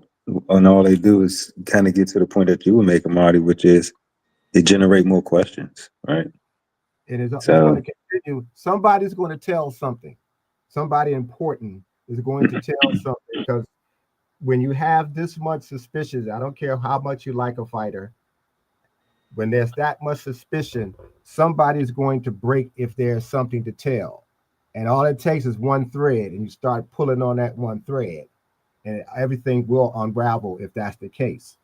and all they do is kind of get to the point that you were making, Marty, which is they generate more questions, right?
it's going to
So
continue. Somebody's going to tell something. Somebody important is going to tell something because when you have this much suspicion, I don't care how much you like a fighter, when there's that much suspicion, somebody's going to break if there's something to tell. And all it takes is one thread, and you start pulling on that one thread, and everything will unravel if that's the case.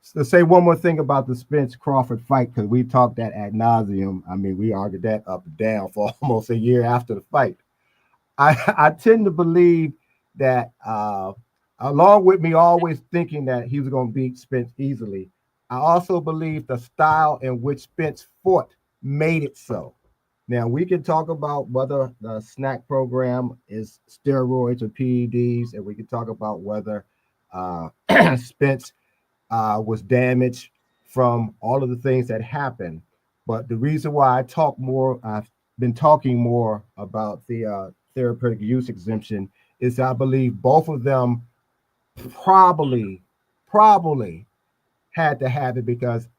So to say one more thing about the Spence Crawford fight, because we talked that ad nauseum. I mean, we argued that up and down for almost a year after the fight. I tend to believe that along with me always thinking that he was going to beat Spence easily, I also believe the style in which Spence fought made it so. Now we can talk about whether the SNAC program is steroids or PEDs, and we can talk about whether Spence was damaged from all of the things that happened. But the reason why I talk more, I've been talking more about the therapeutic use exemption is I believe both of them probably had to have it because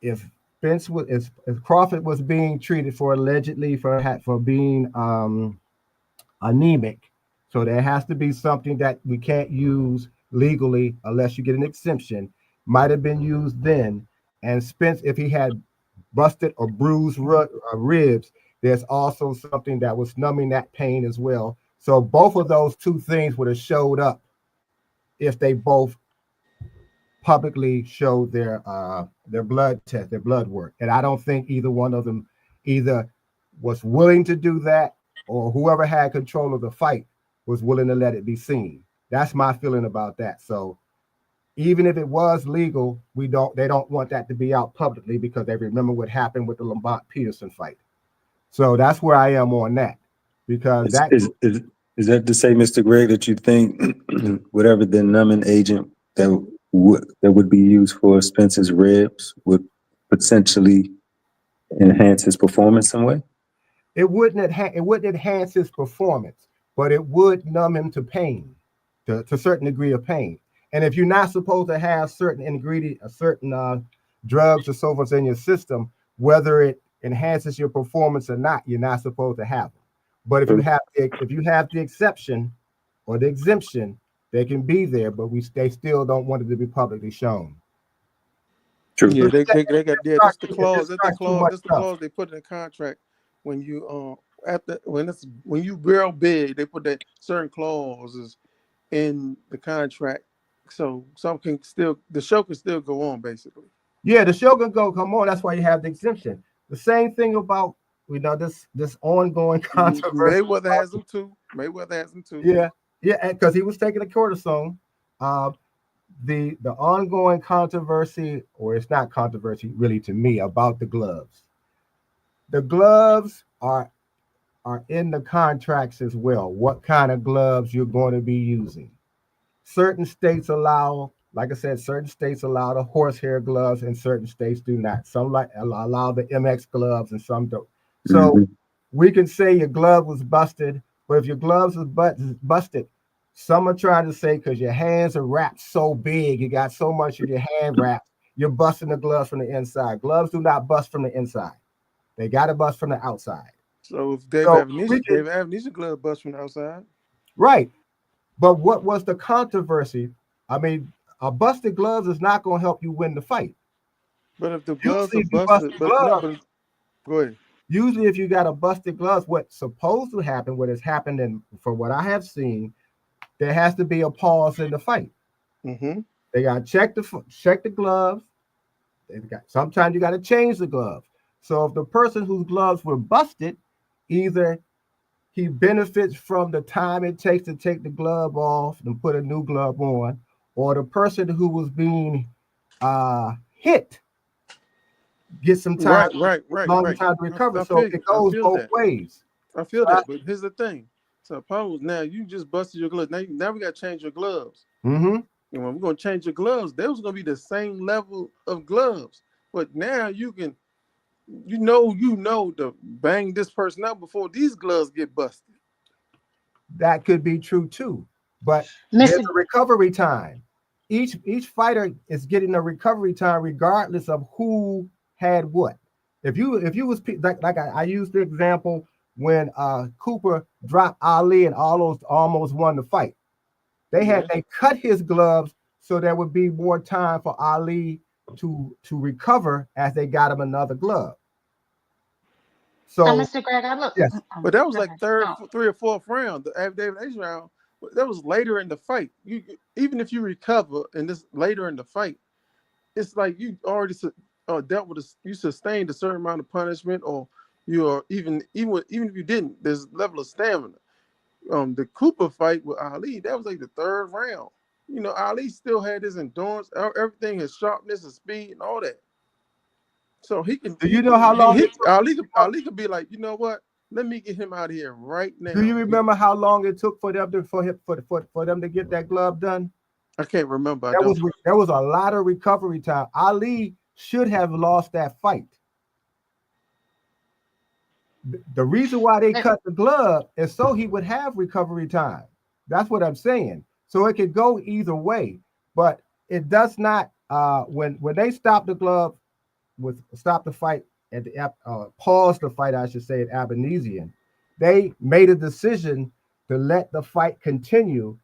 if Spence was if Crawford was being treated for allegedly for being anemic, so there has to be something that we can't use legally unless you get an exemption. Might have been used then, and Spence, if he had busted or bruised ribs, there's also something that was numbing that pain as well. So both of those two things would have showed up if they both publicly showed their blood test, their blood work. And I don't think either one of them either was willing to do that or whoever had control of the fight was willing to let it be seen. That's my feeling about that. So even if it was legal, they don't want that to be out publicly because they remember what happened with the Lombard Peterson fight. So that's where I am on that. Because
Is that to say, Mr. Gregg, that you think whatever the numbing agent that would be used for Spence's ribs would potentially enhance his performance some way?
it wouldn't enhance his performance, but it would numb him to pain, to a certain degree of pain. And if you're not supposed to have certain drugs or so forth in your system, whether it enhances your performance or not, you're not supposed to have them. But if you have the exception or the exemption, they can be there, but they still don't want it to be publicly shown.
True.
Yeah, they got that's the clause. That's the clause they put in the contract when you when you real big, they put that certain clauses in the contract. So the show can still go on basically.
Yeah, the show can come on. That's why you have the exemption. The same thing about this ongoing controversy.
Mayweather has them too.
Yeah, because he was taking a cortisone. The ongoing controversy, or it's not controversy really to me, about the gloves. The gloves are in the contracts as well. What kind of gloves you're going to be using? Certain states allow, like I said, certain states allow the horsehair gloves, and certain states do not. Some allow the MX gloves, and some don't. So we can say your glove was busted, but if your gloves was busted, some are trying to say because your hands are wrapped so big, you got so much of your hand wrapped, you're busting the gloves from the inside. Gloves do not bust from the inside; they got to bust from the outside.
So if David Avenisha glove bust from the outside,
right? But what was the controversy? I mean, a busted gloves is not going to help you win the fight.
But if the gloves are busted, go ahead.
Usually, if you got a busted gloves, what's supposed to happen, what has happened, and from what I have seen, there has to be a pause in the fight.
Mm-hmm.
They got to check the gloves. Sometimes you got to change the gloves. So if the person whose gloves were busted, either he benefits from the time it takes to take the glove off and put a new glove on, or the person who was being hit gets some time, longer time to recover. So it goes both ways.
I feel that, but here's the thing. So suppose now you just busted your gloves. Now we got to change your gloves.
Mm-hmm.
And when we're going to change your gloves, they was going to be the same level of gloves. But now you can, you know to bang this person out before these gloves get busted.
That could be true too. But there's a recovery time. Each fighter is getting a recovery time regardless of who had what. If you was like I used the example when Cooper dropped Ali and almost won the fight. They cut his gloves so there would be more time for Ali to recover as they got him another glove. So
Mr. Greg,
yes.
But that was like third or fourth round. The David Haney round, that was later in the fight. Even if you recover and this later in the fight, it's like you already dealt with you sustained a certain amount of punishment, or you are even if you didn't, there's a level of stamina. The Cooper fight with Ali, that was like the third round. You know, Ali still had his endurance, everything, his sharpness, his speed, and all that. So he can.
Do you know how long
Ali could be like, you know what? Let me get him out of here right now.
Do you remember how long it took for them to get that glove done?
I can't remember.
There was a lot of recovery time. Ali should have lost that fight. The reason why they cut the glove is so he would have recovery time. That's what I'm saying. So it could go either way, but it does not. When they stop the glove, with stop the fight at the pause the fight, I should say, at Abenesian, they made a decision to let the fight continue,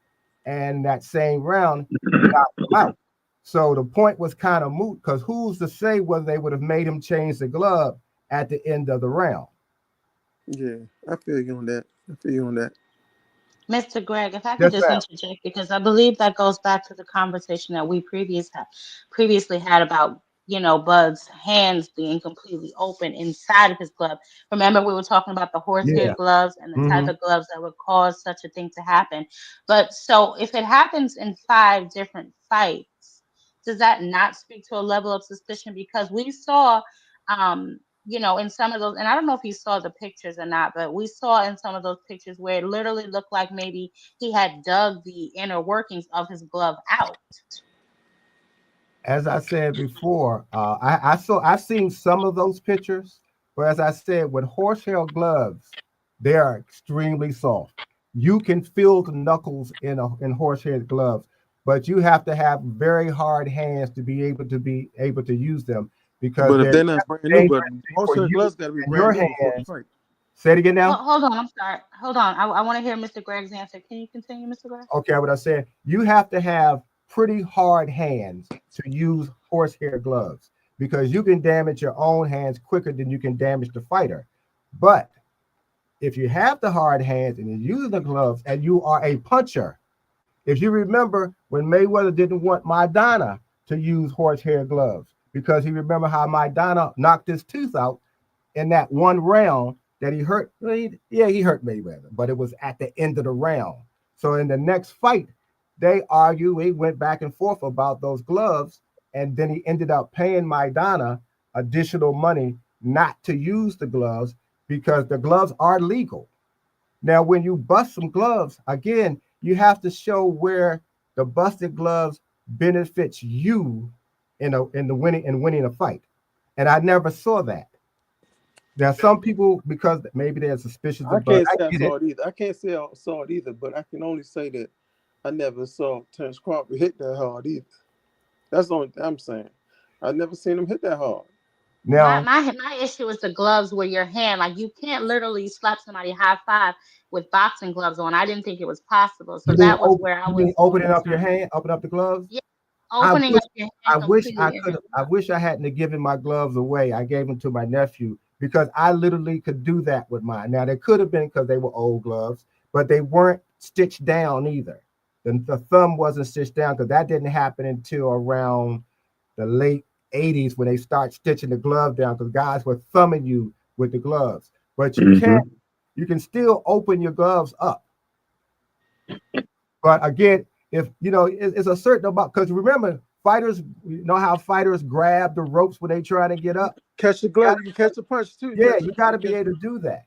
and that same round he knocked him out. So the point was kind of moot because who's to say whether they would have made him change the glove at the end of the round?
Yeah, I feel you on that. I feel you on that.
Mr. Greg, if I could
Yes,
just
ma'am.
interject, because I believe that goes back to the conversation that we previously had about, Bud's hands being completely open inside of his glove. Remember, we were talking about the horsehair
Yeah.
gloves and the type
Mm-hmm.
of gloves that would cause such a thing to happen. But so if it happens in 5 different fights, does that not speak to a level of suspicion? Because we saw, in some of those, and I don't know if you saw the pictures or not, but we saw in some of those pictures where it literally looked like maybe he had dug the inner workings of his glove out.
As I said before, I've seen some of those pictures, but as I said, with horsehair gloves, they are extremely soft. You can feel the knuckles in horsehair gloves, but you have to have very hard hands to be able to use them because
But if
they're
they're not brand new,
dangerous
but
for
horsehair
you
gloves got to be
and your
brand new before the
hands.
fight.
Say it again now.
Hold on, I'm sorry. Hold on. I want to hear Mr. Greg's answer. Can you continue, Mr. Greg?
Okay, what I said, you have to have pretty hard hands to use horsehair gloves because you can damage your own hands quicker than you can damage the fighter. But if you have the hard hands and you're using the gloves and you are a puncher, if you remember when Mayweather didn't want Maidana to use horsehair gloves because he remember how Maidana knocked his tooth out in that one round that he hurt. He hurt Mayweather, but it was at the end of the round. So in the next fight, they argue. He went back and forth about those gloves, and then he ended up paying Maidana additional money not to use the gloves because the gloves are legal. Now, when you bust some gloves, again, you have to show where the busted gloves benefits you in the winning a fight. And I never saw that. Now, some people, because maybe they're suspicious
I
of Bud,
can't
I
say I
get it.
saw it either. I can't say I saw it either, but I can only say that I never saw Terence Crawford hit that hard either. That's the only thing I'm saying. I never seen him hit that hard.
My
Now,
my my issue is the gloves where your hand, like you can't literally slap somebody high five with boxing gloves on. I didn't think it was possible. So that was where I
you
was
mean
more
opening up your
concerned.
hand, open up the gloves?
Yeah,
I
opening
wish,
up your hand completely in his
I
glove.
wish I hadn't have given my gloves away. I gave them to my nephew because I literally could do that with mine. Now they could have been because they were old gloves, but they weren't stitched down either. The thumb wasn't stitched down because that didn't happen until around the late 80s when they start stitching the glove down because guys were thumbing you with the gloves. But you can still open your gloves up. But again, if it's a certain amount, because remember, fighters, you know how fighters grab the ropes when they try to get up.
Catch the glove, you can catch the punch too.
Yeah, you got to be able to do that.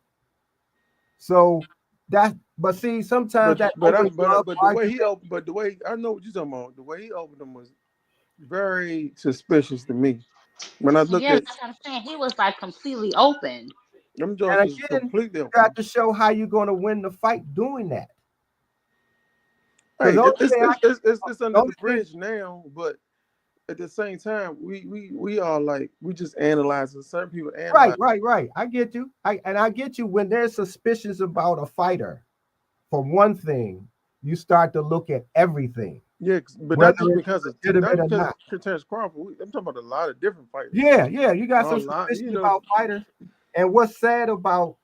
So but see, sometimes that open glove
but the way he
argument.
opened, but the way I know what you're talking about, the way he opened them was very suspicious to me. When I looked
Yeah,
at
that's what I'm saying. He was like completely open.
them joints,
And
was
again,
completely
you got
open.
to show how you're going to win the fight doing that. Because
Hey,
the only thing
it's under
the
the
only thing,
bridge now, but at the same time, we are like we just analyzing. Certain people analyze.
right. I get you. I get you when there's suspicions about a fighter. For one thing, you start to look at everything,
Yeah, but
whether
not just
it's
because of
legitimate
not
or
because
not.
of Terence Crawford. I'm talking about a lot of different fighters.
Yeah, you got
A
some
lot,
suspicion about fighters. And what's sad about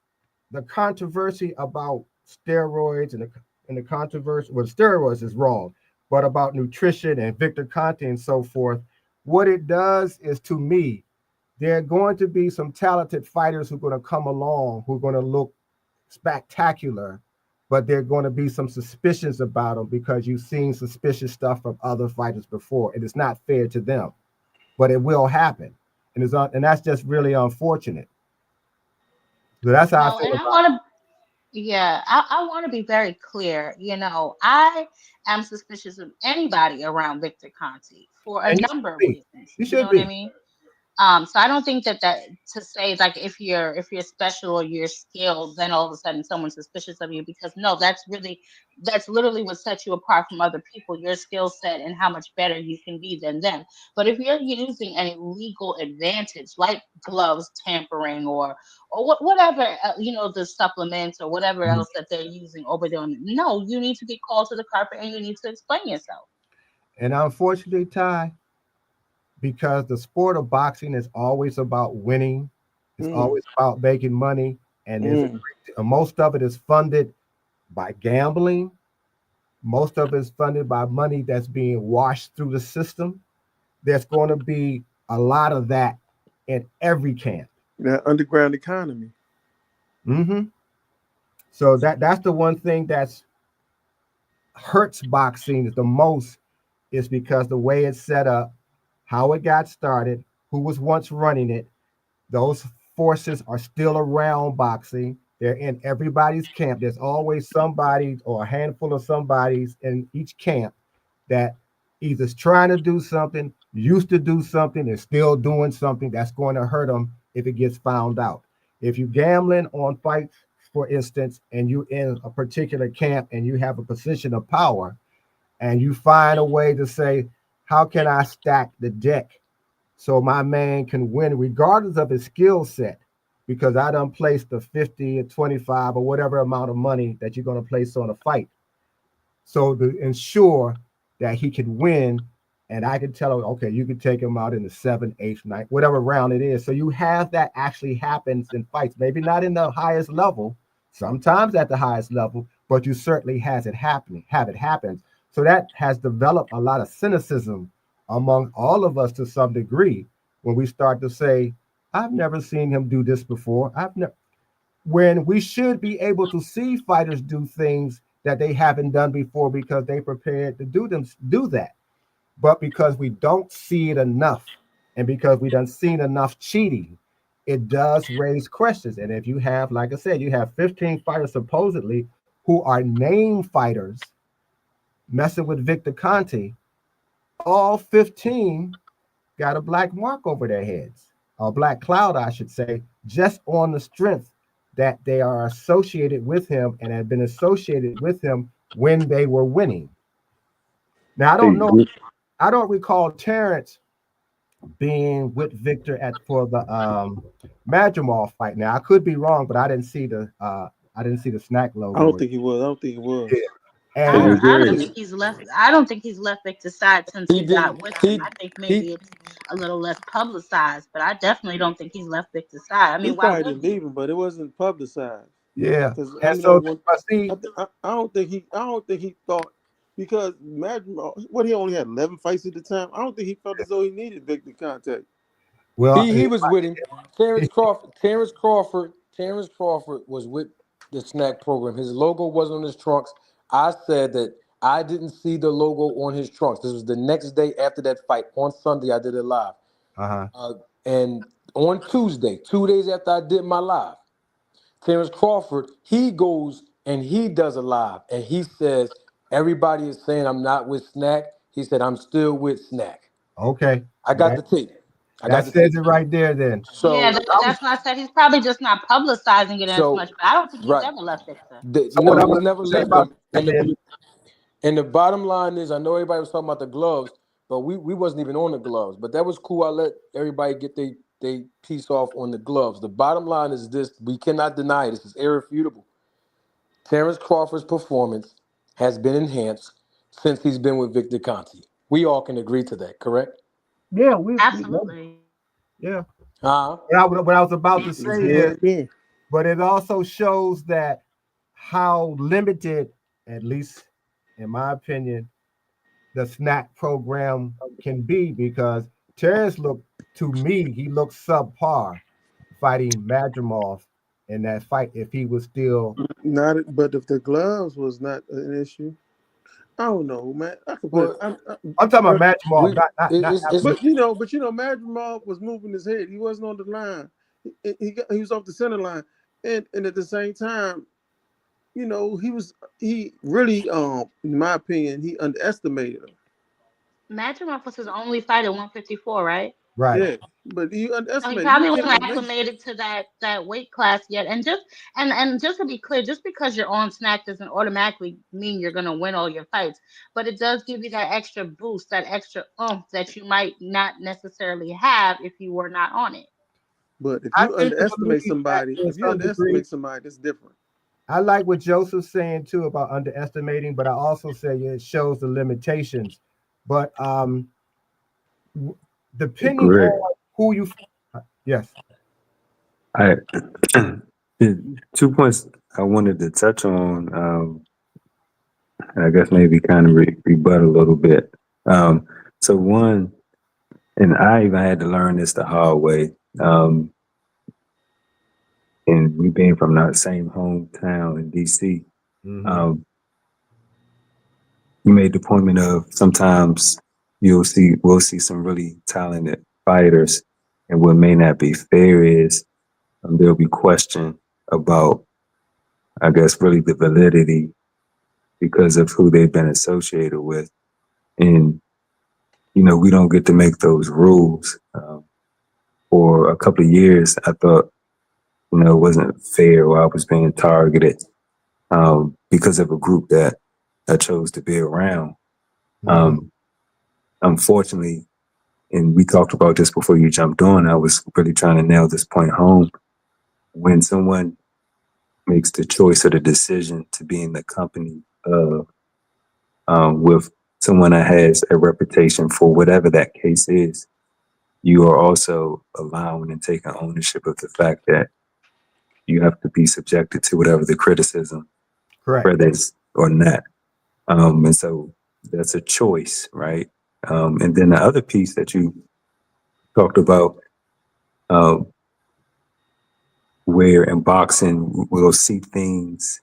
the controversy about steroids and the controversy, well, steroids is wrong, but about nutrition and Victor Conte and so forth, what it does is, to me, there are going to be some talented fighters who are going to come along who are going to look spectacular, but there are going to be some suspicions about them because you've seen suspicious stuff from other fighters before, and it's not fair to them, but it will happen, and that's just really unfortunate. So that's how I
No,
feel
and I
about
want to, yeah, I want to be very clear. I am suspicious of anybody around Victor Conti for
it.
a
And you
number
should
of
be.
reasons.
You
You know
should
what I
be.
mean? So I don't think that to say like if you're special or you're skilled, then all of a sudden someone's suspicious of you, because no, that's literally what sets you apart from other people, your skill set and how much better you can be than them. But if you're using an illegal advantage like gloves tampering or whatever, the supplements or whatever else that they're using over there, no, you need to get called to the carpet and you need to explain yourself.
And unfortunately, Ty, because the sport of boxing is always about winning, it's
Mm,
always about making money, and
mm.
most of it is funded by gambling. Most of it is funded by money that's being washed through the system. There's going to be a lot of that in every camp.
That underground economy.
Hmm. So that's the one thing that's hurts boxing the most, is because the way it's set up, how it got started, who was once running it. Those forces are still around boxing. They're in everybody's camp. There's always somebody or a handful of somebodies in each camp that either is trying to do something, used to do something, is still doing something that's going to hurt them if it gets found out. If you're gambling on fights, for instance, and you're in a particular camp and you have a position of power, and you find a way to say, how can I stack the deck so my man can win regardless of his skill set? Because I done placed the 50 or 25 or whatever amount of money that you're going to place on a fight. So to ensure that he can win, and I can tell him, okay, you can take him out in the 7th, 8th, 9th, whatever round it is. So you have that actually happens in fights, maybe not in the highest level, sometimes at the highest level, but you certainly have it happen. So that has developed a lot of cynicism among all of us to some degree when we start to say, I've never seen him do this before. I've never, when we should be able to see fighters do things that they haven't done before because they prepared to do that. But because we don't see it enough, and because we done seen enough cheating, it does raise questions. And if you have, like I said, you have 15 fighters supposedly who are name fighters messing with Victor Conte, all 15 got a black mark over their heads, a black cloud, I should say, just on the strength that they are associated with him and have been associated with him when they were winning. Now, I
Hey,
don't know, I don't recall Terence being with Victor for the Madrimov fight. Now, I could be wrong, but I didn't see the SNAC
I don't
logo.
think he was. I don't think he
Yeah.
was.
And
Cause
I don't
cause
think he's left. I don't think he's left Victor's side since
He
he's
did.
not with him.
He
I think
he.
maybe it's a little less publicized, but I definitely don't think he's left Victor's side. I
he
mean, why
probably
would
didn't
he?
leave him, but it wasn't publicized.
yeah,
Because I
and
know
so
one.
but see,
I don't think he thought, because imagine what, he only had 11 fights at the time. I don't think he felt as though he needed Victor Contact.
well,
He was with him. Terence Crawford was with the SNAC program. His logo wasn't on his trunks. I said that I didn't see the logo on his trunks. This was the next day after that fight. On Sunday, I did it live.
uh-huh.
And on Tuesday, 2 days after I did my live, Terence Crawford, he goes and he does a live. And he says, everybody is saying I'm not with SNAC. He said, I'm still with SNAC.
Okay.
I got the tape. I got
That
the
says
tape.
it right there then.
Yeah,
So
that's why I said he's probably just not publicizing it as much.
So,
But I don't think he's
right.
ever left Victor.
So what
No,
I'm
he's
gonna
never
say
left
about
them.
that then,
And the bottom line is, I know everybody was talking about the gloves, but we wasn't even on the gloves. But that was cool. I let everybody get they piece off on the gloves. The bottom line is this: we cannot deny it. This is irrefutable. Terence Crawford's performance has been enhanced since he's been with Victor Conte. We all can agree to that, correct?
yeah, we know.
Absolutely.
Yeah.
Uh
What I was about to
Let's
say
go
is,
again.
but it also shows that how limited, at least in my opinion, the SNAC program can be, because Terrence looked, to me, he looked subpar fighting Madrimov in that fight if he was still.
Not, but if the gloves was not an issue, I don't know, man. I could put it.
Well,
I'm talking about
But
Madrimov,
we
not
it's
but Madrimov was moving his head. He wasn't on the line. He was off the center line, and at the same time, he really in my opinion he underestimated him.
Madrimov was his only fight at 154, right?
Right.
Yeah, but you
So he
underestimate it. You
probably
can't
wasn't
erase.
acclimated to that weight class yet. And just to be clear, just because you're on snack doesn't automatically mean you're gonna win all your fights. But it does give you that extra boost, that extra oomph that you might not necessarily have if you were not on it.
But if
I
you
tend to
underestimate
believe that
somebody,
in
if you
some degree.
underestimate somebody, that's different.
I like what Joseph's saying too about underestimating, but I also say it shows the limitations. But w- depending
Greg,
on who you, yes,
I the 2 points I wanted to touch on. And I guess maybe kind of rebut a little bit. So one, and I even had to learn this the hard way. And we being from the same hometown in DC,
mm-hmm.
um, you made the point of sometimes we'll see some really talented fighters, and what may not be fair is there'll be question about, I guess, really the validity because of who they've been associated with, and we don't get to make those rules. For a couple of years, I thought it wasn't fair, or I was being targeted because of a group that I chose to be around.
Mm-hmm.
Unfortunately, and we talked about this before you jumped on, I was really trying to nail this point home. When someone makes the choice or the decision to be in the company of with someone that has a reputation for whatever that case is, you are also allowing and taking ownership of the fact that you have to be subjected to whatever the criticism,
Correct.
whether it's or not. And so that's a choice, right? And then the other piece that you talked about, um, where in boxing we'll see things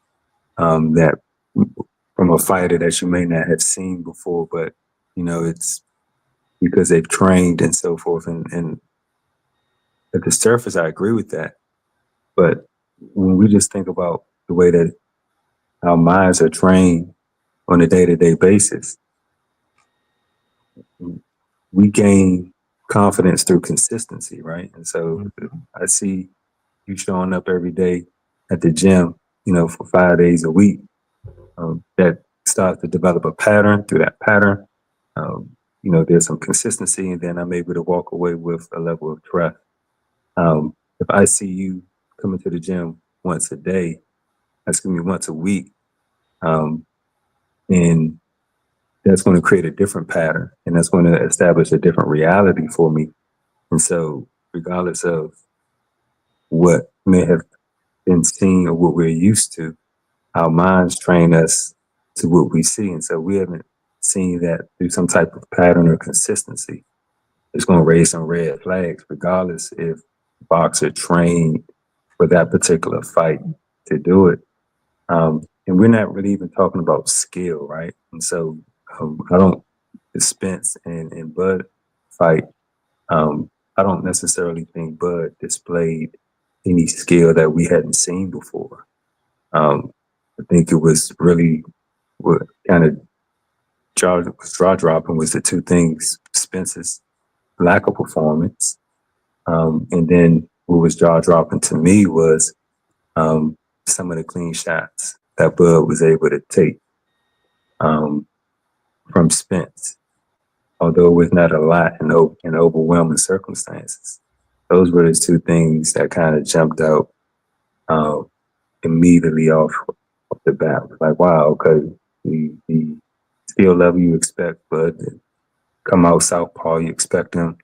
that from a fighter that you may not have seen before, but it's because they've trained and so forth. And at the surface, I agree with that. But when we just think about the way that our minds are trained on a day-to-day basis, we gain confidence through consistency, right? And so I see you showing up every day at the gym, for 5 days a week. That starts to develop a pattern. Through that pattern, there's some consistency, and then I'm able to walk away with a level of trust. If I see you coming to the gym once a day, once a week, and that's going to create a different pattern, and that's going to establish a different reality for me. And so, regardless of what may have been seen or what we're used to, our minds train us to what we see. And so we haven't seen that through some type of pattern or consistency. It's going to raise some red flags, regardless if the boxer trained for that particular fight to do it. And we're not really even talking about skill, right? And so I don't, the Spence and Bud fight, I don't necessarily think Bud displayed any skill that we hadn't seen before. I think it was really what kind of jaw dropping was the two things: Spence's lack of performance, and then what was jaw dropping to me was some of the clean shots that Bud was able to take um, from Spence, although it was not a lot in overwhelming circumstances. Those were the two things that kind of jumped out uh, immediately off the bat. Like, wow, okay, the skill level you expect, but come out southpaw, you expect them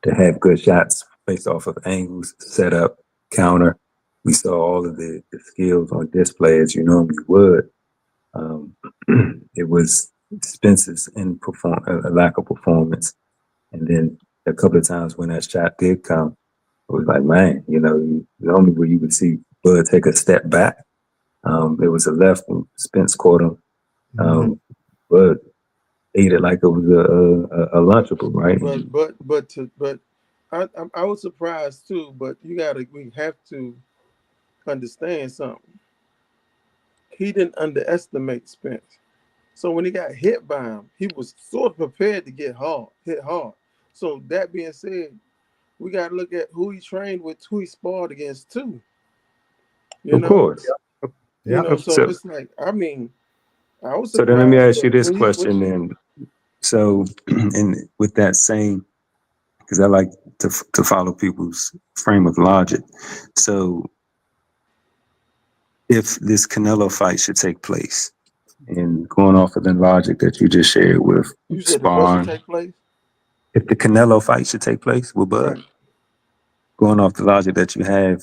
to have good shots based off of angles, setup, counter. We saw all of the skills on display as you normally would. Um, it was Spence's a lack of performance, and then a couple of times when that shot did come, it was like, man, normally where you would see Bud take a step back. It was a left when Spence caught him. Bud ate it like it was a lunchable, right?
But I was surprised too. But we have to understand something. He didn't underestimate Spence. So when he got hit by him, he was sort of prepared to hit hard. So that being said, we got to look at who he trained with, who he sparred against too. You
Of
know,
course.
so it's like, I mean, I was
So then let me
surprised,
ask you
but
this question then. So, and with that same, because I like to follow people's frame of logic. So, if this Canelo fight should take place, and going off of the logic that you just shared with
you said the what should
Spawn,
take place,
if the Canelo fight should take place with Bud,
right?
going off the logic that you have,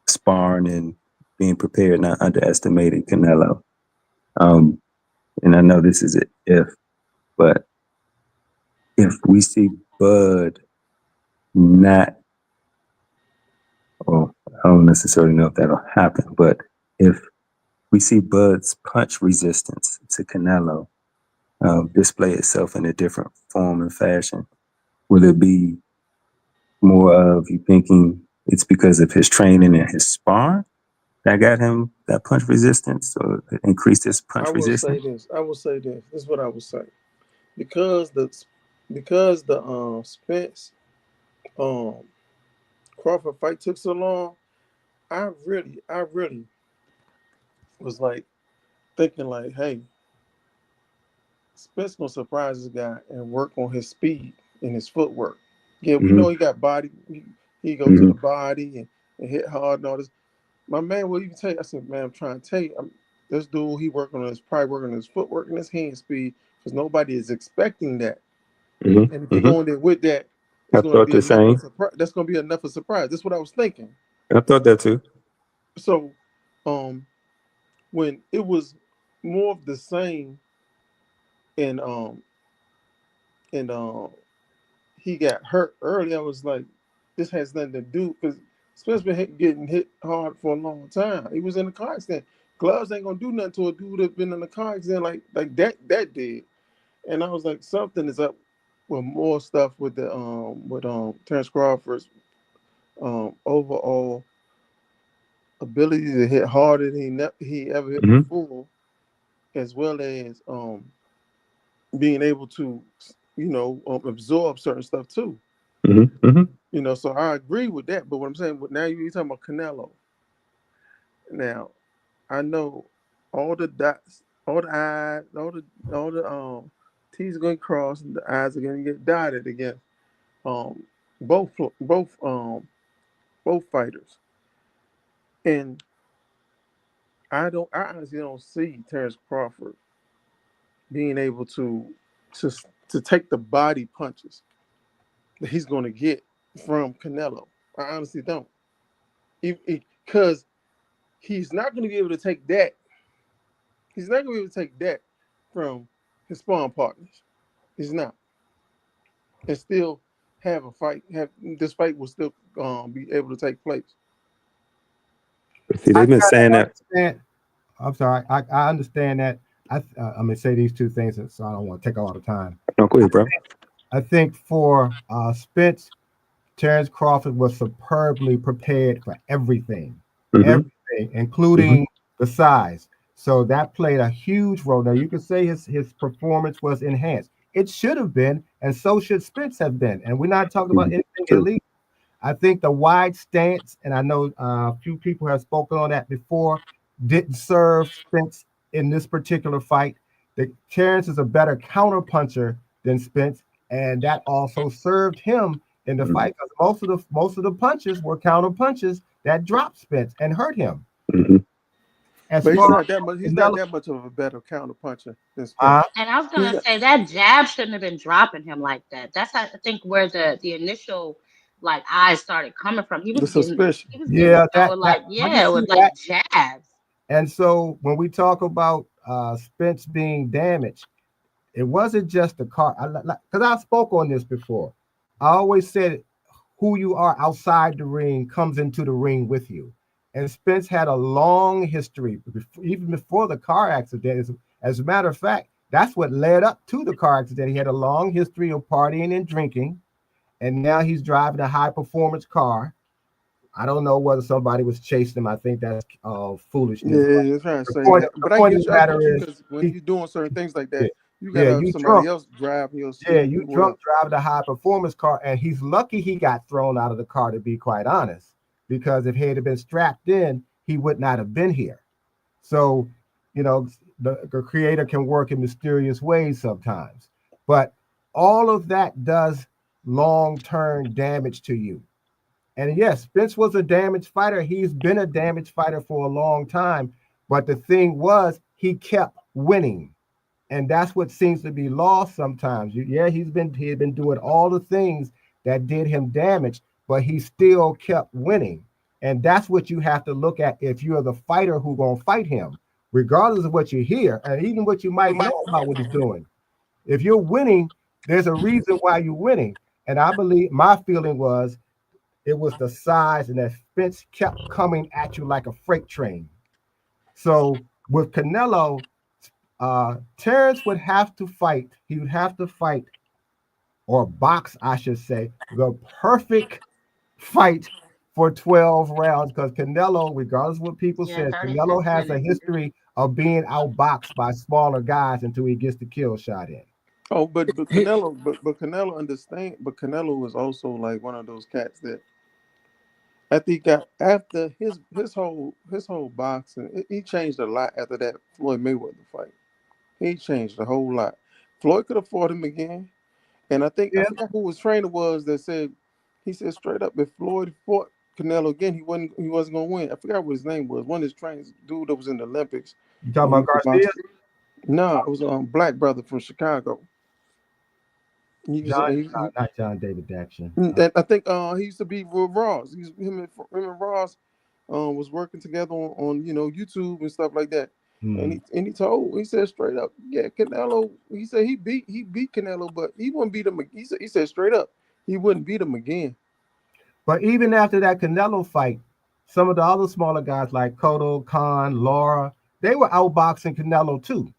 sparring and being prepared, not underestimating Canelo. And I know this is an if, but if we see Bud not, well, I don't necessarily know if that'll happen, but if we see Bud's punch resistance to Canelo display itself in a different form and fashion, will it be more of you thinking it's because of his training and his sparring that got him that punch resistance or increased his punch
I will say
resistance?
this. I will say this. This is what I would say. Because the Spence um Crawford fight took so long, I really was like thinking like, hey, Spence gonna surprise this guy and work on his speed and his footwork. Yeah, we
Mm-hmm.
know he got body. He go to
Mm-hmm.
the body and hit hard and all this. My man will even tell you. I said, man, I'm trying to tell you, this dude, he probably working on his footwork and his hand speed because nobody is expecting that. And if
Mm-hmm.
you
Mm-hmm.
go in there with that, it's
I
going to
thought
be
the
enough of a
same.
surprise. That's going to be enough of a surprise. That's what I was thinking.
I thought that too.
So, um, when it was more of the same, and and he got hurt early, I was like, this has nothing to do because Spence been getting hit hard for a long time. He was in the car accident. Gloves ain't gonna do nothing to a dude that been in the car accident like that did. And I was like, something is up with more stuff with the Terence Crawford's overall ability to hit harder than he ever hit
Mm-hmm.
before, as well as being able to absorb certain stuff too.
Mm-hmm. Mm-hmm.
So I agree with that. But what I'm saying, now you're talking about Canelo. Now I know all the dots, all the I's, all the T's are going to cross, and the I's are going to get dotted against um both both both fighters. And I honestly don't see Terence Crawford being able to to take the body punches that he's going to get from Canelo. I honestly don't, because he's not going to be able to take that. He's not going to be able to take that from his sparring partners. He's not, and still have a fight. Have this fight will still be able to take place.
See,
I
they've been
kind
saying
of
that.
understand. I'm sorry. I understand that. I'm gonna say these two things, so I don't want to take a lot of time.
No, go ahead, bro.
I think for Spence, Terence Crawford was superbly prepared for everything,
Mm-hmm.
everything, including the size. So that played a huge role. Now you can say his performance was enhanced. It should have been, and so should Spence have been. And we're not talking about
Mm-hmm.
anything
True.
illegal. I think the wide stance, and I know a few people have spoken on that before, didn't serve Spence in this particular fight. The Terrence is a better counter puncher than Spence, and that also served him in the
Mm-hmm.
fight because most of the punches were counter punches that dropped Spence and hurt him.
Mm-hmm.
As
But he's
far
not that much. He's
as
not
Canelo,
that much of a better counter puncher than Spence.
And I was
He's
gonna
not,
say that jab shouldn't have been dropping him like that. That's I think where the initial like eyes started coming from.
the suspicion.
He was getting
yeah,
done with like
I can see
with like
that.
jabs.
And so when we talk about Spence being damaged, it wasn't just the car. Because I spoke on this before. I always said who you are outside the ring comes into the ring with you. And Spence had a long history, even before the car accident. As a matter of fact, that's what led up to the car accident. He had a long history of partying and drinking, and now he's driving a high performance car. I don't know whether somebody was chasing him. I think that's foolishness.
Yeah,
But
you're trying to
the
say
point,
that.
the
But I
point of
get
the
you. I get
matter
you
is,
because when you're doing certain things like that, You
Yeah,
gotta have
you
somebody
drunk.
else driving your seat.
Yeah,
You
you
do
drunk
whatever.
driving a high performance car, and he's lucky he got thrown out of the car, to be quite honest, because if he had been strapped in, he would not have been here. So, you know, the creator can work in mysterious ways sometimes, but all of that does long-term damage to you. And yes, Spence was a damaged fighter. He's been a damaged fighter for a long time, but the thing was, he kept winning. And that's what seems to be lost sometimes. Yeah, he had been doing all the things that did him damage, but he still kept winning. And that's what you have to look at if you're the fighter who gonna fight him, regardless of what you hear and even what you might know about what he's doing. If you're winning, there's a reason why you're winning. And I believe my feeling was it was the size, and that Spence kept coming at you like a freight train. So with Canelo, Terence would have to fight. He would have to fight or box, I should say, the perfect fight for 12 rounds, because Canelo, regardless of what people
Yeah,
say, Canelo
36
has a
minutes.
history of being outboxed by smaller guys until he gets the kill shot in.
Oh, but Canelo understand. But Canelo was also like one of those cats that after his whole boxing, he changed a lot after that Floyd Mayweather fight. He changed a whole lot. Floyd could have fought him again, and I
Yeah,
forgot who his trainer was that said he said straight up if Floyd fought Canelo again, he wasn't gonna win. I forgot what his name was. One of his trainers, dude that was in the Olympics,
you talking
and he
about
was
Garcia?
boxing. No, it was a black brother from Chicago. He was,
John, not John David Jackson.
that I think he used to be with Ross. Him and Ross was working together on YouTube and stuff like that. And
Hmm.
he said straight up, yeah, Canelo. He said he beat Canelo, but he wouldn't beat him. He said straight up, he wouldn't beat him again.
But even after that Canelo fight, some of the other smaller guys like Cotto, Khan, Laura, they were outboxing Canelo too.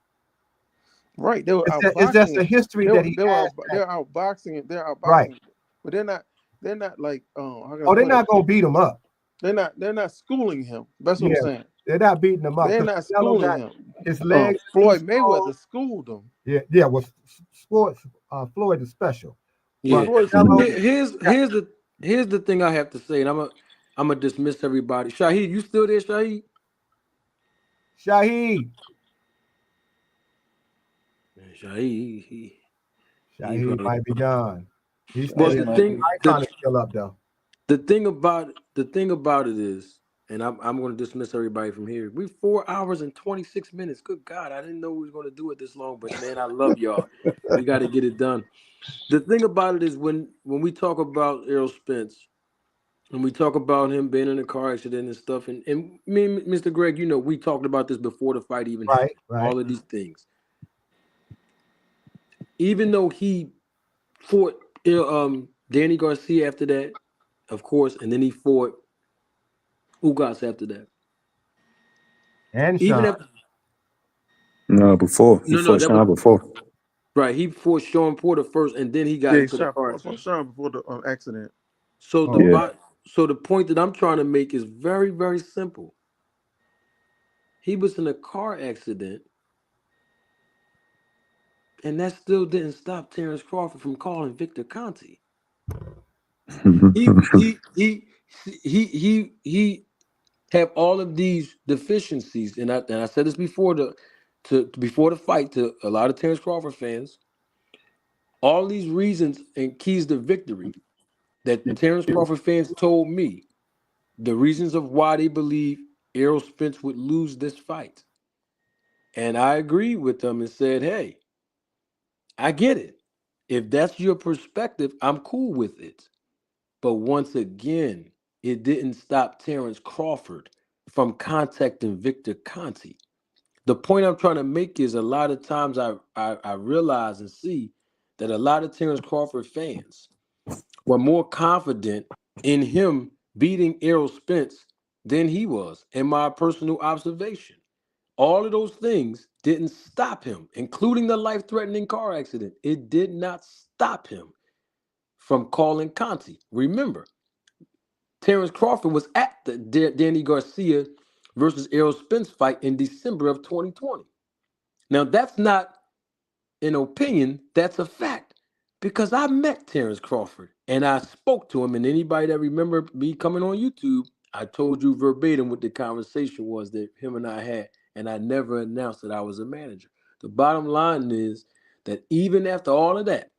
Right? They were
It's just
outboxing
a
him.
history
They
that
were
he
they were
has.
out, they're outboxing it. They're
Right.
outboxing, but they're not like how can I
Oh, they're
put it?
not gonna beat him up.
They're not schooling him. That's what I'm
Yeah,
saying.
they're not beating him up
They're
because
not
Canelo
schooling
got
him.
his legs too
Floyd
strong.
Mayweather schooled him.
Yeah, yeah. Well, Floyd is special, but
Yeah.
Floyd
Canelo
schooled
Here-
him.
Here's
got
here's the here's the thing I have to say, and I'm gonna dismiss everybody. Shaheed, you still there, Shaheed?
Shaheed.
Man, Shaheed, he
Shaheed
probably.
might be gone. He's
Well,
still
the
his
thing
icon
the
is still up though.
the thing about it is, and I'm going to dismiss everybody from here. We 4 hours and 26 minutes. Good God, I didn't know we was going to do it this long, but man, I love y'all. We got to get it done. The thing about it is when we talk about Errol Spence, and we talk about him being in a car accident and stuff, and me and Mr. Greg, we talked about this before the fight even happened.
Right, right.
All of these things, even though he fought Danny Garcia after that, of course, and then he fought Ugas after that.
And
Even
Sean.
after
No, before he
no,
fought
that was
Sean before.
right. He fought Sean Porter first, and then he got
Yeah, he
into the
shot
car
for
accident.
Sean before the accident.
So
Oh,
Yeah.
the point that I'm trying to make is very very simple. He was in a car accident, and that still didn't stop Terence Crawford from calling Victor Conte. He he he he have all of these deficiencies, and I said this before before the fight to a lot of Terence Crawford fans. All these reasons and keys to victory that Terence Crawford fans told me, the reasons of why they believe Errol Spence would lose this fight. And I agreed with them and said, hey, I get it. If that's your perspective, I'm cool with it. But once again, it didn't stop Terence Crawford from contacting Victor Conte. The point I'm trying to make is a lot of times I realize and see that a lot of Terence Crawford fans were more confident in him beating Errol Spence than he was, in my personal observation. All of those things didn't stop him, including the life-threatening car accident. It did not stop him from calling Conti. Remember, Terence Crawford was at the Danny Garcia versus Errol Spence fight in December of 2020. Now, that's not an opinion, that's a fact. Because I met Terence Crawford and I spoke to him. And anybody that remember me coming on YouTube, I told you verbatim what the conversation was that him and I had. And I never announced that I was a manager. The bottom line is that even after all of that,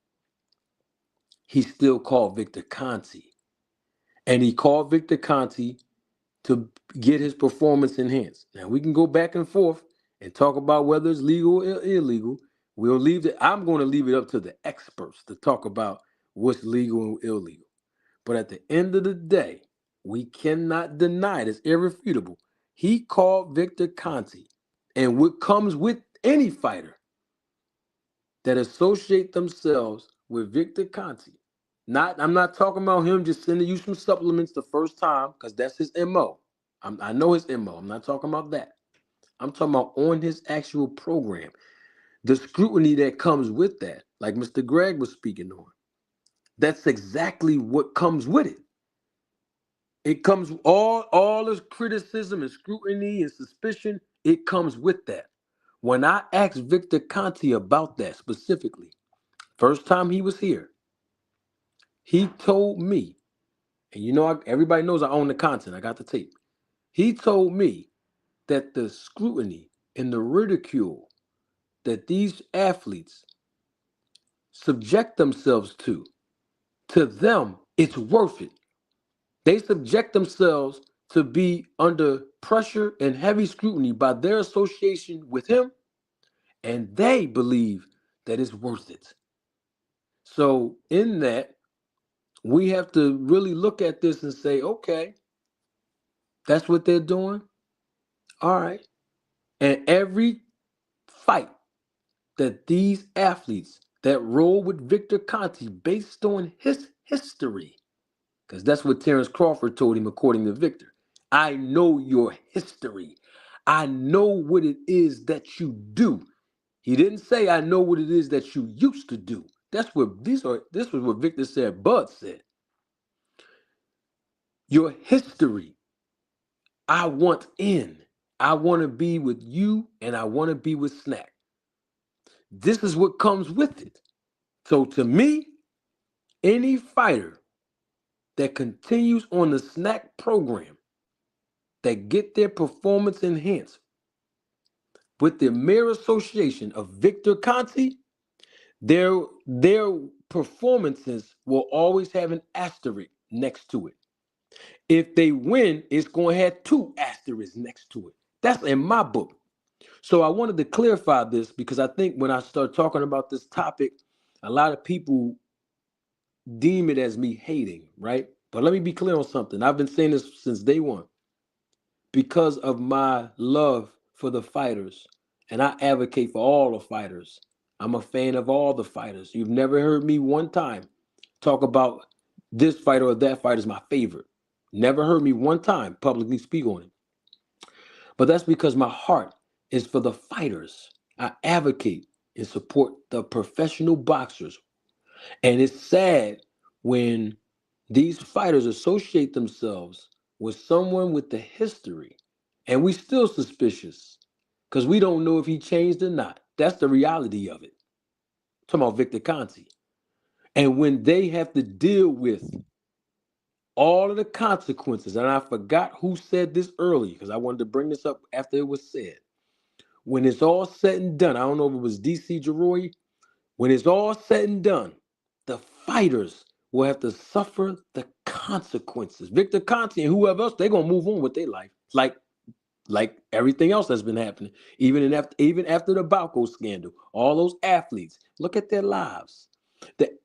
he still called Victor Conte. And he called Victor Conte to get his performance enhanced. Now we can go back and forth and talk about whether it's legal or illegal. We'll leave it. I'm going to leave it up to the experts to talk about what's legal and illegal. But at the end of the day, we cannot deny it. It's irrefutable. He called Victor Conte, and what comes with any fighter that associate themselves with Victor Conte. I'm not talking about him just sending you some supplements the first time, because that's his MO. I know his MO. I'm not talking about that. I'm talking about on his actual program. The scrutiny that comes with that, like Mr. Greg was speaking on, that's exactly what comes with it. It comes all this criticism and scrutiny and suspicion, it comes with that. When I asked Victor Conte about that specifically, first time he was here, he told me, and everybody knows I own the content, I got the tape. He told me that the scrutiny and the ridicule that these athletes subject themselves to them, it's worth it. They subject themselves to be under pressure and heavy scrutiny by their association with him, and they believe that it's worth it. So in that, we have to really look at this and say, okay, that's what they're doing. All right. And every fight that these athletes that roll with Victor Conte based on his history, because that's what Terence Crawford told him, according to Victor. I know your history. I know what it is that you do. He didn't say, I know what it is that you used to do. This was what Victor said, Bud said. Your history, I want in. I want to be with you, and I want to be with SNAC. This is what comes with it. So to me, any fighter that continues on the SNAC program, that get their performance enhanced with the mere association of Victor Conte, their performances will always have an asterisk next to it. If they win, it's going to have 2 asterisks next to it. That's in my book. So I wanted to clarify this, because I think when I start talking about this topic, a lot of people deem it as me hating, right? But let me be clear on something. I've been saying this since day one. Because of my love for the fighters, and I advocate for all the fighters. I'm a fan of all the fighters. You've never heard me one time talk about this fighter or that fighter is my favorite. Never heard me one time publicly speak on it. But that's because my heart is for the fighters. I advocate and support the professional boxers. And it's sad when these fighters associate themselves with someone with the history, and we still suspicious because we don't know if he changed or not. That's the reality of it. I'm talking about Victor Conte. And when they have to deal with all of the consequences, and I forgot who said this earlier because I wanted to bring this up after it was said. When it's all said and done, I don't know if it was DC Giroy. When it's all said and done, the fighters will have to suffer the consequences. Victor Conte and whoever else, they're gonna move on with their life, like everything else that's been happening. Even after the Balco scandal, all those athletes, look at their lives.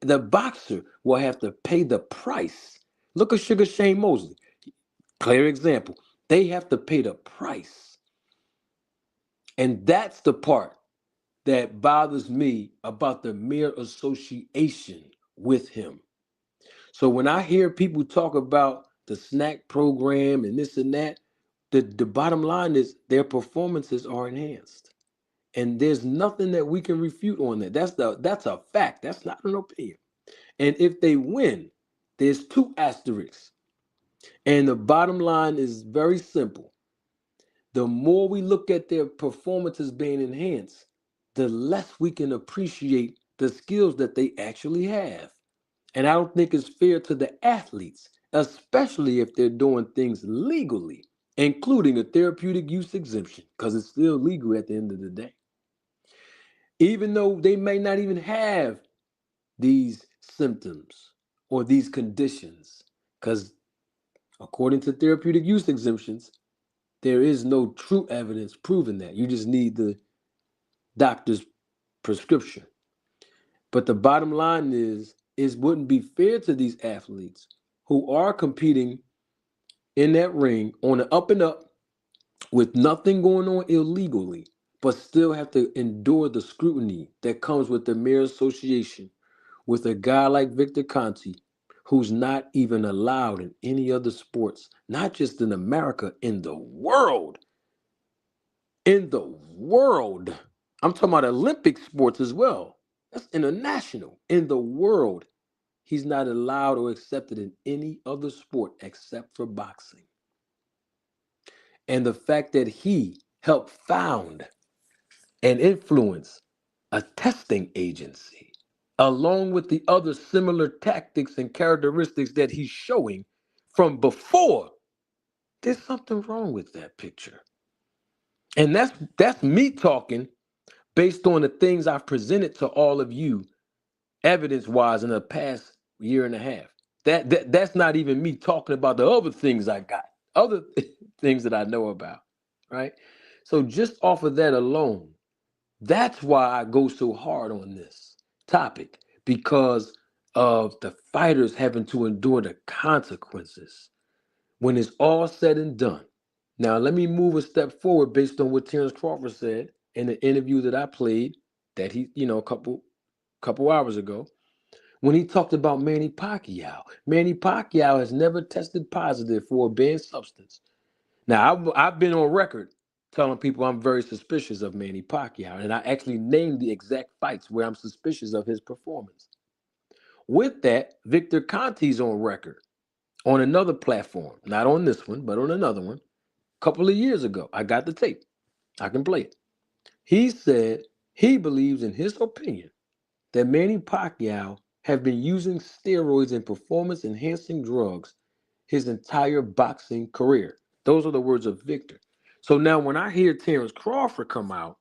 The boxer will have to pay the price. Look at Sugar Shane Mosley, clear example. They have to pay the price, and that's the part that bothers me about the mere association with him. So when I hear people talk about the SNAC program and this and that, the bottom line is their performances are enhanced. And there's nothing that we can refute on that. That's a fact. That's not an opinion. And if they win, there's 2 asterisks. And the bottom line is very simple. The more we look at their performances being enhanced, the less we can appreciate the skills that they actually have. And I don't think it's fair to the athletes, especially if they're doing things legally, including a therapeutic use exemption, because it's still legal at the end of the day. Even though they may not even have these symptoms or these conditions, because according to therapeutic use exemptions, there is no true evidence proving that. You just need the doctor's prescription. But the bottom line is, it wouldn't be fair to these athletes who are competing in that ring on the up and up with nothing going on illegally, but still have to endure the scrutiny that comes with the mere association with a guy like Victor Conte, who's not even allowed in any other sports, not just in America, in the world. In the world. I'm talking about Olympic sports as well. That's international. In the world, he's not allowed or accepted in any other sport except for boxing. And the fact that he helped found and influence a testing agency, along with the other similar tactics and characteristics that he's showing from before, there's something wrong with that picture. And that's me talking based on the things I've presented to all of you evidence-wise in the past year and a half. That's not even me talking about the other things I got, other things that I know about, right? So just off of that alone, that's why I go so hard on this topic, because of the fighters having to endure the consequences when it's all said and done. Now, let me move a step forward based on what Terence Crawford said in the interview that I played that he, a couple hours ago, when he talked about Manny Pacquiao. Manny Pacquiao has never tested positive for a banned substance. Now, I've been on record telling people I'm very suspicious of Manny Pacquiao, and I actually named the exact fights where I'm suspicious of his performance. With that, Victor Conte's on record on another platform, not on this one, but on another one, a couple of years ago. I got the tape. I can play it. He said he believes, in his opinion, that Manny Pacquiao have been using steroids and performance-enhancing drugs his entire boxing career. Those are the words of Victor. So now when I hear Terence Crawford come out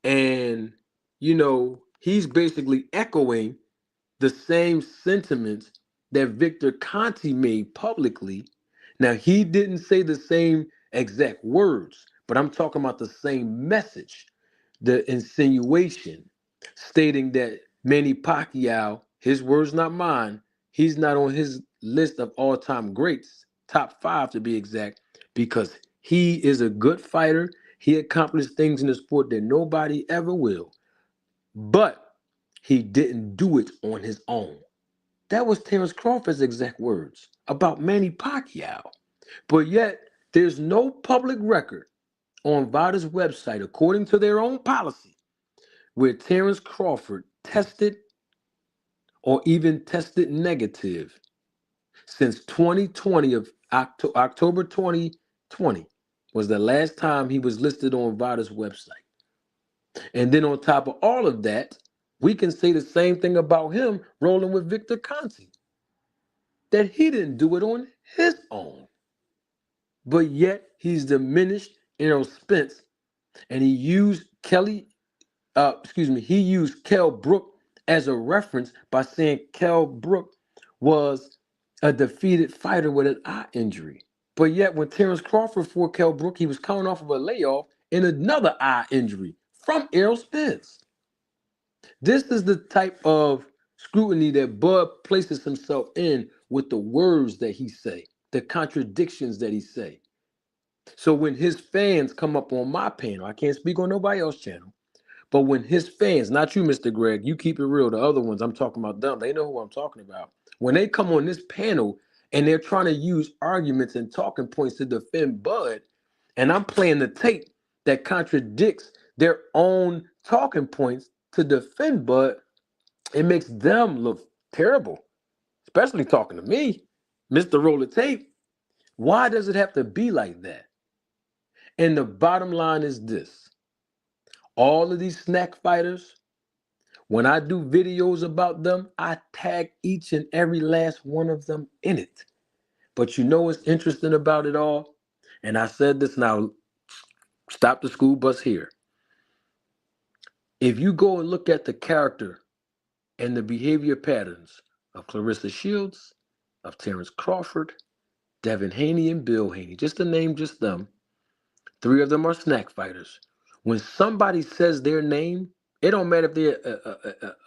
and, he's basically echoing the same sentiments that Victor Conte made publicly. Now, he didn't say the same exact words, but I'm talking about the same message, the insinuation, stating that Manny Pacquiao, his words, not mine, he's not on his list of all-time greats, top 5 to be exact, because he is a good fighter. He accomplished things in the sport that nobody ever will, but he didn't do it on his own. That was Terence Crawford's exact words about Manny Pacquiao. But yet, there's no public record on VADA's website, according to their own policy, where Terence Crawford tested or even tested negative since 2020, of October 2020 was the last time he was listed on VADA's website. And then on top of all of that, we can say the same thing about him rolling with Victor Conte, that he didn't do it on his own. But yet he's diminished Errol Spence, and he used he used Kell Brook as a reference by saying Kell Brook was a defeated fighter with an eye injury. But yet when Terence Crawford fought Kell Brook, he was coming off of a layoff and another eye injury from Errol Spence. This is the type of scrutiny that Bud places himself in with the words that he say, the contradictions that he say. So when his fans come up on my panel, I can't speak on nobody else's channel, but when his fans, not you, Mr. Greg, you keep it real, the other ones, I'm talking about them, they know who I'm talking about. When they come on this panel and they're trying to use arguments and talking points to defend Bud, and I'm playing the tape that contradicts their own talking points to defend Bud, it makes them look terrible, especially talking to me, Mr. Roller Tape. Why does it have to be like that? And the bottom line is this. All of these SNAC fighters, when I do videos about them, I tag each and every last one of them in it. But you know what's interesting about it all? And I said this now, stop the school bus here. If you go and look at the character and the behavior patterns of Clarissa Shields, of Terence Crawford, Devin Haney, and Bill Haney, just to name just them, 3 of them are SNAC fighters. When somebody says their name, it don't matter if they're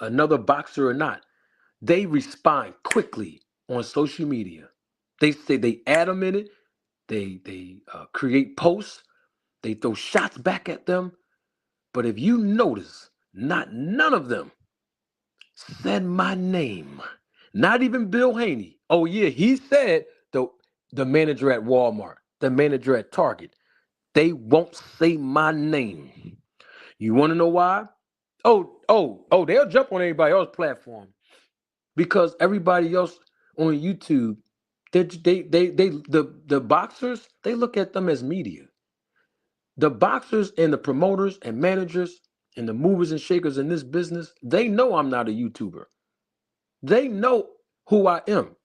another boxer or not. They respond quickly on social media. They say they add them in it. They create posts. They throw shots back at them. But if you notice, none of them said my name. Not even Bill Haney. Oh yeah, he said the manager at Walmart, the manager at Target. They won't say my name. You want to know why? Oh, they'll jump on everybody else's platform because everybody else on YouTube, the boxers, they look at them as media. The boxers and the promoters and managers and the movers and shakers in this business, they know I'm not a YouTuber. They know who I am.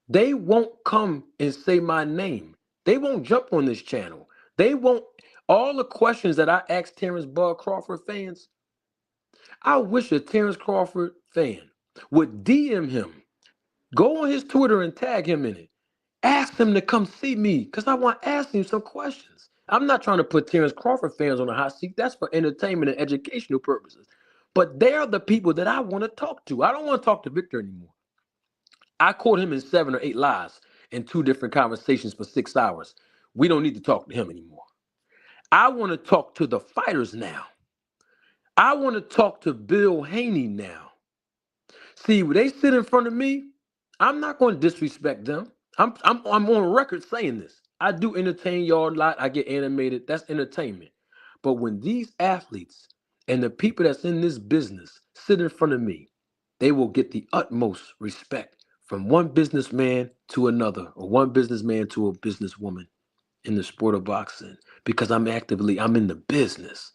They won't come and say my name. They won't jump on this channel. They won't. All the questions that I ask Terence Bud Crawford fans, I wish a Terence Crawford fan would DM him. Go on his Twitter and tag him in it. Ask him to come see me because I want to ask him some questions. I'm not trying to put Terence Crawford fans on a hot seat. That's for entertainment and educational purposes. But they're the people that I want to talk to. I don't want to talk to Victor anymore. I caught him in 7 or 8 lies in 2 different conversations for 6 hours. We don't need to talk to him anymore. I want to talk to the fighters now. I want to talk to Bill Haney now. See, when they sit in front of me, I'm not going to disrespect them. I'm on record saying this. I do entertain y'all a lot. I get animated. That's entertainment. But when these athletes and the people that's in this business sit in front of me, they will get the utmost respect from one businessman to another, or one businessman to a businesswoman in the sport of boxing, because I'm in the business.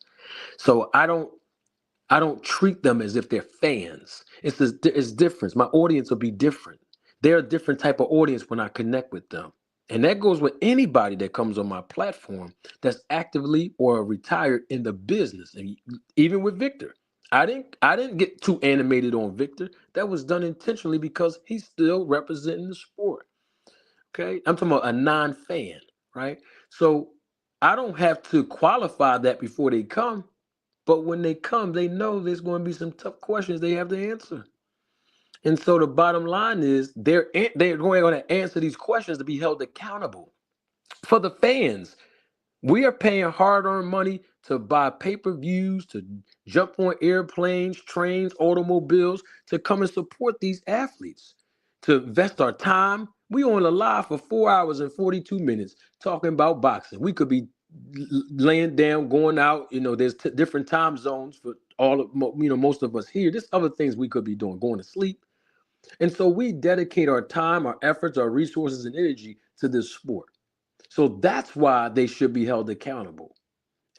So I don't treat them as if they're fans. It's different. My audience will be different. They're a different type of audience when I connect with them. And that goes with anybody that comes on my platform that's actively or retired in the business. And even with Victor, I didn't get too animated on Victor. That was done intentionally because he's still representing the sport. Okay? I'm talking about a non-fan, right? So I don't have to qualify that before they come. But when they come, they know there's going to be some tough questions they have to answer. And so the bottom line is they're going to answer these questions to be held accountable. For the fans, we are paying hard-earned money to buy pay-per-views, to jump on airplanes, trains, automobiles, to come and support these athletes, to invest our time. We on the live for 4 hours and 42 minutes talking about boxing. We could be laying down, going out. There's different time zones for most of us here. There's other things we could be doing, going to sleep. And so we dedicate our time, our efforts, our resources, and energy to this sport. So that's why they should be held accountable.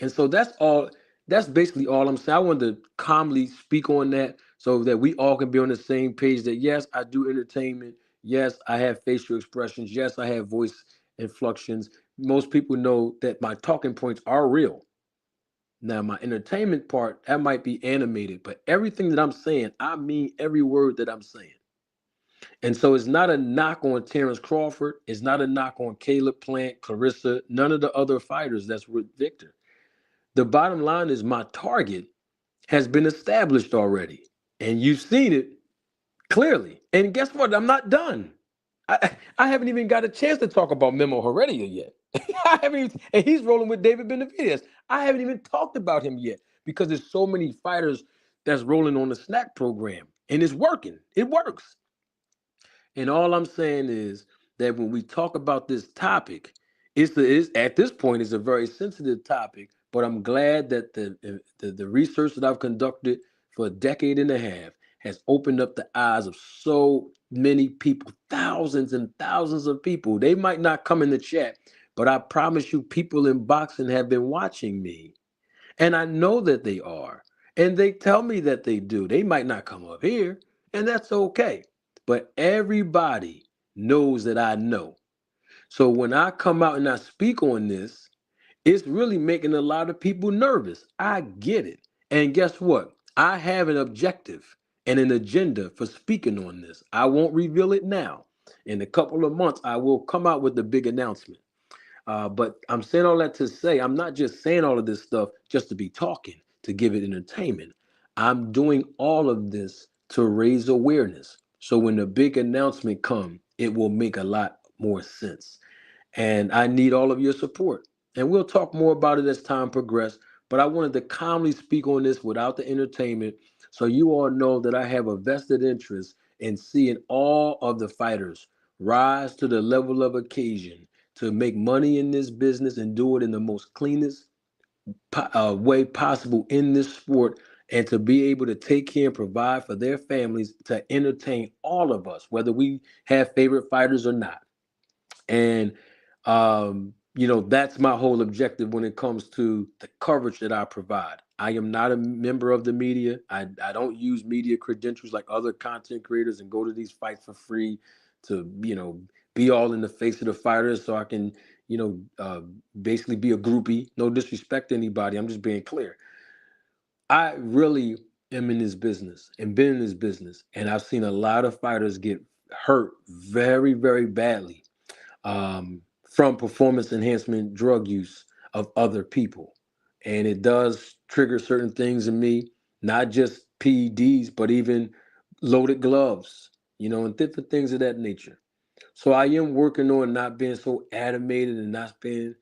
And so that's all. That's basically all I'm saying. I wanted to calmly speak on that so that we all can be on the same page that, yes, I do entertainment. Yes, I have facial expressions. Yes, I have voice inflections. Most people know that my talking points are real. Now, my entertainment part, that might be animated, but everything that I'm saying, I mean every word that I'm saying. And so it's not a knock on Terence Crawford. It's not a knock on Caleb Plant, Clarissa, none of the other fighters that's with Victor. The bottom line is my target has been established already. And you've seen it clearly. And guess what? I'm not done. I haven't even got a chance to talk about Memo Heredia yet. And he's rolling with David Benavidez. I haven't even talked about him yet because there's so many fighters that's rolling on the SNAC program. And it's working. It works. And all I'm saying is that when we talk about this topic, at this point it's a very sensitive topic. But I'm glad that the research that I've conducted for a decade and a half has opened up the eyes of so many people, thousands and thousands of people. They might not come in the chat, but I promise you, people in boxing have been watching me. And I know that they are. And they tell me that they do. They might not come up here, and that's okay. But everybody knows that I know. So when I come out and I speak on this, it's really making a lot of people nervous. I get it. And guess what? I have an objective and an agenda for speaking on this. I won't reveal it now. In a couple of months, I will come out with a big announcement. But I'm saying all that to say, I'm not just saying all of this stuff just to be talking, to give it entertainment. I'm doing all of this to raise awareness. So when the big announcement comes, it will make a lot more sense. And I need all of your support. And we'll talk more about it as time progresses. But I wanted to calmly speak on this without the entertainment so you all know that I have a vested interest in seeing all of the fighters rise to the level of occasion to make money in this business and do it in the most cleanest way possible in this sport, and to be able to take care and provide for their families, to entertain all of us, whether we have favorite fighters or not. And that's my whole objective when it comes to the coverage that I provide. I am not a member of the media. I don't use media credentials like other content creators and go to these fights for free to, be all in the face of the fighters so I can, basically be a groupie. No disrespect to anybody. I'm just being clear. I really am in this business and been in this business, and I've seen a lot of fighters get hurt very, very badly from performance enhancement drug use of other people. And it does trigger certain things in me, not just PEDs, but even loaded gloves, and different things of that nature. So I am working on not being so animated and not being,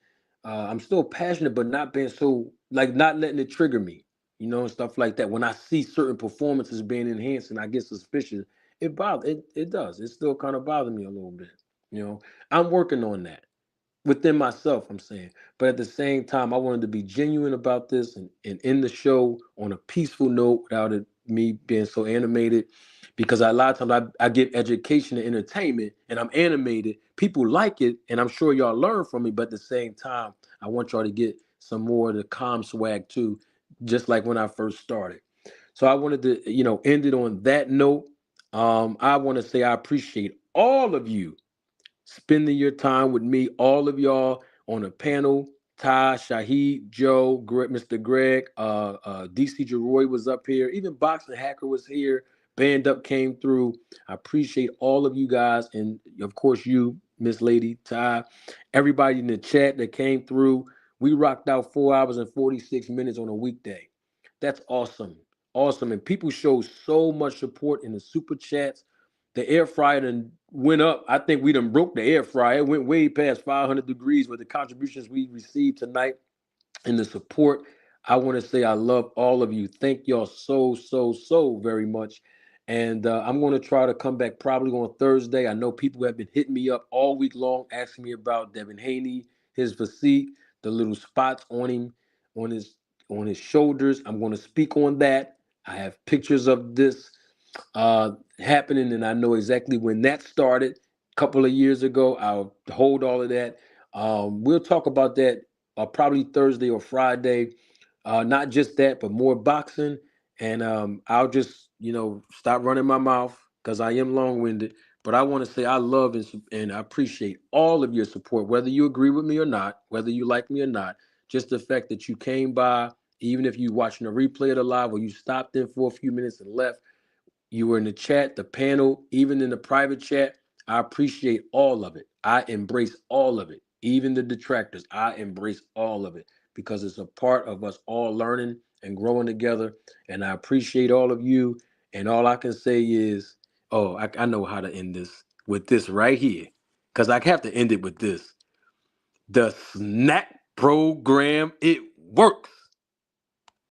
I'm still passionate, but not being so, like, not letting it trigger me, and stuff like that. When I see certain performances being enhanced and I get suspicious, it does. It still kind of bothers me a little bit. I'm working on that within myself, I'm saying. But at the same time, I wanted to be genuine about this and end the show on a peaceful note without me being so animated. Because a lot of times I give education and entertainment and I'm animated. People like it, and I'm sure y'all learn from me. But at the same time, I want y'all to get some more of the calm swag too, just like when I first started. So I wanted to, end it on that note. I want to say I appreciate all of you spending your time with me, all of y'all on a panel. Ty, Shahid, Joe, Mr. Greg, DC Jeroy was up here. Even Boxing Hacker was here. Band Up came through. I appreciate all of you guys. And of course, you, Miss Lady, Ty, everybody in the chat that came through. We rocked out 4 hours and 46 minutes on a weekday. That's awesome. Awesome. And people show so much support in the super chats. The air fryer done went up. I think we done broke the air fryer. It went way past 500 degrees with the contributions we received tonight and the support. I want to say I love all of you. Thank y'all so, so, so very much. And I'm going to try to come back probably on Thursday. I know people have been hitting me up all week long, asking me about Devin Haney, his physique, the little spots on him, on his shoulders. I'm going to speak on that. I have pictures of this happening, and I know exactly when that started a couple of years ago. I'll hold all of that. We'll talk about that probably Thursday or Friday. Not just that, but more boxing. And I'll just, stop running my mouth because I am long-winded. But I want to say I love and I appreciate all of your support, whether you agree with me or not, whether you like me or not. Just the fact that you came by, even if you watching a replay of the live or you stopped in for a few minutes and left. You were in the chat, the panel, even in the private chat. I appreciate all of it. I embrace all of it. Even the detractors, I embrace all of it because it's a part of us all learning and growing together. And I appreciate all of you. And all I can say is, I know how to end this with this right here because I have to end it with this. The SNAC program, it works.